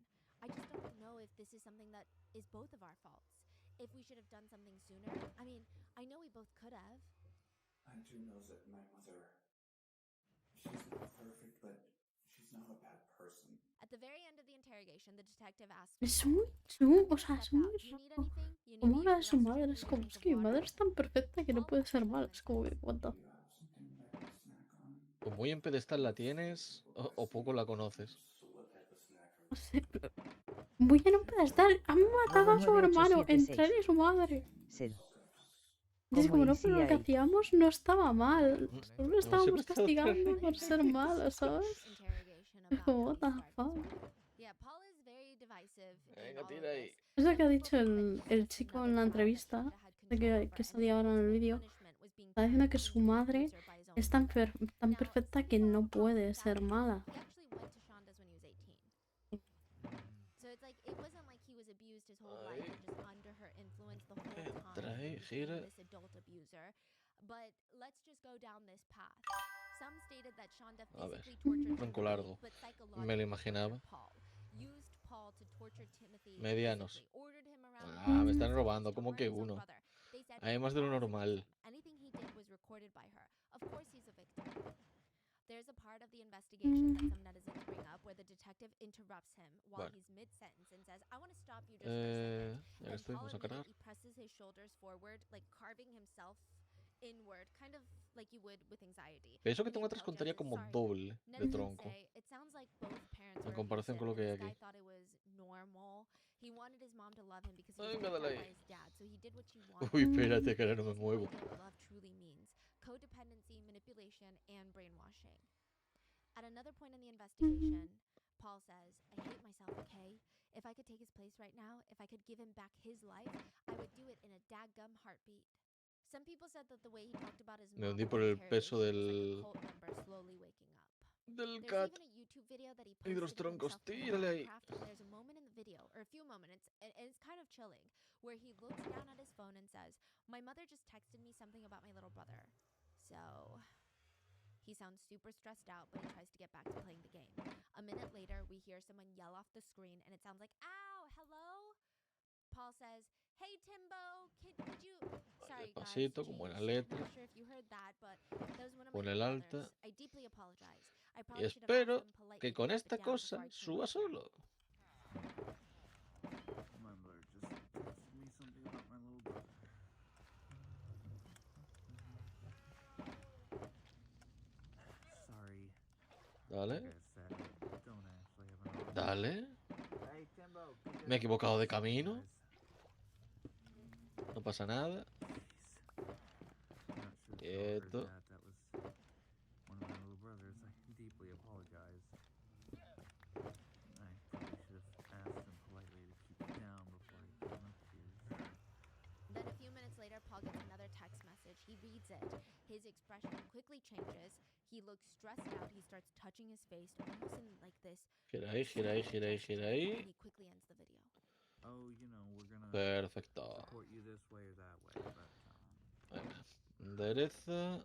I just don't know if this is something that is both of our faults. If we should have done something sooner. I mean, I know we both could have. I do know that my mother, she's not perfect, but she's not a bad person. At the very end of the interrogation, the detective asked Es Paul, muy o sea, es muy raro. Como habla de su madre, es como, es que mi madre es tan perfecta que no puede ser mala. Es como que, what the... Do you have something that I can snack on? O muy en pedestal la tienes o poco la conoces. So what type of snack are No sé, pero... Muy en un pedestal. Han matado a su hermano entre él y su madre. Sed. Y es Como como, no, pero lo que ACI. hacíamos no estaba mal. Solo lo No se estábamos presta otra castigando por ser malos, ¿sabes? Es como, what the fuck. Yeah, Paul is very divisive in Venga, all of tira ahí. this. Es lo Some que ha people dicho think that el he's just chico another en la child that entrevista, Queda had de control over, que and salía his ahora en el ultimate vídeo. punishment was being Está diciendo turned que su into an madre abuser by his own es tan, mother. tan Now, perfecta some que people no call puede him ser that mala. he actually went to Shonda's when he was 18. So it's like, it wasn't like he was abused his whole life and just under her influence the whole Entra time ahí, and became gira. this adult abuser. But let's just go down this path. Some stated that Shonda A ver, physically tortured tronco Timothy, largo. but Me lo psychologically imaginaba. tortured Paul. Used Paul to torture Timothy Medianos. physically. Ordered him around Ah, me the están house, robando, physically como ignored que his own uno. brother. They said Hay más de lo Paul is a normal. victim. Anything he did was recorded by her. Of course he's a victim. There's a part of the investigation that some netizens bring up where the detective interrupts him while Vale. he's mid-sentence and says, I want to stop you just for a second. Ya que And estoy, Paul vamos a cargar. immediately presses his shoulders forward, like carving himself inward, kind of like you would with anxiety. Eso que And he tengo atrás contaría apologizes, como sorry. doble de Netizens tronco say, it sounds like both parents en were comparación abusive, con lo que and hay this guy aquí. thought it was normal. He wanted his mom to love him because he was Venga, picked dale out by ahí. his dad, so he did what she wanted. Uy, espérate, que ahora no He me has no muevo. idea what love truly means. Codependency, manipulation, and brainwashing. At another point in the investigation, Paul says, I hate myself, okay? If I could take his place right now, if I could give him back his life, I would do it in a daggum heartbeat. Some people said that the way he talked about his Me mom hundí in por the el peso interrogation was like a cult member slowly waking up. del There's cat even a YouTube video that he y de los posted of troncos. himself playing Tírale ahí. Minecraft, and there's a moment in the video, or a few moments, and it's kind of chilling, where he looks down at his phone and says, my mother just texted me something about my little brother. So... He sounds super stressed out, but he tries to get back to playing the game. A minute later, we hear someone yell off the screen, and it sounds like, ow, hello? Paul says, hey, Timbo, could you... Sorry, guys, Despacito, con buena geez. letra. Not sure if you heard that, but that was one of my Pon el little alta. brothers. I deeply apologize. I Y probably should have asked espero them politely que to con keep esta it down cosa before I came suba up here. solo. My mother just texted me something about my little brother. Sorry. Dale, Like I said, I don't actually have an arm. dale. Hey, Timbo, could Me he you- equivocado de Sorry, camino. guys. No pasa nada. Jeez. Not sure if y'all heard Quieto. that. That was one of my little brothers. I deeply apologize. I probably should have asked him politely to keep it down before I came up here. Then a few minutes later, Paul gets another text message. He reads it. His expression quickly changes. He looks stressed out. He starts touching his face, almost in like this. Gira ahí, gira ahí, gira ahí, gira And ahí. he quickly ends the video. Oh, you know, we're gonna Perfecto. support you this way or that way, but Venga. Endereza.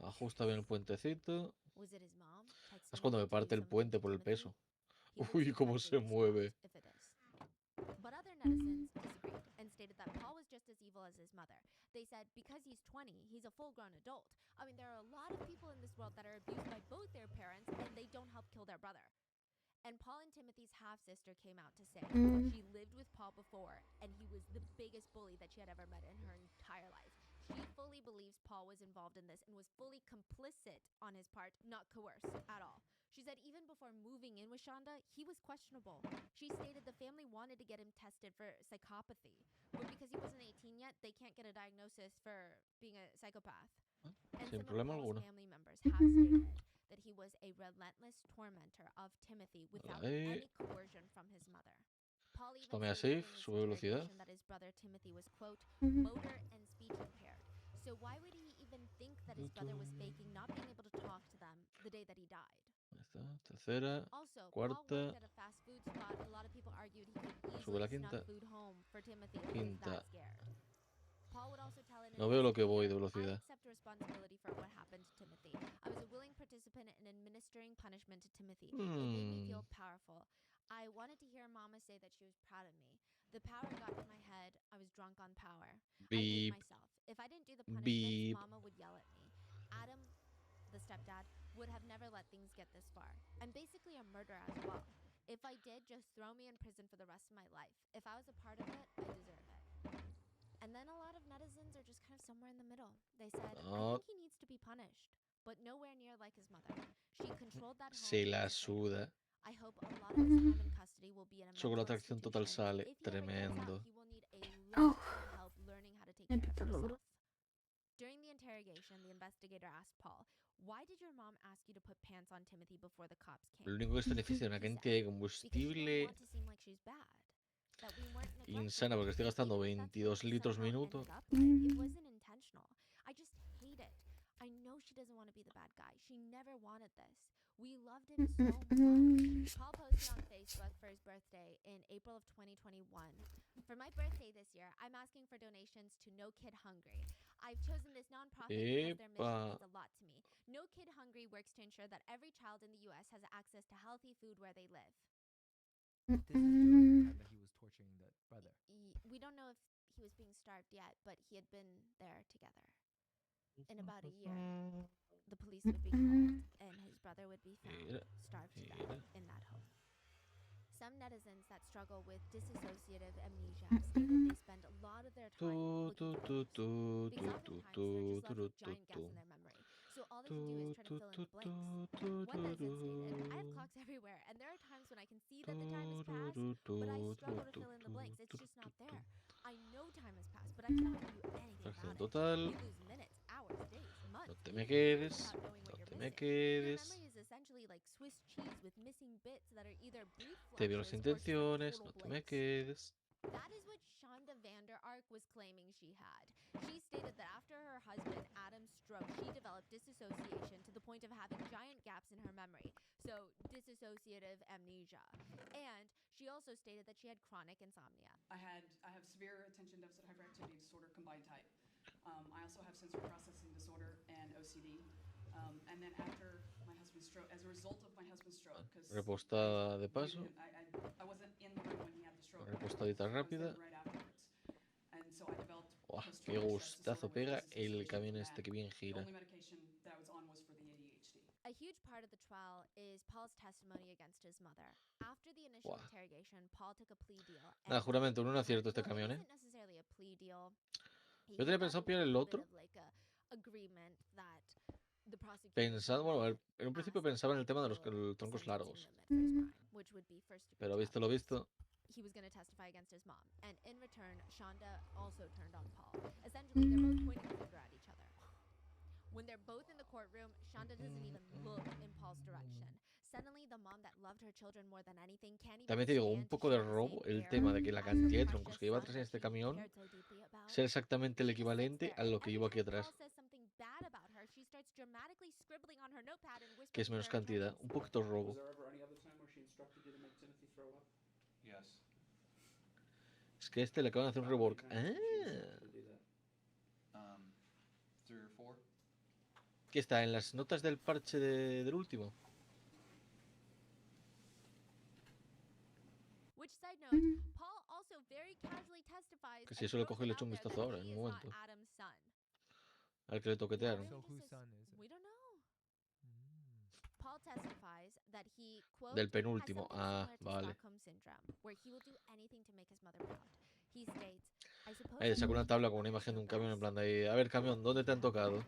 Ajusta bien el puentecito. Was it his mom? Es cuando me parte el puente por el peso. Uy, cómo se mueve. But other netizens disagreed and stated that Paul was just as evil as his mother. They said because he's 20, he's a full-grown adult. I mean, there are a lot of people in this world that are abused by both their parents and they don't help kill their brother. And Paul and Timothy's half-sister came out to say she lived with Paul before and he was the biggest bully that she had ever met in her entire life. She fully believes Paul was involved in this and was fully complicit on his part, not coerced at all. She said even before moving in with Shonda, he was questionable. She stated the family wanted to get him tested for psychopathy, but because he wasn't 18 yet, they can't get a diagnosis for being a psychopath. And Sin some of problema Paul's alguno. family members have stated that he was a relentless tormentor of Timothy without Ahí. any coercion from his mother. Paul even Tome stated así, in this sube velocidad. interrogation that his brother Timothy was, quote, motor and speech impaired. So why would he even think that his brother was faking not being able to talk to them the day that he died? Ahí está. Tercera. Also, Paul Cuarta. worked at a fast food spot. A lot of people argued he could Sube la easily quinta. snuff food home for Timothy if he was Quinta. that scared. Paul would also tell an No veo lo que voy de investigator, I velocidad. accept responsibility for what happened to Timothy. I was a willing participant in administering punishment to Timothy. It made me feel powerful. I wanted to hear Mama say that she was proud of me. The power got to my head. I was drunk on power. I hate Beep. myself. If I didn't do the punishments, Beep. Mama would yell at me. Adam, the stepdad, would have never let things get this far. I'm basically a murderer as well. If I did, just throw me in prison for the rest of my life. If I was a part of it, I deserve it. And then a lot of netizens are just kind of somewhere in the middle. They said, I think he needs to be punished, but nowhere near like his mother. She controlled that home. Se la suda. I hope a lot of his time in custody will be in a mental Chocolate total institution. sale. If he ever gets Tremendo. out, he will need a lot of help learning how to take care of himself. During the interrogation, the investigator asked Paul, "Why did your mom ask you to put pants on Timothy before the cops came?" Lo único que esto necesita es una He cantidad de said, "Because she combustible didn't want to seem like she's bad. That we weren't neglectful. insana, porque estoy gastando Even if that's 22 what litros somehow minuto. ended up like, it wasn't intentional. I just hate it. I know she doesn't want to be the bad guy. She never wanted this. We loved him so much." Paul posted on Facebook for his birthday in April of 2021. "For my birthday this year, I'm asking for donations to No Kid Hungry. I've chosen this nonprofit because their mission means a lot to me. No Kid Hungry works to ensure that every child in the US has access to healthy food where they live." This is during the time that he was torturing the brother. We don't know if he was being starved yet, but he had been there together. In about a year, the police would be called, and his brother would be found starved to death in that home. Some netizens that struggle with dissociative amnesia have stated they spend a lot of their time looking for clues, because oftentimes they're just left with giant gaps in their memory. So all they can do is try to fill in the blanks. One netizen stated, "I have clocks everywhere, and there are times when I can see that the time has passed, but I struggle to fill in the blanks. It's just not there. I know time has passed, but I cannot do anything about it. Total. You lose minutes, hours, days, months, No te me even quedes. years without knowing what No you're te me missing. Your quedes. memory is essentially like Swiss cheese with missing bits that are either brief Te veo las flashes or just intenciones. total No te me blanks." quedes. That is what Shonda Vander Ark was claiming she had. She stated that after her husband Adam's stroke, she developed dissociation to the point of having giant gaps in her memory. So, dissociative amnesia. And she also stated that she had chronic insomnia. I have severe attention deficit hyperactivity disorder combined type. I also have sensory processing disorder and OCD. And then after my husband's stroke, as a result of my husband's stroke, because Repostada de paso. I wasn't in the room when he had the stroke. Repostadita rápida. I was there right afterwards. And so I developed Uah, post-traumatic qué stress gustazo disorder with pega el dissociation camión from este that. que bien The gira. only medication that I was on was for the ADHD. A huge part of the trial is Paul's testimony against his mother. After the initial interrogation, Paul took a plea deal. Nada, juramento, no acierto este camión, It wasn't necessarily a plea deal. Yo tenía pensado pillar el otro. Agreement that the prosecutor Pensado, bueno, en un principio pensaba en el tema de los troncos largos. Pero visto lo visto. He was going to testify against his mom, and in return, Shonda also turned on Paul. Essentially, they're both pointing the finger at each other. When they're both in the courtroom, Shonda doesn't even look in Paul's direction. Suddenly, the mom that loved her children more than anything can't even También te digo, un poco de robo el tema de que la cantidad de troncos que lleva atrás en este camión sea exactamente el equivalente a lo que llevo aquí atrás. Que es menos cantidad, un poquito robo. Es que a este le acaban de hacer un rework. ¿Qué está? ¿En las notas del parche del último? Que si eso le cojo y le echo un vistazo ahora, en un momento. A ver que le toquetearon. Del penúltimo. Ah, vale. Ahí sacó una tabla con una imagen de un camión en plan de ahí. A ver, camión, ¿dónde te han tocado?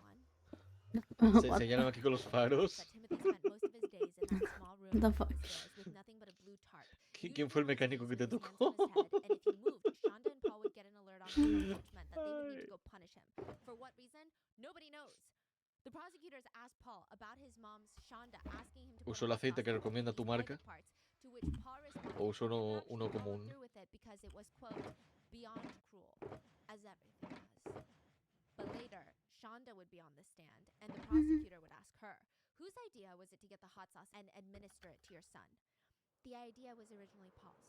Señalan aquí con los faros. What the fuck? ¿Quién fue el mecánico que te tocó? ¿Usó el aceite que recomienda tu marca? ¿O usó uno común? But later, Shonda would be on the stand, and the prosecutor would ask her, whose idea was it to get the hot sauce and administer it to your son? The idea was originally Paul's.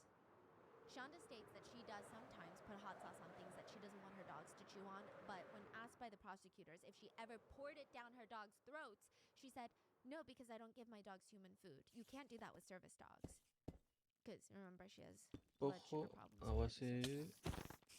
Shonda states that she does sometimes put hot sauce on things that she doesn't want her dogs to chew on, but when asked by the prosecutors if she ever poured it down her dogs' throats, she said, "No, because I don't give my dogs human food. You can't do that with service dogs." Because, remember, she has blood sugar problems.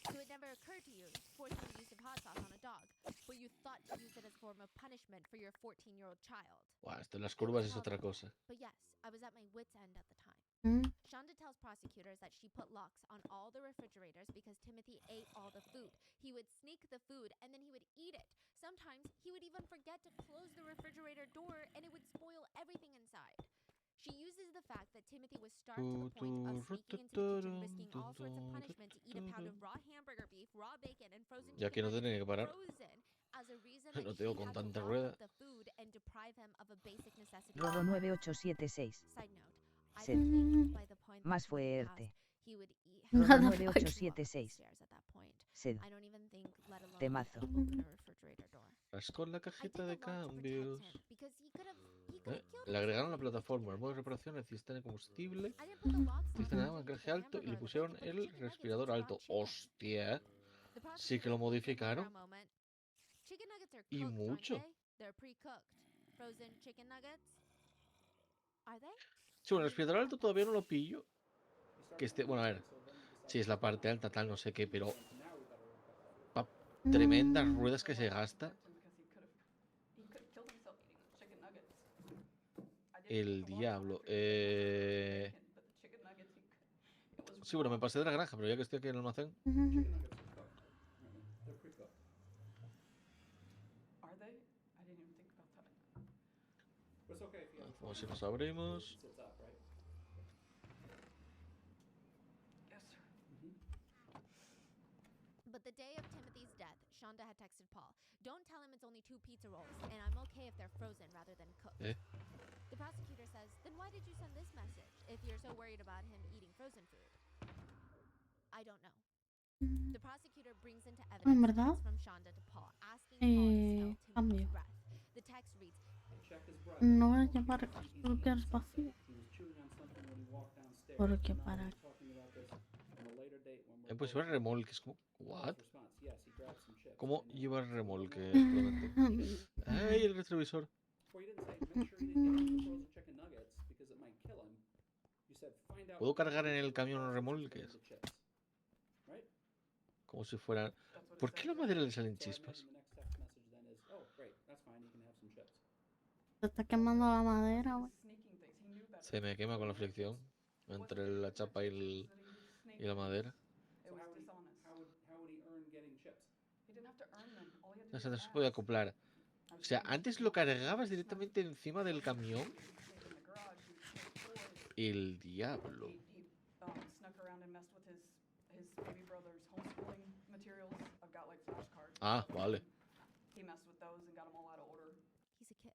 So it never occurred to you forcing the use of hot sauce on a dog, but you thought to use it as a form of punishment for your 14-year-old child. Buah, esto en las curvas es otra cosa. But yes, I was at my wit's end at the time. Mm. Shonda tells prosecutors that she put locks on all the refrigerators because Timothy ate all the food. He would sneak the food and then he would eat it. Sometimes he would even forget to close the refrigerator door and it would spoil everything inside. She uses the fact that Timothy was starved to the point of sneaking into the kitchen, risking all sorts of punishment to eat a pound of raw hamburger beef, raw bacon, and frozen Y aquí chicken no te tiene que parar. frozen as a reason that No te digo she con had to tanta lock rueda. up the food and deprive him of a basic necessity. Roro 9876. Side note, I Sed. think by the point that Más Timothy fuerte. passed, he would eat Roro Nada 9876. stairs at that point. Sed. I don't even think, let alone Temazo. open a refrigerator door. Rascó la I did cajita a de lot to protect cambios. him because he could have Le killed agregaron la himself. plataforma, el modo de reparación, el sistema de combustible, I didn't put the locks on sistema de to anclaje the alto y le hamburger pusieron because I el put chicken nuggets respirador into raw alto. chicken. ¡Hostia! The Sí que lo prosecutor thinks for modificaron. a moment. Chicken nuggets are Y cooked, mucho. aren't they? They're pre-cooked. Frozen chicken nuggets? Are they? Sí, bueno, el respirador alto todavía no lo pillo. Que esté, bueno, a ver. Si es la parte alta, tal, no sé qué, pero... tremendas ruedas que se gasta. El diablo. Sí, bueno, me pasé de la granja, pero ya que estoy aquí en el almacén. Vamos si nos abrimos. But the day of Timothy's death, Shonda had texted Paul, "Don't tell him it's only 2 pizza rolls, and I'm okay if they're frozen rather than cooked." The prosecutor says, "Then why did you send this message if you're so worried about him eating frozen food?" I don't know. The prosecutor brings into En evidence verdad, texts from Shonda to Paul, asking Paul to smell Timothy's cambio. breath. The text reads, No voy a llevar azúcar vacío. Porque para... Pues llevar remolques. ¿What? ¿Cómo llevar remolques? ¡Ay, el retrovisor! ¿Puedo cargar en el camión los remolques? Como si fueran... ¿Por qué la madera le salen chispas? Se está quemando la madera, güey. Se me quema con la fricción entre la chapa y la madera. No sé, no se puede acoplar. O sea, antes lo cargabas directamente encima del camión. El diablo. Ah, vale. he's a kid.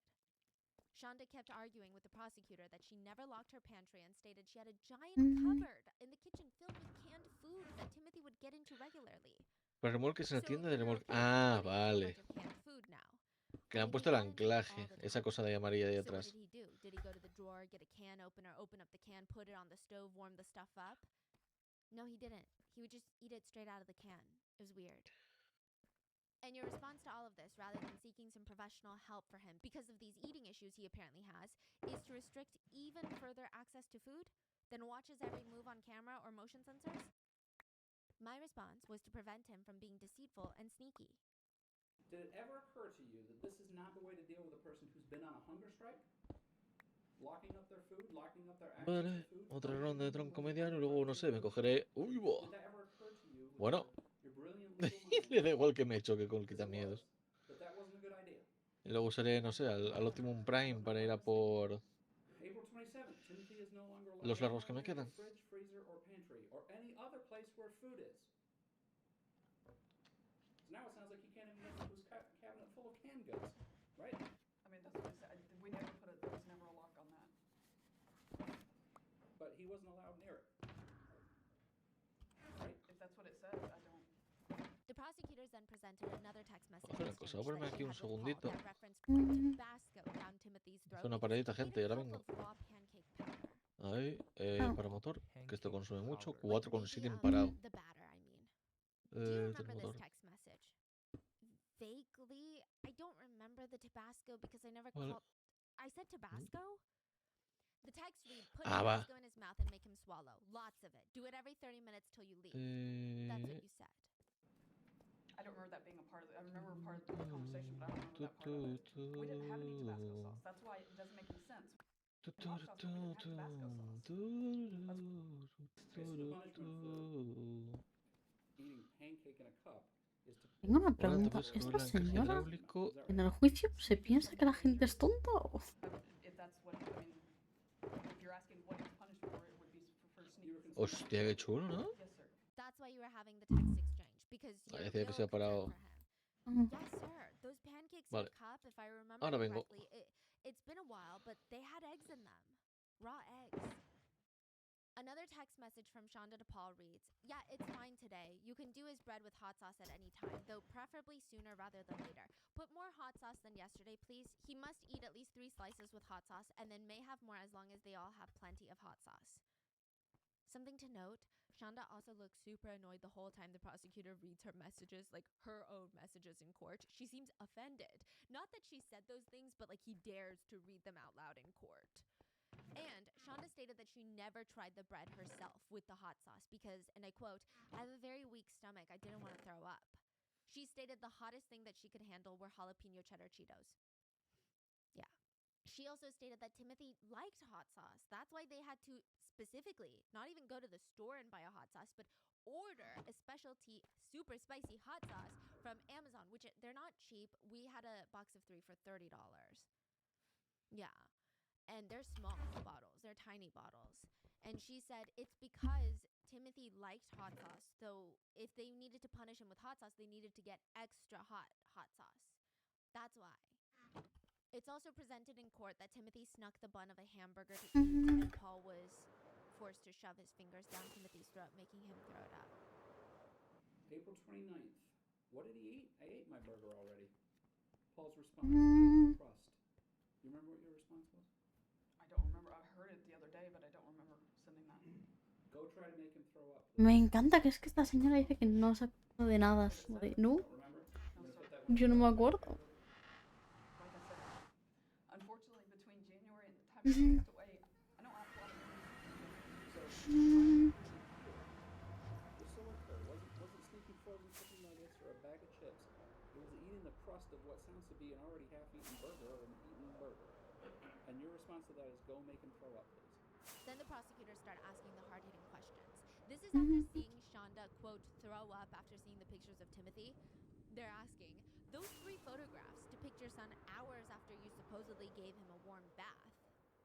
Shonda kept arguing with the prosecutor that she never locked her pantry and stated she had a giant cupboard in the kitchen filled with canned food that Timothy would get into regularly. Los remolques en la So tienda de you're remolques. okay Ah, with getting a vale. bunch of canned food now. Que le han I mean, puesto el he got into it anclaje. all the Esa time. cosa de amarilla ahí So what atrás. did he do? Did he go to the drawer, get a can opener, open up the can, put it on the stove, warm the stuff up? No, he didn't. He would just eat it straight out of the can. It was weird. And your response to all of this, rather than seeking some professional help for him because of these eating issues he apparently has, is to restrict even further access to food? Then watches every move on camera or motion sensors? My response was to prevent him from being deceitful and sneaky. Did it ever occur to you that this is not the way to deal with a person who's been on a hunger strike? Locking up their food, locking up their access Vale, to food. otra ronda de tronco mediano y luego, no sé, me cogeré... ¡Uy, boh! Did that ever occur to you with Bueno. your brilliant legal mind? Le da igual que me choque con el quitamiedos. That that wasn't a good idea. Y luego usaré, no sé, al Optimum Prime para ir a por April 27th, Timothy is no longer allowed los largos que me anywhere near quedan. the fridge, freezer, or pantry, or any other place where food is. So now it sounds like he can't even get his cabinet full of canned goods, right? I mean, that's what I said. We never put it, there was never a lock on that. But he wasn't allowed near it. Right? If that's what it says, I don't. The prosecutors then presented another text message Hacer in una cosa, Spanish voy a ponerme that aquí she un had with Paul segundito. that referenced putting Tabasco down Timothy's throat Hacer una because paradita, he ate gente, y a ahora cup vengo. of raw pancake powder. Ahí, para motor, que esto consume mucho. Like 4,7 maybe, en parado. the batter, I mean. Do you Este remember motor. this text message? Vaguely. I don't remember the Tabasco because I never Vale. called... I said Tabasco? The text read, put Ah, va. Tabasco in his mouth and make him swallow. Lots of it. Do it every 30 minutes till you leave. That's what you said. don't remember that being a part of it. I remember part of the conversation, but I don't remember that part of it. We didn't have any Tabasco sauce. That's why it doesn't make any sense. In hot sauce, we didn't have Tabasco sauce. Okay, so the punishment for eating pancake in a cup is to Tengo una Bueno, pregunta. entonces con ¿Esta el anclaje señora hidráulico. Is that en right? el juicio se piensa que la gente es tonta o...? If that's what, I mean, if you're asking what he's punished for, it would be for sneaking. Hostia, qué chulo, ¿no? Yes, sir. That's why you were having the text exchange, because you're Decía que real se ha concerned parado. for him. Mm. Yes, sir. Those pancakes Vale. in a cup, if I remember Ahora vengo. correctly, it's been a while, but they had eggs in them. Raw eggs. Another text message from Shonda to Paul reads, "Yeah, it's fine today. You can do his bread with hot sauce at any time, though preferably sooner rather than later. Put more hot sauce than yesterday, please. He must eat at least 3 slices with hot sauce, and then may have more as long as they all have plenty of hot sauce." Something to note, Shonda also looks super annoyed the whole time the prosecutor reads her messages, like her own messages in court. She seems offended. Not that she said those things, but like he dares to read them out loud in court. And Shonda stated that she never tried the bread herself with the hot sauce because, and I quote, "I have a very weak stomach. I didn't want to throw up." She stated the hottest thing that she could handle were jalapeno cheddar Cheetos. Yeah. She also stated that Timothy liked hot sauce. That's why they had to specifically not even go to the store and buy a hot sauce, but order a specialty super spicy hot sauce from Amazon, which they're not cheap. We had a box of 3 for $30. Yeah. And they're small bottles. They're tiny bottles. And she said it's because Timothy liked hot sauce. So if they needed to punish him with hot sauce, they needed to get extra hot sauce. That's why. It's also presented in court that Timothy snuck the bun of a hamburger to eat, and Paul was forced to shove his fingers down Timothy's throat, making him throw it up. April 29th. What did he eat? I ate my burger already. Paul's response, he ate the crust. You remember what your response was? I don't remember. I heard it the other day, but I don't remember sending that. Go try to make him throw up. Me encanta que es que esta señora dice que no se acuerda de nada. Es como de, no, yo no me acuerdo. Like I said, unfortunately, between January and the time he passed away, I don't ask a lot of The cylinder wasn't sneaking frozen chicken nuggets or a bag of chips. It was eating the crust of what sounds to be an already half-eaten burger or an eaten burger. And your response to that is go make him throw up, please. Then the prosecutors start asking the hard-hitting questions. This is after seeing Shonda, quote, throw up after seeing the pictures of Timothy. They're asking, those 3 photographs depict your son hours after you supposedly gave him a warm bath.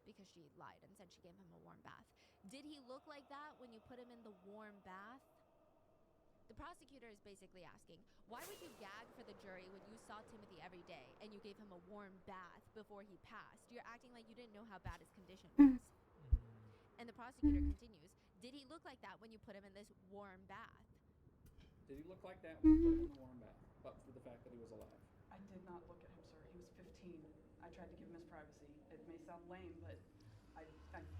Because she lied and said she gave him a warm bath. Did he look like that when you put him in the warm bath? The prosecutor is basically asking, why would you gag for the jury when you saw Timothy every day and you gave him a warm bath before he passed? You're acting like you didn't know how bad his condition was. And the prosecutor continues, did he look like that when you put him in this warm bath? Did he look like that when you put him in the warm bath? But for the fact that he was alive. I did not look at him, sir. He was 15. I tried to give him his privacy. It may sound lame, but I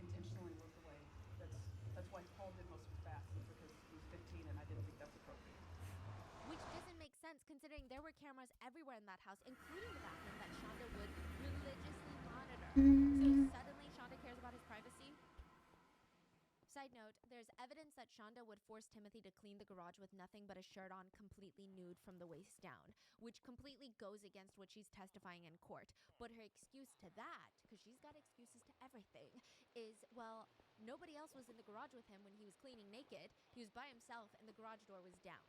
intentionally looked away. That's why Paul did most of his baths, is because he was 15 and I didn't think that's appropriate. Which doesn't make sense considering there were cameras everywhere in that house, including the bathroom that Shonda would religiously monitor. So suddenly Shonda cares about his privacy? Side note, there's evidence that Shonda would force Timothy to clean the garage with nothing but a shirt on, completely nude from the waist down, which completely goes against what she's testifying in court. But her excuse to that, because she's got excuses to everything, is, well, nobody else was in the garage with him when he was cleaning naked. He was by himself and the garage door was down.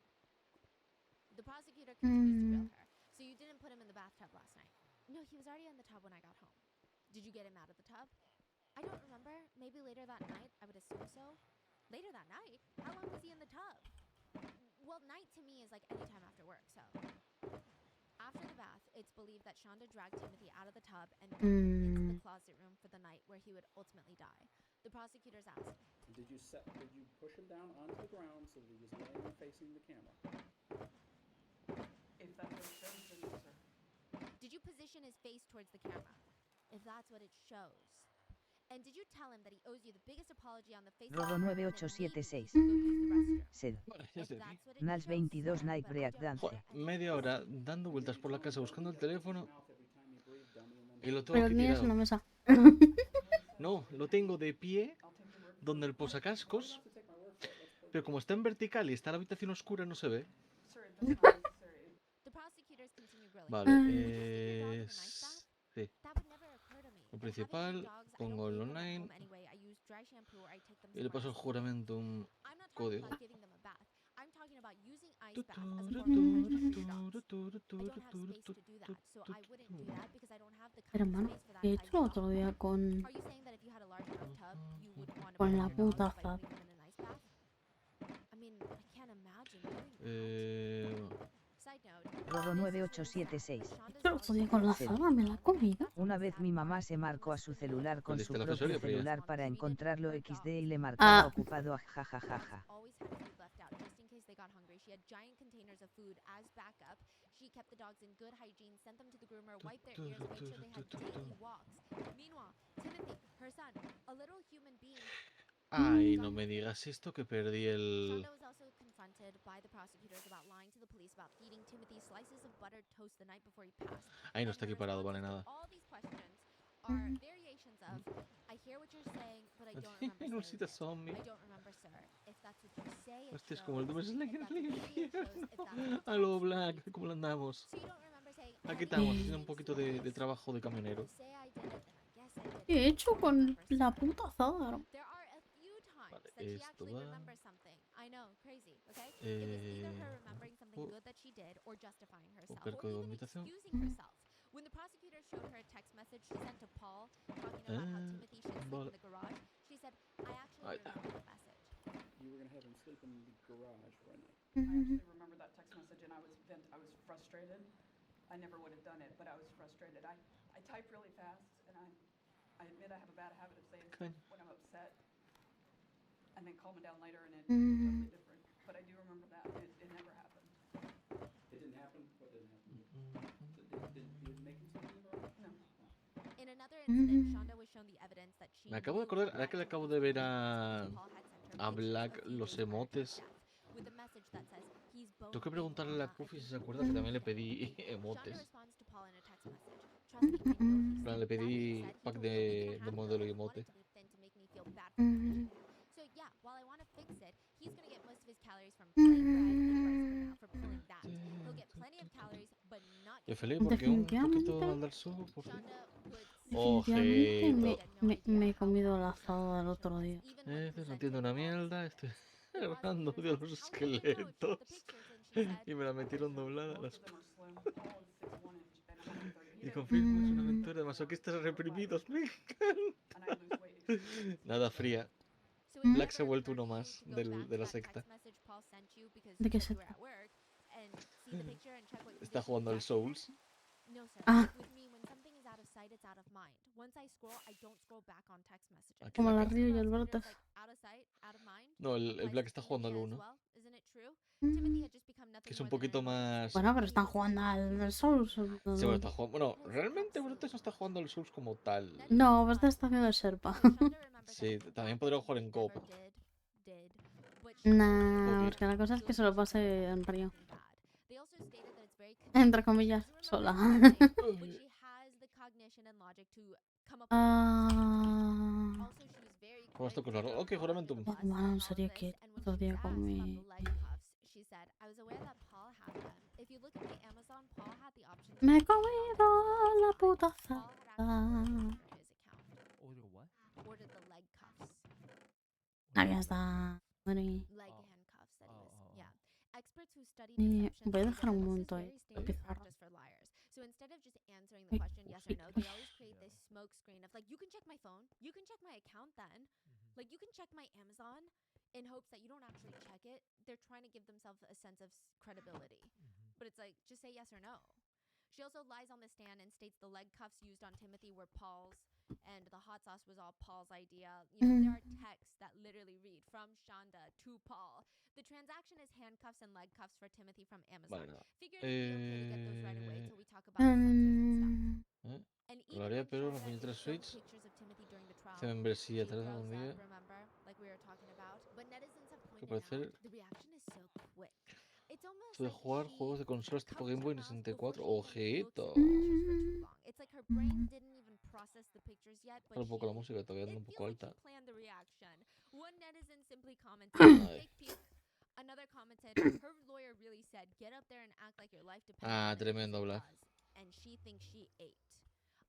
The prosecutor continues to grill her. So you didn't put him in the bathtub last night? No, he was already in the tub when I got home. Did you get him out of the tub? I don't remember. Maybe later that night. I would assume so. Later that night? How long was he in the tub? Well, night to me is like any time after work, so. After the bath, it's believed that Shonda dragged Timothy out of the tub and dumped him into the closet room for the night where he would ultimately die. The prosecutors asked, Did you push him down onto the ground so that he was laying and facing the camera? If that's what it shows, then yes, sir. did you position his face towards the camera? If that's what it shows. And did you tell him that he owes you the biggest apology on the face of Rodo the earth and then 9876. maybe you could go use the restroom? Sed. Vale, ya If estoy aquí. that's what it Nals shows, 22 sir, Night but I Break don't Dance. Joder, media hora dando vueltas por la casa buscando el teléfono y lo tengo Pero aquí el mío es tirado. en la mesa. No, lo tengo de pie donde el posacascos, pero como está en vertical y está la habitación oscura no se ve. Sir, that's not necessary. Vale, sí. That would never occur to me. El And having principal, big dogs, I don't pongo el leave them at online home anyway. I use dry shampoo or I take them y le somewhere paso el else to be. juramentum I'm not talking código. about giving them a bath. I'm talking about using ice bath as a form of punishment for your dogs. I don't have space to do that, so I wouldn't do that because I don't have the kind of Hermano, space for that ¿qué he size hecho el dog. otro día con, Are you saying that if you had a large enough tub, you would want to con put la your dogs puta by azada? putting them in an ice bath? I mean, I can't imagine doing that. Side note, Roro this is really sad, 9876. but Shonda's Yo el dog otro día con la Serio. azada me la he comido. Una vez mi mamá se marcó a su celular con ¿Perdiste su la propio fesoria, Priya? celular para encontrarlo XD y le marcaba ocupado a jajajaja. always had food left out just in case they got hungry. She had giant containers of food as backup. She kept the dogs in good hygiene, sent them to the groomer, wiped their ears, made sure they had daily walks. Meanwhile, Timothy, her son, a little human being. Ay, no me digas esto que perdí el... Shonda was also confronted by the prosecutors about lying to the police about feeding Timothy slices of buttered toast the night before he passed. Ahí no está And her equiparado, vale, responses nada. to all these questions are variations of, I hear what you're saying, but I don't remember No saying it. zombie. I don't remember, sir. If that's what you say, it Este es shows. como el Doom If Slayer that's what you say, it shows. If that's what you A lo text me, Black, ¿cómo lo andamos? so you don't remember saying Aquí any estamos, of haciendo these un poquito things. de trabajo de If camionero. you say I did it, then I guess I did it. ¿Qué he hecho I don't con remember, la sir. puta azada? There are a few times Vale, that she esto actually va. remembers something. I know, crazy, okay? It was either her remembering something good that she did or justifying herself or código de even invitación. excusing herself. When the prosecutor showed her a text message she sent to Paul talking about how Timothy should sleep in the garage, she said, I actually Ahí está. remember the message. You were gonna have him sleep in the garage for a night. I actually remember that text message and I was frustrated. I never would have done it, but I was frustrated. I type really fast and I admit I have a bad habit of saying stuff when I'm upset and then calm it down later and it's totally different. But I do remember that. It never happened. It didn't happen? What didn't happen? Did you make him sleep in the garage? No. In another incident, Shonda was shown the evidence that she Me acabo de acordar, ahora que le acabo de ver a Black los emotes. with a message that says he's Tengo que boning preguntarle a la mama, I Kufi si think se you acuerda que también le understand. pedí Shonda emotes. responds to Paul in a text message. Trust me, I know he En plan, said le that being pedí said, he pack told me I'll make him de happy, modelo but y I want emote. it to be thin to make me feel bad for punishing him. So yeah, while I want to fix it, he's gonna get most of his calories from plain bread and rice for now, for pulling that. He'll get plenty of calories, but not Y get feliz porque un poquito al dar su... Shonda puts Definitivamente Ojito. me he comido la azada del otro día. No entiendo una mierda, estoy agarrando de los esqueletos. Y me la metieron doblada. Both of them are slim. Paul is 6'1" and 130. Y confirmo, es una aventura de masoquistas reprimidos. Me encanta. And I lose weight extremely. Nada fría. So if Black I se ha ever vuelto encourage uno you más to go back de to la that secta. text message Paul sent you because ¿De he qué said se you were at work and see the picture and check what you Está did jugando al exactly then? Souls. No, sir. Ah. With me, when something is out of sight, it's out of mind. Once I scroll, I don't scroll back on text messages. Aquí Como la la casa. Río y el Prosecutors, Vertex. like, out of sight, out of mind. No, el applies Black to está Timothy jugando al as 1. well. Isn't it true? Timothy had just become nothing Que es un more than poquito an emoji más... screen, Bueno, pero and he están was jugando not al using Souls. it that. Sí, bueno, está jugando... Bueno, realmente Vertex no está jugando al Souls como tal. No, Vertex está haciendo el Sherpa. Sí, también podría jugar en coop. Nah, es que la cosa es que se lo pase en Río. Entre comillas, sola. ¿Cómo esto cosa? Ok, juramentum. Hermano, en serio que otro día comí... Me he comido la puta azada. Order what? Ordered the leg cuffs. Ahí está. Bueno, Leg handcuffs, that is. Yeah. Experts who study y deception voy a say dejar that un this is momento ahí. very standard Pizarra. practice for liars. So instead of just answering the question yes or no, they always create this smoke screen of like, you can check my phone, you can check my account then, like you can check my Amazon, in hopes that you don't actually check it. They're trying to give themselves a sense of credibility. But it's like, just say yes or no. She also lies on the stand and states the leg cuffs used on Timothy were Paul's and the hot sauce was all Paul's idea. You know, there are texts that literally read from Shonda to Paul. The transaction is handcuffs and leg cuffs for Timothy from Amazon. Vale, nada. Figured it'd be okay to get those right away till we talk about the sensors and stuff. And even Hablaría, when pero Shonda 93 showed Switch. pictures of Timothy during the trial, Hace membresía, she 3 throws un día. up, remember? Like we were talking about. But netizens have Que pointed parecer... out the reaction is so quick. It's almost Esto de like jugar she juegos de consolas tipo covers Game her Boy en mouth before 64. she even looks Ojito. at the pictures for too long. It's like her brain didn't even process the pictures yet, but Un poco la she... música, todavía anda It un poco feels like alta. she planned the reaction. One netizen simply commented, fake peek. Another commented, her lawyer really said, get up there and act like your life depends on Ah, it. tremendo, It Black. does. and she thinks she ate.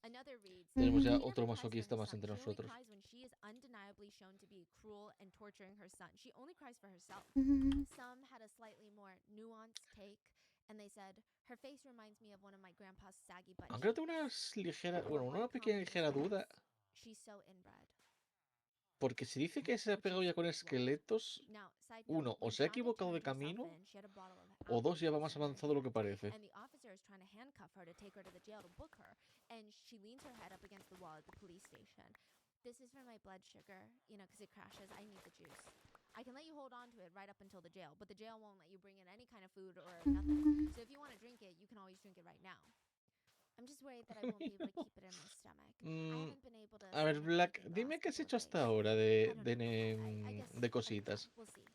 Another reads, Tenemos ya "She otro never cries for masoquista her más son. entre She only nosotros. cries when she is undeniably shown to be cruel and torturing her son. She only cries for herself." Some had a slightly more nuanced take, and they said, "Her face reminds me of one of my grandpa's saggy butt Aunque cheeks." tengo unas ligeras, Or bueno, one una pequeña comment ligera duda. describes, "She's so inbred." Porque si dice que se ha Which pegado is ya con wrong. esqueletos, Now, side uno, note, o when se ha Shonda equivocado de turned herself camino, in, she had a bottle of o dos, ya va apple más juice in her avanzado de lo que hand, parece. and the officer is trying to handcuff her to take her to the jail to book her, and she leans her head up against the wall at the police station. "This is for my blood sugar, because it crashes. I need the juice. I can let you hold on to it right up until the jail, but the jail won't let you bring in any kind of food or nothing. So if you want to drink it, you can always drink it right now. I'm just worried that I won't be able to keep it in my stomach. I haven't been able to A ver, stomach Black, anything the dime last qué has couple hecho of hasta days. ahora I don't know. I guess, de cositas. we'll see.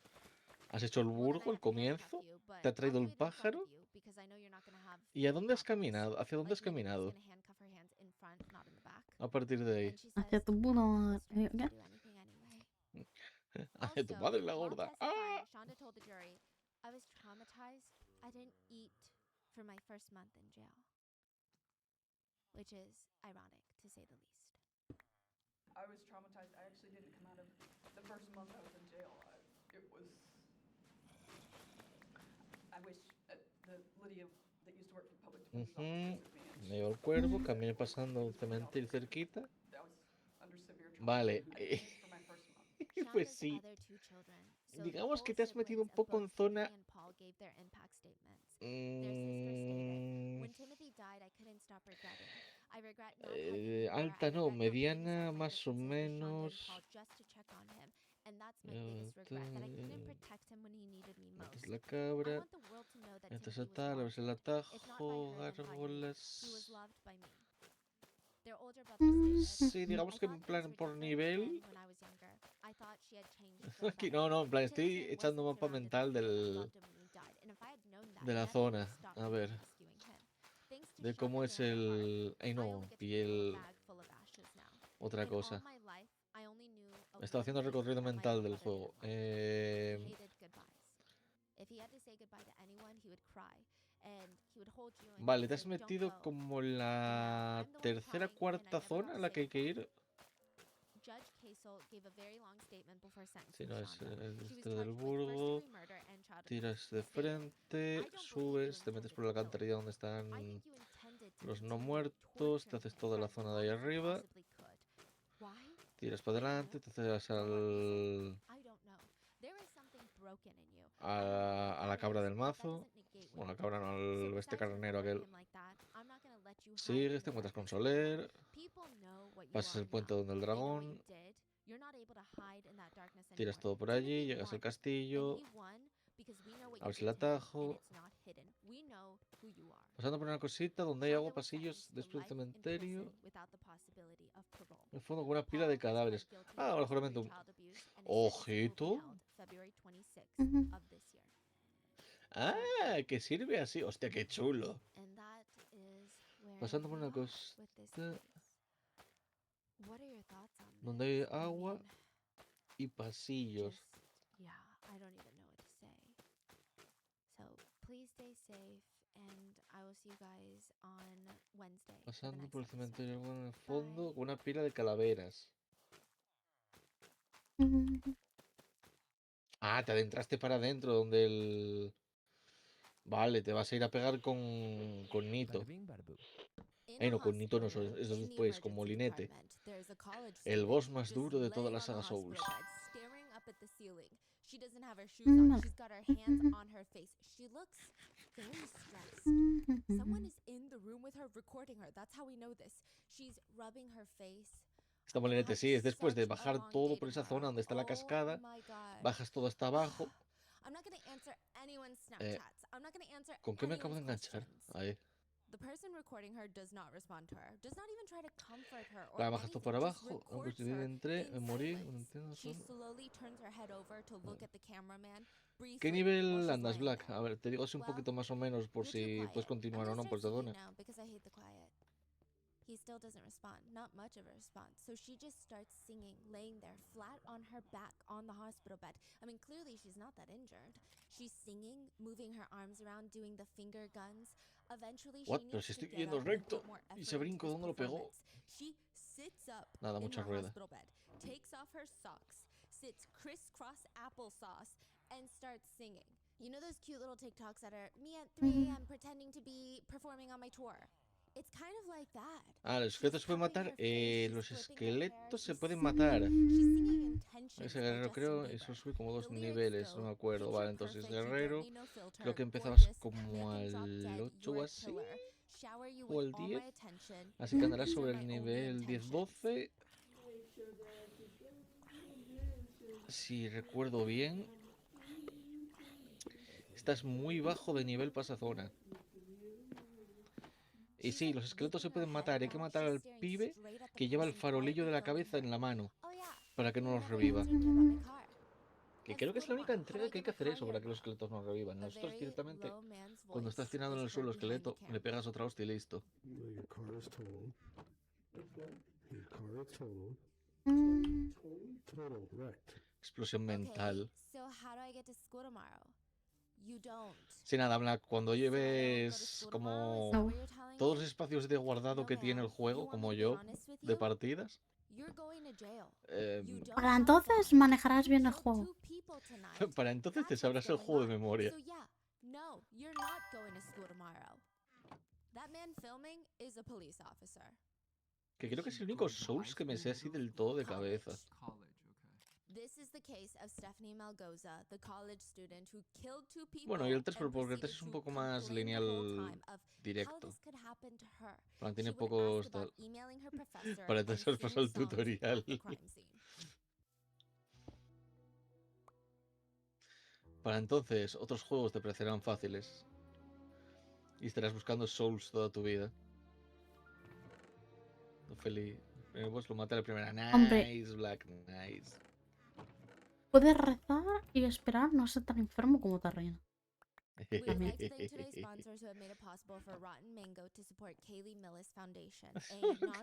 Has hecho el Well, that I burgo, el have to handcuff comienzo, you, but te ha I'll traído do el it in front pájaro. of you because I know you're not going to have ¿Y a food dónde has problems. caminado? ¿Hacia dónde has Like Libby's caminado? going to handcuff her hands in front, not in the back. A partir de ahí. And she Hacia says, tu puta "Let's madre. try not ¿Qué? to do anything anyway." Hacia tu Also, madre la while gorda. testifying, Shonda told the jury, "I was traumatized. I didn't eat for my first month in jail." Which is ironic, to say the least. I was traumatized. I actually didn't come out of the first month I was in jail. I wish the Lydia that used to work for the public defender's office visited me. Me llevo el cuervo, caminé pasando un cementerio cerquita. I was under severe trauma. Vale. I didn't eat for my first month. Pues Shonda's sí. other two children. So Digamos the que full te has metido un siblings of poco en both zona. Timothy and Paul gave their impact statements. Their sister stated, "When Timothy died, I couldn't stop regretting. I regret not hugging him more. I Alta no, regret not putting mediana, aside my más o differences with Shonda and menos. Paul just to check on him. And that's my biggest regret, that I couldn't protect him when he needed me Esta es most. la I cabra. want the world to know that Esta es Timothy was tal, a ver si el wanted. If not by atajo, her, then by me. He was gárgolas. loved by me." Their older brother stated, Sí, digamos "I que thought en things plan were por different nivel. when I was younger. I thought she had changed for the Aquí better. no, no, en plan Timothy estoy echando wasn't mapa surrounded by mental people that loved him when he died, and if I had known that, de la nothing would zona. have stopped A me ver, from rescuing him. Thanks to de cómo Shonda's es and her heart, el. Ay I no, only get to pillé feel a el. bag full of ashes now. Otra In all cosa. my life, I only knew of Estaba one haciendo el thing recorrido that my mental own del brother juego. didn't like. He hated goodbyes. If he had to say goodbye to anyone, he would cry, and he would hold you and he Vale, would te has say, "Don't metido go." como en And now la I'm the one tercera, crying, and I cuarta never got zona to en la say que hay que goodbye. ir. Judge Casel gave a very long statement before Si sentencing no, es Shonda. She was este del charged with burgo. first-degree murder and child abuse. Tiras de Stated, frente, "I don't believe you subes, te metes intended por to la kill him. alcantarilla donde I están think you intended to los no continue muertos, te torturing haces him toda for la as zona de long ahí as you arriba, possibly could. Why? tiras para I don't adelante, know. te haces For what reason? al, I don't know. There is something broken in you. a, I don't know what a la that cabra is, del but that mazo. doesn't negate what Bueno, la you cabra did. no, So el este besides carnero remembering aquel. him like that, I'm not gonna let you hide in Sigues, the te encuentras con darkness anymore. Soler, People know what you pasas are el puente now. donde el They know what you dragón, did. You're not able to hide in that darkness tiras anymore. todo por allí, Timothy llegas al won, and castillo, he won because we know what you abres el did to him, and atajo, it's not hidden. We know who you are. pasando por una cosita donde hay agua, Shonda was pasillos, sentenced to después del life in cementerio, prison without the possibility of parole. en fondo con una pila Paul de has cadáveres. pled guilty Ah, to ahora first-degree solamente un... child abuse, and his sentencing will be Ojito. held February 26th Ujú. of this year. Ah, que sirve así. Hostia, qué chulo. And that is where Pasando por we una are with this costa case. What are your thoughts on donde this? hay I agua mean, y pasillos. yeah, I don't even know what to say. So please stay safe, and I will see you guys on Wednesday for the Pasando next por el episode. cementerio bueno, en el Bye. fondo con una pila de calaveras. Ah, te adentraste para adentro donde el... Vale, te vas a ir a pegar con Nito. Bada bing, bada boom. In Ay, a no, con Nito no, hospital room, eso es in the después, con emergency Molinete. department, there's a college El student boss más just duro de toda laying la on the saga hospital Souls. bed, staring up at the ceiling. She doesn't have her shoes on. She's got her hands on her face. She looks very stressed. Someone is in the room with her, recording her. That's how we know this. She's rubbing her face. Esta Molinete sí, es después de Such a bajar long todo day por esa tomorrow. zona donde está la Oh cascada, my God. bajas todo hasta abajo. I'm not going to answer anyone's Snapchats. I'm not going to answer ¿Con qué me acabo de anyone's enganchar? questions. Ahí. The person recording her does not respond to her, does not even try to comfort her or La bajas todo anything, por just abajo. Ah, records pues her entré, me in morí. No silence. entiendo She solo. slowly turns her head over to look at the cameraman briefly ¿Qué while nivel she's andas, laying Black? there. A ver, te digo así un Well, poquito más o menos por you're too si puedes quiet. I'm continuar o gonna no por start esta singing zona. now because I hate the quiet. He still doesn't respond, not much of a response. So she just starts singing, laying there flat on her back on the hospital bed. I mean, clearly she's not that injured. She's singing, moving her arms around, doing the finger guns. Eventually she What? Pero needs si to estoy get yendo up and recto. put more Y effort ese into brinco, this ¿dónde lo pegó? performance. She sits up Nada, in mucha her rueda. hospital bed, takes off her socks, sits crisscross applesauce, and starts singing. You know those cute little TikToks that are me at 3 a.m. pretending to be performing on my tour? It's kind of like that. Ah, los esqueletos se pueden matar. Los esqueletos se pueden She's matar. singing intentions Ese by guerrero Justin creo, Bieber. eso sube como 2 The lyrics niveles, no me go, acuerdo. picture Vale, entonces perfect, you don't guerrero. need no filter, Creo que empezabas gorgeous, como make 'em drop al dead, 8 you're o a así. killer, shower you O with el all 10. my attention, Así que andarás these are sobre my el only nivel intentions. 10-12. Si recuerdo bien. Estás muy bajo de nivel para esa zona. Y sí, los esqueletos se pueden matar. Hay que matar al pibe que lleva el farolillo de la cabeza en la mano. Para que no los reviva. Que creo que es la única entrega que hay que hacer eso para que los esqueletos no revivan. Nosotros directamente, cuando estás tirando en el suelo el esqueleto, le pegas otra hostia y listo. Explosión mental. Sin nada, Black, cuando lleves como todos los espacios de guardado que tiene el juego, como yo, de partidas, Para entonces manejarás bien el juego. para entonces te sabrás el juego de memoria. Que creo que es el único Souls que me sé así del todo de cabeza. Bueno, y el 3, pero porque el 3 es un poco más lineal directo. Plan, tiene pocos tal. Para el 3 os paso el tutorial. Para entonces, otros juegos te parecerán fáciles. Y estarás buscando Souls toda tu vida. Feliz. Pues lo mata la primera. Hombre. Nice, Black, nice. Puedes rezar y esperar no ser tan enfermo como Tarrina. ¿Qué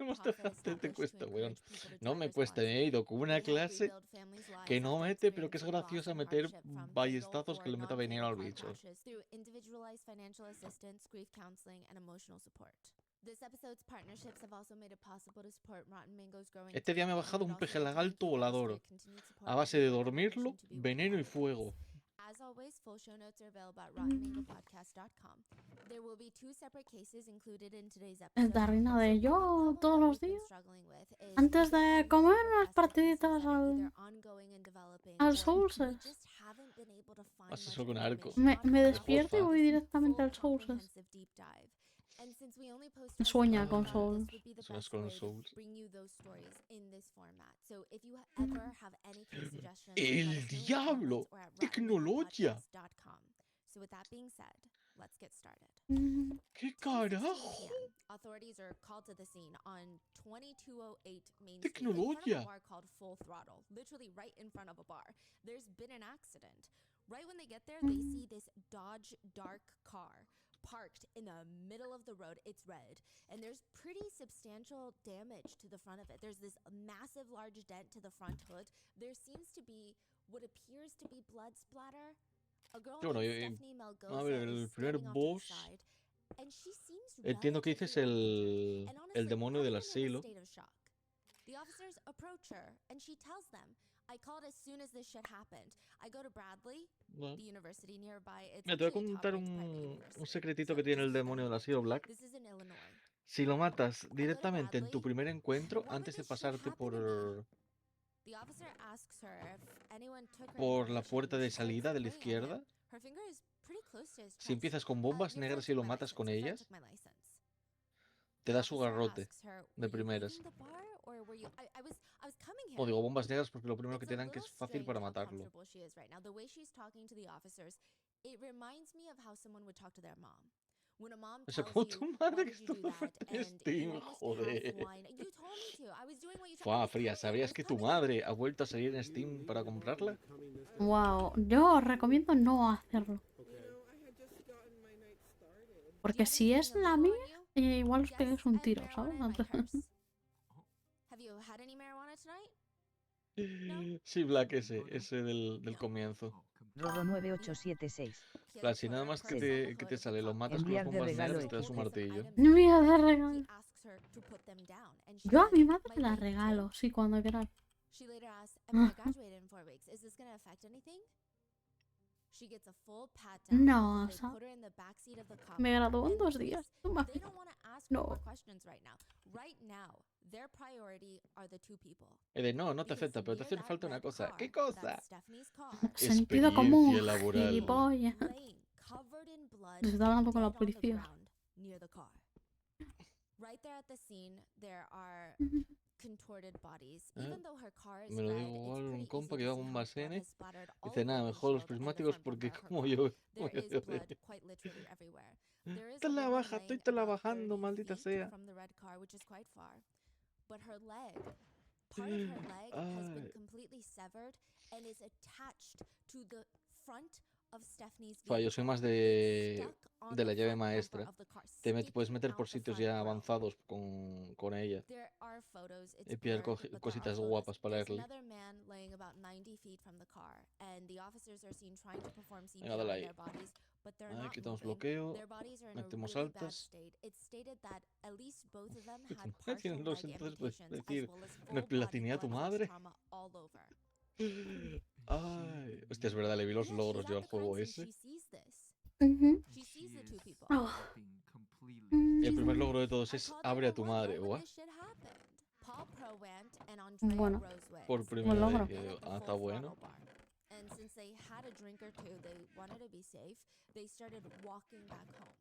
más te cuesta, weón? No me cuesta, me he ido con una clase que no mete, pero que es graciosa meter ballestazos que le meta veneno al bicho. Este día me he bajado un peje lagarto volador a base de dormirlo, veneno y fuego. As always, full show notes are available at rottenmangopodcast.com. There will be 2 separate cases included in today's episode. Es Darrina de yo todos los días. Antes de comer unas partiditas al Souls. Vas eso con arco. Me despierto y voy directamente al Souls. Sueña con Souls. Sueñas con Souls. ¡El diablo! ¡Tecnología! ¿Qué carajo? ¡Tecnología! Right when they get there, they see this Dodge dark car parked in the middle of the road. It's red, and there's pretty substantial damage to the front of it. There's this massive large dent to the front hood. There seems to be what appears to be blood splatter. A girl named Stephanie Melgoza a ver, el is primer standing off boss. to the side, and she seems Entiendo que dices relatively okay. el demonio del asilo. State of shock. The officers approach her, and she tells them, I called as soon as this shit happened. I go to Bradley, the university nearby. Mira, te voy a contar un secretito que tiene el demonio del asilo, Black. Si lo matas directamente en tu primer encuentro, antes de pasarte por la puerta de salida de la izquierda, si empiezas con bombas negras y lo matas con ellas, te da su garrote de primeras. O digo bombas negras porque lo primero que te dan que es fácil para matarlo. O sea, como tu madre que está en Steam, joder. Fua, Fría, ¿sabías que tu madre ha vuelto a salir en Steam para comprarla? Wow, yo os recomiendo no hacerlo. Porque si es la mía, Igual os pegáis un tiro, ¿sabes? Have you had any marijuana tonight? Sí, Black, ese del comienzo. Rorro 9876. Plan, si nada más que te sale, los matas con las Enviar de bombas regalo negras, te das un XD. martillo. No voy a dar regalo. Yo a mi madre la regalo, sí, cuando quieras. She later asked, I mean, I graduated in 4 weeks. Is this going to affect anything? She gets a full pat down. No, They o sea, put her in the backseat of the cop me car, graduó en and the 2 días. police, they don't want to ask her No. more questions right now. Right now, their priority are the 2 people. No te afecta, pero te hace falta una cosa. ¿Qué cosa? Sentido común, Experiencia laboral. gilipollas. Se está hablando con la policía. Near the car. Right there at the scene, there are contorted bodies. Even though her car is Me lo red, digo it's igual un pretty compa easy que to va see con un how blood Basene. has splattered all Dice, over nada, the mejor los windshield and the prismáticos front porque bumper es of her como car. yo. There is blood quite literally everywhere. There is Te a la woman baja, estoy laying te la about bajando, 30 maldita feet sea. from the red car, which is quite far. But her leg, part of her leg has been Ay. completely severed and is attached to the front of Stephanie's Fa, yo vehicle. soy más It's de stuck on la the llave front bumper maestra. of the car, Puedes sticking meter por out the sitios front ya grill. avanzados con ella. There are photos, it's Y pillar blurred, but there are cositas photos. guapas para There's leerle. another man laying about 90 feet from the car, and the officers are seen trying to perform Venga, CPR dale on ahí. their bodies, but they're Ahí not quitamos moving. bloqueo. Their bodies are in a Metemos really bad altas. state. It's stated that at least both of them had partial Tienen dos, leg entonces puedes amputations, as decir, well as ¿me full body platiné a tu blood madre? trauma all over. Ay, hostia, es verdad, le vi los Yeah, logros she's yo at al the crime juego scene. ese. She sees this. Ujú. She sees the 2 people. Oh. Y el primer logro de todos es abre a tu madre. When ¿What? this shit happened. Paul Prowant and Andrea Bueno, Rosewitz Por buen primera logro. vez. met Que, at the está Full bueno. Throttle bar. And since they had a drink or two, they wanted to be safe. They started walking back home.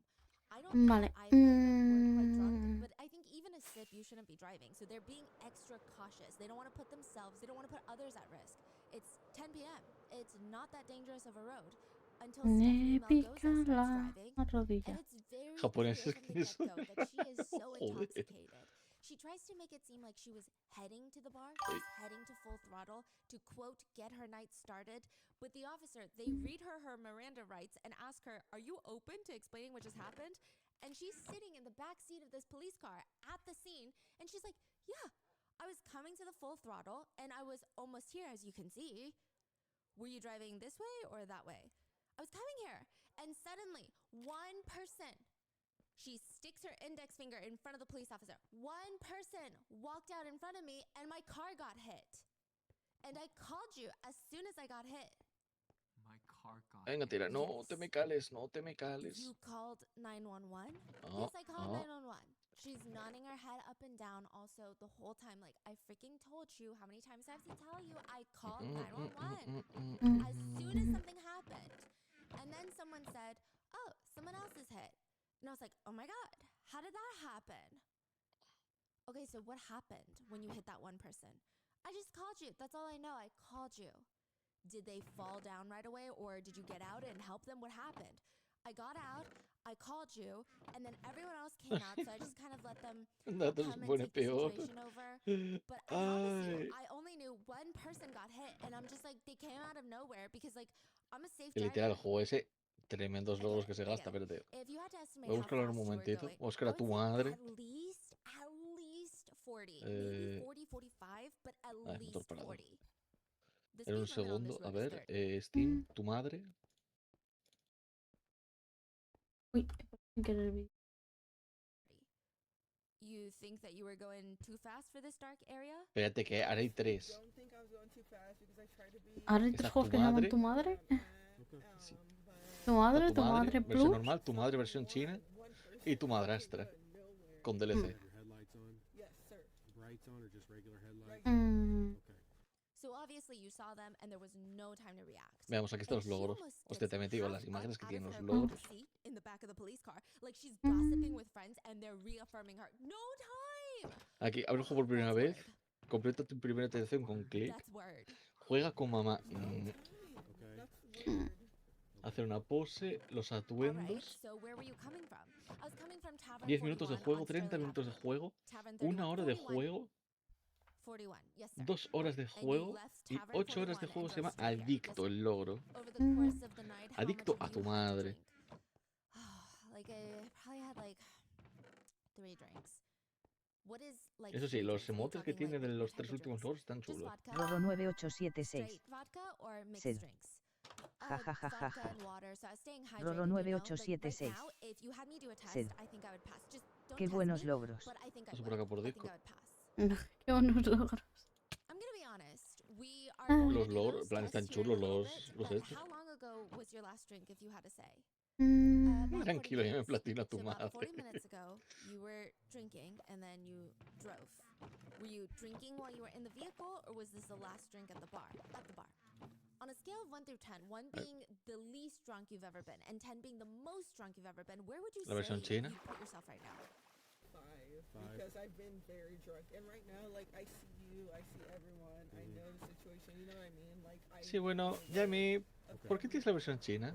I don't think Vale. either of them were quite drunk, but I think even a sip, you shouldn't be driving. So they're being extra cautious. They don't want to put themselves, they don't want to put others at risk. It's 10 p.m. It's not that dangerous of a road. Until Me Stephanie pica Malgoza starts la driving, rodilla. and it's very Japoneses clear from the que get-go that she is so Joder. intoxicated. She tries to make it seem like she was heading to the bar, she's heading to Full Throttle to, quote, get her night started. But the officer, they read her Miranda rights and ask her, are you open to explaining what just happened? And she's sitting in the back seat of this police car at the scene, and she's like, yeah, I was coming to the Full Throttle, and I was almost here, as you can see. Were you driving this way or that way? I was coming here, and suddenly, one person, she sticks her index finger in front of the police officer. One person walked out in front of me, and my car got hit. And I called you as soon as I got hit. My car got Venga, tira. No Yes. te me cales, no te me cales. You called 911? Oh, Yes, I called oh. 911. She's nodding her head up and down also the whole time. Like, I freaking told you. How many times do I have to tell you? I called 911 as soon as something happened. And then someone said, oh, someone else is hit. And I was like, oh my God, how did that happen? Okay, so what happened when you hit that one person? I just called you. That's all I know. I called you. Did they fall down right away, or did you get out and help them? What happened? I got out, I called you, and then everyone else came out, so I just kind of let them Nada come se and pone take the peor. situation over. But I promise you, Ay. I only knew one person got hit, and I'm just like, they came out of nowhere because, like, I'm a safe Que literal, el driver. juego ese, tremendos I get logros it, que se I gasta, get it. espérate. If you had to estimate Voy a how buscarlo en un fast you were momentito. going, Voy a buscar I a tu would say madre. at least 40, maybe 40, 45, but at Ay, motor least parado. 40. The En un speed limit on segundo. this A road is ver, 30. Steam, tu madre. Uy, sin querer vi. You think that you were going too fast for this dark area? Espérate, que ahora hay tres. Don't think I was going too fast because I tried to be. Ahora hay Está 3 juegos tu que llaman madre. tu madre. Sí. Tu Está madre, tu tu madre, madre versión plus. normal, tu madre, versión china. Y tu madrastra. Con DLC. Yes, sir. Brights on or just regular headlights? Mm, Okay. So obviously you saw them and there was no time to react. Veamos, aquí están And los she logros. almost Hostia, gets te metí con half las imágenes que up tienen out los of her logros. seat in the back of the police car, like she's gossiping with friends and they're reaffirming her. No time. Aquí, abre el juego por primera That's vez. word. Completa tu primera atención con clic. That's word. Juega con mamá. Okay. That's weird. Hacer una pose, los All right. atuendos. So where were you coming from? I was coming from Tavern 10 minutos de 41 juego, on 30 Sterling minutos de Avenue. juego, Tavern 1 hora de 41. juego, 41. Yes, sir. 2 horas de And you juego left y Tavern 8 horas de 41 juego. and Se llama drove straight here. Yes, Adicto sir. el logro. Over the course of the night, how much Adicto have a tu you had to madre. drink? Like I probably had like Eso sí, los emotes que tiene de los 3 últimos logros están chulos. Roro 9876. Sed. Jajajajaja. Roro 9876. Sed. Qué buenos logros. Paso por acá por disco. Qué buenos logros. Los logros, en plan, están chulos los hechos. Tranquilo, ya me platina tu madre. Were you drinking while you were in the vehicle, or was this the last drink at the bar? On a scale of 1 through 10, 1 being the least drunk you've ever been, and 10 being the most drunk you've ever been, where would you La versión say china. you put yourself right now? 5, because I've been very drunk, and right now, like, I see you, I see everyone, I know the situation, you know what I mean? Like, Sí, bueno, Jamie, ¿por qué tienes la versión china?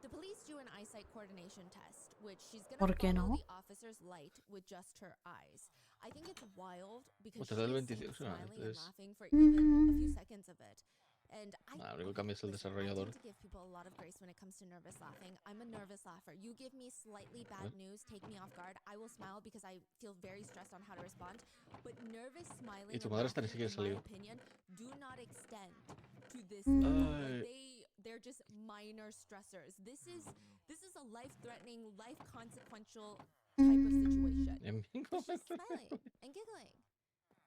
The police do an eyesight coordination test, which she's gonna ¿Por qué follow no? the officer's light with just her eyes. I think it's wild because Pues she's del seen 25, smiling and entonces. laughing for even a few seconds of it. And I, Lo único que cambia es el listen, I desarrollador. tend to give people a lot of grace when it comes to nervous laughing. I'm a nervous laugher. You give me slightly bad news, take me off guard. I will smile because I feel very stressed on how to respond. But nervous smiling Y tu and madre hasta ni laughing, siquiera in my salió. opinion, do not extend to this level. Like Ay. they're just minor stressors. This is a life-threatening, life-consequential type of situation. Y a mí But no me she's smiling and giggling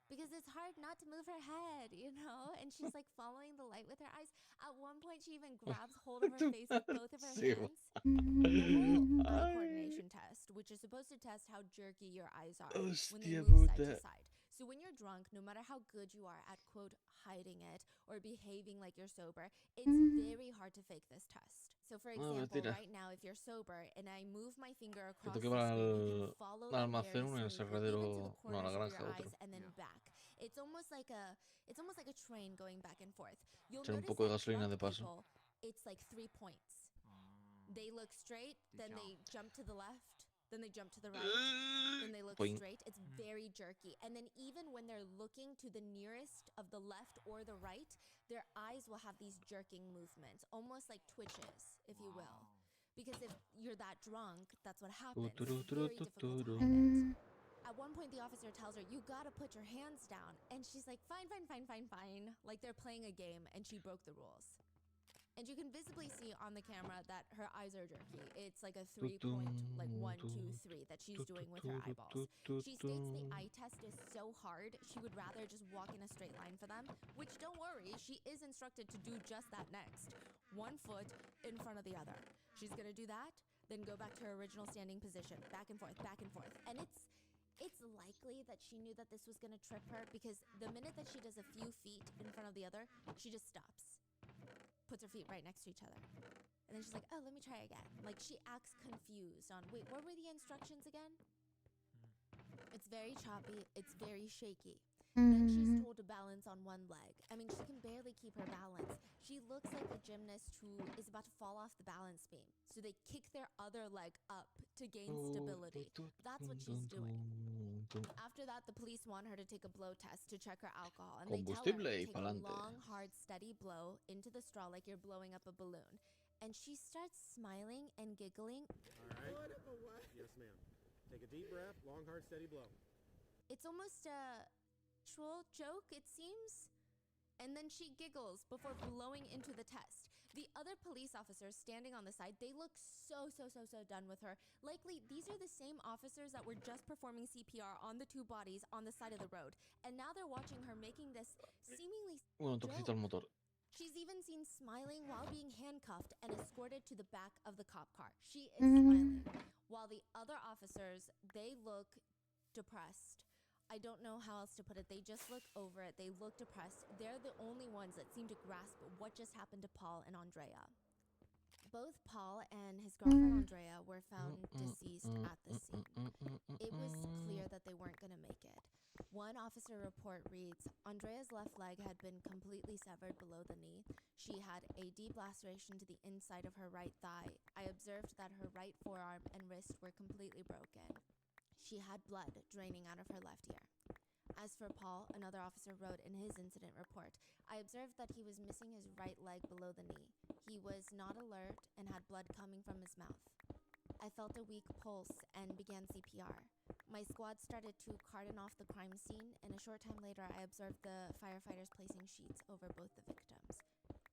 because it's hard not to move her head, you know? And she's like following the light with her eyes. At one point, she even grabs hold of her face with both of her Sí, hands. The whole eye Ay. coordination test, which is supposed to test how jerky your eyes are when they Hostia move side to puta. side. So when you're drunk, no matter how good you are at, quote, hiding it or behaving like you're sober, it's very hard to fake this test. So for No, example, mentira. right now, if you're sober and I move my finger Que across tengo que the ir screen, you can follow al them very almacén o en el smoothly, even to the aserradero. No, a la corners of granja, your otro. eyes and then back. It's almost like a train going back and forth. You'll Echar un notice poco de that gasolina de drunk paso. people, it's like 3 points. They look straight, then they jump to the left, then they jump to the right, then they look Boing. straight. It's very jerky. And then even when they're looking to the nearest of the left or the right, their eyes will have these jerking movements, almost like twitches, if you will. Because if you're that drunk, that's what happens. It's very difficult to hide it. At one point, the officer tells her, "You gotta put your hands down." And she's like, "Fine, fine, fine, fine, fine." Like they're playing a game and she broke the rules. And you can visibly see on the camera that her eyes are jerky. It's like a 3-point, like 1, 2, 3 that she's doing with her eyeballs. She states the eye test is so hard, she would rather just walk in a straight line for them, which don't worry, she is instructed to do just that next. 1 foot in front of the other. She's gonna do that, then go back to her original standing position, back and forth, back and forth. And it's likely that she knew that this was gonna trip her because the minute that she does a few feet in front of the other, she just stops. Puts her feet right next to each other. And then she's like, "Oh, let me try again." Like she acts confused on, wait, what were the instructions again? It's very choppy, it's very shaky. Then she's told to balance on one leg. I mean, she can barely keep her balance. She looks like a gymnast who is about to fall off the balance beam. So they kick their other leg up to gain stability. That's what she's doing. After that, the police want her to take a blow test to check her alcohol. And they tell her, Combustible y take a pa'lante. long, hard, steady blow into the straw like you're blowing up a balloon. And she starts smiling and giggling. All right. Yes, ma'am. Take a deep breath, long, hard, steady blow. It's almost a joke, it seems. And then she giggles before blowing into the test. The other police officers standing on the side, they look so done with her. Likely, these are the same officers that were just performing CPR on the 2 bodies on the side of the road. And now they're watching her making this seemingly Bueno, toquecito al motor. She's even seen smiling while being handcuffed and escorted to the back of the cop car. She is smiling. While the other officers, they look depressed. I don't know how else to put it. They just look over it. They look depressed. They're the only ones that seem to grasp what just happened to Paul and Andrea. Both Paul and his girlfriend Andrea were found deceased at the scene. It was clear that they weren't going to make it. One officer report reads, Andrea's left leg had been completely severed below the knee. She had a deep laceration to the inside of her right thigh. I observed that her right forearm and wrist were completely broken. She had blood draining out of her left ear. As for Paul, another officer wrote in his incident report, I observed that he was missing his right leg below the knee. He was not alert and had blood coming from his mouth. I felt a weak pulse and began CPR. My squad started to cordon off the crime scene, and a short time later, I observed the firefighters placing sheets over both the victims.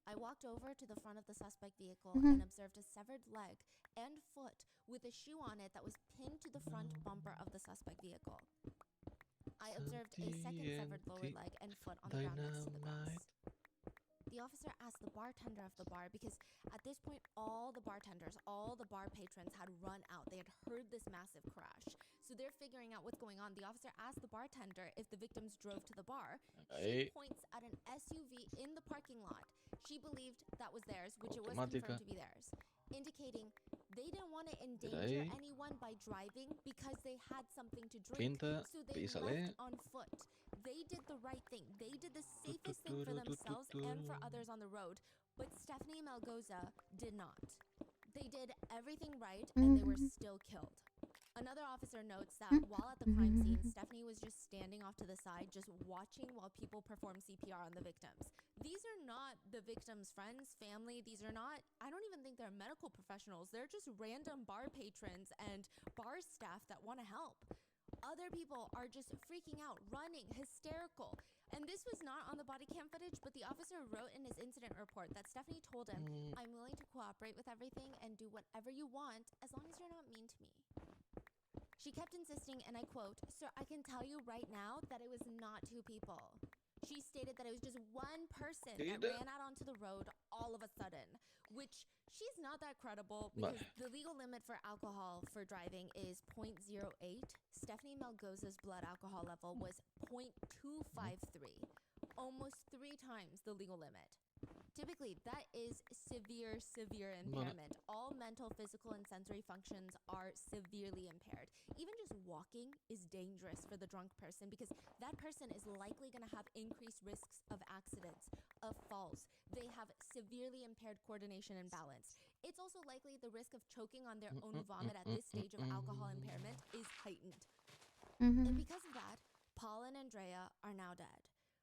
I walked over to the front of the suspect vehicle and observed a severed leg and foot with a shoe on it that was pinned to the front bumper of the suspect vehicle. I observed a second severed lower leg and foot on the ground next to the grass. The officer asked the bartender of the bar because at this point, all the bartenders, all the bar patrons had run out. They had heard this massive crash. So they're figuring out what's going on. The officer asked the bartender if the victims drove to the bar. She points at an SUV in the parking lot. She believed that was theirs, which it was confirmed to be theirs, indicating they didn't want to endanger anyone by driving because they had something to drink. So they left on foot. They did the right thing. They did the safest thing for themselves and for others on the road. But Stephanie Malgoza did not. They did everything right and they were still killed. Another officer notes that while at the crime scene, Stephanie was just standing off to the side, just watching while people perform CPR on the victims. These are not the victims' friends, family. These are not, I don't even think they're medical professionals. They're just random bar patrons and bar staff that want to help. Other people are just freaking out, running, hysterical. And this was not on the body cam footage, but the officer wrote in his incident report that Stephanie told him, I'm willing to cooperate with everything and do whatever you want as long as you're not mean to me. She kept insisting, and I quote, "Sir, I can tell you right now that it was not two people." She stated that it was just one person that ran out onto the road all of a sudden, which she's not that credible because the legal limit for alcohol for driving is 0.08. Stephanie Malgoza's blood alcohol level was 0.253, almost 3 times the legal limit. Typically, that is severe impairment. All mental, physical, and sensory functions are severely impaired. Even just walking is dangerous for the drunk person because that person is likely going to have increased risks of accidents, of falls. They have severely impaired coordination and balance. It's also likely the risk of choking on their own vomit at this stage of alcohol impairment is heightened. And because of that, Paul and Andrea are now dead.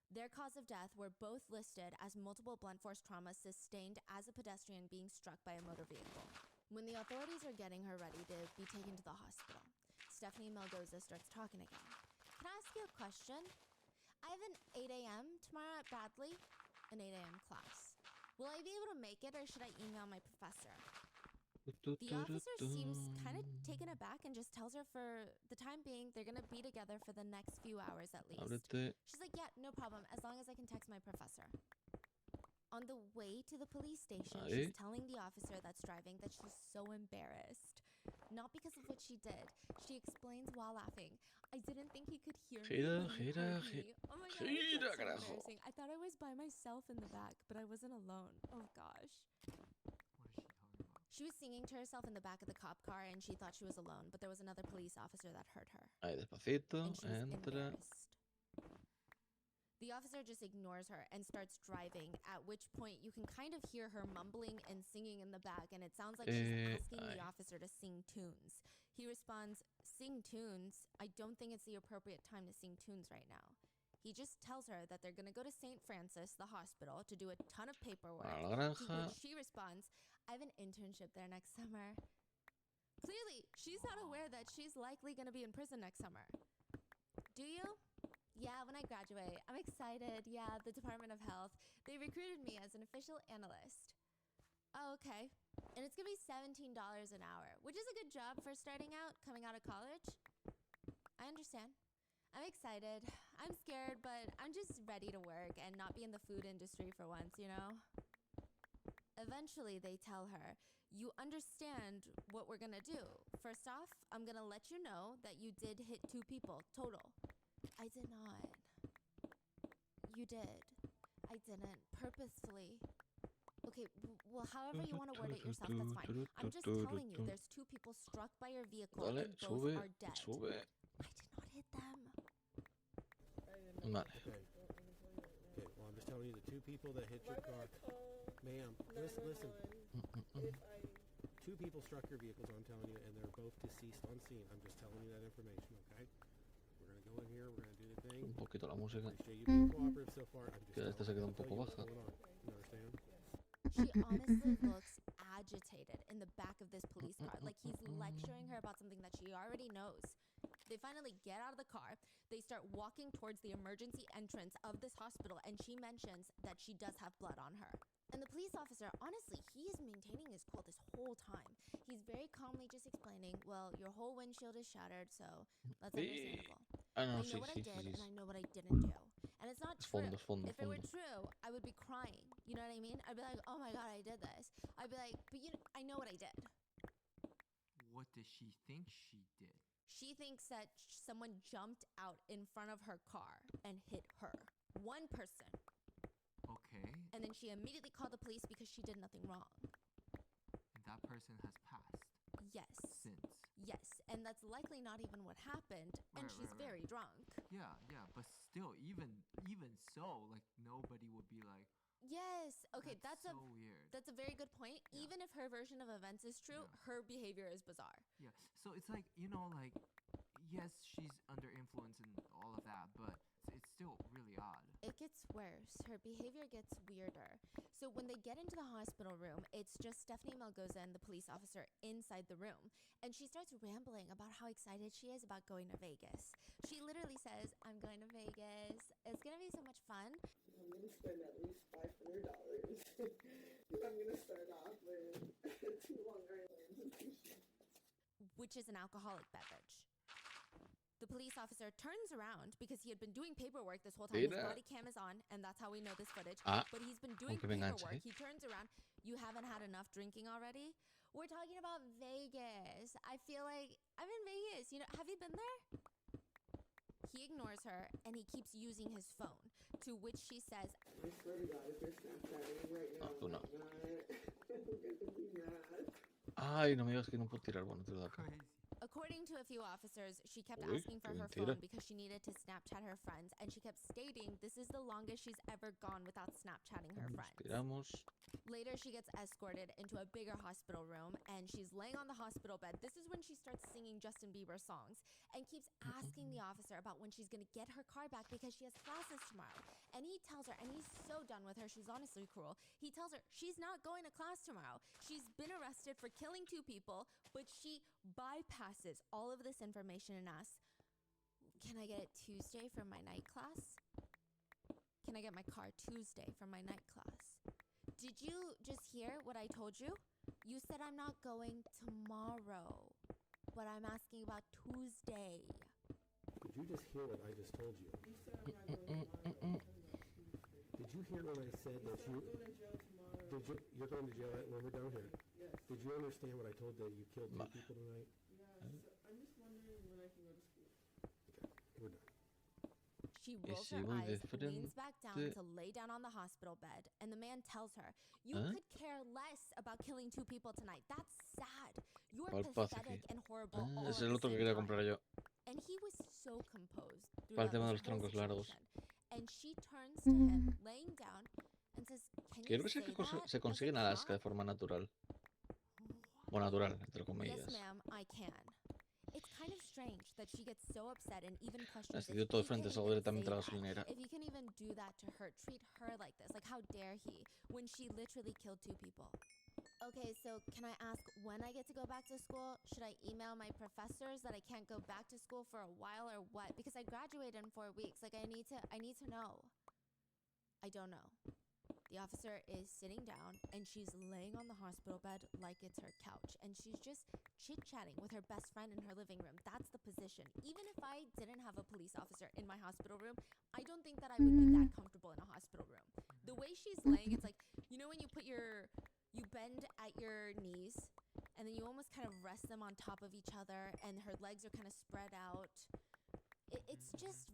Their cause of death were both listed as multiple blunt force traumas sustained as a pedestrian being struck by a motor vehicle. When the authorities are getting her ready to be taken to the hospital, Stephanie Malgoza starts talking again. Can I ask you a question? I have an 8 a.m. tomorrow at Bradley, an 8 a.m. class. Will I be able to make it or should I email my professor? The officer seems kind of taken aback and just tells her for the time being, they're going to be together for the next few hours at least. She's like, yeah, no problem, as long as I can text my professor. On the way to the police station, she's telling the officer that's driving that she's so embarrassed. Not because of what she did. She explains while laughing. I didn't think he could hear me, but he heard me. Oh my god, that's so embarrassing. I thought I was by myself in the back, but I wasn't alone. Oh gosh. She was singing to herself in the back of the cop car and she thought she was alone, but there was another police officer that heard her. Ahí despacito, And she was entra. embarrassed. The officer just ignores her and starts driving, at which point you can kind of hear her mumbling and singing in the back, and it sounds like she's asking the officer to sing tunes. He responds, "Sing tunes? I don't think it's the appropriate time to sing tunes right now." He just tells her that they're going to go to St. Francis, the hospital, to do a ton of paperwork, to which she responds, "I have an internship there next summer." Clearly, she's not aware that she's likely going to be in prison next summer. Do you? Yeah, when I graduate. I'm excited. Yeah, the Department of Health. They recruited me as an official analyst. Oh, okay. And it's going to be $17 an hour, which is a good job for starting out, coming out of college. I understand. I'm excited. I'm scared, but I'm just ready to work and not be in the food industry for once, you know? Eventually, they tell her, you understand what we're gonna do. First off, I'm gonna let you know that you did hit 2 people, total. I did not. You did. I didn't. Purposefully. Okay, well, however you want to word it yourself, that's fine. I'm just telling you, there's 2 people struck by your vehicle and both are dead. I did not hit them. Vale. Okay, well, I'm just telling you the 2 people that hit your car. Ma'am, listen. 2 people struck your vehicle, so I'm telling you, and they're both deceased on scene. I'm just telling you that information, okay? We're going to go in here, we're going to do the thing. Un poquito la música. Appreciate you being cooperative so far. I'm just Que esta se queda un poco baja. You understand? She honestly looks agitated in the back of this police car, like he's lecturing her about something that she already knows. They finally get out of the car. They start walking towards the emergency entrance of this hospital, and she mentions that she does have blood on her. And the police officer, honestly, he is maintaining his cool this whole time. He's very calmly just explaining, well, your whole windshield is shattered, so that's understandable. Ah, no, I know sí, what sí, I did, sí, and I know what I didn't do. And it's not Es true. fondo, es fondo, If it were fondo. true, I would be crying. You know what I mean? I'd be like, oh my God, I did this. I'd be like, but you know, I know what I did. What does she think she did? She thinks that someone jumped out in front of her car and hit her. One person. Okay. And then she immediately called the police because she did nothing wrong. And that person has passed. Yes. Since. Yes. And that's likely not even what happened. And Right, she's very drunk. Yeah, but still, even so, like nobody would be like, yes. Okay, that's so weird. That's a very good point. Yeah. Even if her version of events is true, her behavior is bizarre. Yeah. So it's like, you know, like, yes, she's under influence and all of that, but it's still really odd. It gets worse. Her behavior gets weirder. So when they get into the hospital room, it's just Stephanie Malgoza and the police officer inside the room. And she starts rambling about how excited she is about going to Vegas. She literally says, I'm going to Vegas. It's going to be so much fun. I'm going to spend at least $500. I'm going to start off with 2 Long Island, which is an alcoholic beverage. The police officer turns around because he had been doing paperwork this whole time. His body cam is on, and that's how we know this footage. But he's been doing paperwork. He turns around. You haven't had enough drinking already? We're talking about Vegas. I feel like I'm in Vegas. You know, have you been there? He ignores her, and he keeps using his phone, to which she says, I swear to God, if you're Snapchatting right now, tú no. I'm going to be mad. Ay, no me digas que no puedo tirar. Bueno, tiro de acá. According to a few officers, she kept Uy, asking for qué her mentira. phone because she needed to Snapchat her friends, and she kept stating this is the longest she's ever gone without Snapchatting her Nos friends. tiramos. Later, she gets escorted into a bigger hospital room, and she's laying on the hospital bed. This is when she starts singing Justin Bieber songs and keeps asking the officer about when she's going to get her car back because she has classes tomorrow. And he tells her, and he's so done with her, she's honestly cruel. He tells her she's not going to class tomorrow. She's been arrested for killing 2 people, but she bypasses all of this information and asks, can I get it Tuesday for my night class? Can I get my car Tuesday for my night class? Did you just hear what I told you? You said I'm not going tomorrow, but I'm asking about Tuesday. Did you just hear what I just told you? You said I'm not going tomorrow. Did you hear when I said that you... I'm going to jail tomorrow. You're going to jail when we're done here? Yes. Did you understand what I told that you killed 2 people tonight? Yeah, so I'm just wondering when I can go to school. Okay, we're done. She rolls her eyes, leans back down to lay down on the hospital bed, and the man tells her, you could care less about killing 2 people tonight. That's sad. You're pathetic and horrible all Es at el the otro que same quería time. comprar yo. And he was so composed Para el throughout tema de los this whole troncos largos. situation. And she turns to him, laying down, and says, can Quiero you ver si say es que that se consigue en as a Alaska de cop? forma natural. O natural, entre Yes, comillas. ma'am, I can. It's kind of strange that she gets so upset and even questions Este if tío todo he de frente, can salgo even directamente a la say that, gasolinera. if he can even do that to her, treat her like this. Like, how dare he, when she literally killed 2 people. Okay, so can I ask when I get to go back to school? Should I email my professors that I can't go back to school for a while or what? Because I graduate in 4 weeks. Like, I need to know. I don't know. The officer is sitting down, and she's laying on the hospital bed like it's her couch, and she's just chit-chatting with her best friend in her living room. That's the position. Even if I didn't have a police officer in my hospital room, I don't think that I would be that comfortable in a hospital room. The way she's laying, it's like, you know when you bend at your knees, and then you almost kind of rest them on top of each other, and her legs are kind of spread out. It's just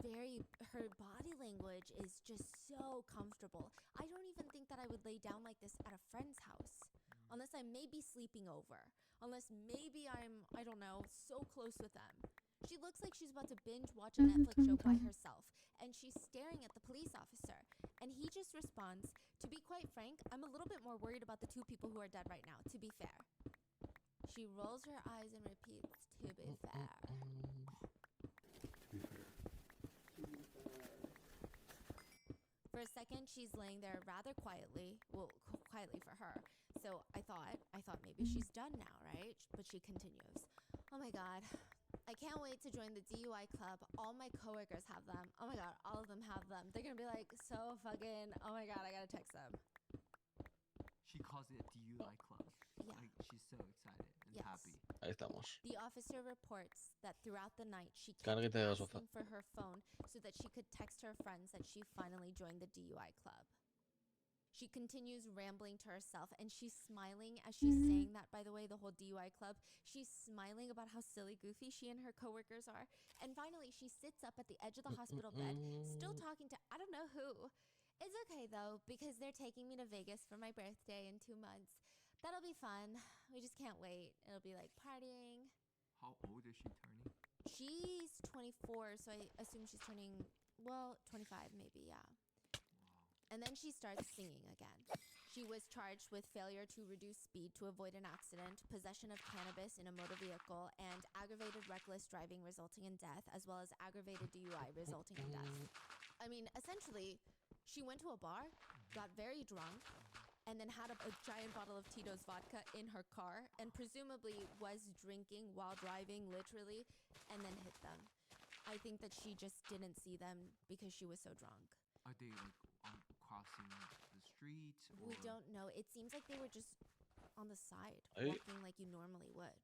her body language is just so comfortable. I don't even think that I would lay down like this at a friend's house. Unless I'm maybe sleeping over. Unless maybe I'm, I don't know, so close with them. She looks like she's about to binge watch a Netflix show by herself. And she's staring at the police officer. And he just responds, to be quite frank, I'm a little bit more worried about the 2 people who are dead right now, to be fair. She rolls her eyes and repeats, to be fair. For a second, she's laying there rather quietly. Well, quietly for her. So I thought maybe she's done now, right? But she continues. Oh my god. I can't wait to join the DUI club. All my coworkers have them. Oh my god, all of them have them. They're gonna be like so fucking, oh my god, I gotta text them. She calls it a DUI club. Yeah. Like, she's so excited and Yes. happy. Ahí estamos. The officer reports that throughout the night she kept Carguete de sofá. asking for her phone so that she could text her friends that she finally joined the DUI club. She continues rambling to herself, and she's smiling as she's saying that, by the way, the whole DUI club. She's smiling about how silly goofy she and her coworkers are. And finally, she sits up at the edge of the hospital bed, still talking to I don't know who. It's okay, though, because they're taking me to Vegas for my birthday in 2 months. That'll be fun. We just can't wait. It'll be like partying. How old is she turning? She's 24, so I assume she's turning, well, 25 maybe, yeah. And then she starts singing again. She was charged with failure to reduce speed to avoid an accident, possession of cannabis in a motor vehicle, and aggravated reckless driving resulting in death, as well as aggravated DUI resulting in death. I mean, essentially, she went to a bar, got very drunk, and then had a giant bottle of Tito's vodka in her car, and presumably was drinking while driving, literally, and then hit them. I think that she just didn't see them because she was so drunk. Are they like crossing the street? Or? We don't know. It seems like they were just on the side, Hey. walking like you normally would.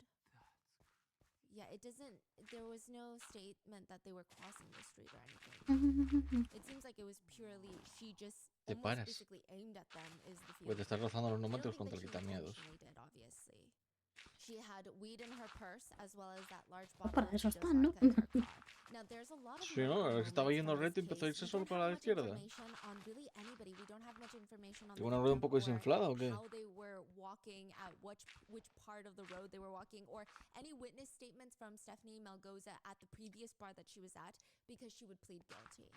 Yeah, it doesn't, there was no statement that they were crossing the street or anything. It seems like it was purely, she just Te almost paras. basically aimed at them is the Pues te feeling. estás rozando los I don't neumáticos think contra that el she quitamiedos. intentionally did, obviously. She had weed in her purse as well as that large Pues bottle para of eso Tito's están, ¿no? vodka in her car. Now, there's a lot of Sí, ¿no? notable Es que estaba moments yendo from recto y this empezó a case. irse We solo don't para la have much izquierda. information on really anybody. We don't have much information on ¿Tiene the una rueda un victim poco or desinflada o qué? how they were walking, at which part of the road they were walking, or any witness statements from Stephanie Malgoza at the previous bar that she was at, because she would plead guilty.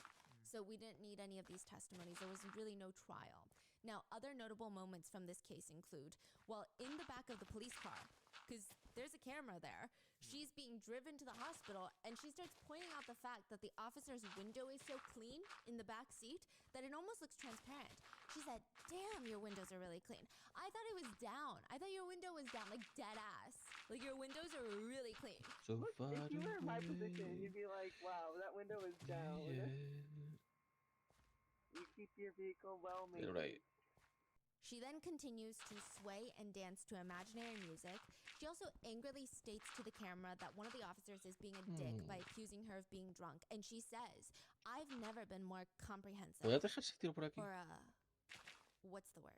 So we didn't need any of these testimonies. There was really no trial. Now, other notable moments from this case include, well, in the back of the police car, because there's a camera there, she's being driven to the hospital, and she starts pointing out the fact that the officer's window is so clean in the back seat that it almost looks transparent. She said, damn, your windows are really clean. I thought it was down. I thought your window was down, like dead ass. Like your windows are really clean. So Look, far if you were in my position, away. you'd be like, wow, that window is down. You keep your vehicle well You're right. maintained. She then continues to sway and dance to imaginary music. She also angrily states to the camera that one of the officers is being a dick by accusing her of being drunk. And she says, I've never been more comprehensive. ¿Podrías dejar ese tiro por aquí? Or, what's the word?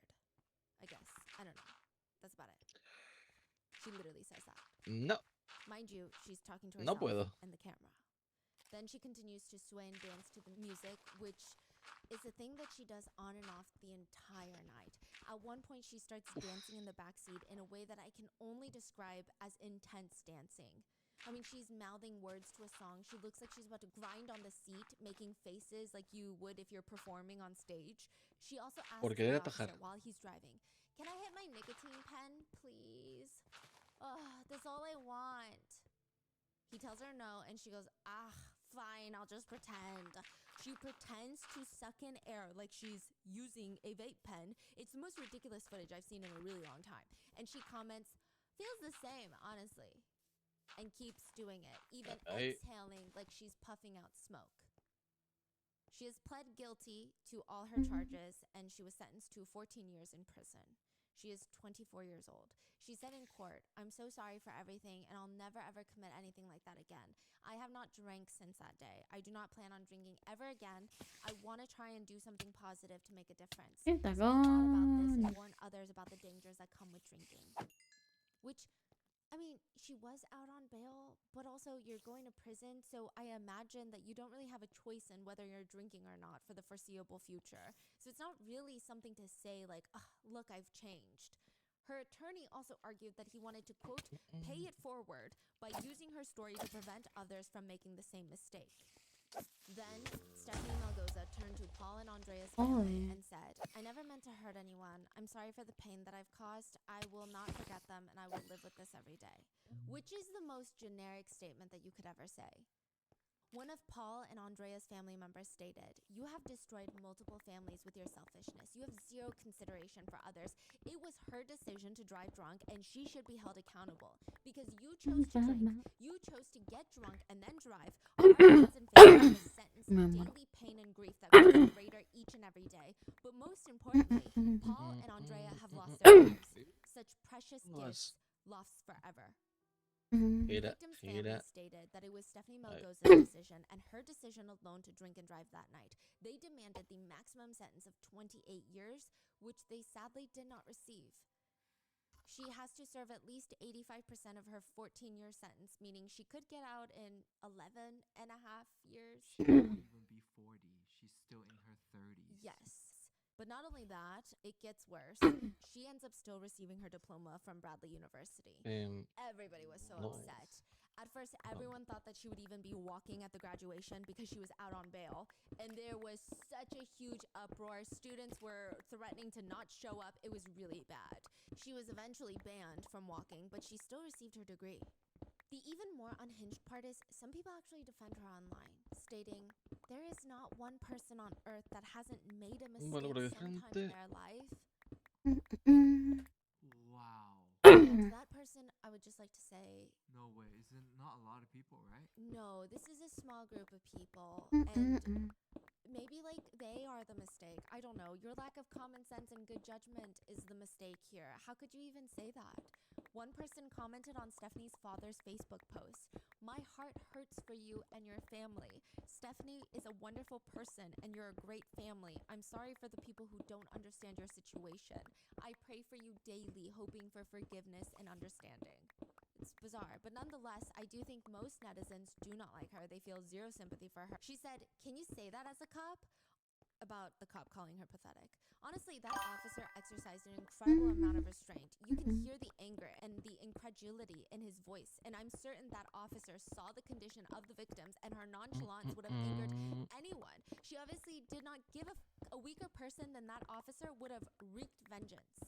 I guess. I don't know. That's about it. She literally says that. No. Mind you, she's talking to No herself puedo. and the camera. Then she continues to sway and dance to the music, which is a thing that she does on and off the entire night. At one point, she starts dancing in the backseat in a way that I can only describe as intense dancing. I mean, she's mouthing words to a song. She looks like she's about to grind on the seat, making faces like you would if you're performing on stage. She also asks Por the querer officer atajar. while he's driving, can I hit my nicotine pen, please? Oh, that's all I want. He tells her no, and she goes, fine, I'll just pretend. She pretends to suck in air like she's using a vape pen. It's the most ridiculous footage I've seen in a really long time. And she comments, feels the same, honestly. And keeps doing it, even exhaling like she's puffing out smoke. She has pled guilty to all her charges, and she was sentenced to 14 years in prison. She is 24 years old. She said in court, I'm so sorry for everything, and I'll never ever commit anything like that again. I have not drank since that day. I do not plan on drinking ever again. I want to try and do something positive to make a difference. I Está spoke a lot about this con... and warn others about the dangers that come with drinking. Which, I mean, she was out on bail, but also you're going to prison, so I imagine that you don't really have a choice in whether you're drinking or not for the foreseeable future. So it's not really something to say like, look, I've changed. Her attorney also argued that he wanted to, quote, pay it forward by using her story to prevent others from making the same mistake. Then, Stephanie Malgoza turned to Paul and Andrea's family and said, I never meant to hurt anyone. I'm sorry for the pain that I've caused. I will not forget them, and I will live with this every day. Which is the most generic statement that you could ever say. One of Paul and Andrea's family members stated, "You have destroyed multiple families with your selfishness. You have zero consideration for others. It was her decision to drive drunk, and she should be held accountable. Because you chose to drink, you chose to get drunk and then drive. Our friends and family was sentenced to daily pain and grief that grows greater each and every day. But most importantly, Paul and Andrea have lost their lives. Such precious gifts lost forever." The victim's family stated that it was Stephanie Malgoza's decision and her decision alone to drink and drive that night. They demanded the maximum sentence of 28 years, which they sadly did not receive. She has to serve at least 85% of her 14-year sentence, meaning she could get out in 11 and a half years. She won't even be 40. She's still in her 30s. Yes. But not only that, it gets worse. She ends up still receiving her diploma from Bradley University. Everybody was so upset. At first, everyone thought that she would even be walking at the graduation because she was out on bail. And there was such a huge uproar. Students were threatening to not show up. It was really bad. She was eventually banned from walking, but she still received her degree. The even more unhinged part is some people actually defend her online, stating, "There is not one person on earth that hasn't made a mistake sometime in their life." Wow. To that person, I would just like to say, no way. Is it not a lot of people, right? No, this is a small group of people, and maybe like they are the mistake. I don't know. Your lack of common sense and good judgment is the mistake here. How could you even say that? One person commented on Stephanie's father's Facebook post, "My heart hurts for you and your family. Stephanie is a wonderful person and you're a great family. I'm sorry for the people who don't understand your situation. I pray for you daily, hoping for forgiveness and understanding." It's bizarre, but nonetheless, I do think most netizens do not like her. They feel zero sympathy for her. She said, "Can you say that as a cop?" About the cop calling her pathetic. Honestly, that officer exercised an incredible amount of restraint. You can hear the anger and the incredulity in his voice, and I'm certain that officer saw the condition of the victims, and her nonchalance would have angered anyone. She obviously did not give a weaker person than that officer would have wreaked vengeance.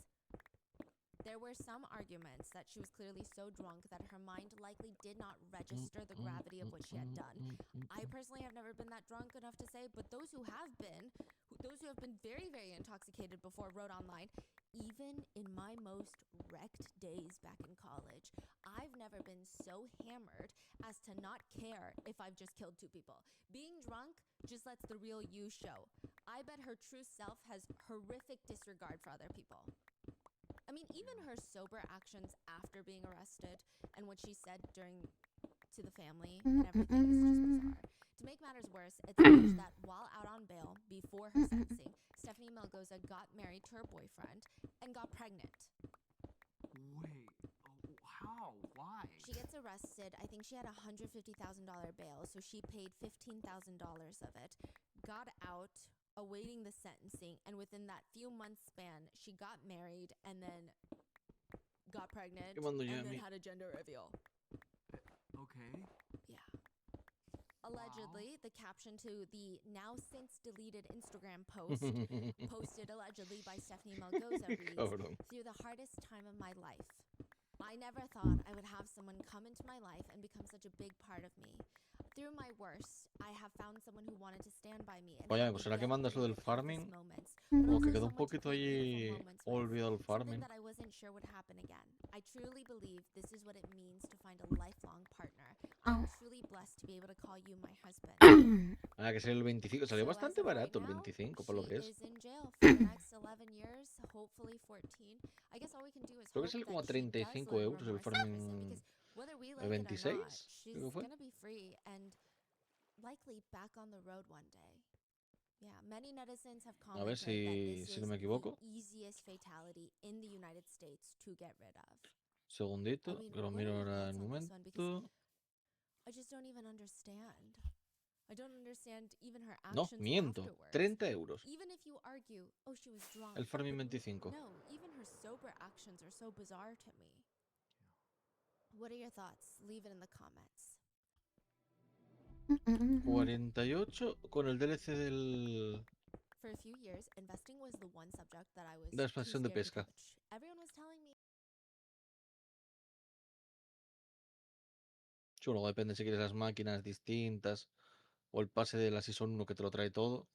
There were some arguments that she was clearly so drunk that her mind likely did not register the gravity of what she had done. I personally have never been that drunk enough to say, but those who have been very, very intoxicated before wrote online, "Even in my most wrecked days back in college, I've never been so hammered as to not care if I've just killed 2 people. Being drunk just lets the real you show. I bet her true self has horrific disregard for other people." I mean, even her sober actions after being arrested and what she said to the family and everything is just bizarre. To make matters worse, it's alleged that while out on bail before her sentencing, Stephanie Malgoza got married to her boyfriend and got pregnant. Wait, how? Why? She gets arrested. I think she had $150,000 bail, so she paid $15,000 of it, got out, awaiting the sentencing, and within that few months span, she got married and then got pregnant and then had a gender reveal. Okay. Yeah. Allegedly, the caption to the now since deleted Instagram post, posted allegedly by Stephanie Malgoza, reads, "Through the hardest time of my life. I never thought I would have someone come into my life and become such a big part of me. Through my worst, I have found someone who wanted to stand by me." Oye, pues ahora que mandas lo del farming, como que quedó un poquito ahí olvidado el farming. That I wasn't sure would happen again. I truly believe this is what it means to find a lifelong partner. I'm truly blessed to be able to call you my husband. Ah, que salió el 25. Salió bastante barato el 25, por lo que es. She is in jail for the next 11 years, hopefully 14. I guess all we can do is Creo que hope sale como a that she does 35 live euros el remorse in prison, farming. because whether we ¿El like it or 26? not, she's gonna be free and likely back on the road one day. Yeah, many netizens have A ver commented that this si no is me equivoco. the easiest fatality in the United States to get rid of. Segundito, I mean, que lo what miro are your ahora en thoughts un on this one? Because momento. I just don't even understand. I don't understand even her No, actions miento. afterwards. 30 euros. Even if you argue, "Oh, she was drunk." El farming 25. No, even her sober actions are so bizarre to me. What are your thoughts? Leave it in the comments. 48 con el DLC del... For a few years, investing was the one subject that I was de la expansión de too scared to pesca. touch. Everyone was telling me. Chulo, depende si quieres las máquinas distintas O el pase de la Season 1 que te lo trae todo.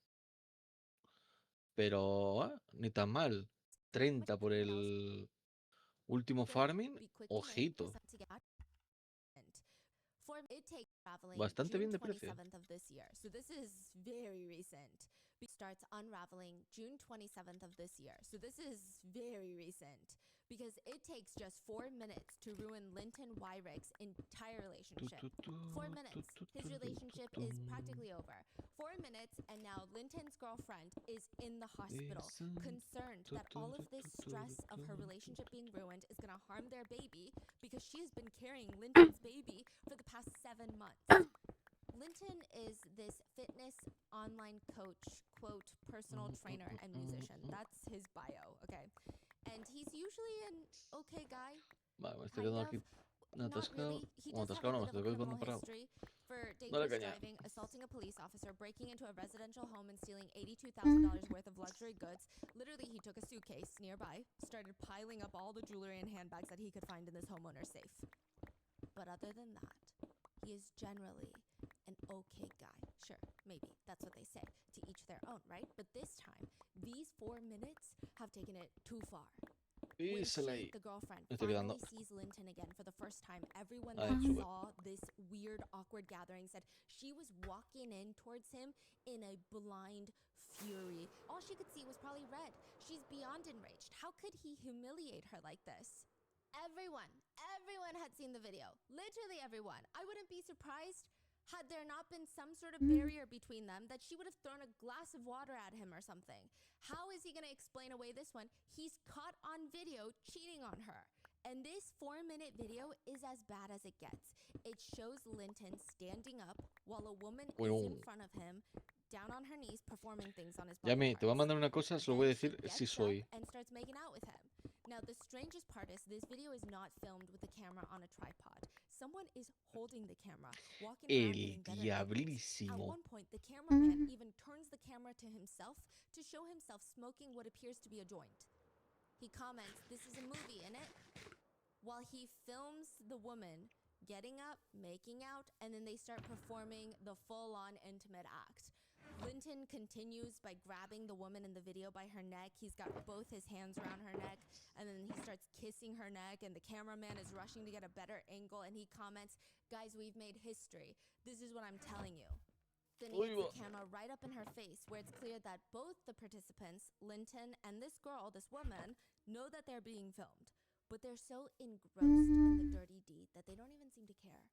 Pero ni tan mal. 30 por el último farming. Ojito. It takes traveling Bastante June bien de precio. 27th of this year. So this is very recent. Starts unraveling June 27th of this year. So this is very recent. Because it takes just 4 minutes to ruin Linton Wyrick's entire relationship. 4 minutes. His relationship is practically over. 4 minutes, and now Linton's girlfriend is in the hospital, concerned that all of this stress of her relationship being ruined is going to harm their baby because she has been carrying Linton's baby for the past 7 months. Linton is this fitness online coach, quote, personal trainer and musician. That's his bio, okay? And he's usually an okay guy. Vale, me estoy quedando aquí atascado. Really. He Bueno, does have atascado a no, bit of estoy a criminal quedando parado. history for Dale dangerous caña. driving, assaulting a police officer, breaking into a residential home and stealing $82,000 worth of luxury goods. Literally, he took a suitcase nearby, started piling up all the jewelry and handbags that he could find in this homeowner's safe. But other than that, he is generally an okay guy. Sure, maybe, that's what they say. To each their own, right? But this time, these 4 minutes have taken it too far. When she, the girlfriend, finally sees Linton again for the first time, everyone that saw this weird, awkward gathering said she was walking in towards him in a blind fury. All she could see was probably red. She's beyond enraged. How could he humiliate her like this? Everyone had seen the video. Literally everyone. I wouldn't be surprised had there not been some sort of barrier between them that she would have thrown a glass of water at him or something. How is he going to explain away this one? He's caught on video cheating on her. And this 4-minute video is as bad as it gets. It shows Linton standing up while a woman is in front of him, down on her knees, performing things on his body parts. Te voy a mandar una cosa, se lo voy a decir si soy. And starts making out with him. Now, the strangest part is this video is not filmed with the camera on a tripod. Someone is holding the camera, walking around getting better angles. At one point, the cameraman even turns the camera to himself to show himself smoking what appears to be a joint. He comments, "This is a movie, innit?" While he films the woman getting up, making out, and then they start performing the full-on intimate act. Linton continues by grabbing the woman in the video by her neck. He's got both his hands around her neck, and then he starts kissing her neck, and the cameraman is rushing to get a better angle, and he comments, "Guys, we've made history. This is what I'm telling you." Then he gets the camera right up in her face, where it's clear that both the participants, Linton and this girl, this woman, know that they're being filmed. But they're so engrossed in the dirty deed that they don't even seem to care.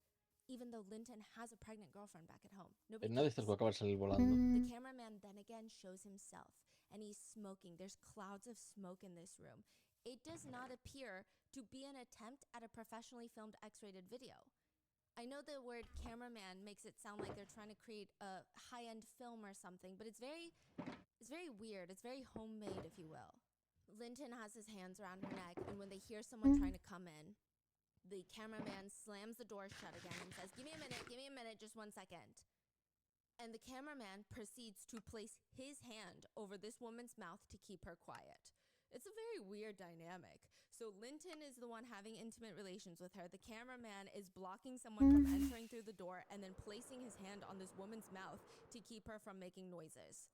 Even though Linton has a pregnant girlfriend back at home. Nobody Nada de estas va a acabar salir volando. The cameraman then again shows himself, and he's smoking. There's clouds of smoke in this room. It does not appear to be an attempt at a professionally filmed X-rated video. I know the word cameraman makes it sound like they're trying to create a high-end film or something, but it's very weird. It's very homemade, if you will. Linton has his hands around her neck, and when they hear someone trying to come in, the cameraman slams the door shut again and says, give me a minute, just 1 second. And the cameraman proceeds to place his hand over this woman's mouth to keep her quiet. It's a very weird dynamic. So Linton is the one having intimate relations with her. The cameraman is blocking someone from entering through the door and then placing his hand on this woman's mouth to keep her from making noises.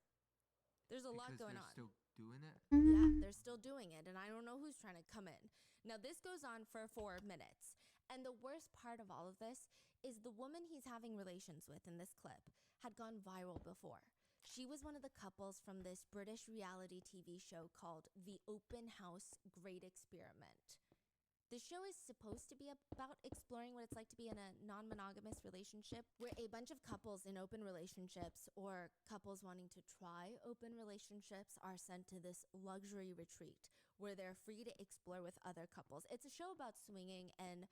There's a lot going on. Still doing it? Yeah, they're still doing it, and I don't know who's trying to come in. Now, this goes on for 4 minutes, and the worst part of all of this is the woman he's having relations with in this clip had gone viral before. She was one of the couples from this British reality TV show called The Open House Great Experiment. The show is supposed to be about exploring what it's like to be in a non-monogamous relationship, where a bunch of couples in open relationships or couples wanting to try open relationships are sent to this luxury retreat where they're free to explore with other couples. It's a show about swinging and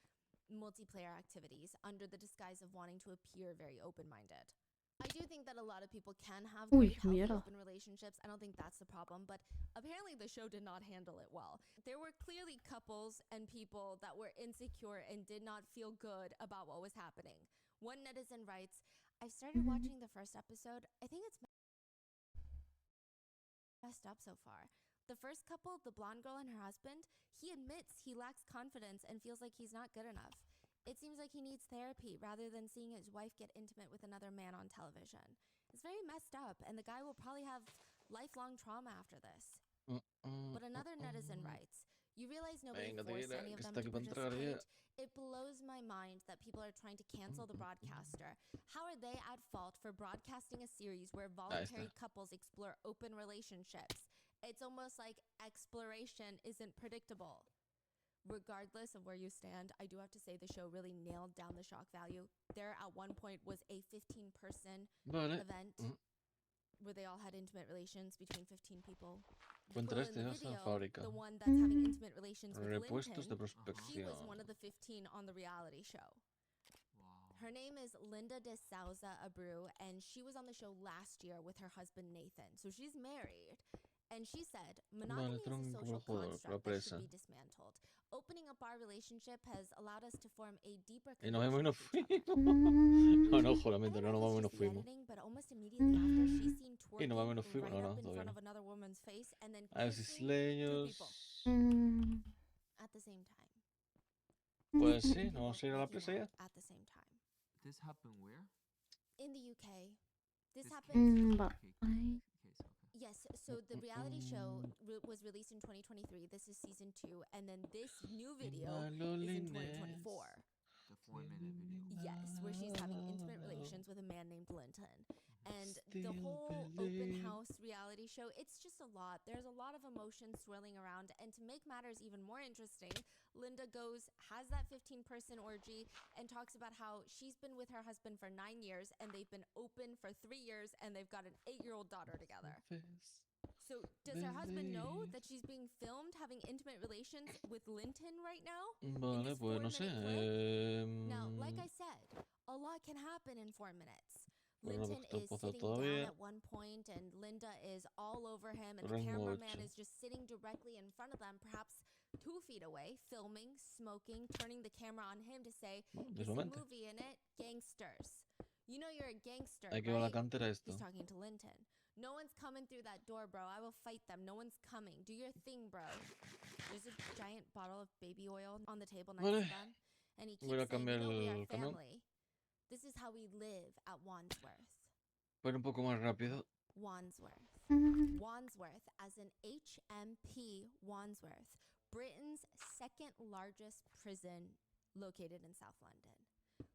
multiplayer activities under the disguise of wanting to appear very open-minded. I do think that a lot of people can have great healthy open relationships. I don't think that's the problem, but apparently the show did not handle it well. There were clearly couples and people that were insecure and did not feel good about what was happening. One netizen writes, I started watching the first episode. I think it's messed up so far. The first couple, the blonde girl and her husband, he admits he lacks confidence and feels like he's not good enough. It seems like he needs therapy rather than seeing his wife get intimate with another man on television. It's very messed up, and the guy will probably have lifelong trauma after this. But another netizen writes, you realize nobody Venga, forced tira, any of que them está to aquí para entrar ya. participate. It blows my mind that people are trying to cancel the broadcaster. How are they at fault for broadcasting a series where voluntary couples explore open relationships? It's almost like exploration isn't predictable. Regardless of where you stand, I do have to say the show really nailed down the shock value. There at one point was a 15-person event where they all had intimate relations between 15 people. Encuentra este in the esa video, fábrica. the one that's having intimate relations with Repuestos de Linton, he was prospección. one of the 15 on the reality show. Her name is Linda de Souza Abreu, and she was on the show last year with her husband Nathan. So she's married. And she said, monogamy is a social construct that should be dismantled. Opening up our relationship has allowed us to form a deeper Y nos vemos y nos fuimos. No, no, juramente, no nos vamos y nos fuimos. but almost immediately after, she's seen Y nos vamos y nos twerking fuimos. right No, up no, in todavía front no. of another woman's face and then A los kissing two people isleños. at the same time. Pues sí, nos vamos a ir a la presa ya. At the same time. This happened where? In the UK. This happened. Yes, so the reality show was released in 2023. This is season 2, and then this new video is in 2024. The 4-minute video. Yes, where she's having intimate relations with a man named Linton. And the whole open house reality show, it's just a lot. There's a lot of emotion swirling around. And to make matters even more interesting, Linda has that 15-person orgy and talks about how she's been with her husband for 9 years and they've been open for 3 years and they've got an 8-year-old daughter together. So does her husband know that she's being filmed having intimate relations with Linton right now? Vale, pues no sé. Now, like I said, a lot can happen in 4 minutes. Bueno, Linton no is puedo sitting todavía. down at one point and Linda is all over him and the Rango cameraman 8. is just sitting directly in front of them, perhaps 2 feet away, filming, smoking, turning the camera on him to say, "There's a Visualmente. movie in it, gangsters. You know you're a gangster, Hay que ir a la right?" cantera esto. He's talking to Linton. "No one's coming through that door, bro. I will fight them. No one's coming. Do your thing, bro." There's a giant bottle of baby oil on the table next to them. And he keeps Voy a saying, cambiar "You know, we are el camión. family. This is how we live at Wandsworth." Pero un poco más rápido. Wandsworth. Wandsworth, as in HMP Wandsworth, Britain's second largest prison located in South London.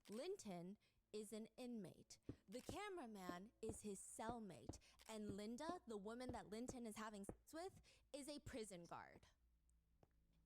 Linton is an inmate. The cameraman is his cellmate. And Linda, the woman that Linton is having sex with, is a prison guard.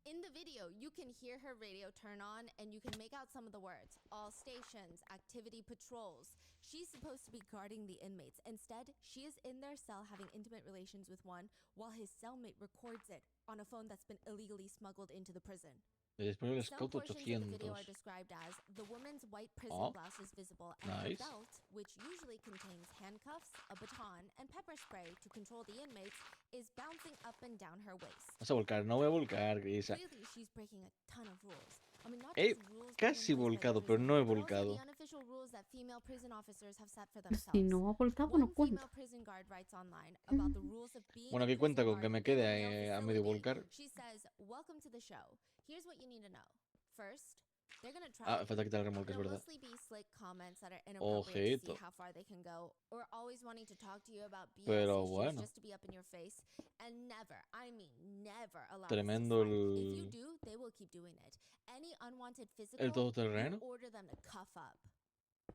In the video, you can hear her radio turn on and you can make out some of the words. All stations, activity patrols. She's supposed to be guarding the inmates. Instead, she is in their cell having intimate relations with one while his cellmate records it on a phone that's been illegally smuggled into the prison. Y después el Some Scout portions of the video 800. are described as the woman's white prison Oh, blouse is visible and nice. her belt, which usually contains handcuffs, a baton, and pepper spray to control the inmates, is bouncing up and down her waist. Vas a volcar, no voy a volcar, Grisa. Clearly, she's breaking a ton of rules. I mean, not He just rules casi put in place by the volcado, pero prison, no he but also volcado. the unofficial rules that female prison officers have set for Pues themselves. si no ha volcado, One no cuenta. female prison guard writes online about the rules of being Bueno, a aquí cuenta prison con que guard me in quede a male a medio facility. volcar. She says, "Welcome to the show. Here's what you need to know. First, they're gonna try Ah, you. falta quitar el remolque, es There'll verdad. mostly be slick comments that are inappropriate to see Ojito. how far they can go, or always wanting to talk to you about BS Pero issues bueno. just to be up in your face, and never, I mean never allow Tremendo us to slide. If you el, do, they will keep doing it. Any unwanted el physical, you todoterreno. order them to cuff up.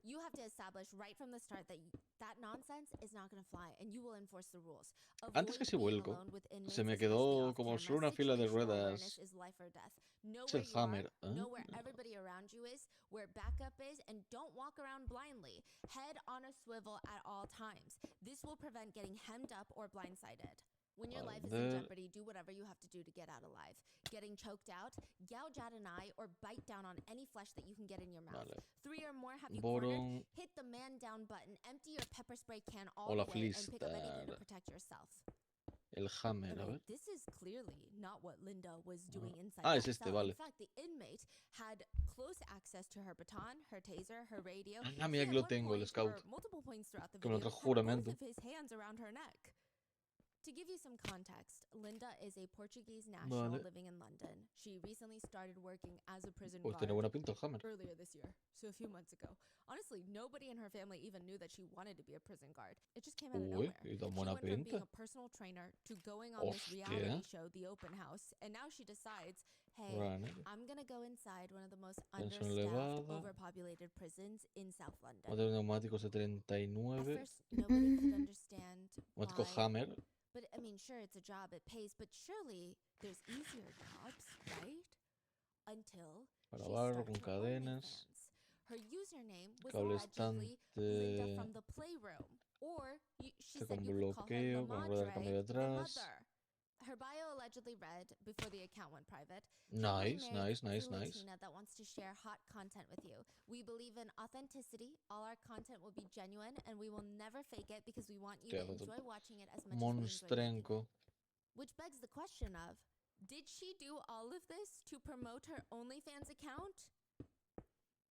You have to establish right from the start that that nonsense is not going to fly, and you will enforce the rules. Antes Avoid casi being vuelco. alone with inmates, Se me especially quedó off como camera. solo una fila de Situational awareness ruedas. is life or death. Know Es where el you are, Hammer. know where everybody around you is, where backup is, and don't walk around blindly. Head on a swivel at all times. This will prevent getting hemmed up or blindsided. When your life is in Joder. jeopardy, do whatever you have to do to get out alive. Getting choked out, gouge out an eye, or bite down on any flesh that you can get in your mouth. Vale. 3 or more have you cornered, Boron hit the man down button, empty your pepper spray can all o la the way, and pick up anything to Flistar. protect yourself. El Hammer, a Okay, ver. this is clearly not what Linda was doing inside Ah, that es este, cell. vale. In fact, the inmate had close access to her baton, her taser, her radio. Ah, mira He que at lo one tengo, el point, Scout. or multiple points throughout the Que me lo video, trajo had both juramento. of his hands around her neck. To give you some context, Linda is a Portuguese national Vale. living in London. She recently started working as a prison Pues tiene guard buena pinta el Hammer. earlier this year, so a few months ago. Honestly, nobody in her family even knew that she wanted to be a prison guard. It just came out of Uy, nowhere. y tan She buena went from being pinta. a personal trainer to going on this reality show, The Open House, and now she decides, hey, Vale. I'm gonna go inside one of the most Tensión understaffed, elevada. overpopulated prisons in South London. Motor neumáticos de At 39. first, nobody could understand Neumático why. Hammer. But I mean, sure, it's a job, it pays, but surely there's easier jobs, right? Until Para she barro, starts con her cadenas. OnlyFans. Her username was Cable allegedly Linda estante. from the Playroom, or she Este said con you could call her bloqueo, La con rueda de cambio Madre, the detrás. mother. Her bio allegedly read, before the account went private, Nice, "Happily married nice, to nice. Latina that wants to share hot content with you. We believe in authenticity. All our content will be genuine, and we will never fake it because we want you to enjoy watching it as much as we enjoy making Monstrenco. it." Which begs the question of, did she do all of this to promote her OnlyFans account?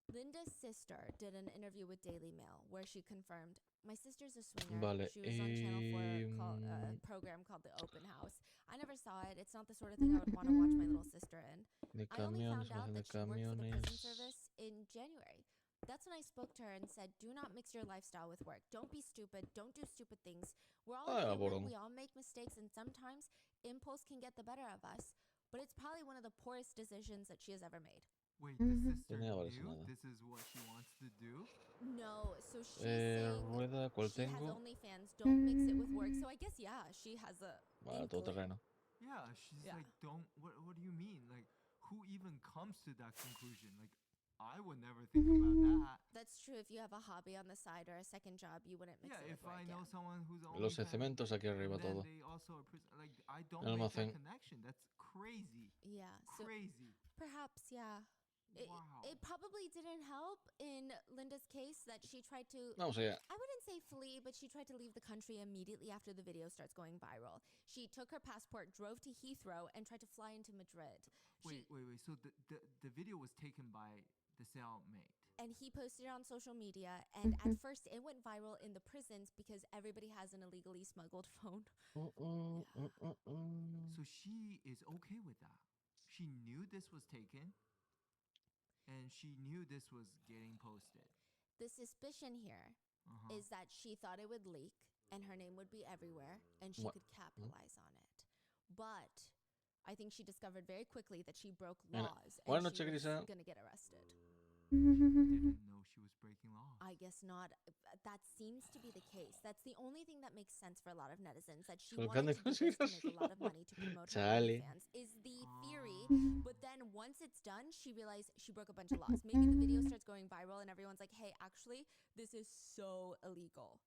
Linda's sister did an interview with Daily Mail where she confirmed, my sister's a swinger. Vale. She was on Channel 4 called, a program called The Open House. I never saw it. It's not the sort of thing I would want to watch my little sister in. De I only found camiones, out hacen de that she worked for the prison camiones. service in January. That's when I spoke to her and said, do not mix your lifestyle with work. Don't be stupid. Don't do stupid things. We're all human. Borong. We all make mistakes, and sometimes impulse can get the better of us. But it's probably one of the poorest decisions that she has ever made. Wait, the sister Tenía knew nada. this is what she wants to do? No, so she's saying Rueda, ¿cuál she has tengo? OnlyFans. Don't mix it with work. So I guess, yeah, she has a Vale, todo inkling. terreno. Yeah, she's Yeah. like, don't. What do you mean? Like, who even comes to that conclusion? Like, I would never think about that. That's true. If you have a hobby on the side or a second job, you wouldn't mix Yeah, it if with work. I know someone who's Los OnlyFans, cementos aquí arriba and then todo. they also are like, I don't El make that almacén. connection. That's crazy. Yeah. So Crazy. perhaps, yeah. Wow. It probably didn't help in Linda's case that she tried to, Vamos allá. I wouldn't say flee, but she tried to leave the country immediately after the video starts going viral. She took her passport, drove to Heathrow, and tried to fly into Madrid. Wait. So the video was taken by the cellmate. And he posted it on social media, and at first it went viral in the prisons because everybody has an illegally smuggled phone. So she is okay with that. She knew this was taken, and she knew this was getting posted. The suspicion here is that she thought it would leak, and her name would be everywhere, and she could capitalize on it. But I think she discovered very quickly that she broke laws, and Buenas she noches, was Grisa. gonna get arrested. Didn't know she was breaking law. I guess not. That seems to be the case. That's the only thing that makes sense for a lot of netizens, that she Solo wanted to canta do this to cositas. make a lot of money to promote her Chale. OnlyFans, is the theory. But then once it's done, she realized she broke a bunch of laws. Maybe the video starts going viral and everyone's like, hey, actually, this is so illegal.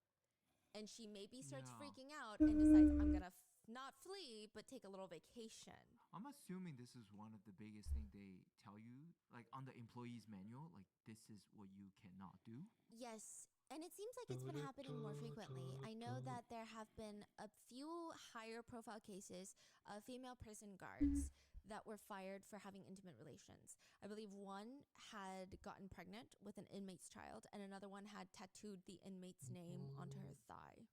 And she maybe starts freaking out and decides, I'm gonna not flee, but take a little vacation. I'm assuming this is one of the biggest thing they tell you, like on the employee's manual, like this is what you cannot do. Yes, and it seems like it's been happening more frequently. I know that there have been a few higher profile cases of female prison guards that were fired for having intimate relations. I believe one had gotten pregnant with an inmate's child, and another one had tattooed the inmate's name onto her thigh.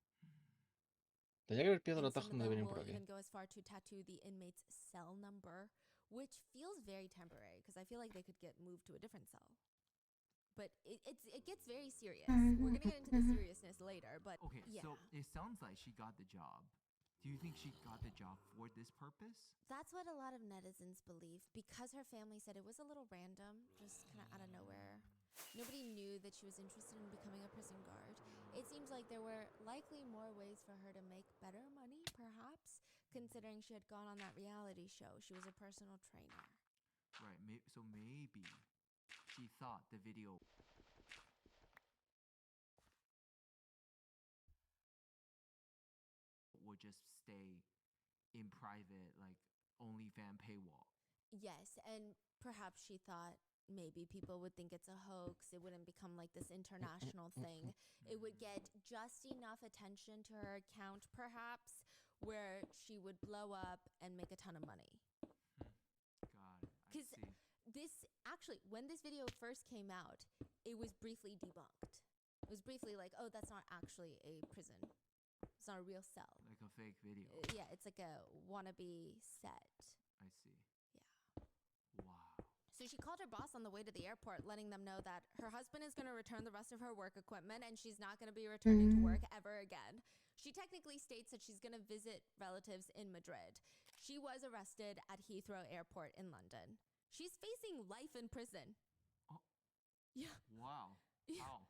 Tenía que haber pillado el And some atajo of cuando them vienen will por aquí. even go as far to tattoo the inmate's cell number, which feels very temporary because I feel like they could get moved to a different cell. But it gets very serious. We're gonna get into the seriousness later, but Okay, yeah. so it sounds like she got the job. Do you think she got the job for this purpose? That's what a lot of netizens believe, because her family said it was a little random, just kind of out of nowhere. Nobody knew that she was interested in becoming a prison guard. It seems like there were likely more ways for her to make better money, perhaps, considering she had gone on that reality show. She was a personal trainer. Right, so maybe she thought the video would just stay in private, like OnlyFans paywall. Yes, and perhaps she thought maybe people would think it's a hoax. It wouldn't become like this international thing. It would get just enough attention to her account, perhaps, where she would blow up and make a ton of money. Got it. I Because see. this, actually, when this video first came out, it was briefly debunked. It was briefly like, oh, that's not actually a prison. It's not a real cell. Like a fake video. Yeah, it's like a wannabe set. I see. Yeah. Wow. So she called her boss on the way to the airport, letting them know that her husband is going to return the rest of her work equipment and she's not going to be returning to work ever again. She technically states that she's going to visit relatives in Madrid. She was arrested at Heathrow Airport in London. She's facing life in prison. Oh. Yeah. Wow. Yeah. How?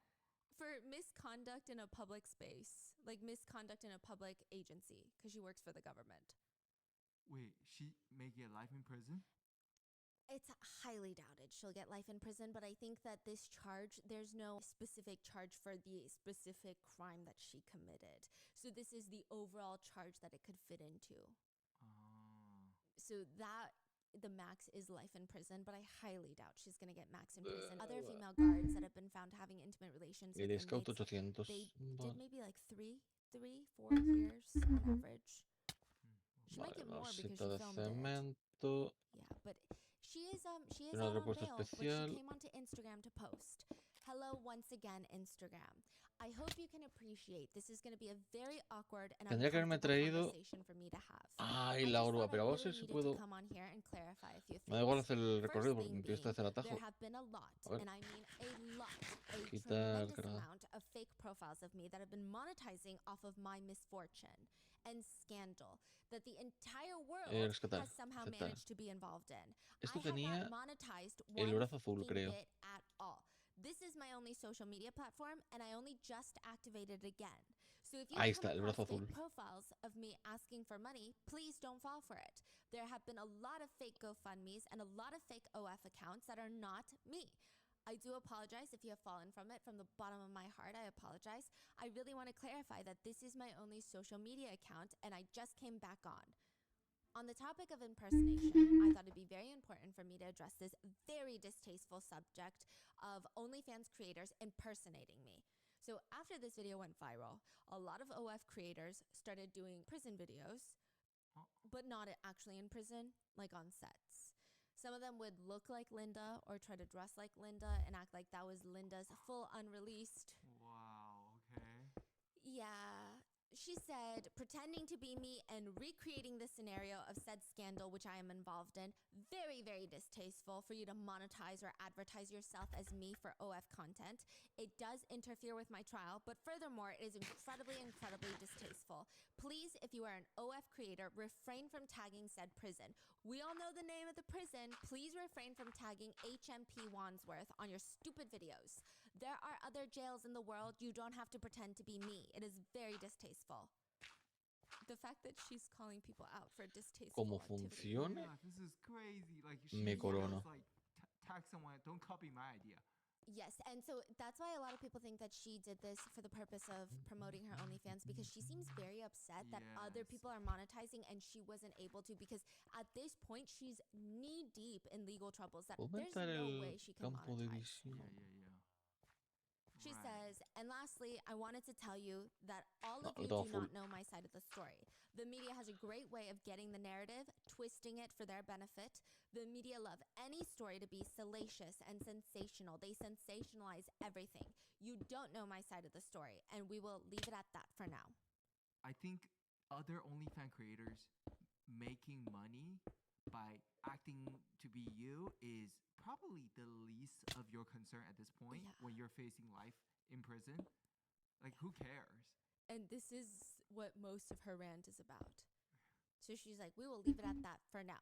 For misconduct in a public space, like misconduct in a public agency, because she works for the government. Wait, she may get life in prison? It's highly doubted she'll get life in prison, but I think that this charge, there's no specific charge for the specific crime that she committed. So this is the overall charge that it could fit into. So that the max is life in prison, but I highly doubt she's going to get max in prison. Other female guards that have been found having intimate relations with El Scout inmates, 800. they Vale. did maybe like 4 years on average. She might Vale, get una more because bolsita she de filmed it. cemento. Yeah, but she is Tiene un out on repuesto bail, but she especial. came onto Instagram to post. Hello once again, Instagram. I hope you can appreciate this is going to be a very awkward and Tendría que haberme uncomfortable traído. conversation for me to have. Ay, I la just grúa, thought I pero a ver really si needed puedo. to come on here and clarify a few Me da igual things. hacer el recorrido First porque thing me empieza a hacer being, atajo. there have been a lot, A ver. and I mean a lot, a Quitar tremendous granada. amount of fake profiles of me that have been monetizing off of my misfortune and scandal that the entire world Rescatar. has somehow Aceptar. managed to be involved in. Esto I have tenía not monetized el one brazo azul, fucking creo. bit at all. This is my only social media platform, and I only just activated it again. So if you Ahí come está, el brazo across azul. fake profiles of me asking for money, please don't fall for it. There have been a lot of fake GoFundMes and a lot of fake OF accounts that are not me. I do apologize if you have fallen from it. From the bottom of my heart, I apologize. I really want to clarify that this is my only social media account, and I just came back on. On the topic of impersonation, I thought it'd be very important for me to address this very distasteful subject of OnlyFans creators impersonating me. So after this video went viral, a lot of OF creators started doing prison videos, but not actually in prison, like on sets. Some of them would look like Linda or try to dress like Linda and act like that was Linda's full unreleased. Wow, okay. Yeah. She said, pretending to be me and recreating the scenario of said scandal, which I am involved in. Very, very distasteful for you to monetize or advertise yourself as me for OF content. It does interfere with my trial, but furthermore, it is incredibly, incredibly distasteful. Please, if you are an OF creator, refrain from tagging said prison. We all know the name of the prison. Please refrain from tagging HMP Wandsworth on your stupid videos. There are other jails in the world. You don't have to pretend to be me. It is very distasteful. The fact that she's calling people out for distasteful ¿Cómo activity. funciona? Yeah, this is crazy. Like she Me corono. was like tag someone, don't copy my idea. Yes, and so that's why a lot of people think that she did this for the purpose of promoting her OnlyFans, because she seems very upset that other Yes. people are monetizing and she wasn't able to, because at this point she's knee deep in legal troubles that there's Aumentar no el way she can campo de monetize. visión. She Right. says, and lastly, I wanted to tell you that all of No, you lo do tengo not full. know my side of the story. The media has a great way of getting the narrative, twisting it for their benefit. The media love any story to be salacious and sensational. They sensationalize everything. You don't know my side of the story, and we will leave it at that for now. I think other OnlyFans creators making money by acting to be you is probably the least of your concern at this point when you're facing life in prison. Like, who cares? And this is what most of her rant is about. So she's like, we will leave it at that for now.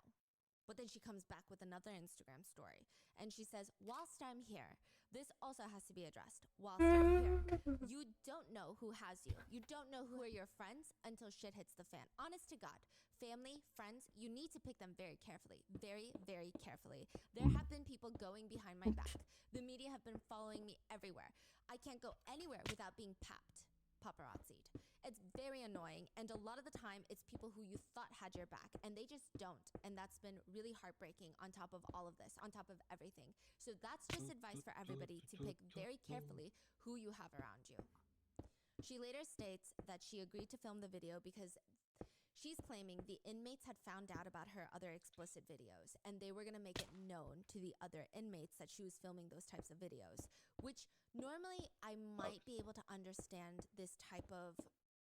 But then she comes back with another Instagram story. And she says, whilst I'm here, this also has to be addressed. Whilst I'm here, you don't know who has you. You don't know who are your friends until shit hits the fan. Honest to God, family, friends, you need to pick them very carefully. Very, very carefully. There have been people going behind my back. The media have been following me everywhere. I can't go anywhere without being paparazzi'd. It's very annoying, and a lot of the time it's people who you thought had your back and they just don't, and that's been really heartbreaking on top of all of this, on top of everything. So that's just advice for everybody to pick very carefully who you have around you. She later states that she agreed to film the video because she's claiming the inmates had found out about her other explicit videos and they were going to make it known to the other inmates that she was filming those types of videos, which normally I might be able to understand this type of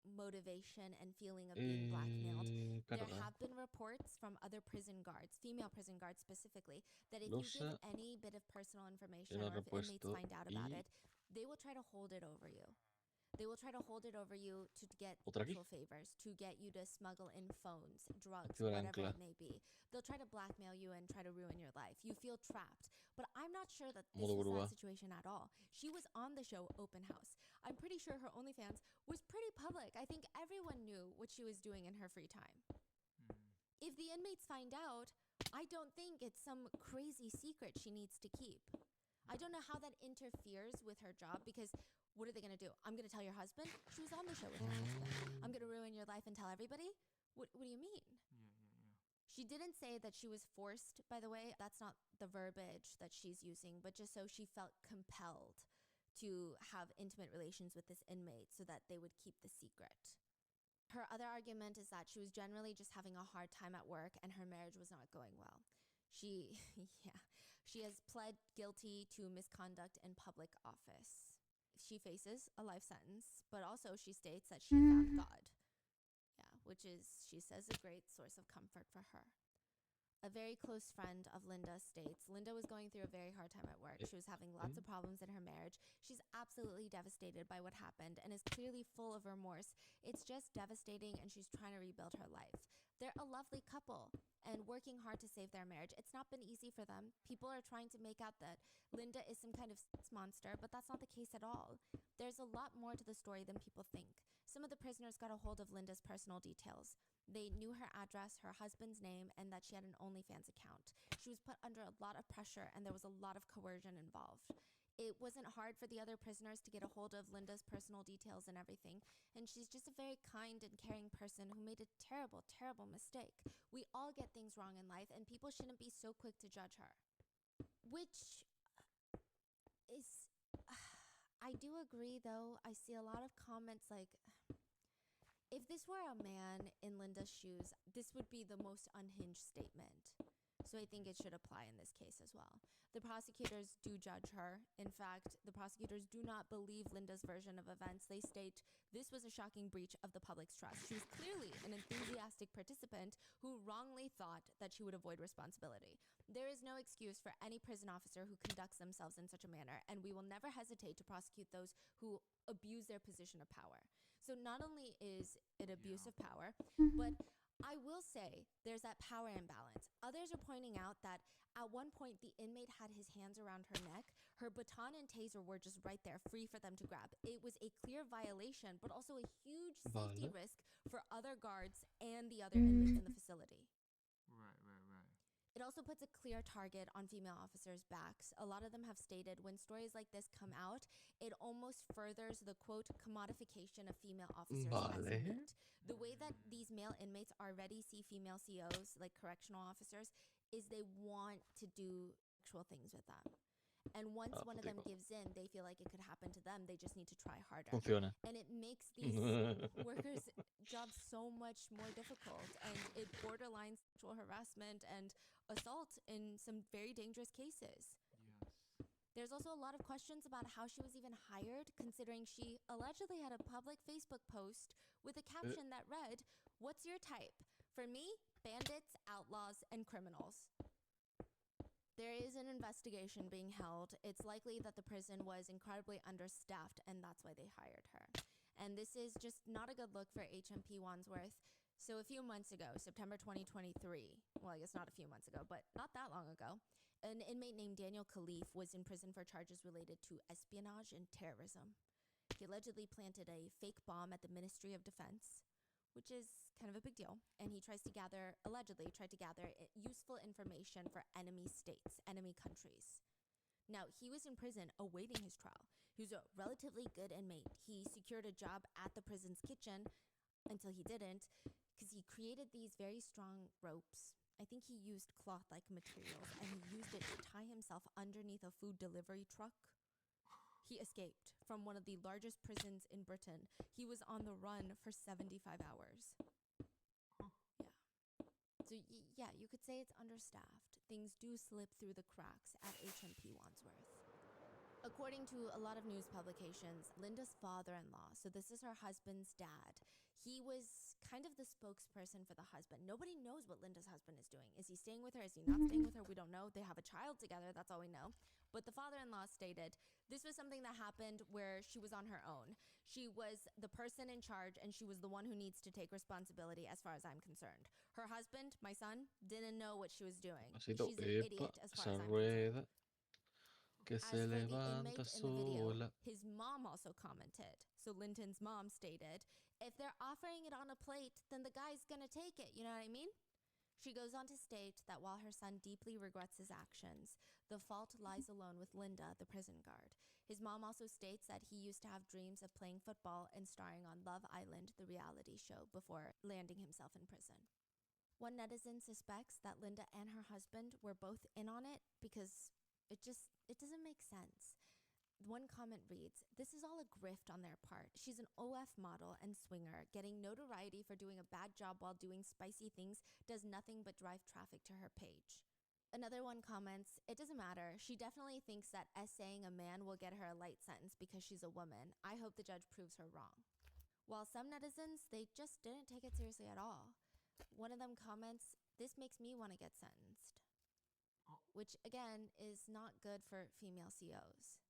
motivation and feeling of being blackmailed. There Carga. have been reports from other prison guards, female prison guards specifically, that if you give Losa. any bit of personal information Era or if inmates repuesto. find out about Y it, they will try to hold it over you. They will try to hold it over you to get otra aquí. sexual favors, to get you to smuggle in phones, drugs, Activar whatever ancla. it may be. They'll try to blackmail you and try to ruin your life. You feel trapped. But I'm not sure that this Modo was grúa. that situation at all. She was on the show Open House. I'm pretty sure her OnlyFans was pretty public. I think everyone knew what she was doing in her free time. If the inmates find out, I don't think it's some crazy secret she needs to keep. I don't know how that interferes with her job, because what are they going to do? I'm going to tell your husband? She was on the show with her husband. I'm going to ruin your life and tell everybody? What do you mean? She didn't say that she was forced, by the way. That's not the verbiage that she's using, but just so she felt compelled to have intimate relations with this inmate so that they would keep the secret. Her other argument is that she was generally just having a hard time at work and her marriage was not going well. She has pled guilty to misconduct in public office. She faces a life sentence, but also she states that she found God. Yeah, which is, she says, a great source of comfort for her. A very close friend of Linda states Linda was going through a very hard time at work. She was having lots of problems in her marriage. She's absolutely devastated by what happened and is clearly full of remorse. It's just devastating, and she's trying to rebuild her life. They're a lovely couple and working hard to save their marriage. It's not been easy for them. People are trying to make out that Linda is some kind of sex monster, but that's not the case at all. There's a lot more to the story than people think. Some of the prisoners got a hold of Linda's personal details. They knew her address, her husband's name, and that she had an OnlyFans account. She was put under a lot of pressure, and there was a lot of coercion involved. It wasn't hard for the other prisoners to get a hold of Linda's personal details and everything, and she's just a very kind and caring person who made a terrible, terrible mistake. We all get things wrong in life, and people shouldn't be so quick to judge her. Which is... I do agree, though. I see a lot of comments like... If this were a man in Linda's shoes, this would be the most unhinged statement. So I think it should apply in this case as well. The prosecutors do judge her. In fact, the prosecutors do not believe Linda's version of events. They state this was a shocking breach of the public's trust. She was clearly an enthusiastic participant who wrongly thought that she would avoid responsibility. There is no excuse for any prison officer who conducts themselves in such a manner, and we will never hesitate to prosecute those who abuse their position of power. So not only is it abuse of power, but I will say there's that power imbalance. Others are pointing out that at one point the inmate had his hands around her neck. Her baton and taser were just right there, free for them to grab. It was a clear violation, but also a huge safety risk for other guards and the other inmates in the facility. It also puts a clear target on female officers' backs. A lot of them have stated when stories like this come out, it almost furthers the, quote, commodification of female officers as meat. The way that these male inmates already see female COs, like correctional officers, is they want to do sexual things with them. And once one of them gives in, they feel like it could happen to them. They just need to try harder. Funciona. And it makes these workers' jobs so much more difficult. And it borderlines sexual harassment and assault in some very dangerous cases. There's also a lot of questions about how she was even hired, considering she allegedly had a public Facebook post with a caption that read, "What's your type? For me, bandits, outlaws, and criminals." There is an investigation being held. It's likely that the prison was incredibly understaffed, and that's why they hired her. And this is just not a good look for HMP Wandsworth. So a few months ago, September 2023, well, I guess not a few months ago, but not that long ago, an inmate named Daniel Khalif was in prison for charges related to espionage and terrorism. He allegedly planted a fake bomb at the Ministry of Defense, which is kind of a big deal. And he allegedly tried to gather useful information for enemy states, enemy countries. Now, he was in prison awaiting his trial. He was a relatively good inmate. He secured a job at the prison's kitchen until he didn't, because he created these very strong ropes. I think he used cloth-like materials, and he used it to tie himself underneath a food delivery truck. He escaped from one of the largest prisons in Britain. He was on the run for 75 hours. Yeah. So, yeah, you could say it's understaffed. Things do slip through the cracks at HMP Wandsworth. According to a lot of news publications, Linda's father-in-law, so this is her husband's dad, he was kind of the spokesperson for the husband. Nobody knows what Linda's husband is doing. Is he staying with her? Is he not staying with her? We don't know. They have a child together. That's all we know. But the father-in-law stated this was something that happened where she was on her own. She was the person in charge, and she was the one who needs to take responsibility as far as I'm concerned. Her husband, my son, didn't know what she was doing. She's an idiot as far as I'm concerned. Que As se for the levanta inmate in the video, sola. his mom also commented. So Linton's mom stated, if they're offering it on a plate, then the guy's gonna take it, you know what I mean? She goes on to state that while her son deeply regrets his actions, the fault lies alone with Linda, the prison guard. His mom also states that he used to have dreams of playing football and starring on Love Island, the reality show, before landing himself in prison. One netizen suspects that Linda and her husband were both in on it because it doesn't make sense. One comment reads, this is all a grift on their part. She's an OF model and swinger. Getting notoriety for doing a bad job while doing spicy things does nothing but drive traffic to her page. Another one comments, it doesn't matter. She definitely thinks that essaying a man will get her a light sentence because she's a woman. I hope the judge proves her wrong. While some netizens, they just didn't take it seriously at all. One of them comments, this makes me want to get sentenced. Which, again, is not good for female COs.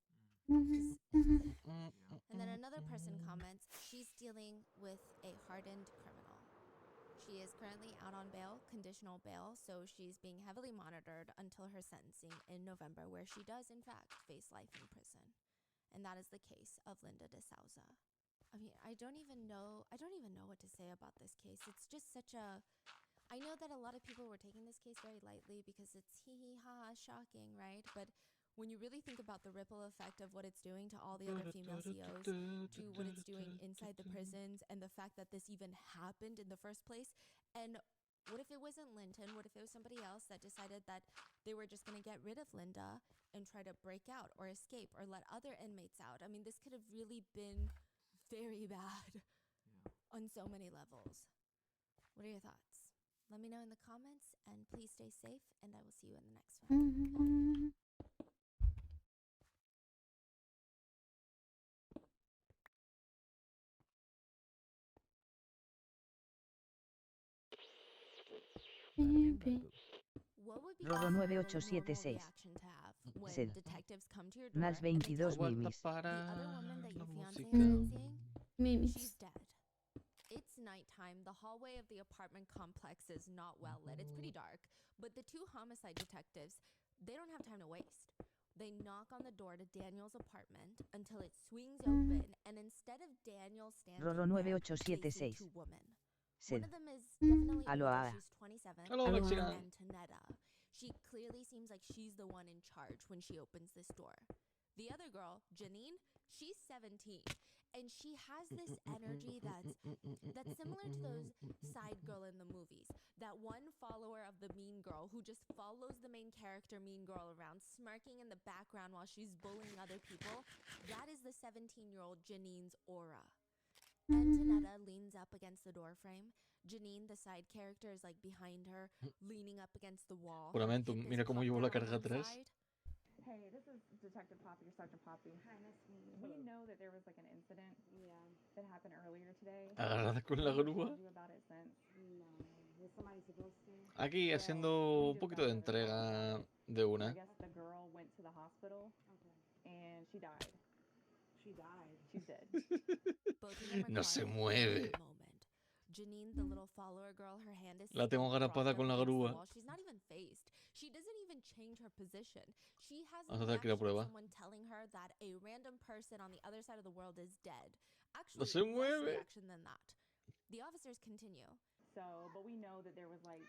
And then another person comments, she's dealing with a hardened criminal. She is currently out on bail, conditional bail, so she's being heavily monitored until her sentencing in November, where she does, in fact, face life in prison. And that is the case of Linda de Souza. I mean, I don't even know what to say about this case. It's just such a... I know that a lot of people were taking this case very lightly because it's hee-hee-ha, shocking, right? But when you really think about the ripple effect of what it's doing to all the other female COs, to what it's doing inside the prisons, and the fact that this even happened in the first place, and what if it wasn't Linton? What if it was somebody else that decided that they were just going to get rid of Linda and try to break out or escape or let other inmates out? I mean, this could have really been very bad on so many levels. What are your thoughts? Let me know in the comments, and please stay safe, and I will see you in the next one. What would be Roro a 9876. reaction to have when Sed. detectives come to your door Nas and they tell 22 you mimis. the other woman that your fiancé is Mm. seeing, Mimis. she's dead. It's nighttime. The hallway of the apartment complex is not well lit. It's pretty dark. But the two homicide detectives, they don't have time to waste. They knock on the door to Daniel's apartment until it swings open, and instead of Daniel standing Roro there, they see 9876. two women. Sed. One of them is definitely Aló, older. ahora. She's 27. Hello, and Mexican. Antonetta. She clearly seems like she's the one in charge when she opens this door. The other girl, Janine, she's 17. And she has this energy that's similar to those side girl in the movies. That one follower of the mean girl who just follows the main character mean girl around, smirking in the background while she's bullying other people. That is the 17-year-old Janine's aura. Antonetta leans up against the door frame. Janine, the side character, is like behind her, leaning up against the wall. Juramento, Hit this mira cómo puck llevo la out on carga one atrás. side. Hey, this is Detective Poppy or Sergeant Poppy. Hi, nice to meet you. We know that there was like an incident that happened earlier today. Agarrada con la Have grúa. told you about it since. No. Was somebody supposed to? Aquí haciendo un poquito de entrega de I una. guess the girl went to the hospital and she died. She died. She's dead. Both of them are No se quiet mueve. for a moment. Janine, the little follower girl, her hand is La tengo still agarrapada propped con up la against the grúa. wall. She's not even phased. She doesn't even change her position. She has a Vamos a hacer aquí la reaction of prueba. someone telling her that a random person on the other side of the world is dead. No Actually, se less mueve. reaction than that. The officers continue. So, but we know that there was like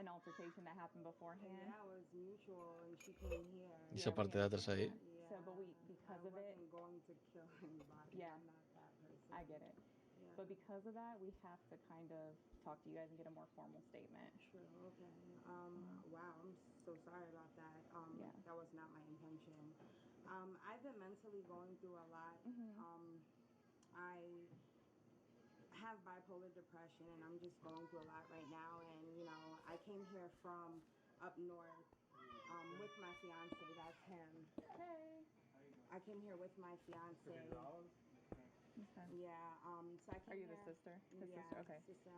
an altercation that happened beforehand. Yeah, it was mutual, and she came here. Esa parte de atrás ahí. So, but because of it, going to kill anybody. Yeah. I'm not that person. I get it. Yeah. But because of that, we have to kind of talk to you guys and get a more formal statement. Sure. Okay. Wow. I'm so sorry about that. Yeah. That was not my intention. I've been mentally going through a lot. I have bipolar depression, and I'm just going through a lot right now. And I came here from up north with my fiance. That's him. Hey. I came here with my fiance. Okay. Yeah. So I Are came you the here. sister? His Yeah, sister? Okay. sister.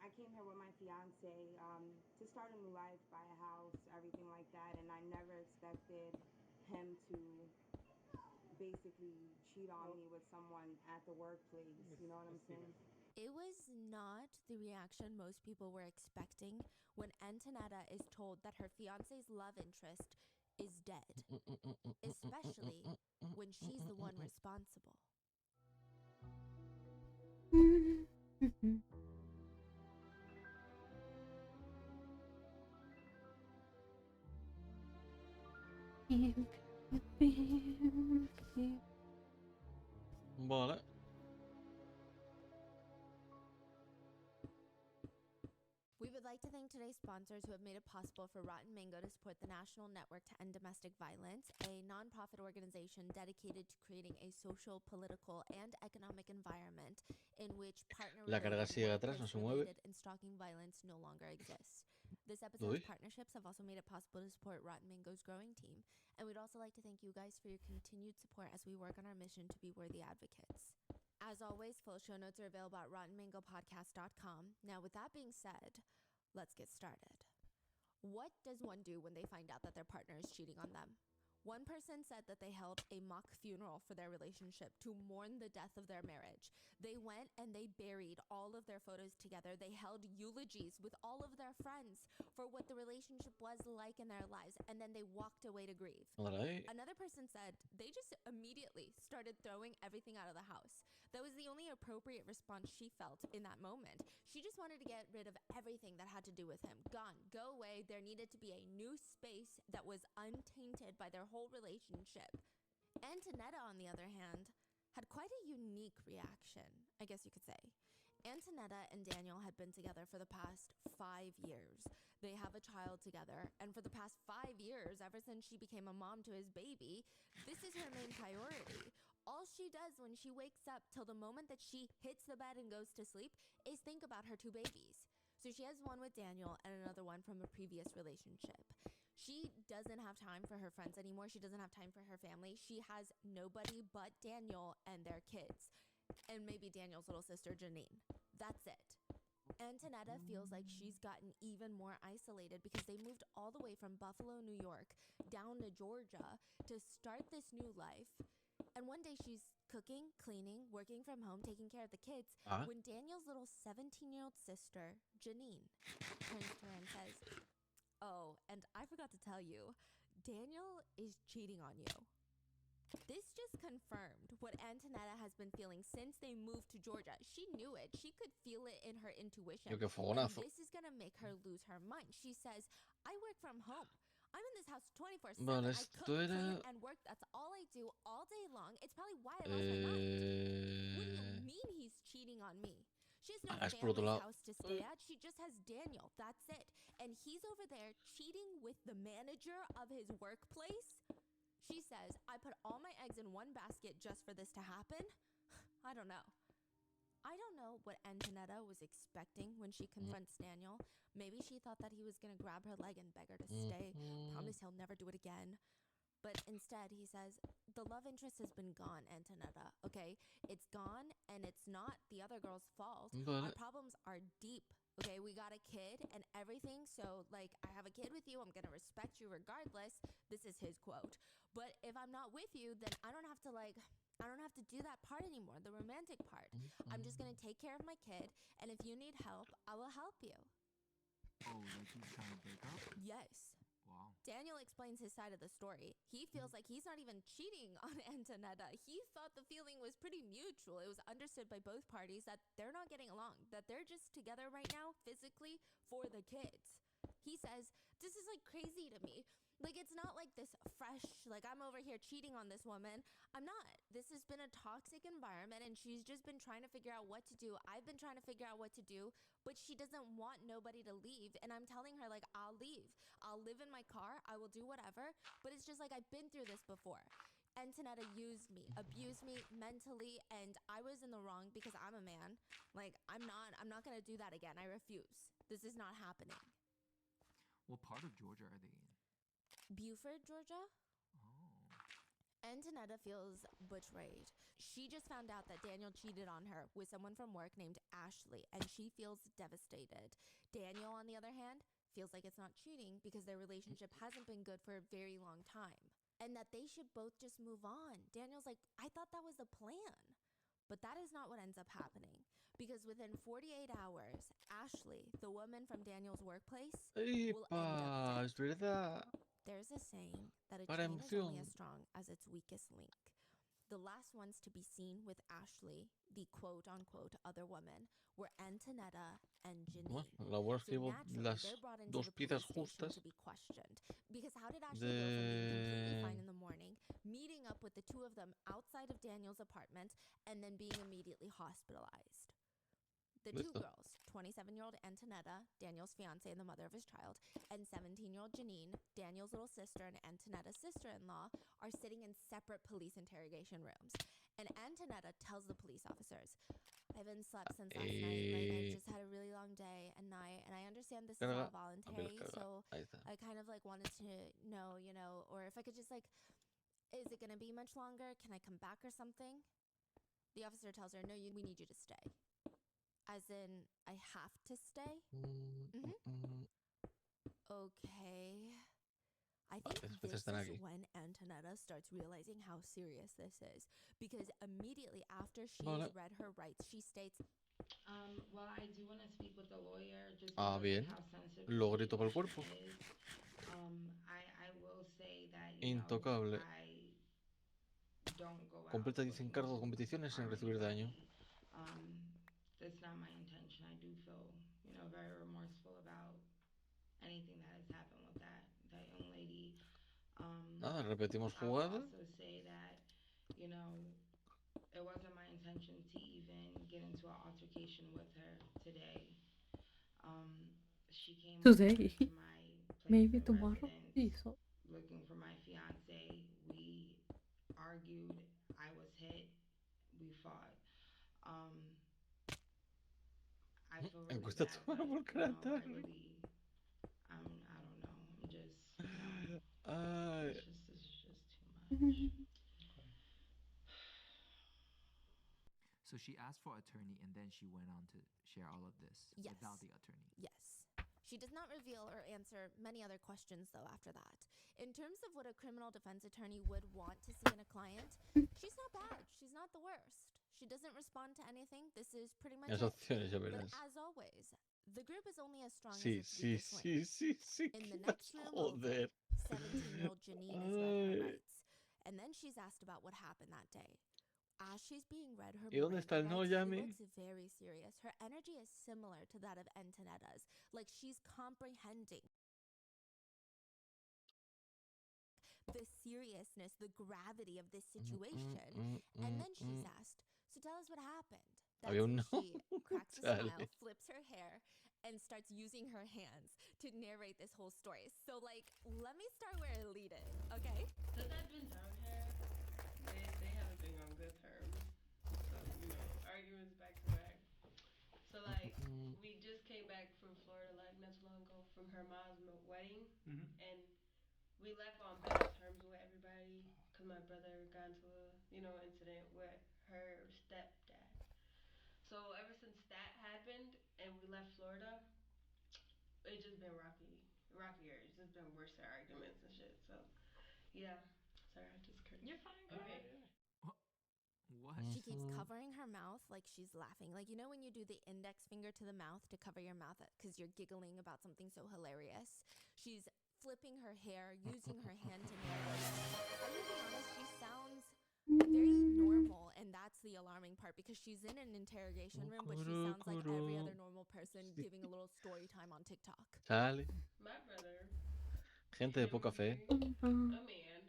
I came here with my fiance to start a new life, buy a house, everything like that, and I never expected him to basically cheat on me with someone at the workplace. You know what I'm saying? It was not the reaction most people were expecting when Antonetta is told that her fiance's love interest is dead, especially when she's the one responsible. Vale. We would like to thank today's sponsors who have made it possible for Rotten Mango to support the National Network to End Domestic Violence, a nonprofit organization dedicated to creating a social, political, and economic environment in which La carga sigue partner-related, atrás, no se mueve. workplace-related, and stalking violence no longer exists. This episode's Uy. partnerships have also made it possible to support Rotten Mango's growing team, and we'd also like to thank you guys for your continued support as we work on our mission to be worthy advocates. As always, full show notes are available at rottenmangopodcast.com. Now, with that being said, let's get started. What does one do when they find out that their partner is cheating on them? One person said that they held a mock funeral for their relationship to mourn the death of their marriage. They went and they buried all of their photos together. They held eulogies with all of their friends for what the relationship was like in their lives, and then they walked away to grieve. Alright. Another person said they just immediately started throwing everything out of the house. That was the only appropriate response she felt in that moment. She just wanted to get rid of everything that had to do with him. Gone, go away. There needed to be a new space that was untainted by their whole relationship. Antonetta, on the other hand, had quite a unique reaction, I guess you could say. Antonetta and Daniel had been together for the past 5 years. They have a child together, and for the past 5 years, ever since she became a mom to his baby, this is her main priority. All she does when she wakes up till the moment that she hits the bed and goes to sleep is think about her 2 babies. So she has one with Daniel and another one from a previous relationship. She doesn't have time for her friends anymore. She doesn't have time for her family. She has nobody but Daniel and their kids. And maybe Daniel's little sister, Janine. That's it. Antonetta feels like she's gotten even more isolated because they moved all the way from Buffalo, New York, down to Georgia to start this new life. And one day she's cooking, cleaning, working from home, taking care of the kids, when Daniel's little 17-year-old sister, Janine, turns to her and says, "Oh, and I forgot to tell you, Daniel is cheating on you." This just confirmed what Antonetta has been feeling since they moved to Georgia. She knew it. She could feel it in her intuition. Yo, qué And fogonazo. this is going to make her lose her mind. She says, "I work from home. I'm in this house 24/7. Vale, I cook, esto clean, era... and work. That's all I do all day long. It's probably why I lost my mind." What do you mean he's cheating on me? She has no es por otro family's lado. house to stay at. She just has Daniel. That's it. And he's over there cheating with the manager of his workplace? She says, "I put all my eggs in one basket just for this to happen?" I don't know. I don't know what Antonetta was expecting when she confronts Daniel. Maybe she thought that he was going to grab her leg and beg her to stay. Promise he'll never do it again. But instead, he says, "The love interest has been gone, Antonetta, okay? It's gone, and it's not the other girl's fault. Vale. Our problems are deep, okay? We got a kid and everything, so, like, I have a kid with you. I'm going to respect you regardless." This is his quote. "But if I'm not with you, then I don't have to, I don't have to do that part anymore, the romantic part. I'm just going to take care of my kid, and if you need help, I will help you." Oh, like he's trying to break up? Yes. Wow. Daniel explains his side of the story. He feels like he's not even cheating on Antonetta. He thought the feeling was pretty mutual. It was understood by both parties that they're not getting along, that they're just together right now physically for the kids. He says, "This is like crazy to me. Like, it's not like this fresh, like I'm over here cheating on this woman. I'm not. This has been a toxic environment and she's just been trying to figure out what to do. I've been trying to figure out what to do, but she doesn't want nobody to leave. And I'm telling her, like, I'll leave. I'll live in my car. I will do whatever. But it's just like I've been through this before. Antonetta used me, abused me mentally, and I was in the wrong because I'm a man. Like, I'm not going to do that again. I refuse. This is not happening." What part of Georgia are they in? Buford, Georgia? Oh. Antonetta feels betrayed. She just found out that Daniel cheated on her with someone from work named Ashley, and she feels devastated. Daniel, on the other hand, feels like it's not cheating because their relationship hasn't been good for a very long time, and that they should both just move on. Daniel's like, I thought that was the plan. But that is not what ends up happening, because within 48 hours, Ashley, the woman from Daniel's workplace, will end up dead. Es verdad. There's a saying that a Para chain is only emoción. as strong as its weakest link. The last ones to be seen with Ashley, the quote-unquote other woman, were Antonetta and Janine. Bueno, lo bueno es que So llevo naturally, las they're brought into dos the piezas police station justas to be questioned. Because how did Ashley go from being completely fine de... in the morning, meeting up with the two of them outside of Daniel's apartment, and then being immediately hospitalized? The two Listo. girls, 27-year-old Antonetta, Daniel's fiance and the mother of his child, and 17-year-old Janine, Daniel's little sister and Antonetta's sister-in-law, are sitting in separate police interrogation rooms. And Antonetta tells the police officers, I haven't slept since last night. Like, I just had a really long day and night, and I understand this is all voluntary, so I kind of like wanted to know, you know, or if I could just like, is it gonna be much longer? Can I come back or something? The officer tells her, no, we need you to stay. As in, I have to stay? Okay. I think this is when Antonetta starts realizing how serious this is. Because immediately after she has read her rights, she states, Well, I do want to speak with the lawyer just because bien. of how sensitive Lo the grito para el cuerpo. situation is. I will say that, Intocable. I don't go out Completa 10 looking encargos to o competiciones sin harm recibir daño. anybody. That's not my intention. I do feel, very remorseful about anything that has happened with that young lady. Nada, repetimos I will jugada. also say that, it wasn't my intention to even get into an altercation with her today. She came over Today. to my place Maybe of tomorrow. residence looking for my fiance. We argued. I was hit. We fought. I feel really Encuesta bad, tu mano por but I don't know. I'm just, Ay. it's just too much. So she asked for attorney and then she went on to share all of this without the attorney. Yes. She does not reveal or answer many other questions, though, after that. In terms of what a criminal defense attorney would want to see in a client, she's not bad. She's not the worst. She doesn't respond to anything. This is pretty much Las it. opciones, ya But verás. as always, the group is only as strong Sí, as its sí, weakest link. sí. In the next room over, 17-year-old Janine is read her rights. And then she's asked about what happened that day. As she's being read her rights, she looks very serious. Her energy is similar to that of Antonetta's. Like she's comprehending the seriousness, the gravity of this situation. And then she's asked, so tell us what happened. That's when she cracks a smile, flips her hair, and starts using her hands to narrate this whole story. So, like, let me start where I lead it, okay? Since I've been down here, they haven't been on good terms. So, arguments back to back. So, like, we just came back from Florida, like, not too long ago from her mom's wedding. And we left on bad terms with everybody because my brother got into a, incident with her stepdad. So, ever since that happened and we left Florida, it's just been rockier. It's just been worse arguments and shit. So, yeah. Sorry, I just cursed. You're fine, girl. Okay. What? She keeps covering her mouth like she's laughing. Like, you know when you do the index finger to the mouth to cover your mouth because you're giggling about something so hilarious? She's flipping her hair, using her hand to narrate. I'm gonna be honest, she sounds very normal, and that's the alarming part because she's in an interrogation room, but she sounds like every other normal person giving a little story time on TikTok. Sale. My brother. Gente de poca fe. A man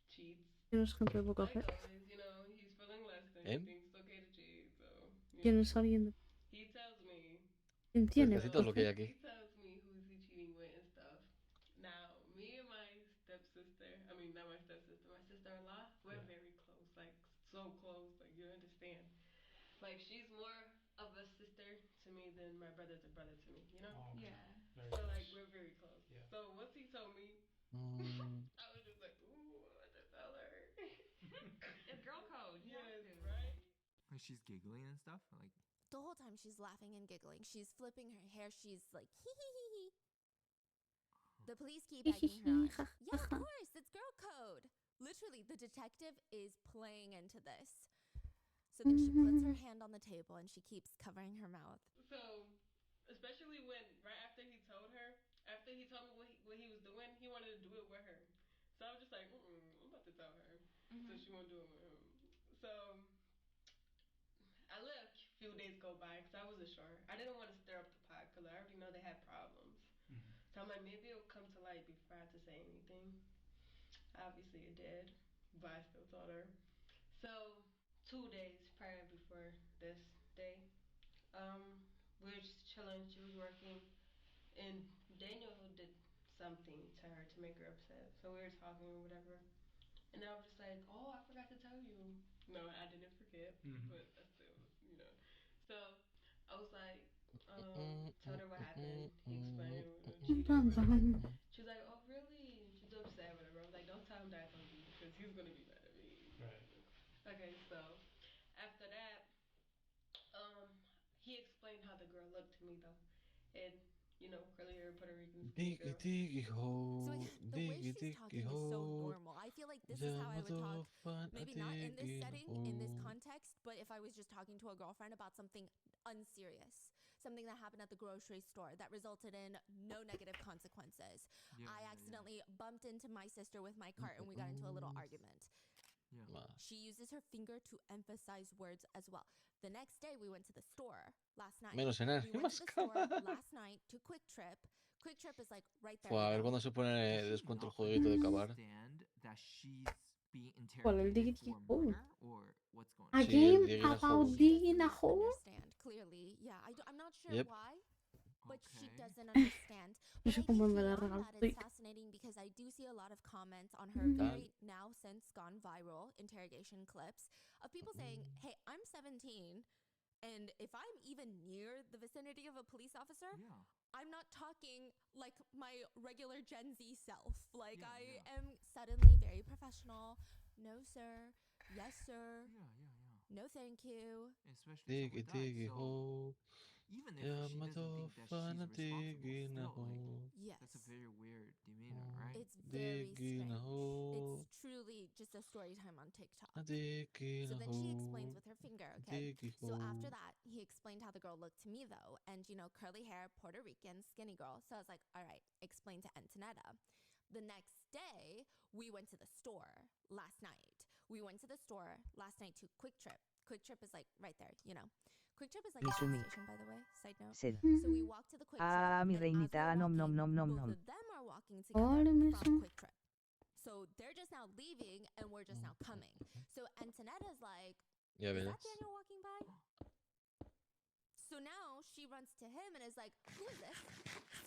cheats. ¿Tienes gente de poca fe? Like always, he's feeling less than he thinks it's okay to cheat. So, ¿Tienes alguien de he tells me. ¿Quién tiene Casi todo lo que hay aquí. He tells me who's he cheating with and stuff. Now, me and my stepsister, not my stepsister, my sister-in-law, we're very close, like so close, like you understand. Like she's more of a sister to me than my brother's a brother to me, Oh, okay. Yeah. So like we're very close. Yeah. So once he told me, I was just like, ooh, what to tell her? Because she's giggling and stuff? Like, the whole time she's laughing and giggling. She's flipping her hair. She's like, hee hee hee hee. The police keep egging her on. Yeah, of course. It's girl code. Literally, the detective is playing into this. So then she puts her hand on the table and she keeps covering her mouth. So, especially when, right after he told me what he was doing, he wanted to do it with her. So I was just like, I'm about to tell her. So she won't do it with him. So I let a few days go by because I wasn't sure. I didn't want to stir up the pot because I already know they had problems. So I'm like, maybe it'll come to light before I have to say anything. Obviously it did, but I still told her. So 2 days prior before this day, we were just chilling. She was working, and Daniel did something to her to make her upset. So we were talking or whatever, and I was just like, "Oh, I forgot to tell you." No, I didn't forget, but I still, you know. So I was like, told her what happened. He explained what she did, whatever. She was like, "Oh, really?" She's upset, whatever. I was like, "Don't tell him that I told you, because he's gonna be mad at me." Right. Okay, so after that, he explained how the girl looked to me though, and curly hair, Puerto Rican, skinny Diggy girl. diggy ho, So the way diggy she's diggy talking is so ho. normal. I feel like this is how I would talk, maybe not in this Diggy setting, in this ho. context, but if I was just talking to a girlfriend about something unserious, something that happened at the grocery store that resulted in no negative consequences. I accidentally bumped into my sister with my cart and we got into a little argument. She uses her finger to emphasize words as well. The next day we went to the store last night. Menos We went to the store last night to Quick Trip. Quick Trip is like right there. A ver cuándo se pone descuento el jueguito de cavar. that she's being ¿Cuál? El interrogated Diggy for Hole. murder, or what's going A on? game digging a about hole. digging a hole? Understand clearly. Yeah, I'm not sure Yep. why, but she doesn't understand. No But sé I cómo think me la beyond regaló. that, it's fascinating because I do see a lot of comments on her very now since gone viral interrogation clips of people saying, "Hey, I'm 17, and if I'm even near the vicinity of a police officer, I'm not talking like my regular Gen Z self. Like I am suddenly very professional. No, sir. Yes, sir. No, thank you." Especially Diggy someone died. diggy So ho. even if she doesn't think that she's responsible, Digging a still, hole. Yes. that's a very weird demeanor, right? It's very Digging a strange. hole. It's truly just a story time on TikTok. Digging So a then she explains hole. with her finger, okay? Diggy So hole. after that, he explained how the girl looked to me though. And curly hair, Puerto Rican, skinny girl. So I was like, all right, explain to Antonetta. The next day, we went to the store last night. We went to the store last night to Quick Trip. Quick Trip is like right there, Quick Trip is like a gas station, by the way. Side note. Sed. So we walked to the Quick Trip. Ah, mi and as reinita, we're nom nom nom nom both nom. of them are walking together from Quick Trip. So they're just now leaving and we're just now coming. So Antonetta's like, Ya is verás. that Daniel walking by? So now she runs to him and is like, who is this?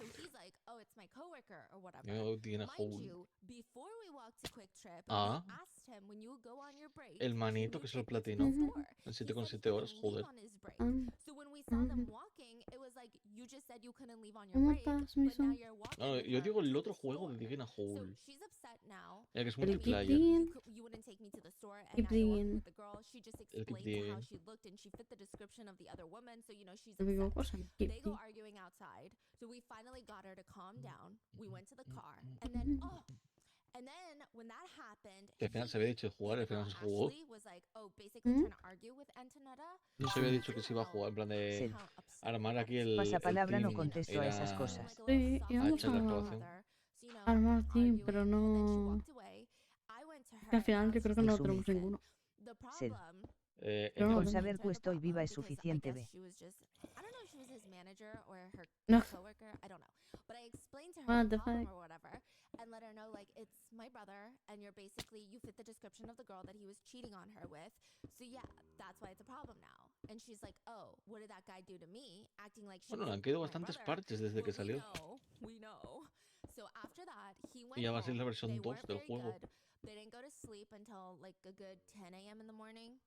So he's like, oh, it's my coworker or whatever. Digging a Mind hole. you, before we walked to Quick Trip, Ah. we asked him, when you go on your break, El manito can que you se lo take me to the platinó. store? En He said he 7,7 couldn't horas, leave joder. on his break. So when we saw them walking, it was like, you just said you couldn't leave on your ¿Cómo break, estás, but now Miso? you're walking No, with yo her digo el to otro the juego de store. Digging a So Hole. she's upset now. El que es El Keep multiplayer. Digging. You wouldn't take me to the store, and Keep now you're walking Digging. with the girl. She just El Keep explained how Digging. she looked, and she fit the description of the other woman. So she's Te digo upset. cosas. Keep They go Digging. arguing outside. So we finally got her to calm down. We went to the car, and then when that happened, Que al final se había dicho de jugar, al final no se jugó. Ashley was like, basically trying to argue with Antonetta. No se había dicho que se iba a jugar, en plan de armar aquí el Pasapalabra, no team. contesto a esas Era cosas. Sí, a íbamos echar la a actuación. armar team, pero no... Que al final yo creo que no tenemos ninguno. Sed. Pero no Con lo tengo. saber puesto y viva es suficiente, ve. I don't know if she was his manager or her No. coworker. I don't know. But I explained to her What the the problem fuck? or whatever and let her know, like, it's my brother and you fit the description of the girl that he was cheating on her with. So yeah, that's why it's a problem now. And she's like, oh, what did that guy do to me? Acting like she Bueno, le was han quedado my bastantes brother. partes desde que salió. We know. So after that, he went Y ya va a ser la home. versión They 2 weren't del very juego. good. They didn't go to sleep until like a good 10 a.m. in the morning.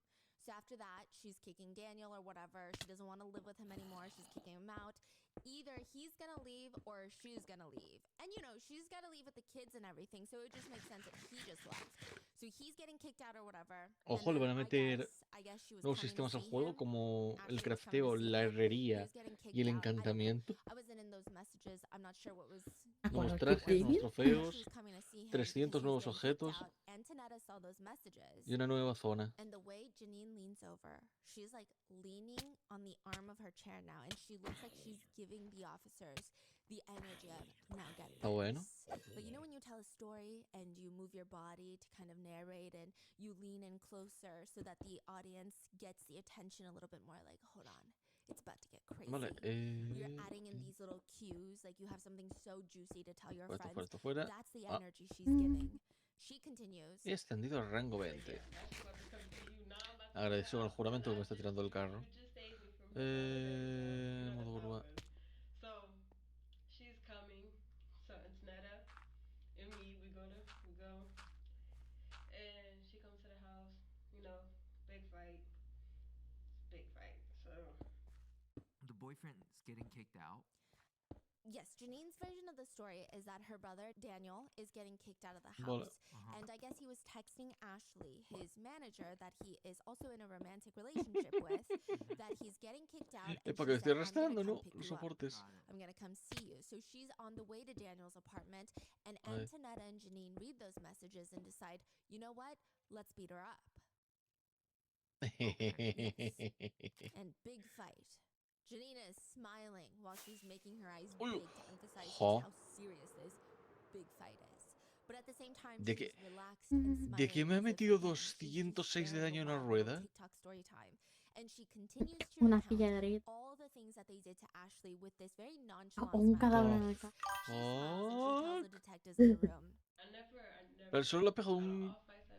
So after that, she's kicking Daniel or whatever. She doesn't want to live with him anymore. She's kicking him out. Either he's gonna leave or she's gonna leave. And you know, she's gotta leave with the kids and everything, so it just makes sense that he just left. So he's getting kicked out or whatever. Ojo, le van a meter nuevos sistemas al juego como el crafteo, la herrería y el encantamiento. Nuevos trajes, nuevos trofeos, 300 nuevos objetos y una nueva zona. And the way Janine leans over, she's like leaning on the arm of her chair now, and she looks like she's giving the officers the energy of, now get this. Está bueno. But you know when you tell a story and you move your body to kind of narrate and you lean in closer so that the audience gets the attention a little bit more, like, hold on, it's about to get crazy. Vale, You're adding in these little cues, like you have something so juicy to tell your friends. Esto fuera. That's the energy she's giving. She continues. Y extendido el rango 20. Agradecido al juramento que me está tirando el carro. Modo curva. So she's coming. So Antonetta and me, we go, and she comes to the house. You know, big fight. Big fight. So the boyfriend's getting kicked out. Yes, Janine's version of the story is that her brother, Daniel, is getting kicked out of the house. And I guess he was texting Ashley, his manager, that he is also in a romantic relationship with, that he's getting kicked out. And Para que she estoy said, arrastrando, ¿no? Los soportes. I'm going to come see you. So she's on the way to Daniel's apartment, and Antonetta and Janine read those messages and decide, you know what? Let's beat her up. Yes. And big fight. Janine is smiling while she's making her eyes big to emphasize how serious this big fight is. But at the same time, she's relaxed and smiling. ¿De qué me ha metido 206 de daño en una rueda? And she continues to recount all the things that they did to Ashley with this very nonchalant smile. She tells the detectives in the room. Pero solo le ha pegado un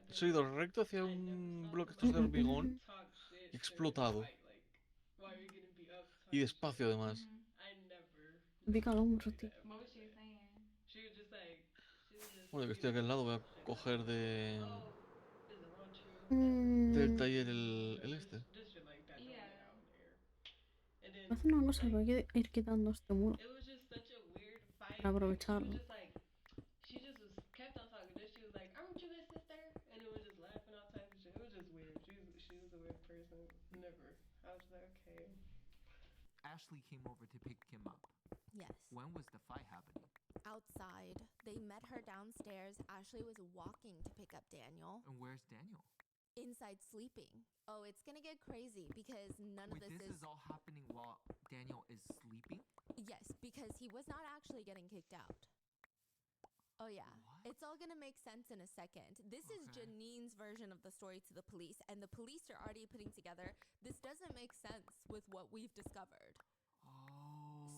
sonido recto hacia un bloque de hormigón y explotado. Y despacio además. Bueno, que estoy aquí al lado, voy a coger del taller el este. Haz una cosa, voy a ir quitando este muro para aprovecharlo. She just kept on talking. Then she was like, "Aren't you his sister?" And it was just laughing all types of shit. It was just weird. She was a weird person. Never. I was like, okay. Ashley came over to pick him up. Yes. When was the fight happening? Outside. They met her downstairs. Ashley was walking to pick up Daniel. And where's Daniel? Inside sleeping. Oh, it's gonna get crazy because none of this is all happening while Daniel is sleeping? Yes, because he was not actually getting kicked out. Oh yeah, it's all gonna make sense in a second. This is Janine's version of the story to the police, and the police are already putting together, this doesn't make sense with what we've discovered.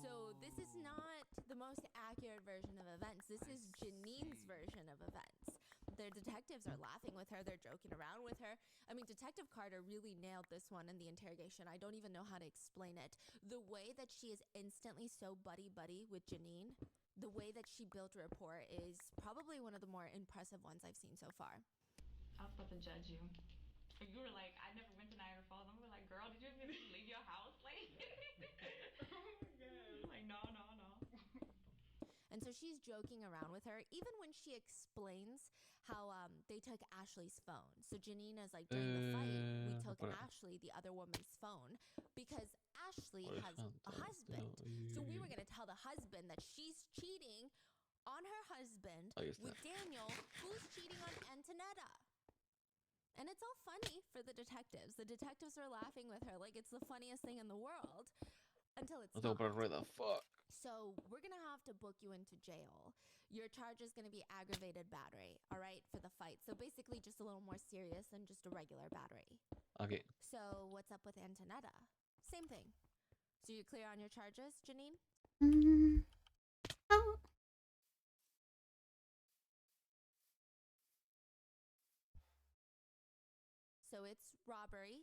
So this is not the most accurate version of events. This is Janine's version of events. Their detectives are laughing with her. They're joking around with her. I mean, Detective Carter really nailed this one in the interrogation. I don't even know how to explain it. The way that she is instantly so buddy-buddy with Janine, the way that she built a rapport is probably one of the more impressive ones I've seen so far. I was about to judge you. You were like, I never went to Niagara Falls. I'm like, girl, did you even leave your house? Like, oh my God. Like, no. And so she's joking around with her, even when she explains how they took Ashley's phone. So Janine is like, during the fight, we took Ashley, the other woman's phone, because Ashley has a husband. So we were going to tell the husband that she's cheating on her husband with Daniel, who's cheating on Antonetta. And it's all funny for the detectives. The detectives are laughing with her like it's the funniest thing in the world. Until it's not. Fuck. So we're going to have to book you into jail. Your charge is going to be aggravated battery, all right, for the fight. So basically just a little more serious than just a regular battery. Okay. So what's up with Antonetta? Same thing. So you're clear on your charges, Janine? So it's robbery.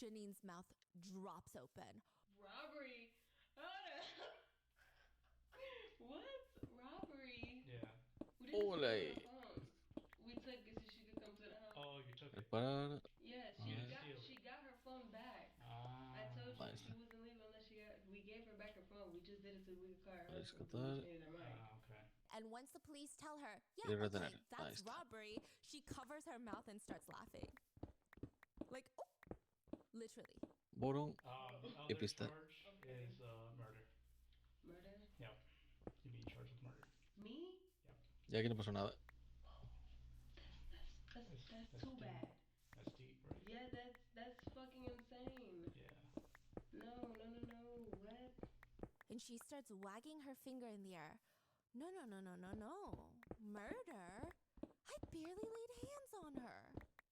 Janine's mouth drops open. Robbery? What? Robbery? Yeah. We didn't take the phones. We took it so she could come to the house. Oh, you took it. Yeah, she just did it to the weaker car. Her Rescatar. changed their mind. Okay. And once the police tell her, Y yeah, retener. okay, Ahí that's está. robbery, she covers her mouth and starts laughing. Like, oh, literally. Boron The y other pista. charge is murder. Murder? Yep. You're being charged with murder. Me? Yep. Y aquí no pasó nada. That's too deep. bad. That's deep, right? Yeah, that's fucking insane. Yeah. No. What? And she starts wagging her finger in the air. No. Murder? I barely laid hands on her.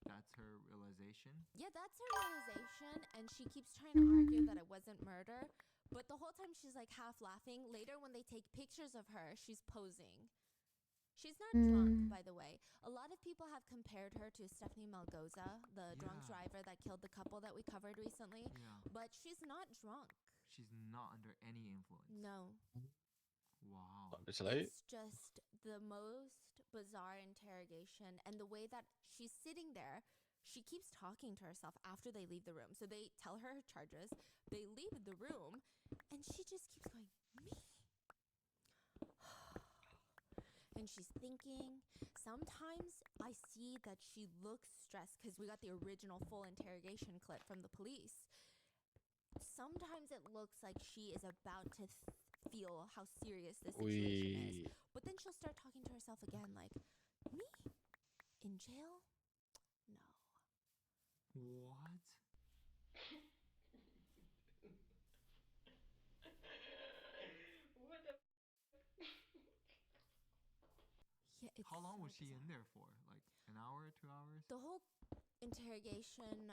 That's her realization? Yeah, that's her realization, and she keeps trying to argue that it wasn't murder, but the whole time she's like half laughing. Later when they take pictures of her, she's posing. She's not drunk, by the way. A lot of people have compared her to Stephanie Malgoza, the drunk driver that killed the couple that we covered recently, but she's not drunk. She's not under any influence. No. Wow. It's just the most bizarre interrogation, and the way that she's sitting there, she keeps talking to herself after they leave the room. So they tell her charges, they leave the room, and she just keeps going, me? And she's thinking. Sometimes I see that she looks stressed because we got the original full interrogation clip from the police. Sometimes it looks like she is about to feel how serious this situation is. But then she'll start talking to herself again like, me? In jail? No. What? What the? Yeah, it's How long so was she in there for? Like an hour, 2 hours? The whole interrogation,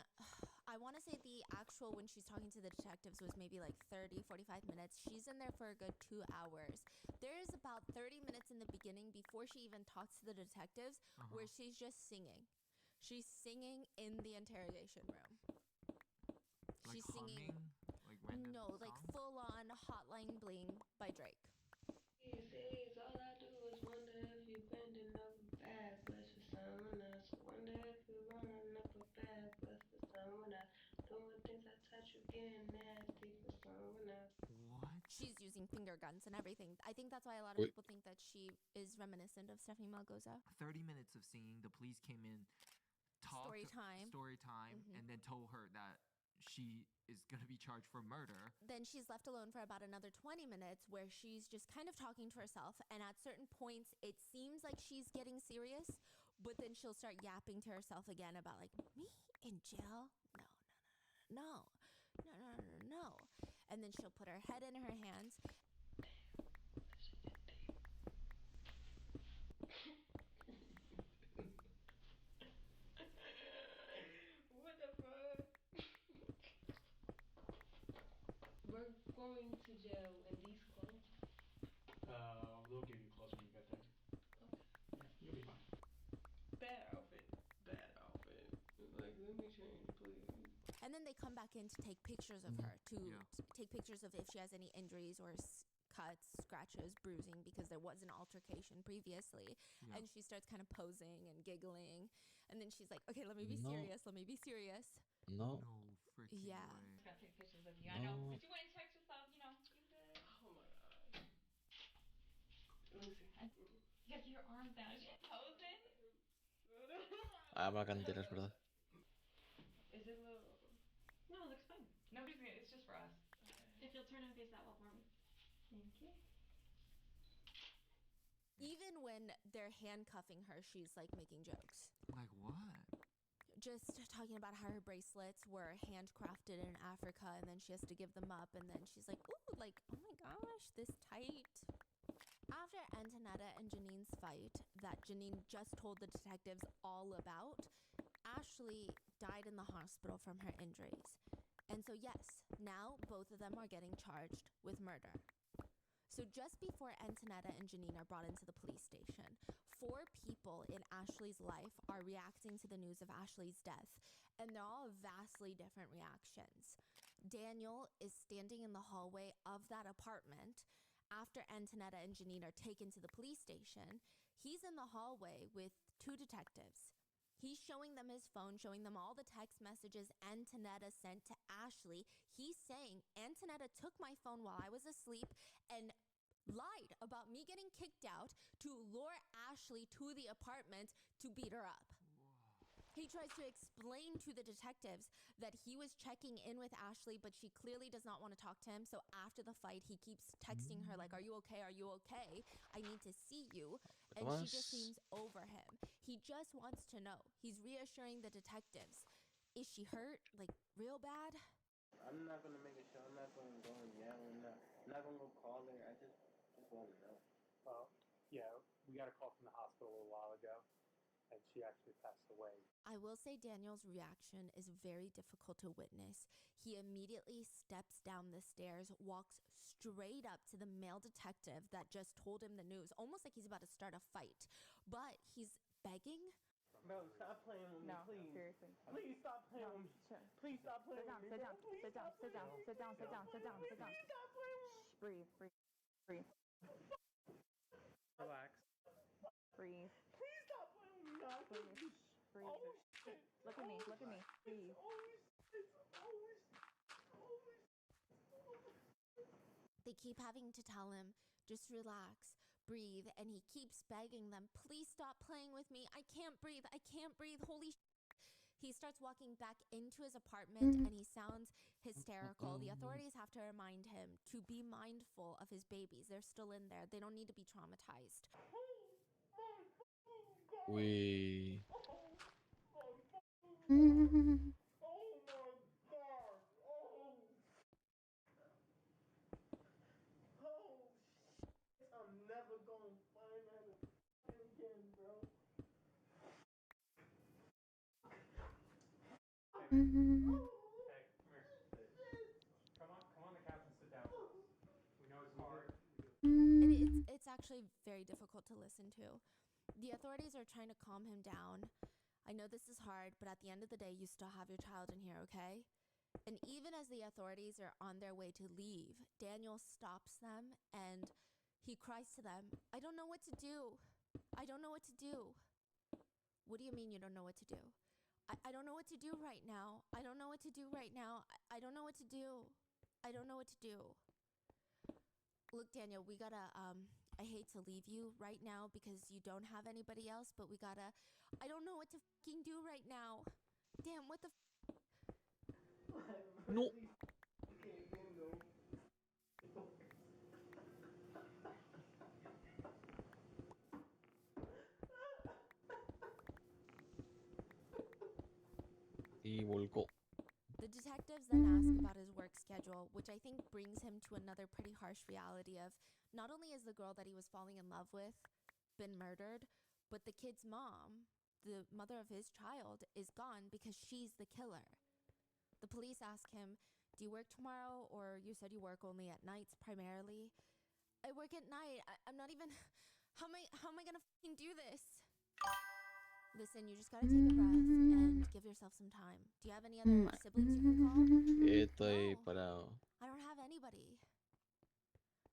I want to say the actual when she's talking to the detectives was maybe like 30, 45 minutes. She's in there for a good 2 hours. There's about 30 minutes in the beginning before she even talks to the detectives where she's just singing. She's singing in the interrogation room. Like She's singing. Like random No, like full on Hotline Bling by Drake. He says all I do is wonder if you're bending over backwards for someone else. Wonder if you're running up a backwards for someone else. Doing things I touch you getting nasty for someone else. What? She's using finger guns and everything. I think that's why a lot of people think that she is reminiscent of Stephanie Malgoza. 30 minutes of singing. The police came in, talked Story time, and then told her that she is going to be charged for murder. Then she's left alone for about another 20 minutes where she's just kind of talking to herself. And at certain points, it seems like she's getting serious, but then she'll start yapping to herself again about like, me in jail? No. And then she'll put her head in her hands. What the fuck? We're going to jail in these clothes? They'll give you clothes when you get there. Okay. Yeah, you'll be fine. Bad outfit. Like, let me change, please. And then they come back in to take pictures of her, to take pictures of if she has any injuries or cuts, scratches, bruising, because there was an altercation previously. And she starts kind of posing and giggling. And then she's like, okay, let me be serious. No. Freaking Yeah. way. Gotta take pictures of you. I know. But you went and checked yourself, you know. You good. Oh my god. Let me see. You gotta get your arms down. She's posing. Ah, la cantera, es verdad. Is it a little... No, it looks fine. Nobody's gonna. It's just for us. Okay. If you'll turn and face that wall for me. Thank you. Even when they're handcuffing her, she's like making jokes. Like what? Just talking about how her bracelets were handcrafted in Africa and then she has to give them up. And then she's like, ooh, like, oh my gosh, this tight. After Antonetta and Janine's fight that Janine just told the detectives all about, Ashley died in the hospital from her injuries. And so yes, now both of them are getting charged with murder. So just before Antonetta and Janine are brought into the police station, 4 people in Ashley's life are reacting to the news of Ashley's death, and they're all vastly different reactions. Daniel is standing in the hallway of that apartment after Antonetta and Janine are taken to the police station. He's in the hallway with 2 detectives. He's showing them his phone, showing them all the text messages Antonetta sent to Ashley. He's saying Antonetta took my phone while I was asleep and lied about me getting kicked out to lure Ashley to the apartment to beat her up. He tries to explain to the detectives that he was checking in with Ashley, but she clearly does not want to talk to him. So after the fight, he keeps texting her like, "Are you okay? Are you okay? I need to see you." And she just seems over him. He just wants to know. He's reassuring the detectives. Is she hurt? Like, real bad? I'm not going to make a show. I'm not going to go and yell. I'm not going to go call her. I just want to know. Well, yeah, we got a call from the hospital a while ago, and she actually passed away. I will say Daniel's reaction is very difficult to witness. He immediately steps down the stairs, walks straight up to the male detective that just told him the news, almost like he's about to start a fight. But he's begging. Bro, stop playing with me, please. Seriously. Please stop playing with me. Please stop playing with me. Sit down. Sit down. Sit down. Sit down. Sit down. Sit down. Sit down. Stop playing with me. Breathe. Breathe. Relax. Breathe. Please stop playing with me, now. Breathe. Breathe. Oh, shit. Look at me. Look at me. Breathe. They keep having to tell him, just relax, breathe, and he keeps begging them, please stop playing with me. I can't breathe. I can't breathe. Holy shit. He starts walking back into his apartment and he sounds hysterical. The authorities have to remind him to be mindful of his babies. They're still in there. They don't need to be traumatized. We. I'm never gonna find that again, bro. Hey, come here. Come on the couch and sit down. We know it's hard. And it's actually very difficult to listen to. The authorities are trying to calm him down. I know this is hard, but at the end of the day, you still have your child in here, okay? And even as the authorities are on their way to leave, Daniel stops them and he cries to them, I don't know what to do. I don't know what to do. What do you mean you don't know what to do? I don't know what to do right now. I don't know what to do right now. I don't know what to do. I don't know what to do. Look, Daniel, we gotta, I hate to leave you right now because you don't have anybody else, but we gotta, I don't know what to fucking do right now. Damn, what the No. Y volcó. The detectives then ask about his work schedule, which I think brings him to another pretty harsh reality of not only is the girl that he was falling in love with been murdered, but the kid's mom, the mother of his child, is gone because she's the killer. The police ask him, do you work tomorrow? Or you said you work only at nights primarily. I work at night. I'm not even, how am I gonna fucking do this? Listen, you just gotta take a breath and give yourself some time. Do you have any other siblings you can call? Estoy parado. I don't have anybody.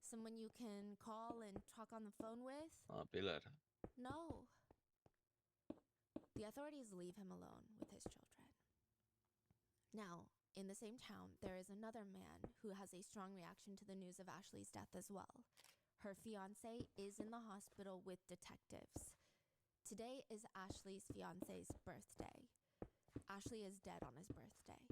Someone you can call and talk on the phone with? Pilar. No. The authorities leave him alone with his children. Now, in the same town, there is another man who has a strong reaction to the news of Ashley's death as well. Her fiancé is in the hospital with detectives. Today is Ashley's fiancé's birthday. Ashley is dead on his birthday.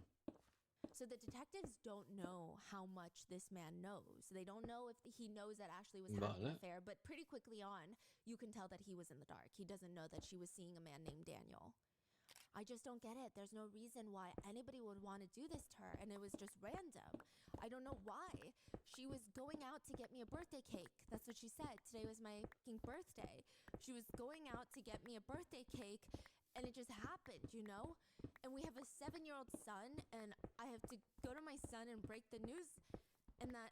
So the detectives don't know how much this man knows. They don't know if he knows that Ashley was having an affair, but pretty quickly on, you can tell that he was in the dark. He doesn't know that she was seeing a man named Daniel. I just don't get it. There's no reason why anybody would want to do this to her, and it was just random. I don't know why. She was going out to get me a birthday cake. That's what she said. Today was my fucking birthday. She was going out to get me a birthday cake, and it just happened, you know? And we have a 7-year-old son, and I have to go to my son and break the news. And that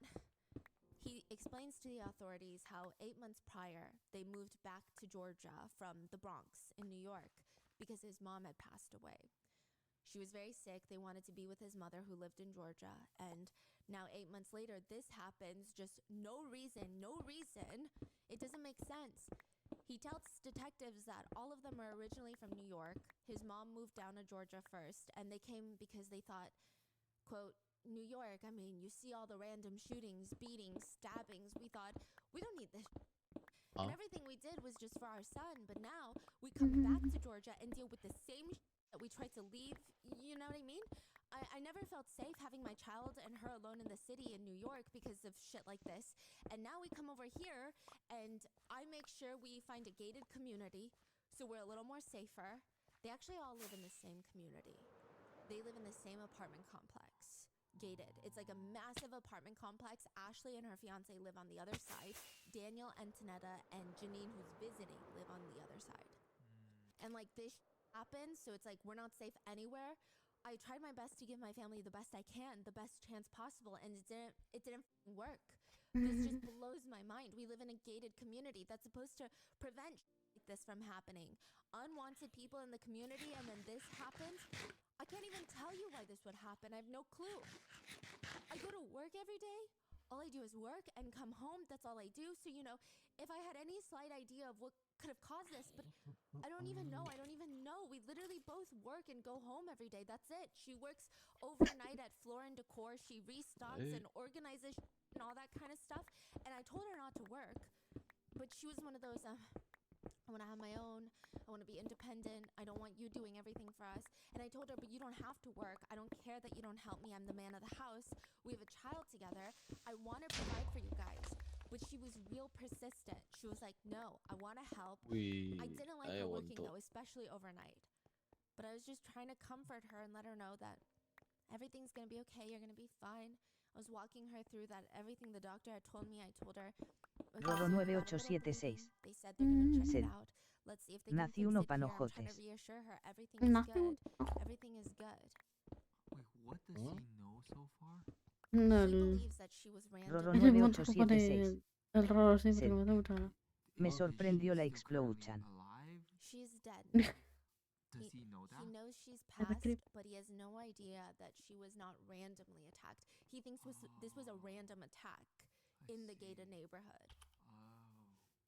he explains to the authorities how 8 months prior, they moved back to Georgia from the Bronx in New York because his mom had passed away. She was very sick. They wanted to be with his mother who lived in Georgia. And now 8 months later, this happens. Just no reason. It doesn't make sense. He tells detectives that all of them are originally from New York. His mom moved down to Georgia first, and they came because they thought, quote, New York, I mean, you see all the random shootings, beatings, stabbings. We thought, we don't need this. And everything we did was just for our son. But now we come back to Georgia and deal with the same that we tried to leave. You know what I mean? I never felt safe having my child and her alone in the city in New York because of shit like this. And now we come over here and I make sure we find a gated community so we're a little more safer. They actually all live in the same community. They live in the same apartment complex. Gated. It's like a massive apartment complex. Ashley and her fiance live on the other side. Daniel, Antonetta, and Janine, who's visiting, live on the other side. And like this happens, so it's like we're not safe anywhere. I tried my best to give my family the best I can, the best chance possible, and it didn't work. This just blows my mind. We live in a gated community that's supposed to prevent this from happening. Unwanted people in the community, and then this happens. I can't even tell you why this would happen. I have no clue. I go to work every day. All I do is work and come home. That's all I do. So, you know, if I had any slight idea of what could have caused this, but I don't even know. We literally both work and go home every day. That's it. She works overnight at Floor and Decor. She restocks and organizes and all that kind of stuff. And I told her not to work, but she was one of those, I want to have my own. I want to be independent. I don't want you doing everything for us. And I told her, but you don't have to work. I don't care that you don't help me. I'm the man of the house. We have a child together. I want to provide for you guys. But she was real persistent. She was like, no, I want to help. I didn't like her working though, especially overnight. But I was just trying to comfort her and let her know that everything's going to be okay. You're going to be fine. I was walking her through that everything the doctor had told me. I told her, Roro 9876. they said they're going to check it out. Let's see if they can Nací fix uno it here. I'm trying to panojotes. reassure her everything is good. Everything is good. Wait, what does he know so far? No, She believes that she was Roro randomly 9876. el Roro sí, Sed. porque me hace mucha gracia. Me sorprendió la explosion. She's dead. Does he know that? He knows she's Have a passed, clip. but he has no idea that she was not randomly attacked. He thinks this was a random attack in the gated neighborhood.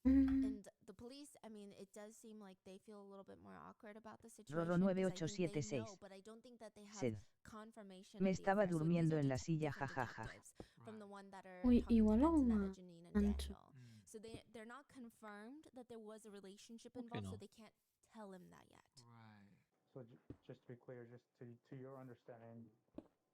And the police, I mean, it does seem like they feel a little bit more awkward about the situation. Roro 9876. But I don't think that they have Sed. confirmation. Me of the estaba affair. So durmiendo these are en la just silla, different jajaja. detectives from the one that are Uy, talking to igual hago Antonetta, más Janine, and ancho. Daniel. So they're not confirmed that there was a relationship ¿Por qué involved, so no? they can't tell him that yet. Right. So just to be clear, just to your understanding,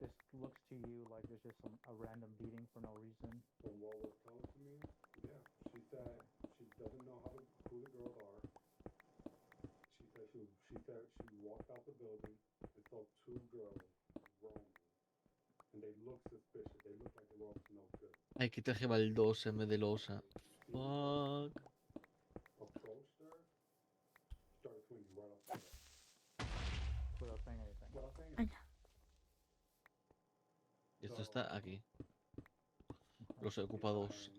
this looks to you like there's just a random beating for no reason. From what was told to me, yeah. She said she doesn't know who the girls are. She said she walked out the building and saw two girls roaming. And they look suspicious. They look like they were up to no good. Ay, que traje baldosa en vez de losa. Fuck. Approached her, started swinging right up to her. Without saying anything. Without saying anything. Y esto está aquí. Los ocupados.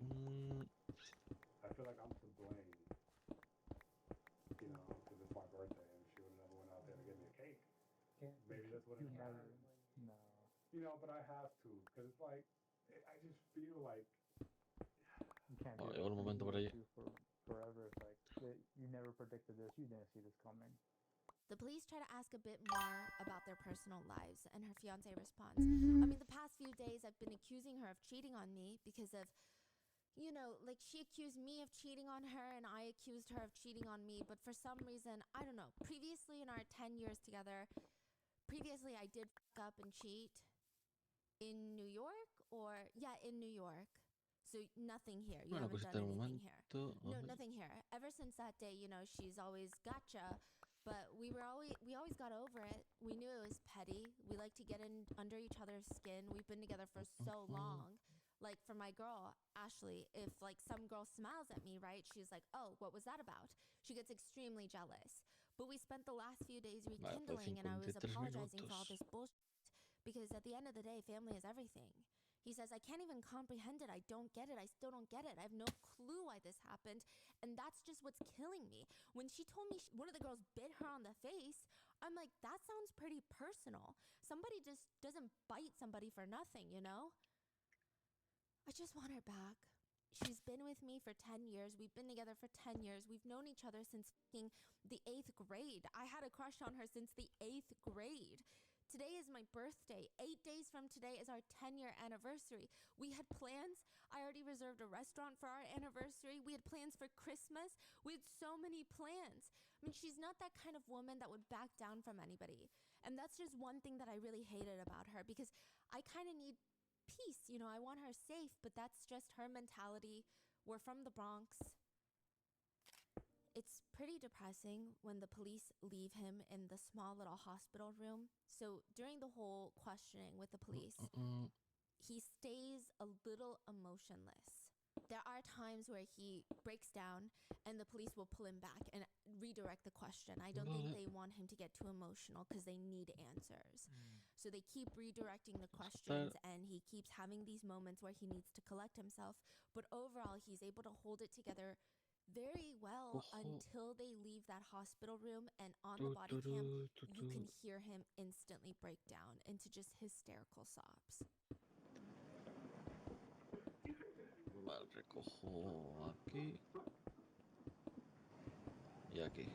I feel like I'm to blame. You know, because it's my birthday and she would have never went out there to get me a cake. Maybe that's what it is. No. You know, but I have to. Because it's like, I just feel like. You can't Oh, do llegó un momento por ahí. forever. It's like you never predicted this. You didn't see this coming. The police try to ask a bit more about their personal lives, and her fiance responds, I mean, the past few days I've been accusing her of cheating on me because of, you know, like she accused me of cheating on her and I accused her of cheating on me, but for some reason, I don't know, previously in our 10 years together, I did fuck up and cheat in New York in New York. So nothing here. You Bueno, haven't pues done hasta el anything here. momento. No, nothing here. Ever since that day, you know, she's always gotcha. But we always got over it. We knew it was petty. We like to get in under each other's skin. We've been together for so long. Like for my girl, Ashley, if like some girl smiles at me, right? She's like, oh, what was that about? She gets extremely jealous. But we spent the last few days rekindling and I was 53 apologizing for all minutos. this bullshit. Because at the end of the day, family is everything. He says, I can't even comprehend it. I don't get it. I still don't get it. I have no clue why this happened. And that's just what's killing me. When she told me one of the girls bit her on the face, I'm like, that sounds pretty personal. Somebody just doesn't bite somebody for nothing, you know? I just want her back. she's been with me for 10 years. We've been together for 10 years. We've known each other since the 8th grade. I had a crush on her since the 8th grade. Today is my birthday. 8 days from today is our 10-year anniversary. We had plans. I already reserved a restaurant for our anniversary. We had plans for Christmas. We had so many plans. I mean, she's not that kind of woman that would back down from anybody. And that's just one thing that I really hated about her, because I kind of need peace. You know, I want her safe, but that's just her mentality. We're from the Bronx. It's pretty depressing when the police leave him in the small little hospital room. So during the whole questioning with the police, he stays a little emotionless. There are times where he breaks down and the police will pull him back and redirect the question. I don't think they want him to get too emotional because they need answers. So they keep redirecting the questions and he keeps having these moments where he needs to collect himself. But overall, he's able to hold it together very well until they leave that hospital room, and on the body cam, you can hear him instantly break down into just hysterical sobs. Vale, recojo aquí y aquí.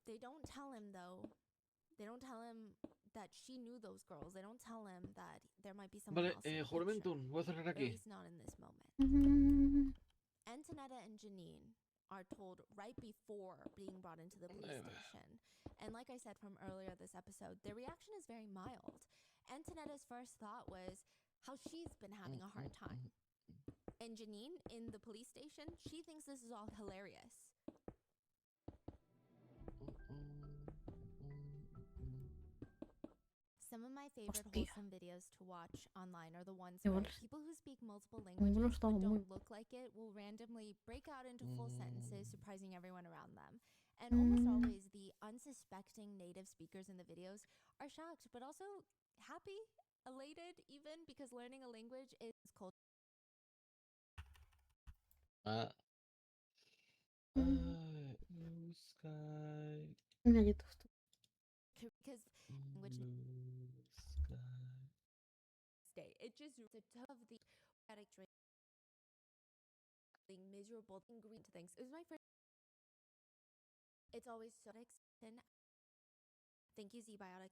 They don't tell him, though. They don't tell him that she knew those girls. They don't tell him that there might be someone Vale, else in the juramento, picture. voy a cerrar At aquí. least not in this moment. Antonetta and Janine are told right before being brought into the police station. And like I said from earlier this episode, their reaction is very mild. Antonetta's first thought was how she's been having a hard time. And Janine, in the police station, she thinks this is all hilarious. Some of my favorite wholesome videos to watch online are the ones where people who speak multiple languages but don't look like it will randomly break out into full sentences, surprising everyone around them. And almost always the unsuspecting native speakers in the videos are shocked, but also happy, elated even, because learning a language is culture. Blue sky. Because language stay. It just the of the addict drink being miserable ingredient to things. It was my first. It's always so exciting. Thank you, Z-Biotic.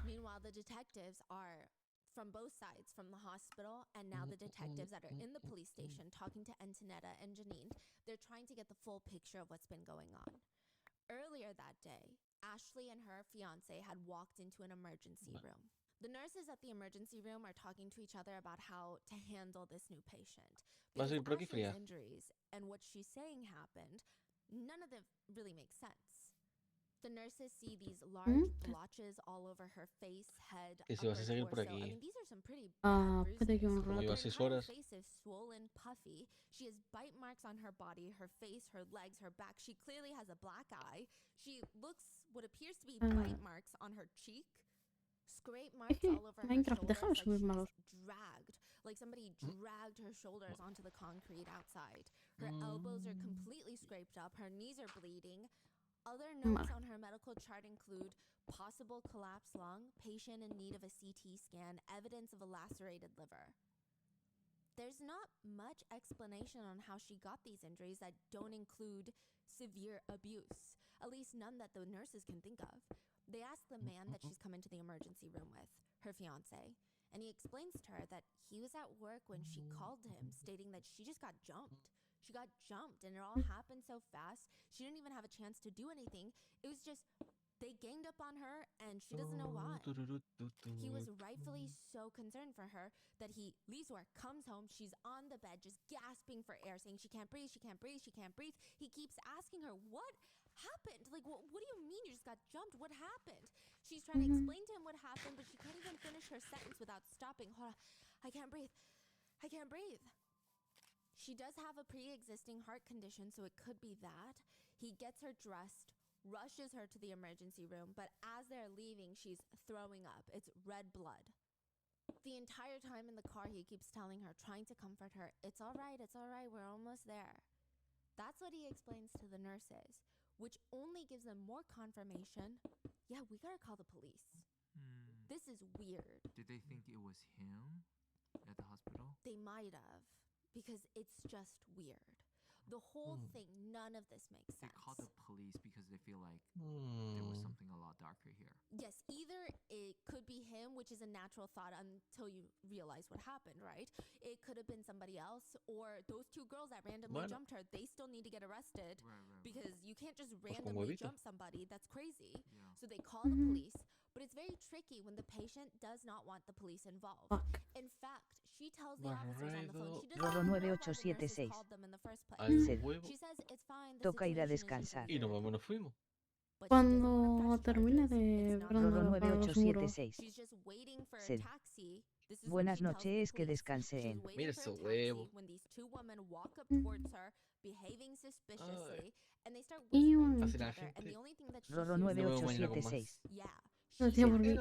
Meanwhile, the detectives are from both sides, from the hospital and now the detectives that are in the police station talking to Antonetta and Janine. They're trying to get the full picture of what's been going on. Earlier that day, Ashley and her fiance had walked into an emergency room. The nurses at the emergency room are talking to each other about how to handle this new patient. Because Ashley's injuries and what she's saying happened, none of them really make sense. The nurses see these large blotches all over her face, head, upper torso. I mean, these are some pretty bad bruises. Her entire face is swollen, puffy. She has bite marks on her body, her face, her legs, her back. She clearly has a black eye. She looks what appears to be bite marks on her cheek. Scrape marks all over her shoulders, like she was dragged. Like somebody dragged her shoulders onto the concrete outside. Her elbows are completely scraped up. Her knees are bleeding. Other notes on her medical chart include possible collapsed lung, patient in need of a CT scan, evidence of a lacerated liver. There's not much explanation on how she got these injuries that don't include severe abuse, at least none that the nurses can think of. They ask the man that she's come into the emergency room with, her fiance, and he explains to her that he was at work when she called him, stating that she just got jumped. She got jumped and it all happened so fast. She didn't even have a chance to do anything. It was just, they ganged up on her and she doesn't know why. He was rightfully so concerned for her that he leaves work, comes home, she's on the bed just gasping for air, saying she can't breathe, she can't breathe, she can't breathe. He keeps asking her, what happened? Like, what do you mean you just got jumped? What happened? She's trying to explain to him what happened, but she can't even finish her sentence without stopping. Hold on, I can't breathe. I can't breathe. She does have a pre-existing heart condition, so it could be that. He gets her dressed, rushes her to the emergency room, but as they're leaving, she's throwing up. It's red blood. The entire time in the car, he keeps telling her, trying to comfort her, it's all right, we're almost there. That's what he explains to the nurses, which only gives them more confirmation. Yeah, we gotta call the police. this is weird. Did they think it was him at the hospital? They might have, because it's just weird. The whole thing, none of this makes They sense. called the police because they feel like there was something a lot darker here. Yes, either it could be him, which is a natural thought until you realize what happened, right? It could have been somebody else, or those two girls that randomly jumped her, they still need to get arrested because you can't just randomly jump somebody. That's crazy. So they call the police, but it's very tricky when the patient does not want the police involved. In fact, she tells the officers on the phone she doesn't Rorro know why the nurses 9876. called them in the first place. Sed. She says it's fine. The Toca ir a situation is descansar. Y nos fuimos. Cuando termine de Rorro prender los muros. 9876. She's just waiting for a Sed. taxi. This is what Buenas she tells the noches, que police. descanse She's en. waiting Mira for ese a taxi huevo. when these two women walk up towards her, behaving suspiciously, and they start Y whispering to Así each la other. And gente. the only thing that she Rorro hears is 9876. yeah. No decía por qué.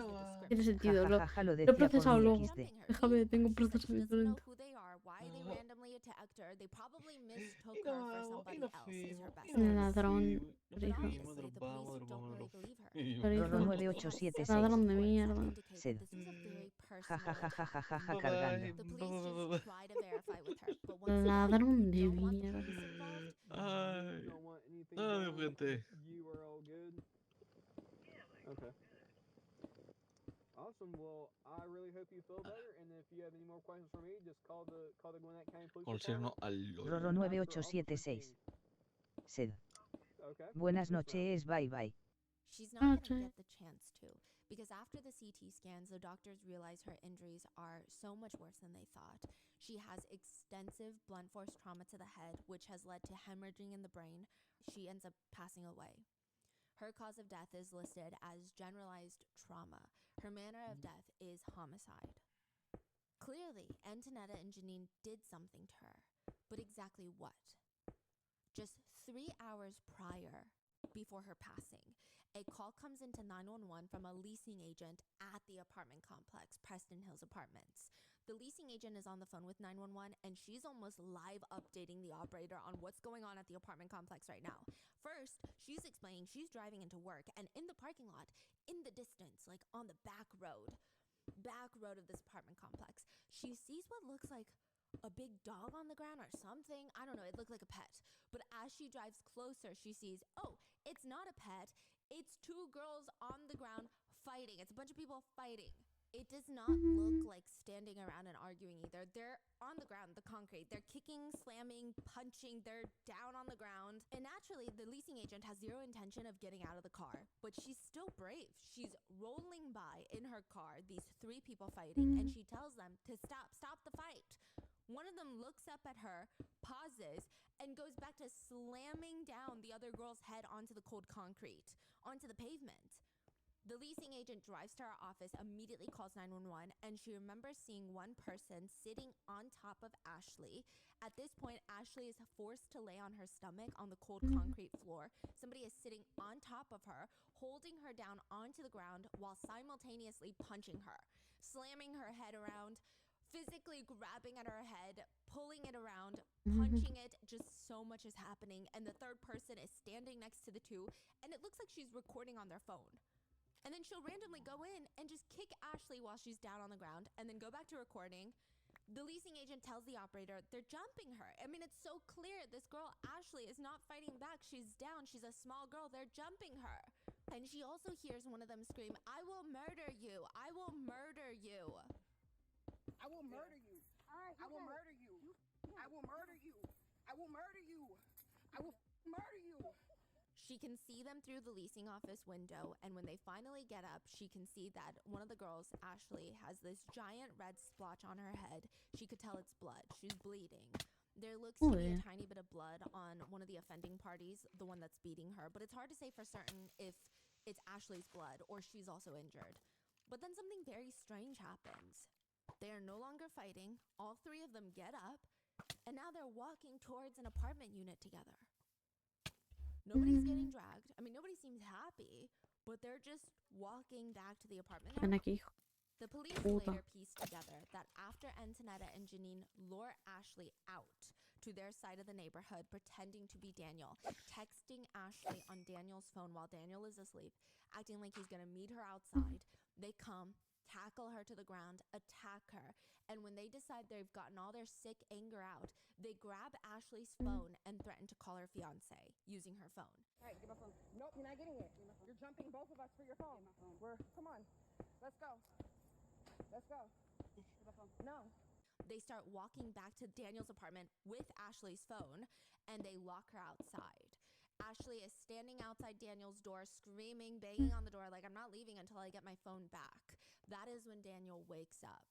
Tiene sentido. Lo he procesado luego. Déjame, tengo procesamiento lento. who they are, why they randomly attacked her. They probably mistook her for somebody else. Is her best El guess. ladrón. But Hijo. obviously, the police don't really believe her. Rorro Hijo. 9876. Ladrón de mierda. Sed. This was a very Ja ja personal ja ja ja ja ja Bye cargando. The police just try to verify with her, but once again, Ladrón they de don't want the mierda. police involved. Ay. Don't want anything Ay, done. gente. You are all good? Okay. Awesome. Well, I really hope you feel better, and if you have any more questions for me, just call the Gwinnett County Police Concierno Department. al Rorro 9876. Sed. Okay. Buenas noches, bye bye. She's not going to get the chance to, because after the CT scans, the doctors realize her injuries are so much worse than they thought. She has extensive blunt force trauma to the head, which has led to hemorrhaging in the brain. She ends up passing away. Her cause of death is listed as generalized trauma. Her manner of death is homicide. Clearly, Antonetta and Janine did something to her, but exactly what? Just 3 hours prior, before her passing, a call comes into 911 from a leasing agent at the apartment complex, Preston Hills Apartments. The leasing agent is on the phone with 911, and she's almost live updating the operator on what's going on at the apartment complex right now. First, she's explaining she's driving into work, and in the parking lot, in the distance, like on the back road of this apartment complex, she sees what looks like a big dog on the ground or something. I don't know, it looked like a pet. But as she drives closer, she sees, oh, it's not a pet. It's two girls on the ground fighting. It's a bunch of people fighting. It does not look like standing around and arguing either. They're on the ground, the concrete. They're kicking, slamming, punching. They're down on the ground. And naturally, the leasing agent has zero intention of getting out of the car, but she's still brave. She's rolling by in her car, these three people fighting, and she tells them to stop the fight. One of them looks up at her, pauses, and goes back to slamming down the other girl's head onto the cold concrete, onto the pavement. The leasing agent drives to her office, immediately calls 911, and she remembers seeing one person sitting on top of Ashley. At this point, Ashley is forced to lay on her stomach on the cold concrete floor. Somebody is sitting on top of her, holding her down onto the ground while simultaneously punching her, slamming her head around, physically grabbing at her head, pulling it around, punching it. Just so much is happening, and the third person is standing next to the two, and it looks like she's recording on their phone. And then she'll randomly go in and just kick Ashley while she's down on the ground and then go back to recording. The leasing agent tells the operator they're jumping her. I mean, it's so clear. This girl, Ashley, is not fighting back. She's down. She's a small girl. They're jumping her. And she also hears one of them scream, "I will murder you. I will murder you. I will murder you. I will murder you. I will murder you. I will murder you. I will murder you." She can see them through the leasing office window, and when they finally get up, she can see that one of the girls, Ashley, has this giant red splotch on her head. She could tell it's blood. She's bleeding. There looks to be a tiny bit of blood on one of the offending parties, the one that's beating her, but it's hard to say for certain if it's Ashley's blood or she's also injured. But then something very strange happens. They are no longer fighting. All three of them get up, and now they're walking towards an apartment unit together. Nobody's getting dragged. I mean, nobody seems happy, but they're just walking back to the apartment. The police later pieced together that after Antonetta and Janine lure Ashley out to their side of the neighborhood, pretending to be Daniel, texting Ashley on Daniel's phone while Daniel is asleep, acting like he's going to meet her outside, they come, tackle her to the ground, attack her. And when they decide they've gotten all their sick anger out, they grab Ashley's phone and threaten to call her fiance using her phone. All right, give my phone. Nope, you're not getting it. You're jumping both of us for your phone. Come on. Let's go. Let's go. Give my phone. No. They start walking back to Daniel's apartment with Ashley's phone, and they lock her outside. Ashley is standing outside Daniel's door, screaming, banging on the door, like, I'm not leaving until I get my phone back. That is when Daniel wakes up.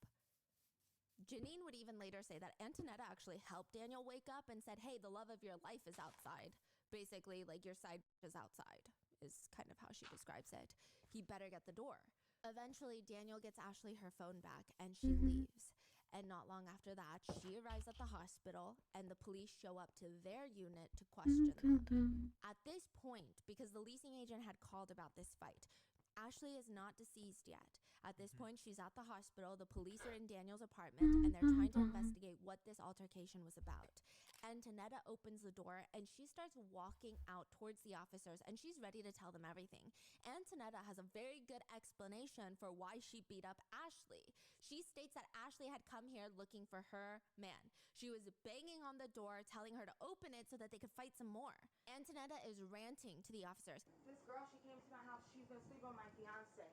Janine would even later say that Antonetta actually helped Daniel wake up and said, hey, the love of your life is outside. Basically, like, your side is outside, is kind of how she describes it. He better get the door. Eventually, Daniel gets Ashley her phone back, and she leaves. And not long after that, she arrives at the hospital, and the police show up to their unit to question them. At this point, because the leasing agent had called about this fight, Ashley is not deceased yet. At this point, she's at the hospital. The police are in Daniel's apartment, and they're trying to investigate what this altercation was about. Antonetta opens the door, and she starts walking out towards the officers, and she's ready to tell them everything. Antonetta has a very good explanation for why she beat up Ashley. She states that Ashley had come here looking for her man. She was banging on the door, telling her to open it so that they could fight some more. Antonetta is ranting to the officers. This girl, she came to my house. She's been sleeping with my fiance.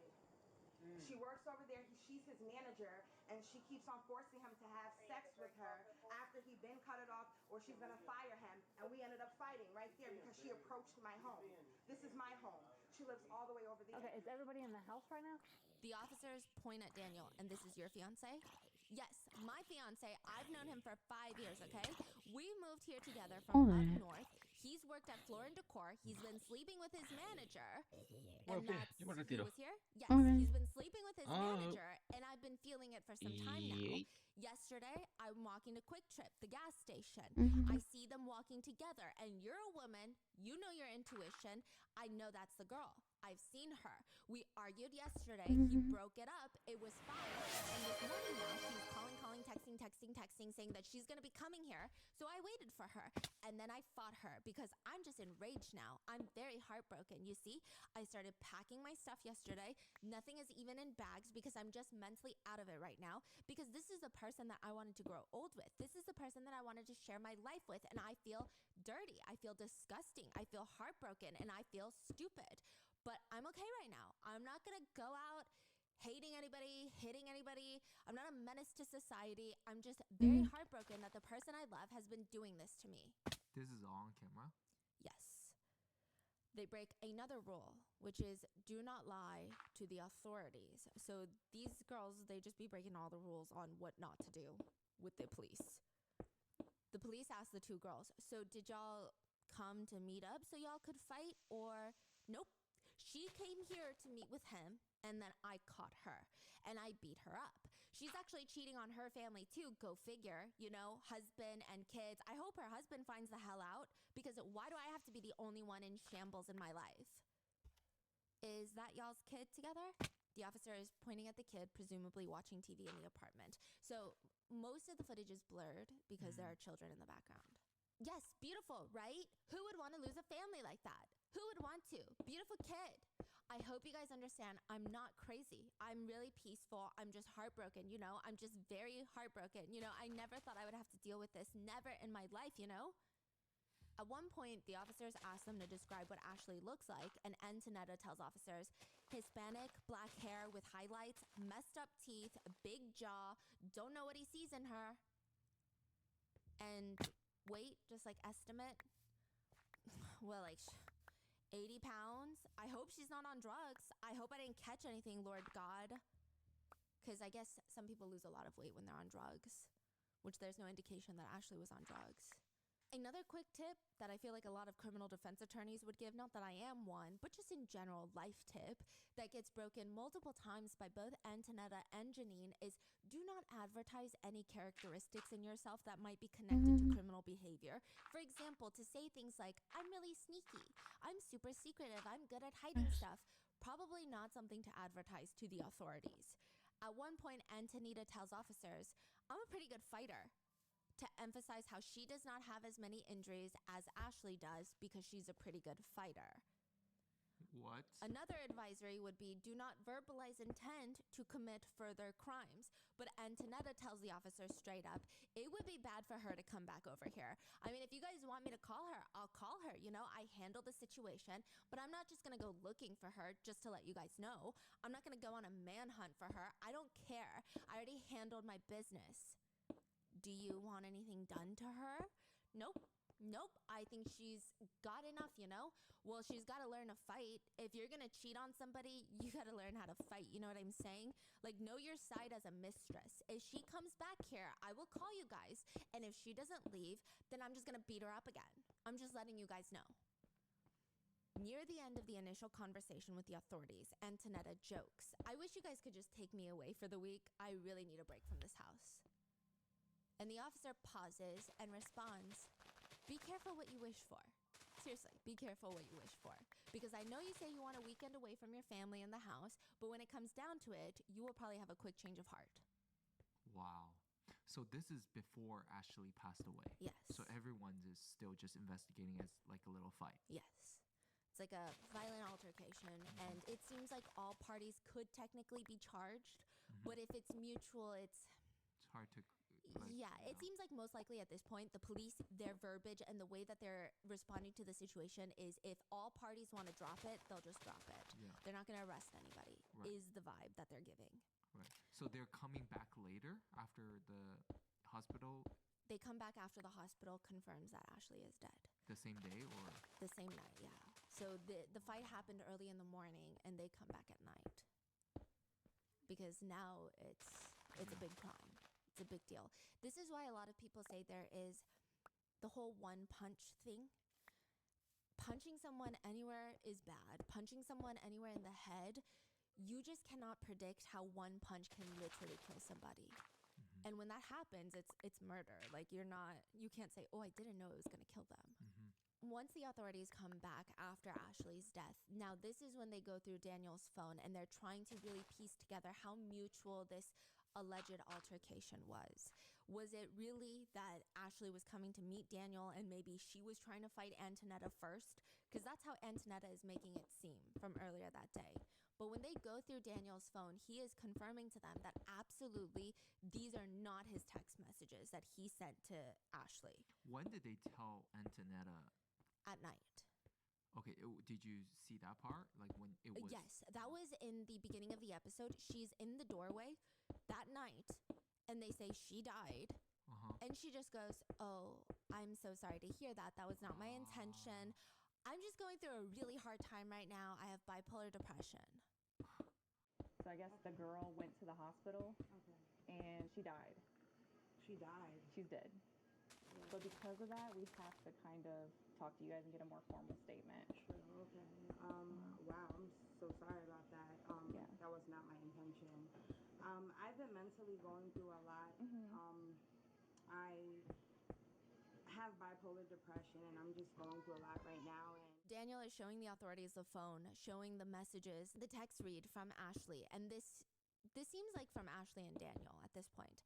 She works over there. She's his manager, and she keeps on forcing him to have sex with her after he been cut it off, or she's gonna fire him. And we ended up fighting right there because she approached my home. This is my home. She lives all the way over there. Okay, is everybody in the house right now? The officers point at Daniel, and this is your fiance? Yes, my fiance. I've known him for 5 years, okay? We moved here together from up north. He's worked at Floor & Decor. He's been sleeping with his manager. And that's, he was here? Yes, he's been sleeping with his manager, and I've been feeling it for some time now. Yesterday, I'm walking to Quick Trip, the gas station. I see them walking together, and you're a woman. You know your intuition. I know that's the girl. I've seen her. We argued yesterday. He broke it up. It was fine. And this morning now, she's calling, texting, saying that she's going to be coming here. So I waited for her. And then I fought her because I'm just enraged now. I'm very heartbroken. You see, I started packing my stuff yesterday. Nothing is even in bags because I'm just mentally out of it right now. Because this is the person that I wanted to grow old with. This is the person that I wanted to share my life with. And I feel dirty. I feel disgusting. I feel heartbroken. And I feel stupid. But I'm okay right now. I'm not going to go out hating anybody, hitting anybody. I'm not a menace to society. I'm just very heartbroken that the person I love has been doing this to me. This is all on camera? Yes. They break another rule, which is do not lie to the authorities. So these girls, they just be breaking all the rules on what not to do with the police. The police asked the two girls, so did y'all come to meet up so y'all could fight, or nope? She came here to meet with him, and then I caught her, and I beat her up. She's actually cheating on her family too, go figure, you know, husband and kids. I hope her husband finds the hell out, because why do I have to be the only one in shambles in my life? Is that y'all's kid together? The officer is pointing at the kid, presumably watching TV in the apartment. So most of the footage is blurred because there are children in the background. Yes, beautiful, right? Who would want to lose a family like that? Who would want to? Beautiful kid. I hope you guys understand I'm not crazy. I'm really peaceful. I'm just heartbroken, you know? I'm just very heartbroken. You know, I never thought I would have to deal with this. Never in my life, you know? At one point, the officers asked them to describe what Ashley looks like, and Antonetta tells officers, Hispanic, black hair with highlights, messed up teeth, big jaw, don't know what he sees in her. And weight, just like estimate, well, like 80 pounds. I hope she's not on drugs. I hope I didn't catch anything, Lord God. Because I guess some people lose a lot of weight when they're on drugs, which there's no indication that Ashley was on drugs. Another quick tip that I feel like a lot of criminal defense attorneys would give, not that I am one, but just in general life tip that gets broken multiple times by both Antonetta and Janine is do not advertise any characteristics in yourself that might be connected to criminal behavior. For example, to say things like, I'm really sneaky, I'm super secretive, I'm good at hiding stuff. Probably not something to advertise to the authorities. At one point, Antonetta tells officers, I'm a pretty good fighter, to emphasize how she does not have as many injuries as Ashley does because she's a pretty good fighter. What? Another advisory would be do not verbalize intent to commit further crimes. But Antonetta tells the officer straight up, it would be bad for her to come back over here. I mean, if you guys want me to call her, I'll call her. You know, I handle the situation, but I'm not just going to go looking for her just to let you guys know. I'm not going to go on a manhunt for her. I don't care. I already handled my business. Do you want anything done to her? Nope. I think she's got enough, you know? Well, she's got to learn to fight. If you're going to cheat on somebody, you got to learn how to fight. You know what I'm saying? Like, know your side as a mistress. If she comes back here, I will call you guys. And if she doesn't leave, then I'm just going to beat her up again. I'm just letting you guys know. Near the end of the initial conversation with the authorities, Antonetta jokes, I wish you guys could just take me away for the week. I really need a break from this house. And the officer pauses and responds, be careful what you wish for. Seriously, be careful what you wish for. Because I know you say you want a weekend away from your family and the house, but when it comes down to it, you will probably have a quick change of heart. Wow. So this is before Ashley passed away. Yes. So everyone is still just investigating as like a little fight. Yes. It's like a violent altercation, and it seems like all parties could technically be charged, but if it's mutual, it's hard to... It seems like most likely at this point, the police, their verbiage and the way that they're responding to the situation is if all parties want to drop it, they'll just drop it. Yeah. They're not going to arrest anybody, is the vibe that they're giving. Right. So they're coming back later after the hospital? They come back after the hospital confirms that Ashley is dead. The same day or? The same night, yeah. So the fight happened early in the morning and they come back at night. Because now it's a big crime. It's a big deal. This is why a lot of people say there is the whole one punch thing. Punching someone anywhere is bad. Punching someone anywhere in the head, you just cannot predict how one punch can literally kill somebody. And when that happens, it's murder. Like you can't say, oh, I didn't know it was going to kill them. Once the authorities come back after Ashley's death, now this is when they go through Daniel's phone and they're trying to really piece together how mutual this alleged altercation was. Was it really that Ashley was coming to meet Daniel and maybe she was trying to fight Antonetta first? Because that's how Antonetta is making it seem from earlier that day. But when they go through Daniel's phone, he is confirming to them that absolutely these are not his text messages that he sent to Ashley. When did they tell Antonetta? At night. Okay, did you see that part? Like when it was... Yes, that was in the beginning of the episode. She's in the doorway that night, and they say she died. And she just goes, oh, I'm so sorry to hear that. That was not my intention. I'm just going through a really hard time right now. I have bipolar depression. So I guess the girl went to the hospital, and she died. She died? She's dead. Yeah. So because of that, we have to kind of talk to you guys and get a more formal statement. Sure, okay. Wow, I'm so sorry about that. That was not my intention. I've been mentally going through a lot. I have bipolar depression, and I'm just going through a lot right now. And Daniel is showing the authorities the phone, showing the messages, the text read from Ashley, and this seems like from Ashley and Daniel at this point.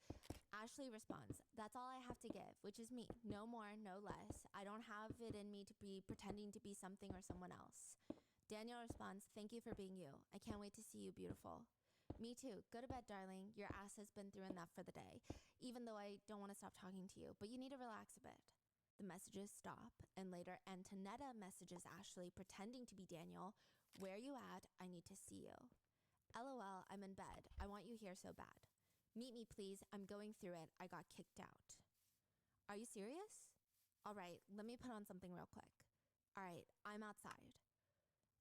Ashley responds, that's all I have to give, which is me. No more, no less. I don't have it in me to be pretending to be something or someone else. Daniel responds, thank you for being you. I can't wait to see you, beautiful. Me too. Go to bed, darling. Your ass has been through enough for the day. Even though I don't want to stop talking to you, but you need to relax a bit. The messages stop, and later Antonetta messages Ashley pretending to be Daniel. Where you at? I need to see you. LOL, I'm in bed. I want you here so bad. Meet me, please. I'm going through it. I got kicked out. Are you serious? All right, let me put on something real quick. All right, I'm outside.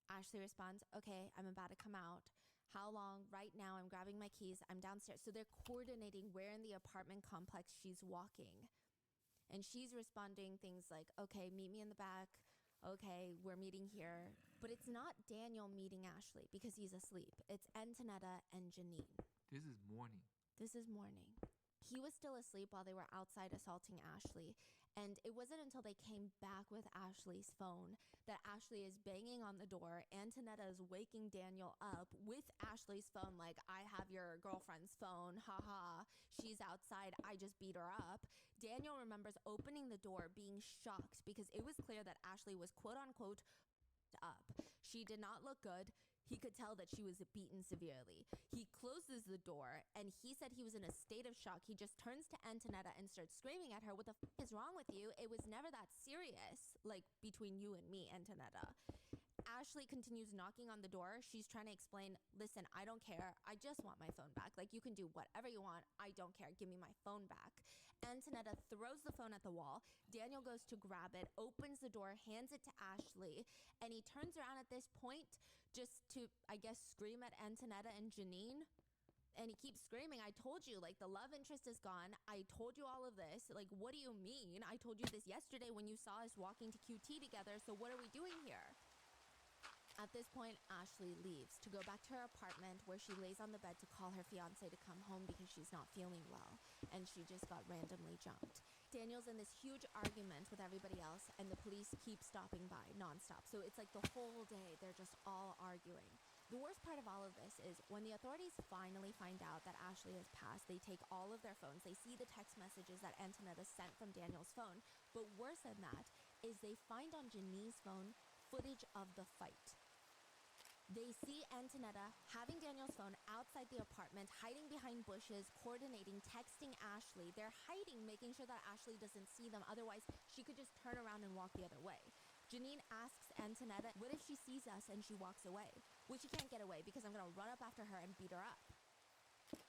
Ashley responds, okay, I'm about to come out. How long? Right now, I'm grabbing my keys. I'm downstairs. So they're coordinating where in the apartment complex she's walking. And she's responding things like, okay, meet me in the back. Okay, we're meeting here. But it's not Daniel meeting Ashley because he's asleep. It's Antonetta and Janine. This is morning. This is morning. He was still asleep while they were outside assaulting Ashley. And it wasn't until they came back with Ashley's phone that Ashley is banging on the door. Antonetta is waking Daniel up with Ashley's phone like, I have your girlfriend's phone. Haha. She's outside. I just beat her up. Daniel remembers opening the door, being shocked because it was clear that Ashley was quote unquote up. She did not look good. He could tell that she was beaten severely. He closes the door, and he said he was in a state of shock. He just turns to Antonetta and starts screaming at her, "What the f is wrong with you? It was never that serious, like, between you and me, Antonetta." Ashley continues knocking on the door. She's trying to explain, "Listen, I don't care. I just want my phone back. Like, you can do whatever you want. I don't care. Give me my phone back." Antonetta throws the phone at the wall. Daniel goes to grab it, opens the door, hands it to Ashley, and he turns around at this point just to, I guess, scream at Antonetta and Janine. And he keeps screaming, "I told you, like, the love interest is gone. I told you all of this. Like, what do you mean? I told you this yesterday when you saw us walking to QT together, so what are we doing here?" At this point, Ashley leaves to go back to her apartment, where she lays on the bed to call her fiancé to come home because she's not feeling well, and she just got randomly jumped. Daniel's in this huge argument with everybody else, and the police keep stopping by nonstop. So it's like the whole day, they're just all arguing. The worst part of all of this is when the authorities finally find out that Ashley has passed, they take all of their phones. They see the text messages that Antonetta sent from Daniel's phone. But worse than that is they find on Janine's phone footage of the fight. They see Antonetta having Daniel's phone outside the apartment, hiding behind bushes, coordinating, texting Ashley. They're hiding, making sure that Ashley doesn't see them. Otherwise, she could just turn around and walk the other way. Janine asks Antonetta, "What if she sees us and she walks away?" "Well, she can't get away because I'm going to run up after her and beat her up."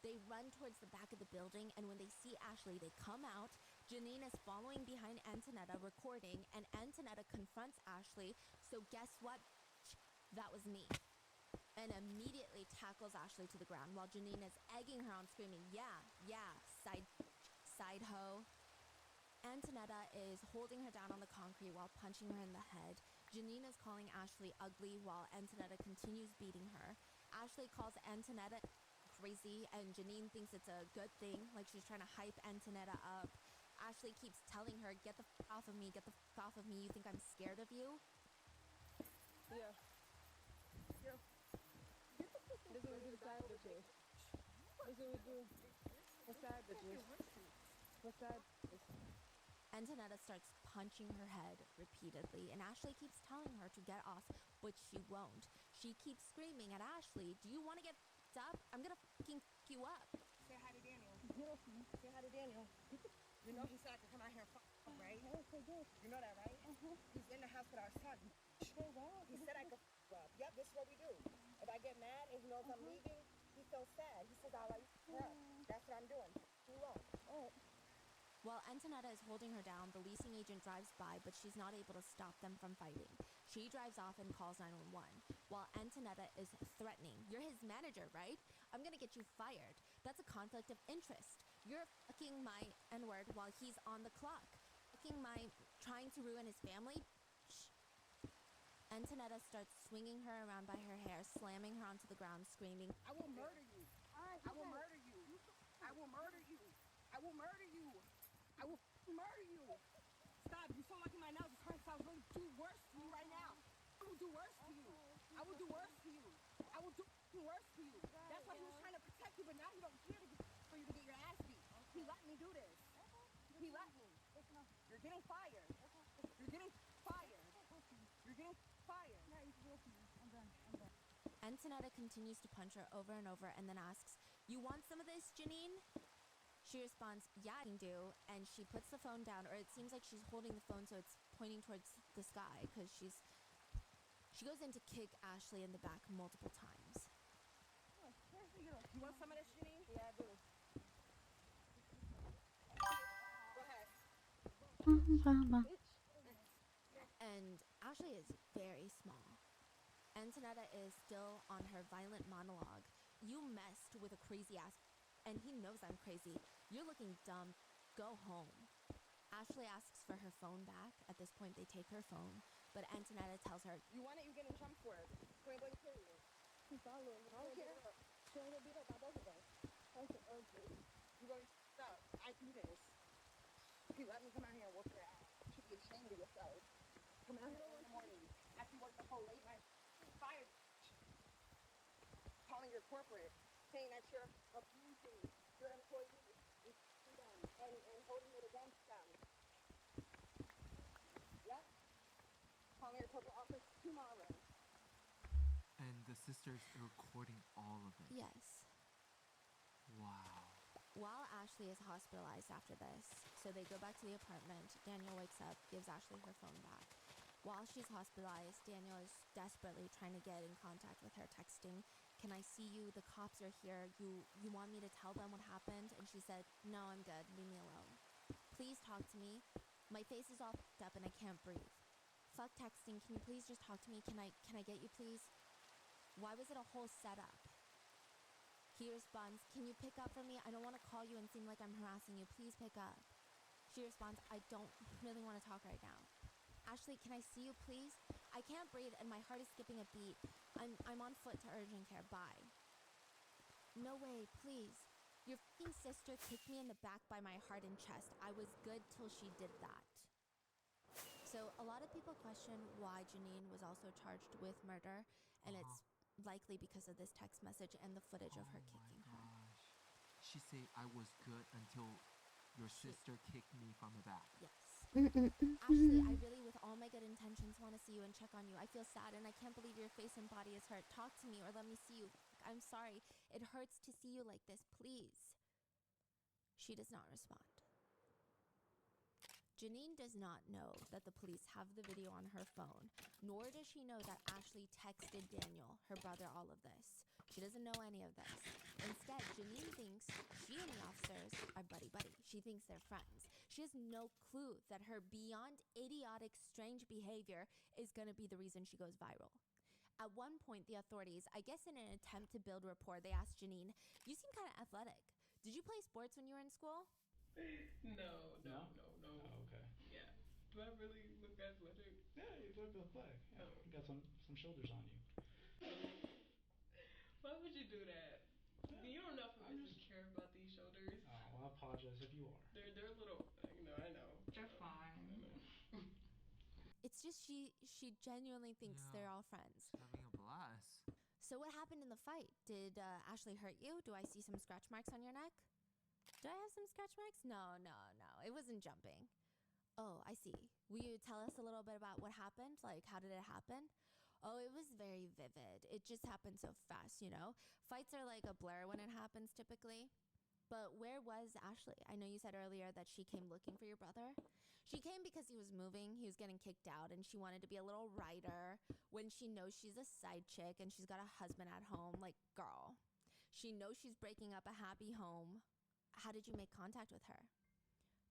They run towards the back of the building, and when they see Ashley, they come out. Janine is following behind Antonetta, recording, and Antonetta confronts Ashley. "So guess what? That was me." And immediately tackles Ashley to the ground while Janine is egging her on, screaming, yeah, side hoe. Antonetta is holding her down on the concrete while punching her in the head. Janine is calling Ashley ugly while Antonetta continues beating her. Ashley calls Antonetta crazy, and Janine thinks it's a good thing, like she's trying to hype Antonetta up. Ashley keeps telling her, "Get the f off of me, get the f off of me. You think I'm scared of you?" Yeah. Yeah. This is what we do to side bitches. This is what we do to side bitches. What's that? Antonetta starts punching her head repeatedly, and Ashley keeps telling her to get off, but she won't. She keeps screaming at Ashley, "Do you want to get f***ed up? I'm gonna f***ing f*** you up." Say hi to Daniel. Say hi to Daniel. You know he said I could come out here and f*** right? You know that, right? He's in the house with our son. He said I could f*** you up. Yep, this is what we do. If I get mad and he knows I'm leaving, he feels sad. He says, "I'll let you up." That's what I'm doing. You up. While Antonetta is holding her down, the leasing agent drives by, but she's not able to stop them from fighting. She drives off and calls 911, while Antonetta is threatening. "You're his manager, right? I'm gonna get you fired. That's a conflict of interest. You're fucking my N-word while he's on the clock. Fucking my trying to ruin his family." Antonetta starts swinging her around by her hair, slamming her onto the ground, screaming, "I will murder you. I will murder you. I will murder you. I will murder you. I will murder you. Stop. You feel like my nails is hurting, so I was going to do worse to you right now. I will do worse to you. I will do worse to you. I will do worse to you." That's why he was trying to protect you, but now he don't care for you to get your ass beat. He let me do this. He let me. You're getting fired. You're getting fired. You're getting fired. I'm done. Antonetta continues to punch her over and over and then asks, "You want some of this, Janine?" She responds, "Yeah, I can do," and she puts the phone down, or it seems like she's holding the phone so it's pointing towards the sky, because she goes in to kick Ashley in the back multiple times. You want some of this, Janine? Yeah, I do. Go ahead. And Ashley is very small. Antonetta is still on her violent monologue. "You messed with a crazy ass, and he knows I'm crazy. You're looking dumb. Go home." Ashley asks for her phone back. At this point, they take her phone, but Antonetta tells her, "You want it, you getting jumped for it. Point blank period. I don't care. She's gonna get beat up by both of us. You're going to stop. I do this. You let me come out here and whoop your ass. You should be ashamed of yourself. Come out here in the morning after you work the whole late night. Fired. Calling your corporate, saying that you're abusing your employees and holding it against them. Yep. Calling your corporate office tomorrow. the sister's recording all of it. Yes. Wow. While Ashley is hospitalized after this, so they go back to the apartment, Daniel wakes up, gives Ashley her phone back. While she's hospitalized, Daniel is desperately trying to get in contact with her, texting, "Can I see you? The cops are here. You want me to tell them what happened?" And she said, "No, I'm good. Leave me alone. Please talk to me. My face is all fucked up and I can't breathe. Fuck texting. Can you please just talk to me? Can I get you, please? Why was it a whole setup?" He responds, "Can you pick up for me? I don't want to call you and seem like I'm harassing you. Please pick up." She responds, "I don't really want to talk right now. Ashley, can I see you, please? I can't breathe and my heart is skipping a beat. I'm on foot to urgent care. Bye." "No way, please. Your f***ing sister kicked me in the back by my heart and chest. I was good till she did that." So a lot of people question why Janine was also charged with murder, and it's likely because of this text message and the footage of her kicking her. Gosh. She say I was good until your sister kicked me from the back. Yes. "Ashley, I really, with all my good intentions, want to see you and check on you. I feel sad and I can't believe your face and body is hurt. Talk to me or let me see you. I'm sorry. It hurts to see you like this. Please." She does not respond. Janine does not know that the police have the video on her phone, nor does she know that Ashley texted Daniel, her brother, all of this. She doesn't know any of this. Instead, Janine thinks she and the officers are buddy-buddy. She thinks they're friends. She has no clue that her beyond idiotic, strange behavior is going to be the reason she goes viral. At one point, the authorities, I guess in an attempt to build rapport, they asked Janine, "You seem kind of athletic. Did you play sports when you were in school?" No. Oh, okay. Yeah. Do I really look athletic? Yeah, you look athletic. Yeah. Oh. You got some shoulders on you. Why would you do that? Yeah, You don't know if I really care about these shoulders. Oh, well, I apologize if you are. They're a little, I know. They're fine. It's just she genuinely thinks they're all friends. She's having a blast. So what happened in the fight? Did Ashley hurt you? Do I see some scratch marks on your neck? Do I have some scratch marks? No. It wasn't jumping. Oh, I see. Will you tell us a little bit about what happened? Like, how did it happen? Oh, it was very vivid. It just happened so fast, you know? Fights are like a blur when it happens typically. But where was Ashley? I know you said earlier that she came looking for your brother. She came because he was moving, he was getting kicked out, and she wanted to be a little writer when she knows she's a side chick and she's got a husband at home. Like, girl. She knows she's breaking up a happy home. How did you make contact with her?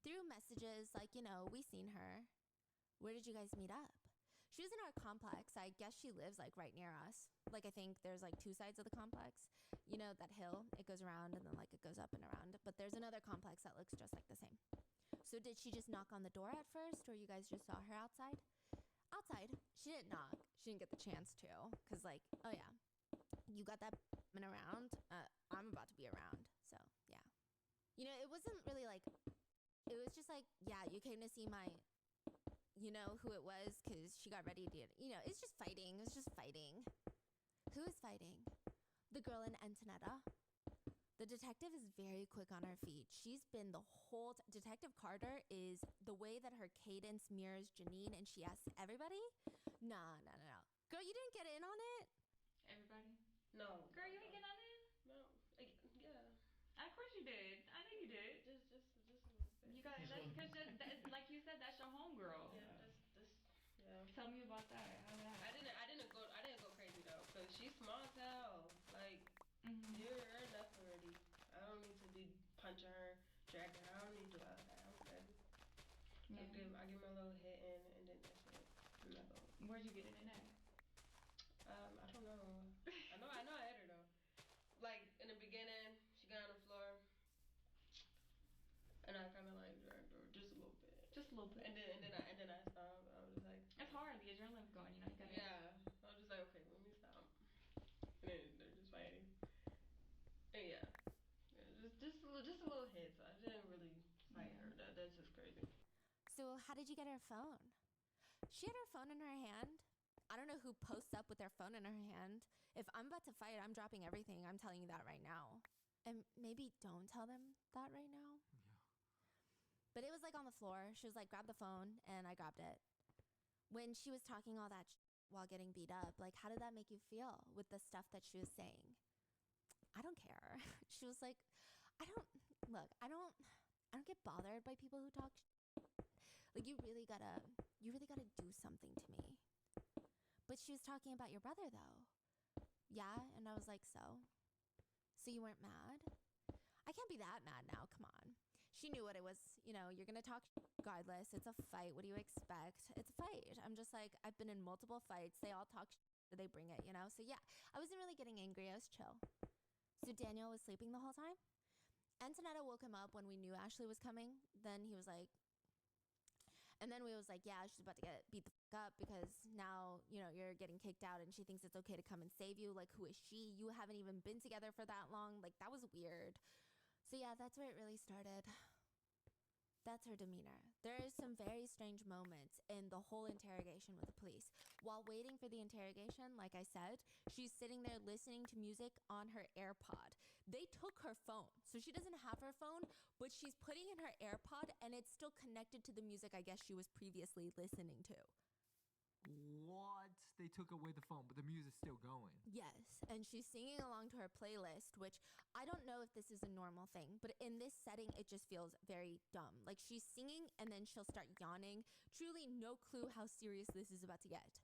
Through messages, like, you know, we seen her. Where did you guys meet up? She was in our complex. I guess she lives, like, right near us. Like, I think there's, like, two sides of the complex. You know, that hill, it goes around and then, like, it goes up and around. But there's another complex that looks just like the same. So did she just knock on the door at first, or you guys just saw her outside? Outside. She didn't knock. She didn't get the chance to. Because, like, oh, yeah, you got that around? I'm about to be around. So, yeah. You know, it wasn't really, like, it was just like, yeah, you came to see my, you know, who it was, because she got ready to, you know, it's just fighting. It's just fighting. Who is fighting? The girl in Antonetta. The detective is very quick on her feet. She's been the whole Detective Carter is the way that her cadence mirrors Janine, and she asks everybody? No. Girl, you didn't get in on it? Everybody? No. Girl, you didn't get on it? No. Yeah. Of course you did. I know you did. Just a little bit. You got because like you said, that's your homegirl. Yeah. Tell me about that. How did that happen? I didn't go crazy though, cause she's small as hell. Like, you're enough already. I don't need to be punching her, dragging her. I don't need to do all that. I'm good. Yeah. I give her a little hit and then that's it. I'm not going. Where'd you get it in at? I don't know. I know I hit her though. Like in the beginning, she got on the floor, and I kind of like dragged her just a little bit. Just a little bit. And then I stopped. I was just like, it's hard. The adrenaline's going. You know, you gotta. Yeah. I was just like, okay, let me stop. And then they're just fighting. And yeah, just a little hit. So I didn't really fight her. That's just crazy. So how did you get her phone? She had her phone in her hand. I don't know who posts up with their phone in her hand. If I'm about to fight, I'm dropping everything. I'm telling you that right now. And maybe don't tell them that right now. Yeah. But it was like on the floor. She was like, grab the phone, and I grabbed it. When she was talking all that while getting beat up. Like, how did that make you feel with the stuff that she was saying? I don't care. She was like, I don't get bothered by people who talk like, you really gotta do something to me. But she was talking about your brother, though. Yeah? And I was like, so you weren't mad? I can't be that mad now, come on. She knew what it was, you know, you're gonna talk regardless. It's a fight, what do you expect? It's a fight. I'm just like, I've been in multiple fights. They all talk they bring it, you know? So yeah, I wasn't really getting angry, I was chill. So Daniel was sleeping the whole time. Antonetta woke him up when we knew Ashley was coming. Then he was like, and then we was like, yeah, she's about to get beat the fuck up because now, you know, you're getting kicked out and she thinks it's okay to come and save you. Like, who is she? You haven't even been together for that long. Like, that was weird. So yeah, that's where it really started. That's her demeanor. There are some very strange moments in the whole interrogation with the police. While waiting for the interrogation, like I said, she's sitting there listening to music on her AirPod. They took her phone, so she doesn't have her phone, but she's putting in her AirPod and it's still connected to the music I guess she was previously listening to. What? They took away the phone, but the music's still going. Yes, and she's singing along to her playlist, which I don't know if this is a normal thing, but in this setting, it just feels very dumb. Like, she's singing and then she'll start yawning. Truly no clue how serious this is about to get.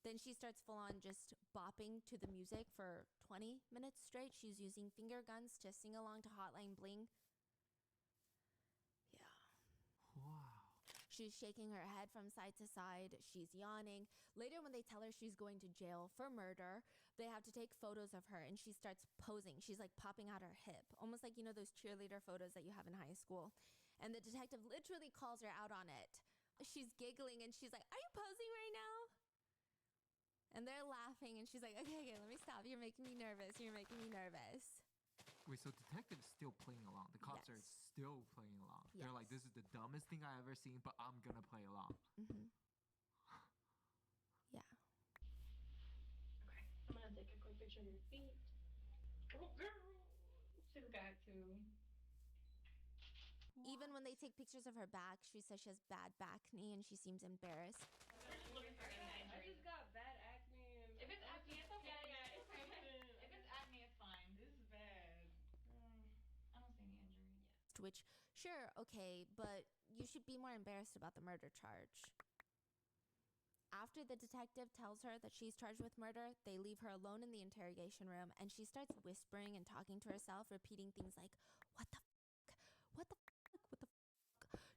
Then she starts full on just bopping to the music for 20 minutes straight. She's using finger guns to sing along to Hotline Bling. Wow. She's shaking her head from side to side. She's yawning. Later, when they tell her she's going to jail for murder, they have to take photos of her and she starts posing. She's like popping out her hip, almost like, you know, those cheerleader photos that you have in high school. And the detective literally calls her out on it. She's giggling and she's like, are you posing right now? And they're laughing and she's like, okay, let me stop. You're making me nervous. You're making me nervous. Wait, so detective's still playing along. The cops are still playing along. They're like, this is the dumbest thing I've ever seen, but I'm gonna play along. Yeah. Okay, I'm gonna take a quick picture of your feet. Oh, girl. She's got to. Even when they take pictures of her back, she says she has bad back knee and she seems embarrassed. I just got bad acne and If it's acne, it's okay. Yeah, it's okay. If it's acne, it's fine. This is bad. I don't see any injury. Which, sure, okay, but you should be more embarrassed about the murder charge. After the detective tells her that she's charged with murder, they leave her alone in the interrogation room and she starts whispering and talking to herself, repeating things like, what the fuck? What the fuck? What the fuck?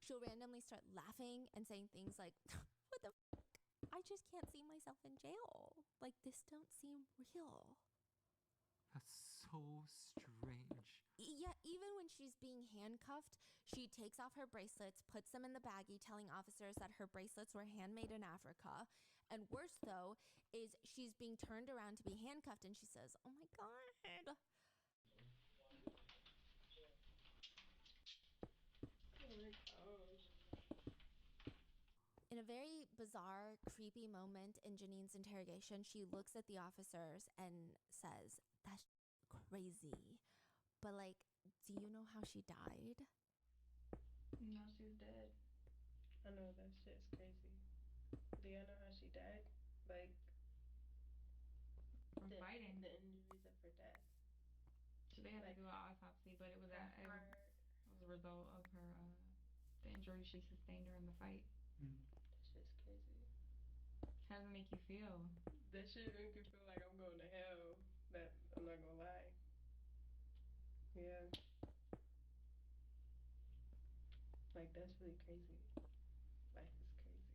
She'll randomly start laughing and saying things like, what the fuck? I just can't see myself in jail. Like, this don't seem real. That's so strange. Yeah, even when she's being handcuffed, she takes off her bracelets, puts them in the baggie, telling officers that her bracelets were handmade in Africa. And worse, though, is she's being turned around to be handcuffed and she says, oh my God. In a very bizarre, creepy moment in Janine's interrogation, she looks at the officers and says, that's crazy. But, like, do you know how she died? No, she's dead. I know that shit's crazy. Do y'all know how she died? Like, From fighting. The injuries of her death. So they had to do an autopsy, but it was as a result of her, the injury she sustained during the fight. That shit's crazy. How does it make you feel? That shit make me feel like I'm going to hell. That I'm not gonna lie. Yeah. Like, that's really crazy. Life is crazy.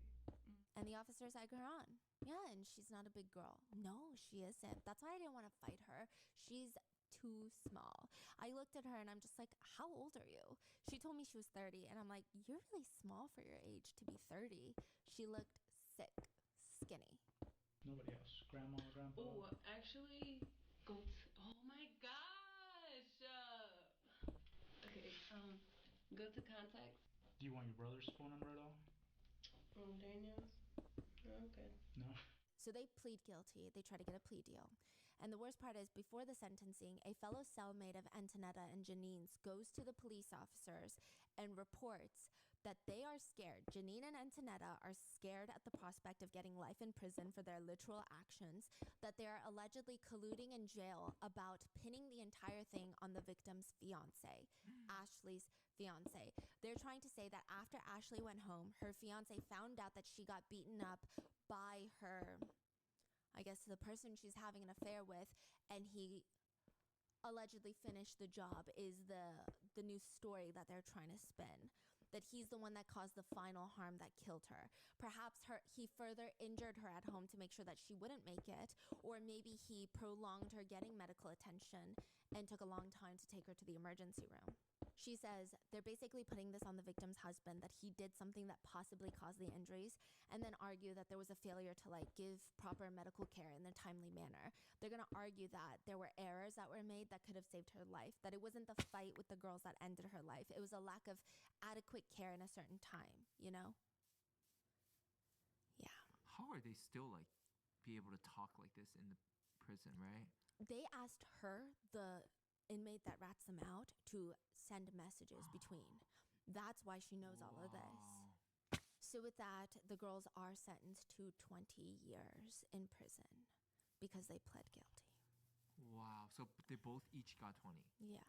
And the officers egg her on. Yeah, and she's not a big girl. No, she isn't. That's why I didn't want to fight her. She's too small. I looked at her and I'm just like, how old are you? She told me she was 30 and I'm like, you're really small for your age to be 30. She looked sick, skinny. Nobody else. Grandma, grandpa. Oh, actually, oh my gosh. Okay, go to contacts. Do you want your brother's phone number at all? Daniel's? Oh, okay. No. So they plead guilty. They try to get a plea deal. And the worst part is, before the sentencing, a fellow cellmate of Antonetta and Janine's goes to the police officers and reports that they are scared. Janine and Antonetta are scared at the prospect of getting life in prison for their literal actions, that they are allegedly colluding in jail about pinning the entire thing on the victim's fiance, Ashley's fiance. They're trying to say that after Ashley went home, her fiance found out that she got beaten up by her, I guess the person she's having an affair with, and he allegedly finished the job is the new story that they're trying to spin. That he's the one that caused the final harm that killed her. Perhaps he further injured her at home to make sure that she wouldn't make it, or maybe he prolonged her getting medical attention and took a long time to take her to the emergency room. She says they're basically putting this on the victim's husband, that he did something that possibly caused the injuries, and then argue that there was a failure to give proper medical care in a timely manner. They're going to argue that there were errors that were made that could have saved her life, that it wasn't the fight with the girls that ended her life. It was a lack of adequate care in a certain time, you know? Yeah. How are they still be able to talk like this in the prison, right? They asked her, the inmate that rats them out, to send messages between. That's why she knows all of this. So with that, the girls are sentenced to 20 years in prison because they pled guilty. Wow. So they both each got 20. Yeah.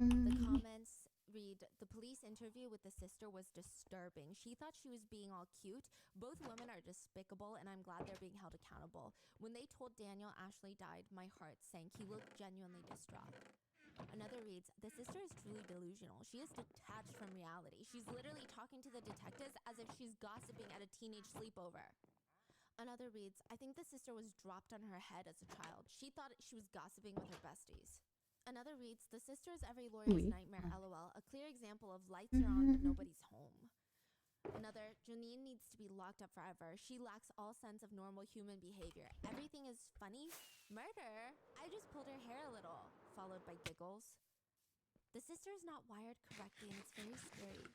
The comments read, the police interview with the sister was disturbing. She thought she was being all cute. Both women are despicable, and I'm glad they're being held accountable. When they told Daniel Ashley died, my heart sank. He looked genuinely distraught. Another reads, the sister is truly delusional. She is detached from reality. She's literally talking to the detectives as if she's gossiping at a teenage sleepover. Another reads, I think the sister was dropped on her head as a child. She thought she was gossiping with her besties. Another reads, the sister is every lawyer's nightmare, lol. A clear example of lights are on but nobody's home. Another, Janine needs to be locked up forever. She lacks all sense of normal human behavior. Everything is funny. Murder? I just pulled her hair a little. Followed by giggles. The sister is not wired correctly, and it's very scary.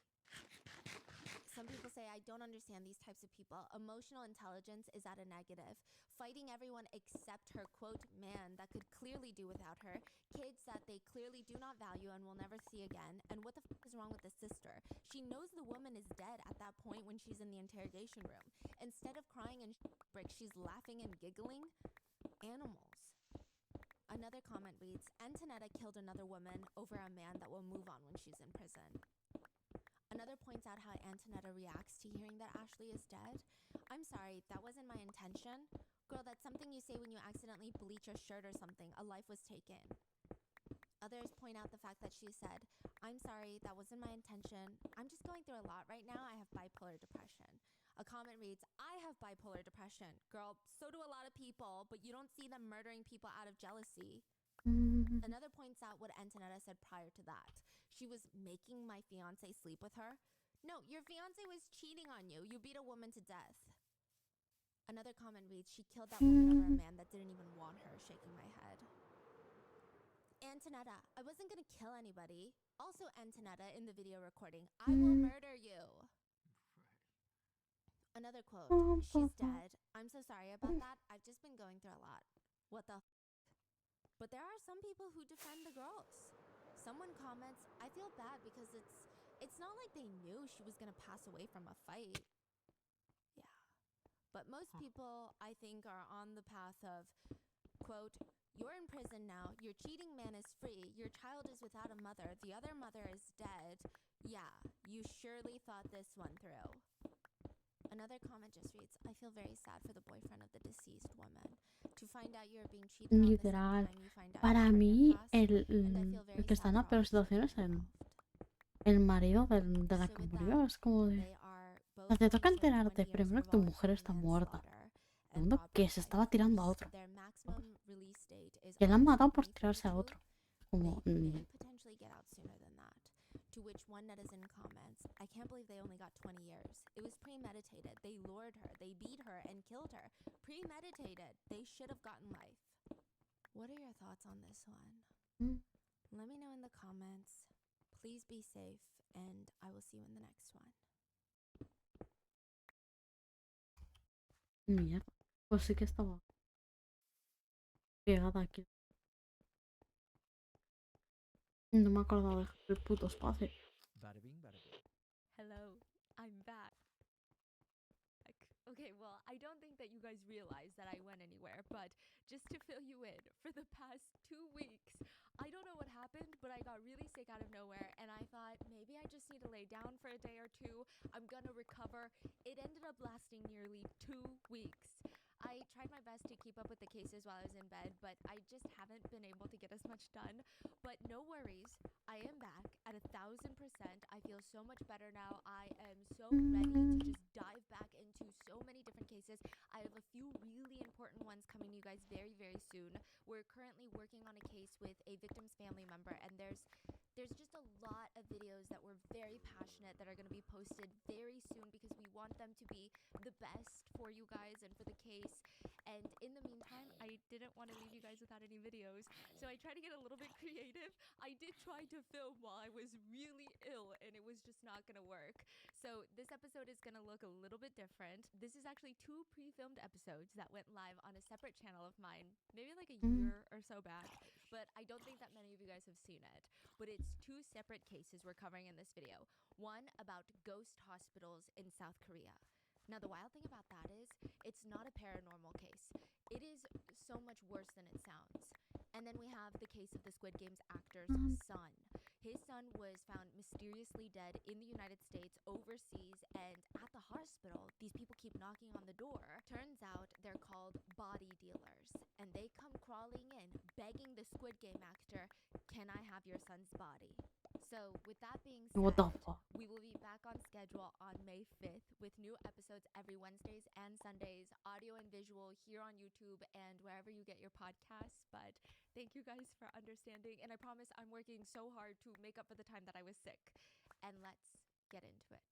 Some people say, I don't understand these types of people. Emotional intelligence is at a negative. Fighting everyone except her, quote, man that could clearly do without her. Kids that they clearly do not value and will never see again. And what the f is wrong with the sister? She knows the woman is dead at that point when she's in the interrogation room. Instead of crying and bricks, she's laughing and giggling. Animals. Another comment reads, Antonetta killed another woman over a man that will move on when she's in prison. Another points out how Antonetta reacts to hearing that Ashley is dead. I'm sorry, that wasn't my intention. Girl, that's something you say when you accidentally bleach a shirt or something. A life was taken. Others point out the fact that she said, I'm sorry, that wasn't my intention. I'm just going through a lot right now. I have bipolar depression. A comment reads, I have bipolar depression. Girl, so do a lot of people, but you don't see them murdering people out of jealousy. Another points out what Antonetta said prior to that. She was making my fiance sleep with her. No, your fiance was cheating on you. You beat a woman to death. Another comment reads, she killed that woman over a man that didn't even want her, shaking my head. Antonetta, I wasn't gonna kill anybody. Also Antonetta in the video recording, I will murder you. Another quote, she's dead. I'm so sorry about that. I've just been going through a lot. What the f? But there are some people who defend the girls. Someone comments, I feel bad because it's not like they knew she was gonna pass away from a fight. Yeah. But most people, I think, are on the path of, quote, you're in prison now, your cheating man is free, your child is without a mother, the other mother is dead. Yeah, you surely thought this one through. Another comment just reads, I feel very sad for the boyfriend of the deceased woman. To find out you're being cheated on the same Literal. time you find out Para your mí, partner passed, and I feel el very que está sad en la for all peor the people situación es involved. el marido de la So que with murió. that, Es como de... they are O both sea, te going toca to serve 20 enterarte years primero for que tu mujer voluntary está muerta. manslaughter and Segundo, que robbery se by estaba tirando a force. otro. Their maximum release date is Que la han August matado por tirarse a 2032. otro. Como... They may potentially get out sooner than that. To which one netizen comments, I can't believe they only got 20 years. It was premeditated. They lured her, they beat her, and killed her. Premeditated. They should have gotten life. What are your thoughts on this one? Let me know in the comments. Please be safe, and I will see you in the next one. Mierda. Pues sí que estaba pegada aquí. No me acordaba de dejar el puto espacio. Bada bing, bada boom. Hello. Okay, well, I don't think that you guys realize that I went anywhere, but just to fill you in, for the past 2 weeks, I don't know what happened, but I got really sick out of nowhere, and I thought maybe I just need to lay down for a day or two. I'm gonna recover. It ended up lasting nearly 2 weeks. I tried my best to keep up with the cases while I was in bed, but I just haven't been able to get as much done. But no worries, I am back at 1,000%. I feel so much better now. I am so ready to just dive back into so many different cases. I have a few really important ones coming to you guys very, very soon. We're currently working on a case with a victim's family member, and there's just a lot of videos that we're very passionate that are going to be posted very soon because we want them to be the best for you guys and for the case. And in the meantime, I didn't want to leave you guys without any videos, so I tried to get a little bit creative. I did try to film while I was really ill, and it was just not going to work. So this episode is going to look a little bit different. This is actually 2 pre-filmed episodes that went live on a separate channel of mine, maybe like a year or so back, but I don't think that many of you guys have seen it. But it's 2 separate cases we're covering in this video. One about ghost hospitals in South Korea. Now, the wild thing about that is it's not a paranormal case. It is so much worse than it sounds. And then we have the case of the Squid Games actor's son. His son was found mysteriously dead in the United States, overseas, and at the hospital, these people keep knocking on the door. Turns out they're called body dealers, and they come crawling in, begging the Squid Game actor, "Can I have your son's body?" So with that being said, What the fuck? we will be back on schedule on May 5th with new episodes every Wednesdays and Sundays, audio and visual here on YouTube and wherever you get your podcasts. But thank you guys for understanding, and I promise I'm working so hard to make up for the time that I was sick. And let's get into it.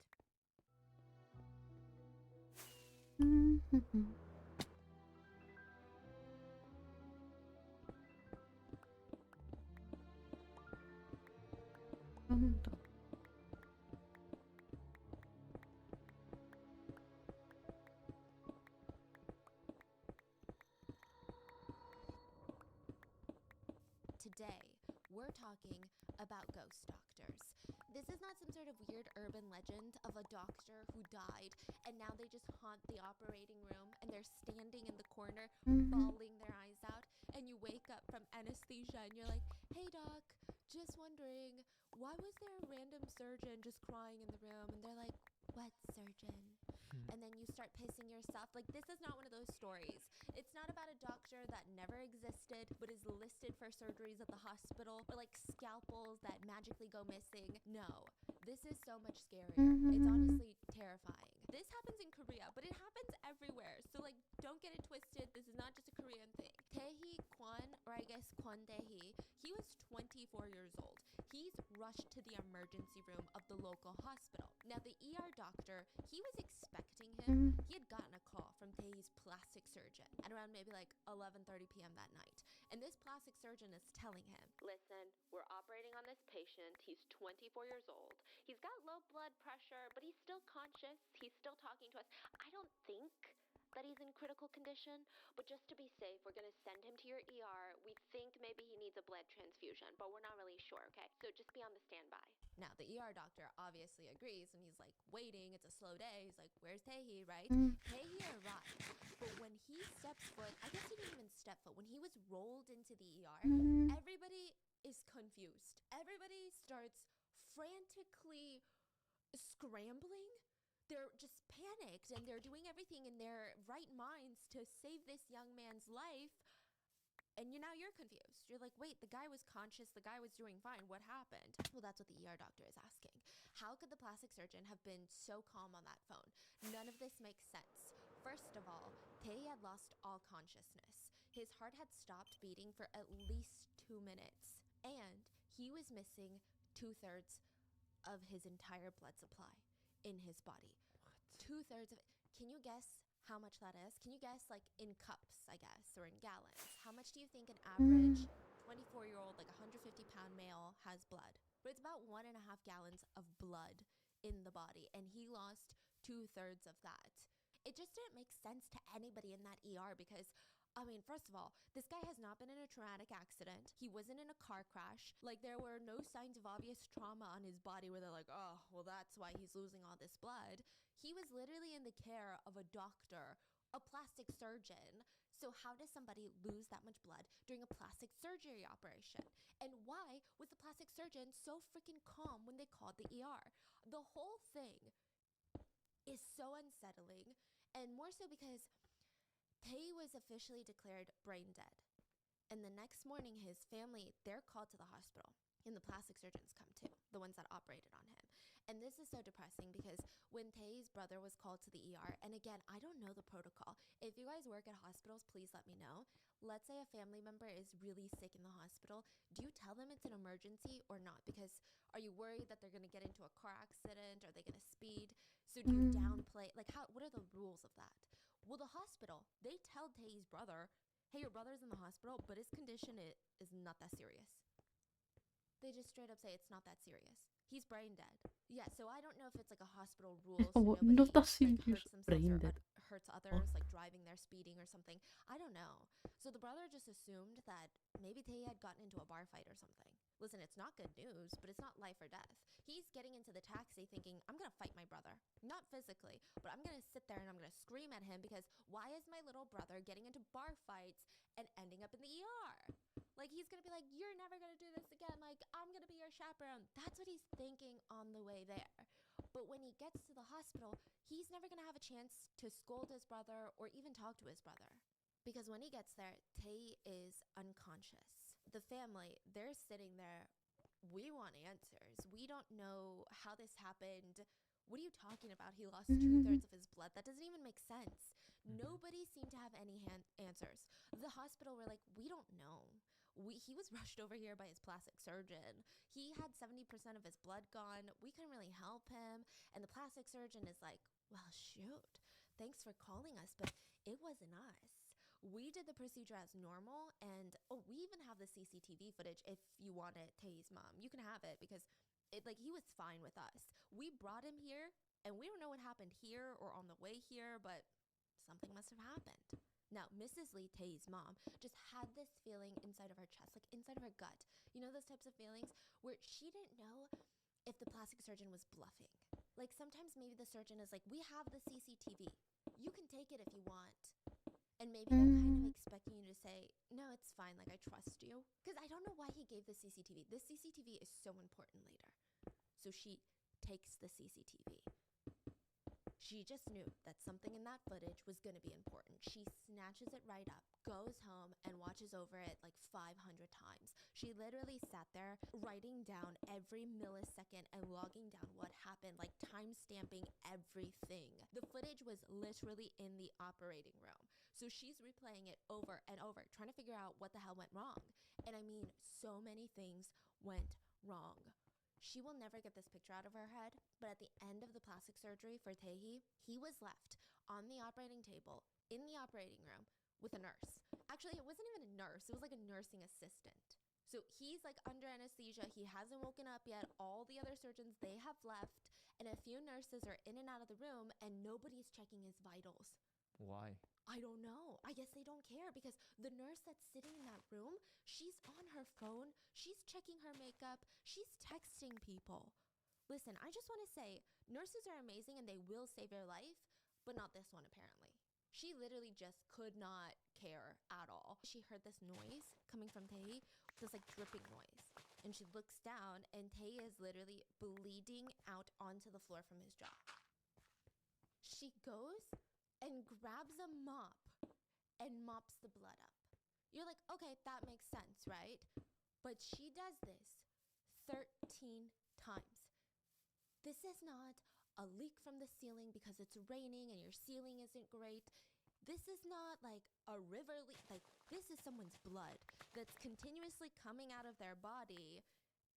Today, we're talking about ghost doctors. This is not some sort of weird urban legend of a doctor who died and now they just haunt the operating room and they're standing in the corner bawling their eyes out, and you wake up from anesthesia and you're like, "Hey doc, just wondering, why was there a random surgeon just crying in the room?" And they're like, "What surgeon?" And then you start pissing yourself. Like, this is not one of those stories. It's not about a doctor that never existed but is listed for surgeries at the hospital, or like scalpels that magically go missing. No, this is so much scarier. It's honestly terrifying. This happens in Korea, but it happens everywhere. So like, don't get it twisted. This is not just a Korean thing. Tae-hee Kwon, or I guess Kwon Tae-hee, he was 24 years old. He's rushed to the emergency room of the local hospital. Now, the ER doctor, he was expecting him. He had gotten a call from Tae-hee's plastic surgeon at around maybe like 11:30 p.m. that night. And this plastic surgeon is telling him, "Listen, we're operating on this patient. He's 24 years old. He's got low blood pressure, but he's still conscious. He's still talking to us. I don't think that he's in critical condition, but just to be safe, we're going to send him to your ER. We think maybe he needs a blood transfusion, but we're not really sure, okay? So just be on the standby." Now, the ER doctor obviously agrees, and he's like waiting. It's a slow day. He's like, "Where's Tae-hee," right? Tae-hee arrived, but when he steps foot, I guess he didn't even step foot. When he was rolled into the ER, everybody is confused. Everybody starts frantically scrambling. They're just panicked, and they're doing everything in their right minds to save this young man's life. And now you're confused. You're like, "Wait, the guy was conscious. The guy was doing fine. What happened?" Well, that's what the ER doctor is asking. How could the plastic surgeon have been so calm on that phone? None of this makes sense. First of all, Tae had lost all consciousness. His heart had stopped beating for at least 2 minutes. And he was missing 2/3 of his entire blood supply in his body. 2/3 of it. Can you guess how much that is? Can you guess, like, in cups, I guess, or in gallons? How much do you think an average 24-year-old, like 150-pound male has blood? But it's about 1.5 gallons of blood in the body, and he lost 2/3 of that. It just didn't make sense to anybody in that ER because I mean, first of all, this guy has not been in a traumatic accident. He wasn't in a car crash. Like, there were no signs of obvious trauma on his body where they're like, oh, well, that's why he's losing all this blood. He was literally in the care of a doctor, a plastic surgeon. So how does somebody lose that much blood during a plastic surgery operation? And why was the plastic surgeon so freaking calm when they called the ER? The whole thing is so unsettling, and more so because Tay was officially declared brain dead. And the next morning, his family, they're called to the hospital. And the plastic surgeons come too, the ones that operated on him. And this is so depressing because when Tay's brother was called to the ER, and again, I don't know the protocol. If you guys work at hospitals, please let me know. Let's say a family member is really sick in the hospital. Do you tell them it's an emergency or not? Because are you worried that they're going to get into a car accident? Are they going to speed? So do you downplay? Like, what are the rules of that? Well, the hospital, they tell Tay's brother, hey, your brother's in the hospital, but his condition is not that serious. They just straight up say it's not that serious. He's brain dead. Yeah, so I don't know if it's like a hospital rule so nobody Not that like, serious. hurts themselves Brain or dead. hurts others, like driving there, speeding or something. I don't know. So the brother just assumed that maybe Tay had gotten into a bar fight or something. Listen, it's not good news, but it's not life or death. He's getting into the taxi thinking, I'm going to fight my brother. Not physically, but I'm going to sit there and I'm going to scream at him because why is my little brother getting into bar fights and ending up in the ER? Like, he's going to be like, you're never going to do this again. Like, I'm going to be your chaperone. That's what he's thinking on the way there. But when he gets to the hospital, he's never going to have a chance to scold his brother or even talk to his brother. Because when he gets there, Tay is unconscious. The family, they're sitting there. We want answers. We don't know how this happened. What are you talking about? He lost 2/3 of his blood. That doesn't even make sense. Nobody seemed to have any answers. The hospital were like, we don't know. He was rushed over here by his plastic surgeon. He had 70% of his blood gone. We couldn't really help him. And the plastic surgeon is like, well, shoot, thanks for calling us, but it wasn't us. We did the procedure as normal, and we even have the CCTV footage if you want it, Tay's mom. You can have it because he was fine with us. We brought him here, and we don't know what happened here or on the way here, but something must have happened. Now, Mrs. Lee, Tay's mom, just had this feeling inside of her chest, like inside of her gut. You know those types of feelings where she didn't know if the plastic surgeon was bluffing. Like sometimes maybe the surgeon is like, we have the CCTV. You can take it if you want. And maybe they're kind of expecting you to say, no, it's fine, like I trust you. Because I don't know why he gave the CCTV. This CCTV is so important later. So she takes the CCTV. She just knew that something in that footage was going to be important. She snatches it right up, goes home, and watches over it like 500 times. She literally sat there writing down every millisecond and logging down what happened, like time-stamping everything. The footage was literally in the operating room. So she's replaying it over and over, trying to figure out what the hell went wrong. And I mean, so many things went wrong. She will never get this picture out of her head, but at the end of the plastic surgery for Tahi, he was left on the operating table in the operating room with a nurse. Actually, it wasn't even a nurse. It was like a nursing assistant. So he's like under anesthesia. He hasn't woken up yet. All the other surgeons, they have left, and a few nurses are in and out of the room, and nobody's checking his vitals. Why? I don't know. I guess they don't care because the nurse that's sitting in that room, she's on her phone. She's checking her makeup. She's texting people. Listen, I just want to say, nurses are amazing and they will save your life, but not this one apparently. She literally just could not care at all. She heard this noise coming from Tahi, this like dripping noise. And she looks down and Tahi is literally bleeding out onto the floor from his jaw. She goes and grabs a mop and mops the blood up. You're like, okay, that makes sense, right? But she does this 13 times. This is not a leak from the ceiling because it's raining and your ceiling isn't great. This is not like a river leak. Like, this is someone's blood that's continuously coming out of their body,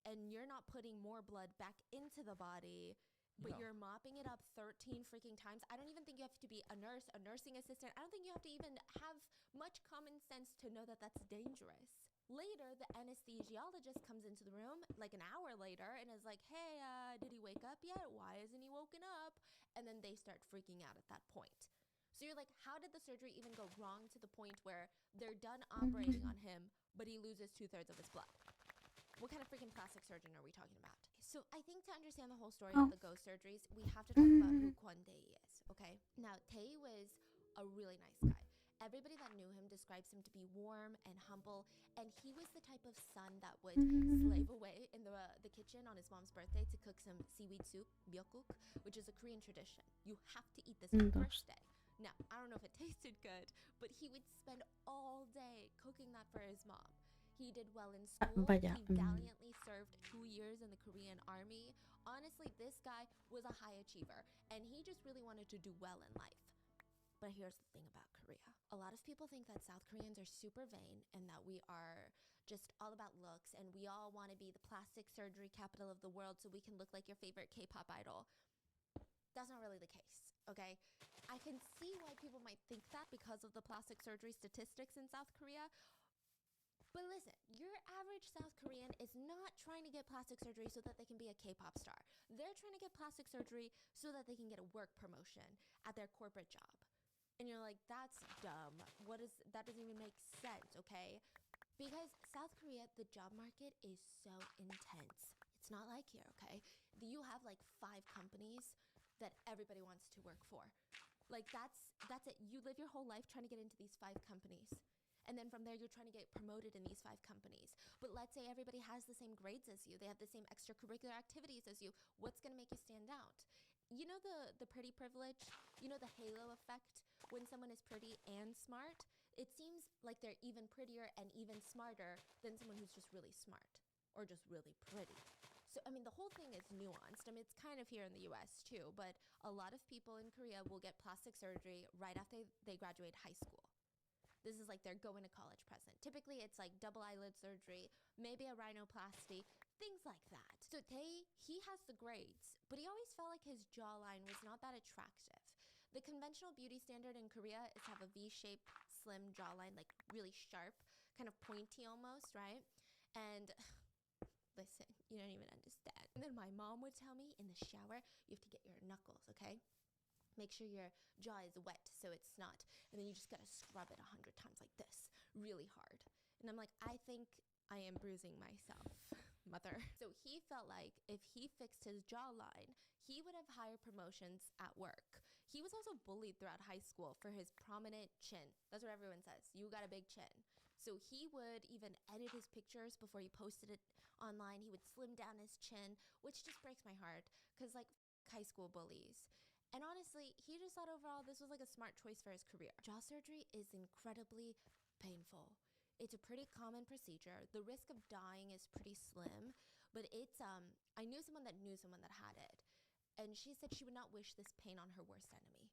and you're not putting more blood back into the body. But you're mopping it up 13 freaking times. I don't even think you have to be a nurse, a nursing assistant. I don't think you have to even have much common sense to know that that's dangerous. Later, the anesthesiologist comes into the room like an hour later and is like, hey, did he wake up yet? Why isn't he woken up? And then they start freaking out at that point. So So you're like, how did the surgery even go wrong to the point where they're done operating on him, but he loses 2/3 of his blood? What kind of freaking plastic surgeon are we talking about? So I think to understand the whole story of the ghost surgeries, we have to talk about who Queda is, okay? Now, Tae was a really nice guy. Everybody that knew him describes him to be warm and humble, and he was the type of son that would slave away in the kitchen on his mom's birthday to cook some seaweed soup, byokguk, which is a Korean tradition. You have to eat this on your birthday. Now, I don't know if it tasted good, but he would spend all day cooking that for his mom. He did well in school. Vaya, He valiantly served 2 years in the Korean army. Honestly, this guy was a high achiever, and he just really wanted to do well in life. But here's the thing about Korea. A lot of people think that South Koreans are super vain and that we are just all about looks and we all want to be the plastic surgery capital of the world so we can look like your favorite K-pop idol. That's not really the case, okay? I can see why people might think that because of the plastic surgery statistics in South Korea. But listen, your average South Korean is not trying to get plastic surgery so that they can be a K-pop star. They're trying to get plastic surgery so that they can get a work promotion at their corporate job. And you're like, that's dumb. That doesn't even make sense, okay? Because South Korea, the job market is so intense. It's not like here, okay? You have like 5 companies that everybody wants to work for. Like that's it. You live your whole life trying to get into these 5 companies. And then from there, you're trying to get promoted in these 5 companies. But let's say everybody has the same grades as you. They have the same extracurricular activities as you. What's going to make you stand out? You know the pretty privilege? You know the halo effect? When someone is pretty and smart, it seems like they're even prettier and even smarter than someone who's just really smart or just really pretty. So, I mean, the whole thing is nuanced. I mean, it's kind of here in the US too, but a lot of people in Korea will get plastic surgery right after they graduate high school. This is like their going to college present. Typically, it's like double eyelid surgery, maybe a rhinoplasty, things like that. So Tae, he has the grades, but he always felt like his jawline was not that attractive. The conventional beauty standard in Korea is to have a V-shaped, slim jawline, like really sharp, kind of pointy almost, right? And listen, you don't even understand. And then my mom would tell me in the shower, you have to get your knuckles, okay? Make sure your jaw is wet so it's not. And then you just gotta scrub it 100 times like this, really hard. And I'm like, I think I am bruising myself, mother. So he felt like if he fixed his jawline, he would have higher promotions at work. He was also bullied throughout high school for his prominent chin. That's what everyone says. You got a big chin. So he would even edit his pictures before he posted it online. He would slim down his chin, which just breaks my heart because like high school bullies. And honestly, he just thought overall this was like a smart choice for his career. Jaw surgery is incredibly painful. It's a pretty common procedure. The risk of dying is pretty slim, but it's I knew someone that had it. And she said she would not wish this pain on her worst enemy.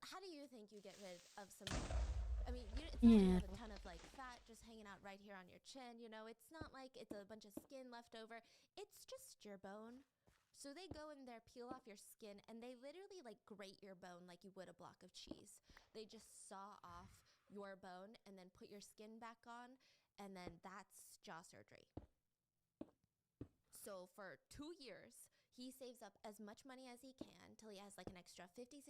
How do you think you get rid of some, I mean, it's not like you have a ton of like fat just hanging out right here on your chin, you know? It's not like it's a bunch of skin left over. It's just your bone. So they go in there, peel off your skin, and they literally like grate your bone like you would a block of cheese. They just saw off your bone and then put your skin back on, and then that's jaw surgery. So for 2 years, he saves up as much money as he can till he has like an extra $5,600,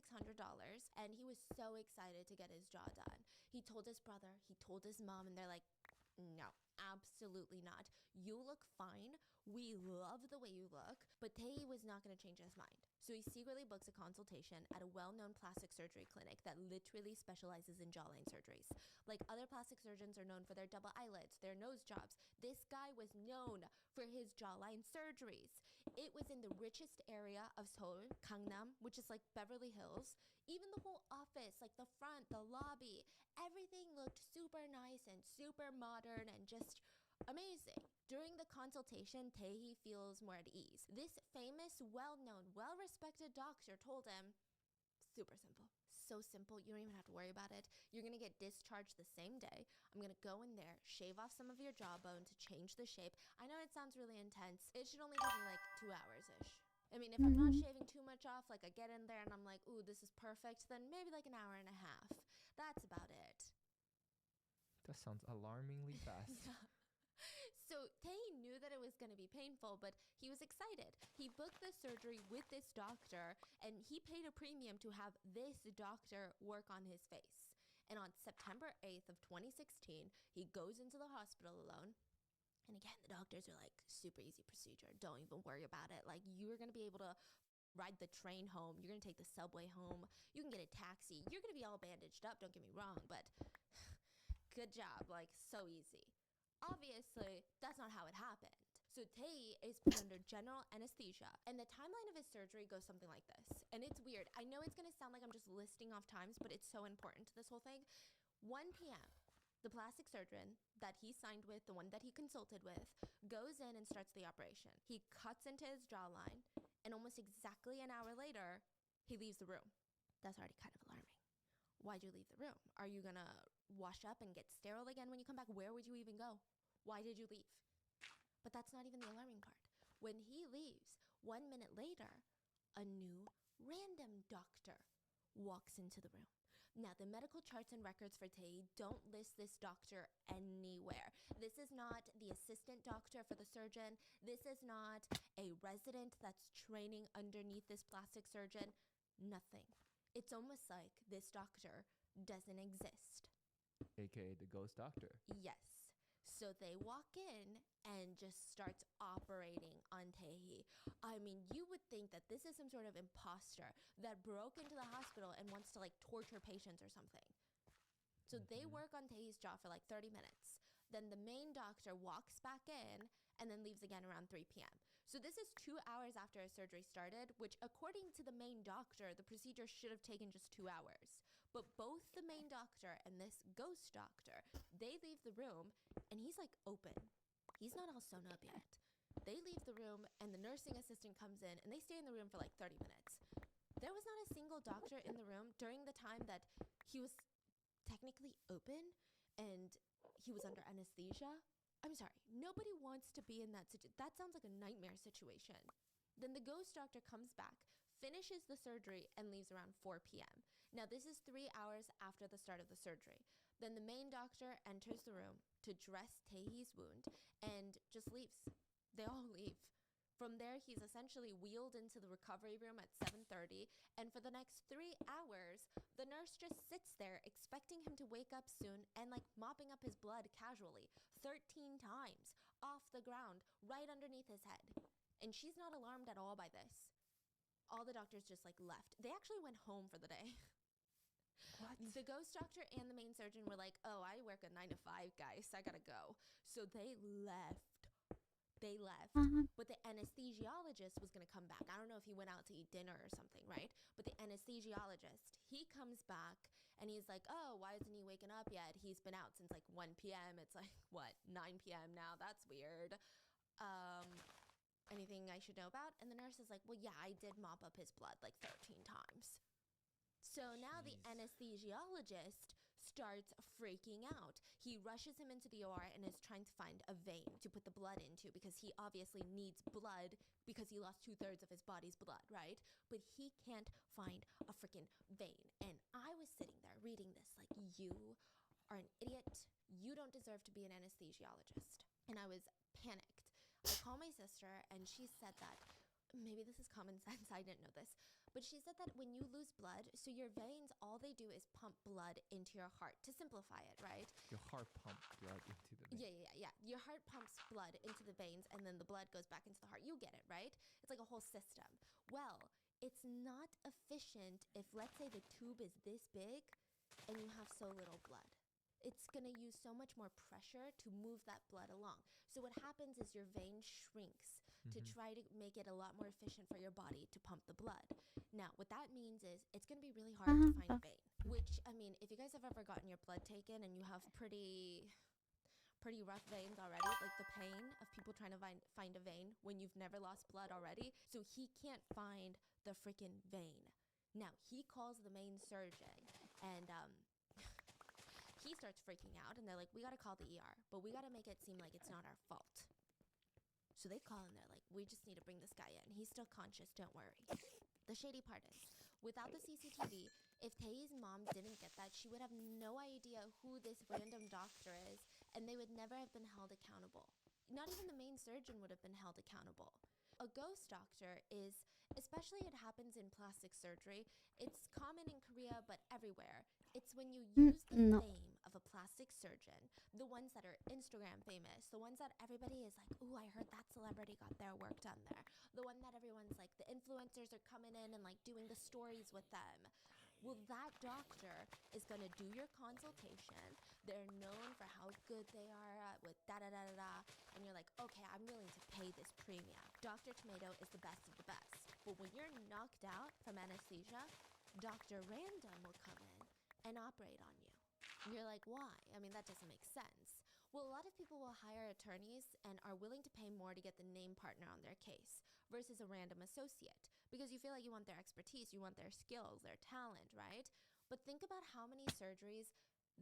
and he was so excited to get his jaw done. He told his brother, he told his mom, and they're like, no, absolutely not. You look fine. We love the way you look. But Tae was not going to change his mind. So he secretly books a consultation at a well-known plastic surgery clinic that literally specializes in jawline surgeries. Like other plastic surgeons are known for their double eyelids, their nose jobs. This guy was known for his jawline surgeries. It was in the richest area of Seoul, Gangnam, which is like Beverly Hills. Even the whole office, like the front, the lobby, everything looked super nice and super modern and just amazing. During the consultation, Tae feels more at ease. This famous, well-known, well-respected doctor told him, super simple. So simple, you don't even have to worry about it. You're gonna get discharged the same day. I'm gonna go in there, shave off some of your jawbone to change the shape. I know it sounds really intense. It should only take me like 2 hours-ish. I mean, if I'm not shaving too much off, like I get in there and I'm like, ooh, this is perfect, then maybe like an hour and a half. That's about it. That sounds alarmingly fast. Yeah. So Tae knew that it was was going to be painful, but he was excited. He booked the surgery with this doctor, and he paid a premium to have this doctor work on his face. And on September 8th of 2016, he goes into the hospital alone. And again, the doctors are like, super easy procedure. Don't even worry about it. Like, you're going to be able to ride the train home. You're going to take the subway home. You can get a taxi. You're going to be all bandaged up, don't get me wrong, but good job. Like, so easy. Obviously, that's not how it happened. So Tae is put under general anesthesia, and the timeline of his surgery goes something like this. And it's weird. I know it's going to sound like I'm just listing off times, but it's so important to this whole thing. 1 p.m., the plastic surgeon that he signed with, the one that he consulted with, goes in and starts the operation. He cuts into his jawline, and almost exactly an hour later, he leaves the room. That's already kind of alarming. Why'd you leave the room? Are you gonna wash up and get sterile again when you come back? Where would you even go? Why did you leave? But that's not even the alarming part. When he leaves, 1 minute later, a new random doctor walks into the room. Now, the medical charts and records for Tae don't list this doctor anywhere. This is not the assistant doctor for the surgeon. This is not a resident that's training underneath this plastic surgeon. Nothing. It's almost like this doctor doesn't exist. AKA the ghost doctor. Yes. So they walk in and just starts operating on Tae. I mean, you would think that this is some sort of imposter that broke into the hospital and wants to like torture patients or something. So they work on Tae's jaw for like 30 minutes. Then the main doctor walks back in and then leaves again around 3 p.m. So this is 2 hours after his surgery started, which according to the main doctor, the procedure should have taken just 2 hours. But both the main doctor and this ghost doctor, they leave the room and he's like open. He's not all sewn up yet. They leave the room and the nursing assistant comes in and they stay in the room for like 30 minutes. There was not a single doctor in the room during the time that he was technically open and he was under anesthesia. I'm sorry, nobody wants to be in that situation. That sounds like a nightmare situation. Then the ghost doctor comes back, finishes the surgery, and leaves around 4 p.m. Now, this is 3 hours after the start of the surgery. Then the main doctor enters the room to dress Taehee's wound and just leaves. They all leave. From there, he's essentially wheeled into the recovery room at 7:30, and for the next 3 hours, the nurse just sits there expecting him to wake up soon and like mopping up his blood casually 13 times off the ground right underneath his head. And she's not alarmed at all by this. All the doctors just like left. They actually went home for the day. What? The ghost doctor and the main surgeon were like, oh, I work a 9 to 5, guys. I gotta go. So they left. But the anesthesiologist was going to come back. I don't know if he went out to eat dinner or something, right? But the anesthesiologist, he comes back and he's like, oh, why isn't he waking up yet? He's been out since like 1 p.m. It's like, what, 9 p.m. now? That's weird. Anything I should know about? And the nurse is like, well, yeah, I did mop up his blood like 13 times. So now the anesthesiologist starts freaking out. He rushes him into the OR and is trying to find a vein to put the blood into because he obviously needs blood because he lost 2/3 of his body's blood, right? But he can't find a freaking vein. And I was sitting there reading this like, you are an idiot. You don't deserve to be an anesthesiologist. And I was panicked. I called my sister and she said that, maybe this is common sense, I didn't know this, but she said that when you lose blood, so your veins, all they do is pump blood into your heart, to simplify it, right? Your heart pumps blood into the veins. Yeah. Your heart pumps blood into the veins and then the blood goes back into the heart. You get it, right? It's like a whole system. Well, it's not efficient if, let's say, the tube is this big and you have so little blood. It's going to use so much more pressure to move that blood along. So what happens is your vein shrinks to try to make it a lot more efficient for your body to pump the blood. Now, what that means is it's going to be really hard to find a vein, which, I mean, if you guys have ever gotten your blood taken and you have pretty rough veins already, like the pain of people trying to find a vein when you've never lost blood already. So he can't find the freaking vein. Now, he calls the main surgeon and, he starts freaking out and they're like, we got to call the ER, but we got to make it seem like it's not our fault. So they call and they're like, we just need to bring this guy in. He's still conscious, don't worry. The shady part is, without the CCTV, if Tae's mom didn't get that, she would have no idea who this random doctor is and they would never have been held accountable. not even the main surgeon would have been held accountable. A ghost doctor is, especially it happens in plastic surgery, it's common in Korea but everywhere. It's when you use the No. fame of a plastic surgeon, the ones that are Instagram famous, the ones that everybody is like, ooh, I heard that celebrity got their work done there. The one that everyone's like, the influencers are coming in and like doing the stories with them. Well, that doctor is going to do your consultation. They're known for how good they are with da-da-da-da-da. And you're like, okay, I'm willing to pay this premium. Dr. Tomato is the best of the best. But when you're knocked out from anesthesia, Dr. Random will come in and operate on you. And you're like, why? I mean, that doesn't make sense. Well, a lot of people will hire attorneys and are willing to pay more to get the name partner on their case versus a random associate because you feel like you want their expertise, you want their skills, their talent, right? But think about how many surgeries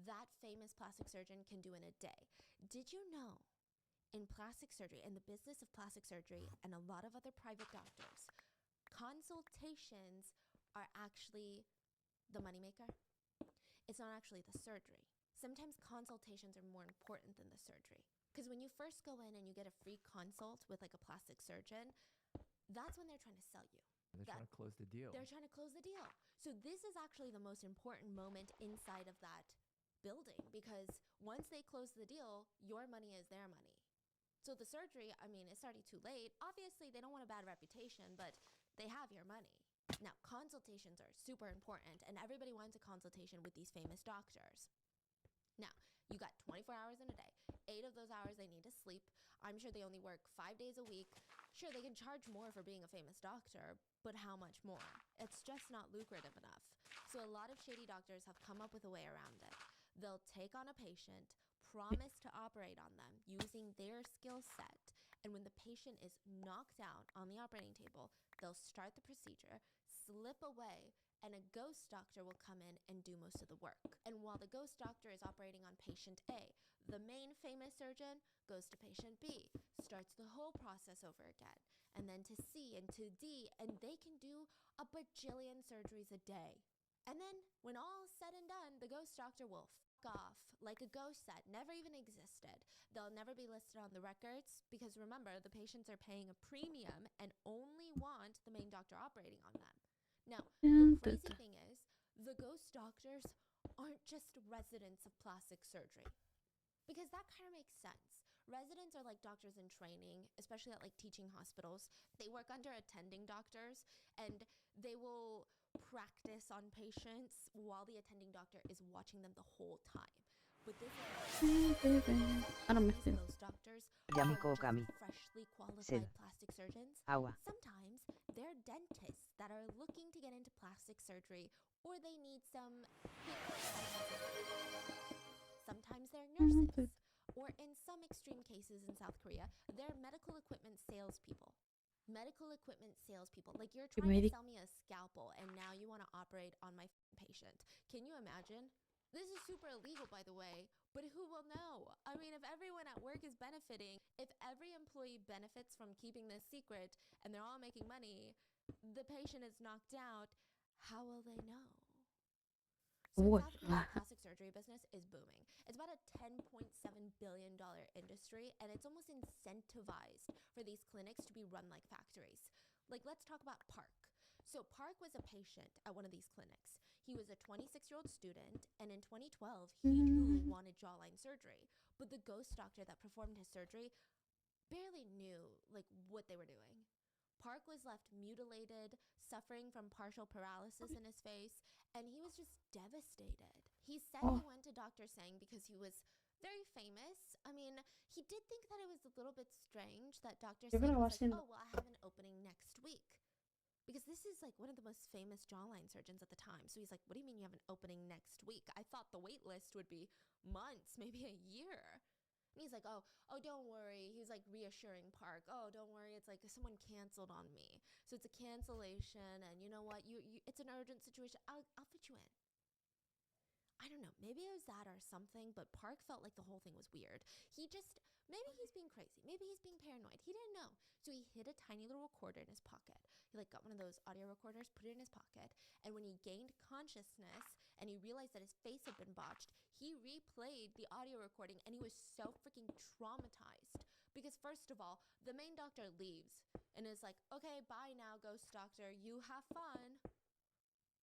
that famous plastic surgeon can do in a day. Did you know in plastic surgery, in the business of plastic surgery and a lot of other private doctors, consultations are actually the moneymaker? It's not actually the surgery. Sometimes consultations are more important than the surgery. Because when you first go in and you get a free consult with like a plastic surgeon, that's when they're trying to sell you. They're trying to close the deal. They're trying to close the deal. So this is actually the most important moment inside of that building because once they close the deal, your money is their money. So the surgery, I mean, it's already too late. Obviously, they don't want a bad reputation, but they have your money. Now, consultations are super important, and everybody wants a consultation with these famous doctors. Now, you got 24 hours in a day. 8 of those hours they need to sleep. I'm sure they only work 5 days a week. Sure, they can charge more for being a famous doctor, but how much more? It's just not lucrative enough. So a lot of shady doctors have come up with a way around it. They'll take on a patient, promise to operate on them using their skill set, and when the patient is knocked out on the operating table, they'll start the procedure, slip away, and a ghost doctor will come in and do most of the work. And while the ghost doctor is operating on patient A, the main famous surgeon goes to patient B, starts the whole process over again, and then to C and to D, and they can do a bajillion surgeries a day. And then when all is said and done, the ghost doctor will fuck off like a ghost that never even existed. They'll never be listed on the records because remember, the patients are paying a premium and only want the main doctor operating on them. Now, the crazy thing is, the ghost doctors aren't just residents of plastic surgery. Because that kind of makes sense. Residents are like doctors in training, especially at like teaching hospitals. They work under attending doctors and they will practice on patients while the attending doctor is watching them the whole time. But this those doctors are just freshly qualified plastic surgeons. Sometimes they're dentists that are looking to get into plastic surgery or they need some sometimes they're nurses or in some extreme cases in South Korea they're medical equipment salespeople. Medical equipment salespeople. Like you're trying to sell me a scalpel and now you want to operate on my patient. Can you imagine? This is super illegal, by the way, but who will know? I mean, if everyone at work is benefiting, if every employee benefits from keeping this secret and they're all making money, the patient is knocked out, how will they know? So South Korea's plastic surgery business is booming. It's about a $10.7 billion industry, and it's almost incentivized for these clinics to be run like factories. Like, let's talk about Park. So Park was a patient at one of these clinics. He was a 26-year-old student, and in 2012, he too wanted jawline surgery. But the ghost doctor that performed his surgery barely knew, like, what they were doing. Park was left mutilated, suffering from partial paralysis in his face, and he was just devastated. He said he went to Dr. Sang because he was very famous. I mean, he did think that it was a little bit strange that Dr. Sang was like, oh, well, I have an opening next week. Because this is like one of the most famous jawline surgeons at the time. So he's like, what do you mean you have an opening next week? I thought the wait list would be months, maybe a year. And he's like, oh, don't worry. He was like reassuring Park. Oh, don't worry. It's like someone canceled on me. So it's a cancellation. And you know what? It's an urgent situation. I'll fit you in. I don't know. Maybe it was that or something. But Park felt like the whole thing was weird. Maybe he's being crazy. Maybe he's being paranoid. He didn't know. So he hid a tiny little recorder in his pocket. He like got one of those audio recorders, put it in his pocket. And when he gained consciousness and he realized that his face had been botched, he replayed the audio recording and he was so freaking traumatized Because first of all, the main doctor leaves and is like, okay, bye now, ghost doctor. You have fun.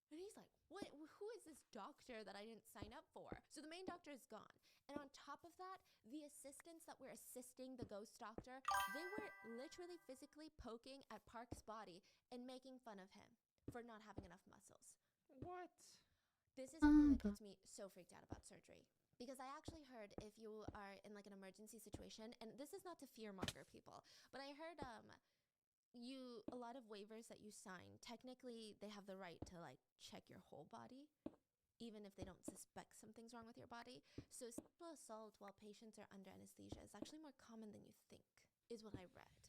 And he's like, what? Who is this doctor that I didn't sign up for? So the main doctor is gone. And on top of that, the assistants that were assisting the ghost doctor, they were literally physically poking at Park's body and making fun of him for not having enough muscles. What? This is something that gets me so freaked out about surgery. Because I actually heard if you are in like an emergency situation, and this is not to fearmonger people, but I heard a lot of waivers that you sign, technically they have the right to like check your whole body, even if they don't suspect something's wrong with your body. So sexual assault while patients are under anesthesia is actually more common than you think, is what I read.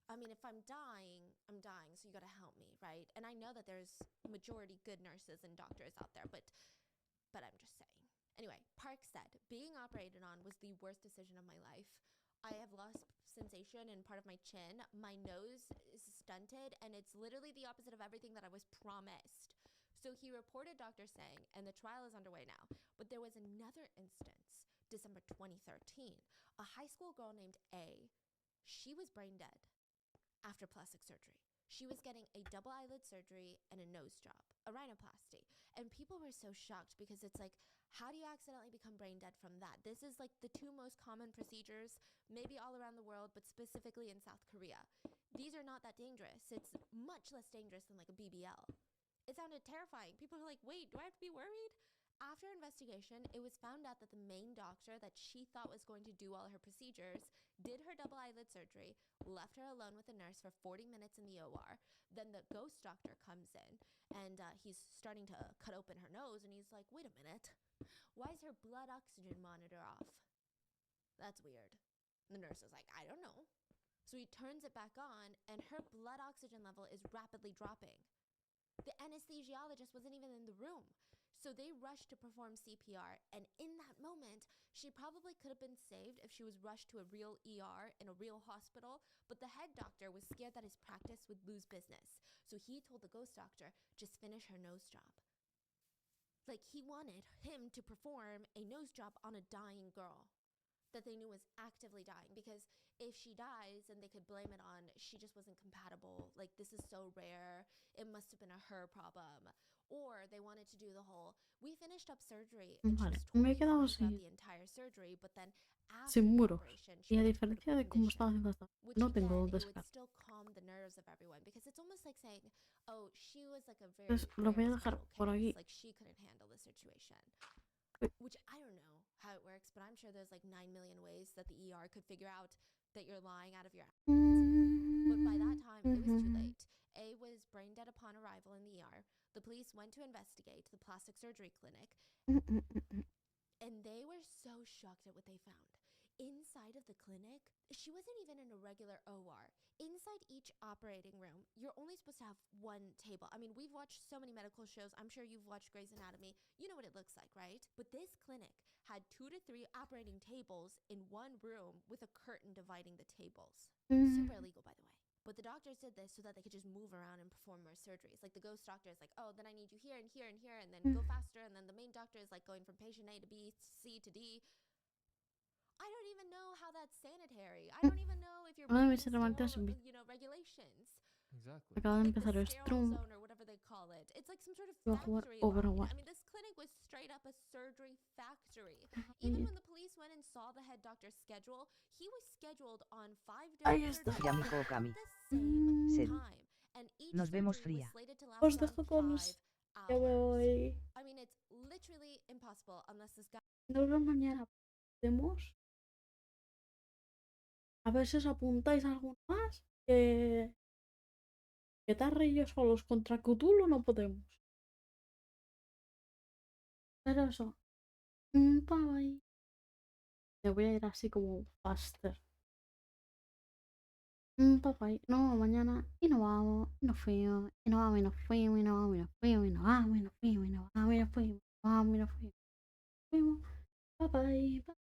I mean, if I'm dying, so you gotta help me, right? And I know that there's majority good nurses and doctors out there, but I'm just saying. Anyway, Park said, being operated on was the worst decision of my life. I have lost sensation in part of my chin. My nose is stunted, and it's literally the opposite of everything that I was promised. So he reported Dr. Sang, and the trial is underway now. But there was another instance, December 2013. A high school girl named A, she was brain dead after plastic surgery. She was getting a double eyelid surgery and a nose job, a rhinoplasty. And people were so shocked because it's like, how do you accidentally become brain dead from that? This is like the two most common procedures, maybe all around the world, but specifically in South Korea. These are not that dangerous. It's much less dangerous than like a BBL. It sounded terrifying. People were like, wait, do I have to be worried? After investigation, it was found out that the main doctor that she thought was going to do all her procedures did her double eyelid surgery, left her alone with the nurse for 40 minutes in the OR. Then the ghost doctor comes in, and he's starting to cut open her nose, and he's like, wait a minute. Why is her blood oxygen monitor off? That's weird. The nurse is like, I don't know. So he turns it back on, and her blood oxygen level is rapidly dropping. The anesthesiologist wasn't even in the room. So they rushed to perform CPR, and in that moment, she probably could have been saved if she was rushed to a real ER in a real hospital, but the head doctor was scared that his practice would lose business. So he told the ghost doctor, just finish her nose job. Like, he wanted him to perform a nose job on a dying girl that they knew was actively dying, because if she dies and they could blame it on, she just wasn't compatible, like, this is so rare, it must have been a her problem. Or they wanted to do the whole, we finished up surgery and she Vale, was me he totally quedado fine throughout así, the entire surgery, but then after sin the muros. operation Y she a went into diferencia de critical cómo estaba condition, haciendo hasta which no tengo again, dónde it would sacar. still calm the nerves of everyone, because it's almost like saying, oh, she was like a very Entonces lo voy a rare dejar special por case, aquí. like she couldn't handle the situation. Uy. Which I don't know how it works, but I'm sure there's like 9 million ways that the ER could figure out that you're lying out of your ass. But by that time, it was too late. A was brain dead upon arrival in the ER. The police went to investigate the plastic surgery clinic, and they were so shocked at what they found. Inside of the clinic, she wasn't even in a regular OR. Inside each operating room, you're only supposed to have one table. I mean, we've watched so many medical shows. I'm sure you've watched Grey's Anatomy. You know what it looks like, right? But this clinic had 2 to 3 operating tables in one room with a curtain dividing the tables. Super illegal, by the way. But the doctors did this so that they could just move around and perform more surgeries. Like the ghost doctor is like, oh, then I need you here and here and here, and then go faster. And then the main doctor is like going from patient A to B, C to D. I don't even know how that's sanitary. I don't even know if you're breaking sterile, regulations. Exactly. Acaba de Like empezar the el sterile stream. zone or whatever they call it. It's like some sort of Voy a jugar factory environment. Overwatch. I mean, this clinic was straight up a surgery factory. Even when the police went and saw the head doctor's schedule, he was scheduled on 5 Ahí different está. surgeries Ya me at puedo Cami. the same Sed. time. And each Nos vemos surgery fría. was slated to last Os around dejo con 5 los... Ya me hours. voy. I mean, it's literally impossible unless this guy... Nos vemos mañana. Podemos. A ver si os apuntáis alguno más. Que Tarre y yo solos contra Cthulhu no podemos. Pero eso. Bye. Me voy a ir así como faster. Bye. No, mañana. Y nos vamos. Y nos fuimos. Y nos vamos. Y nos fuimos. Y nos vamos. Y nos fuimos. Y nos vamos. Y nos fuimos. Y nos vamos. Y nos fuimos. Y nos vamos. Y nos fuimos. Bye.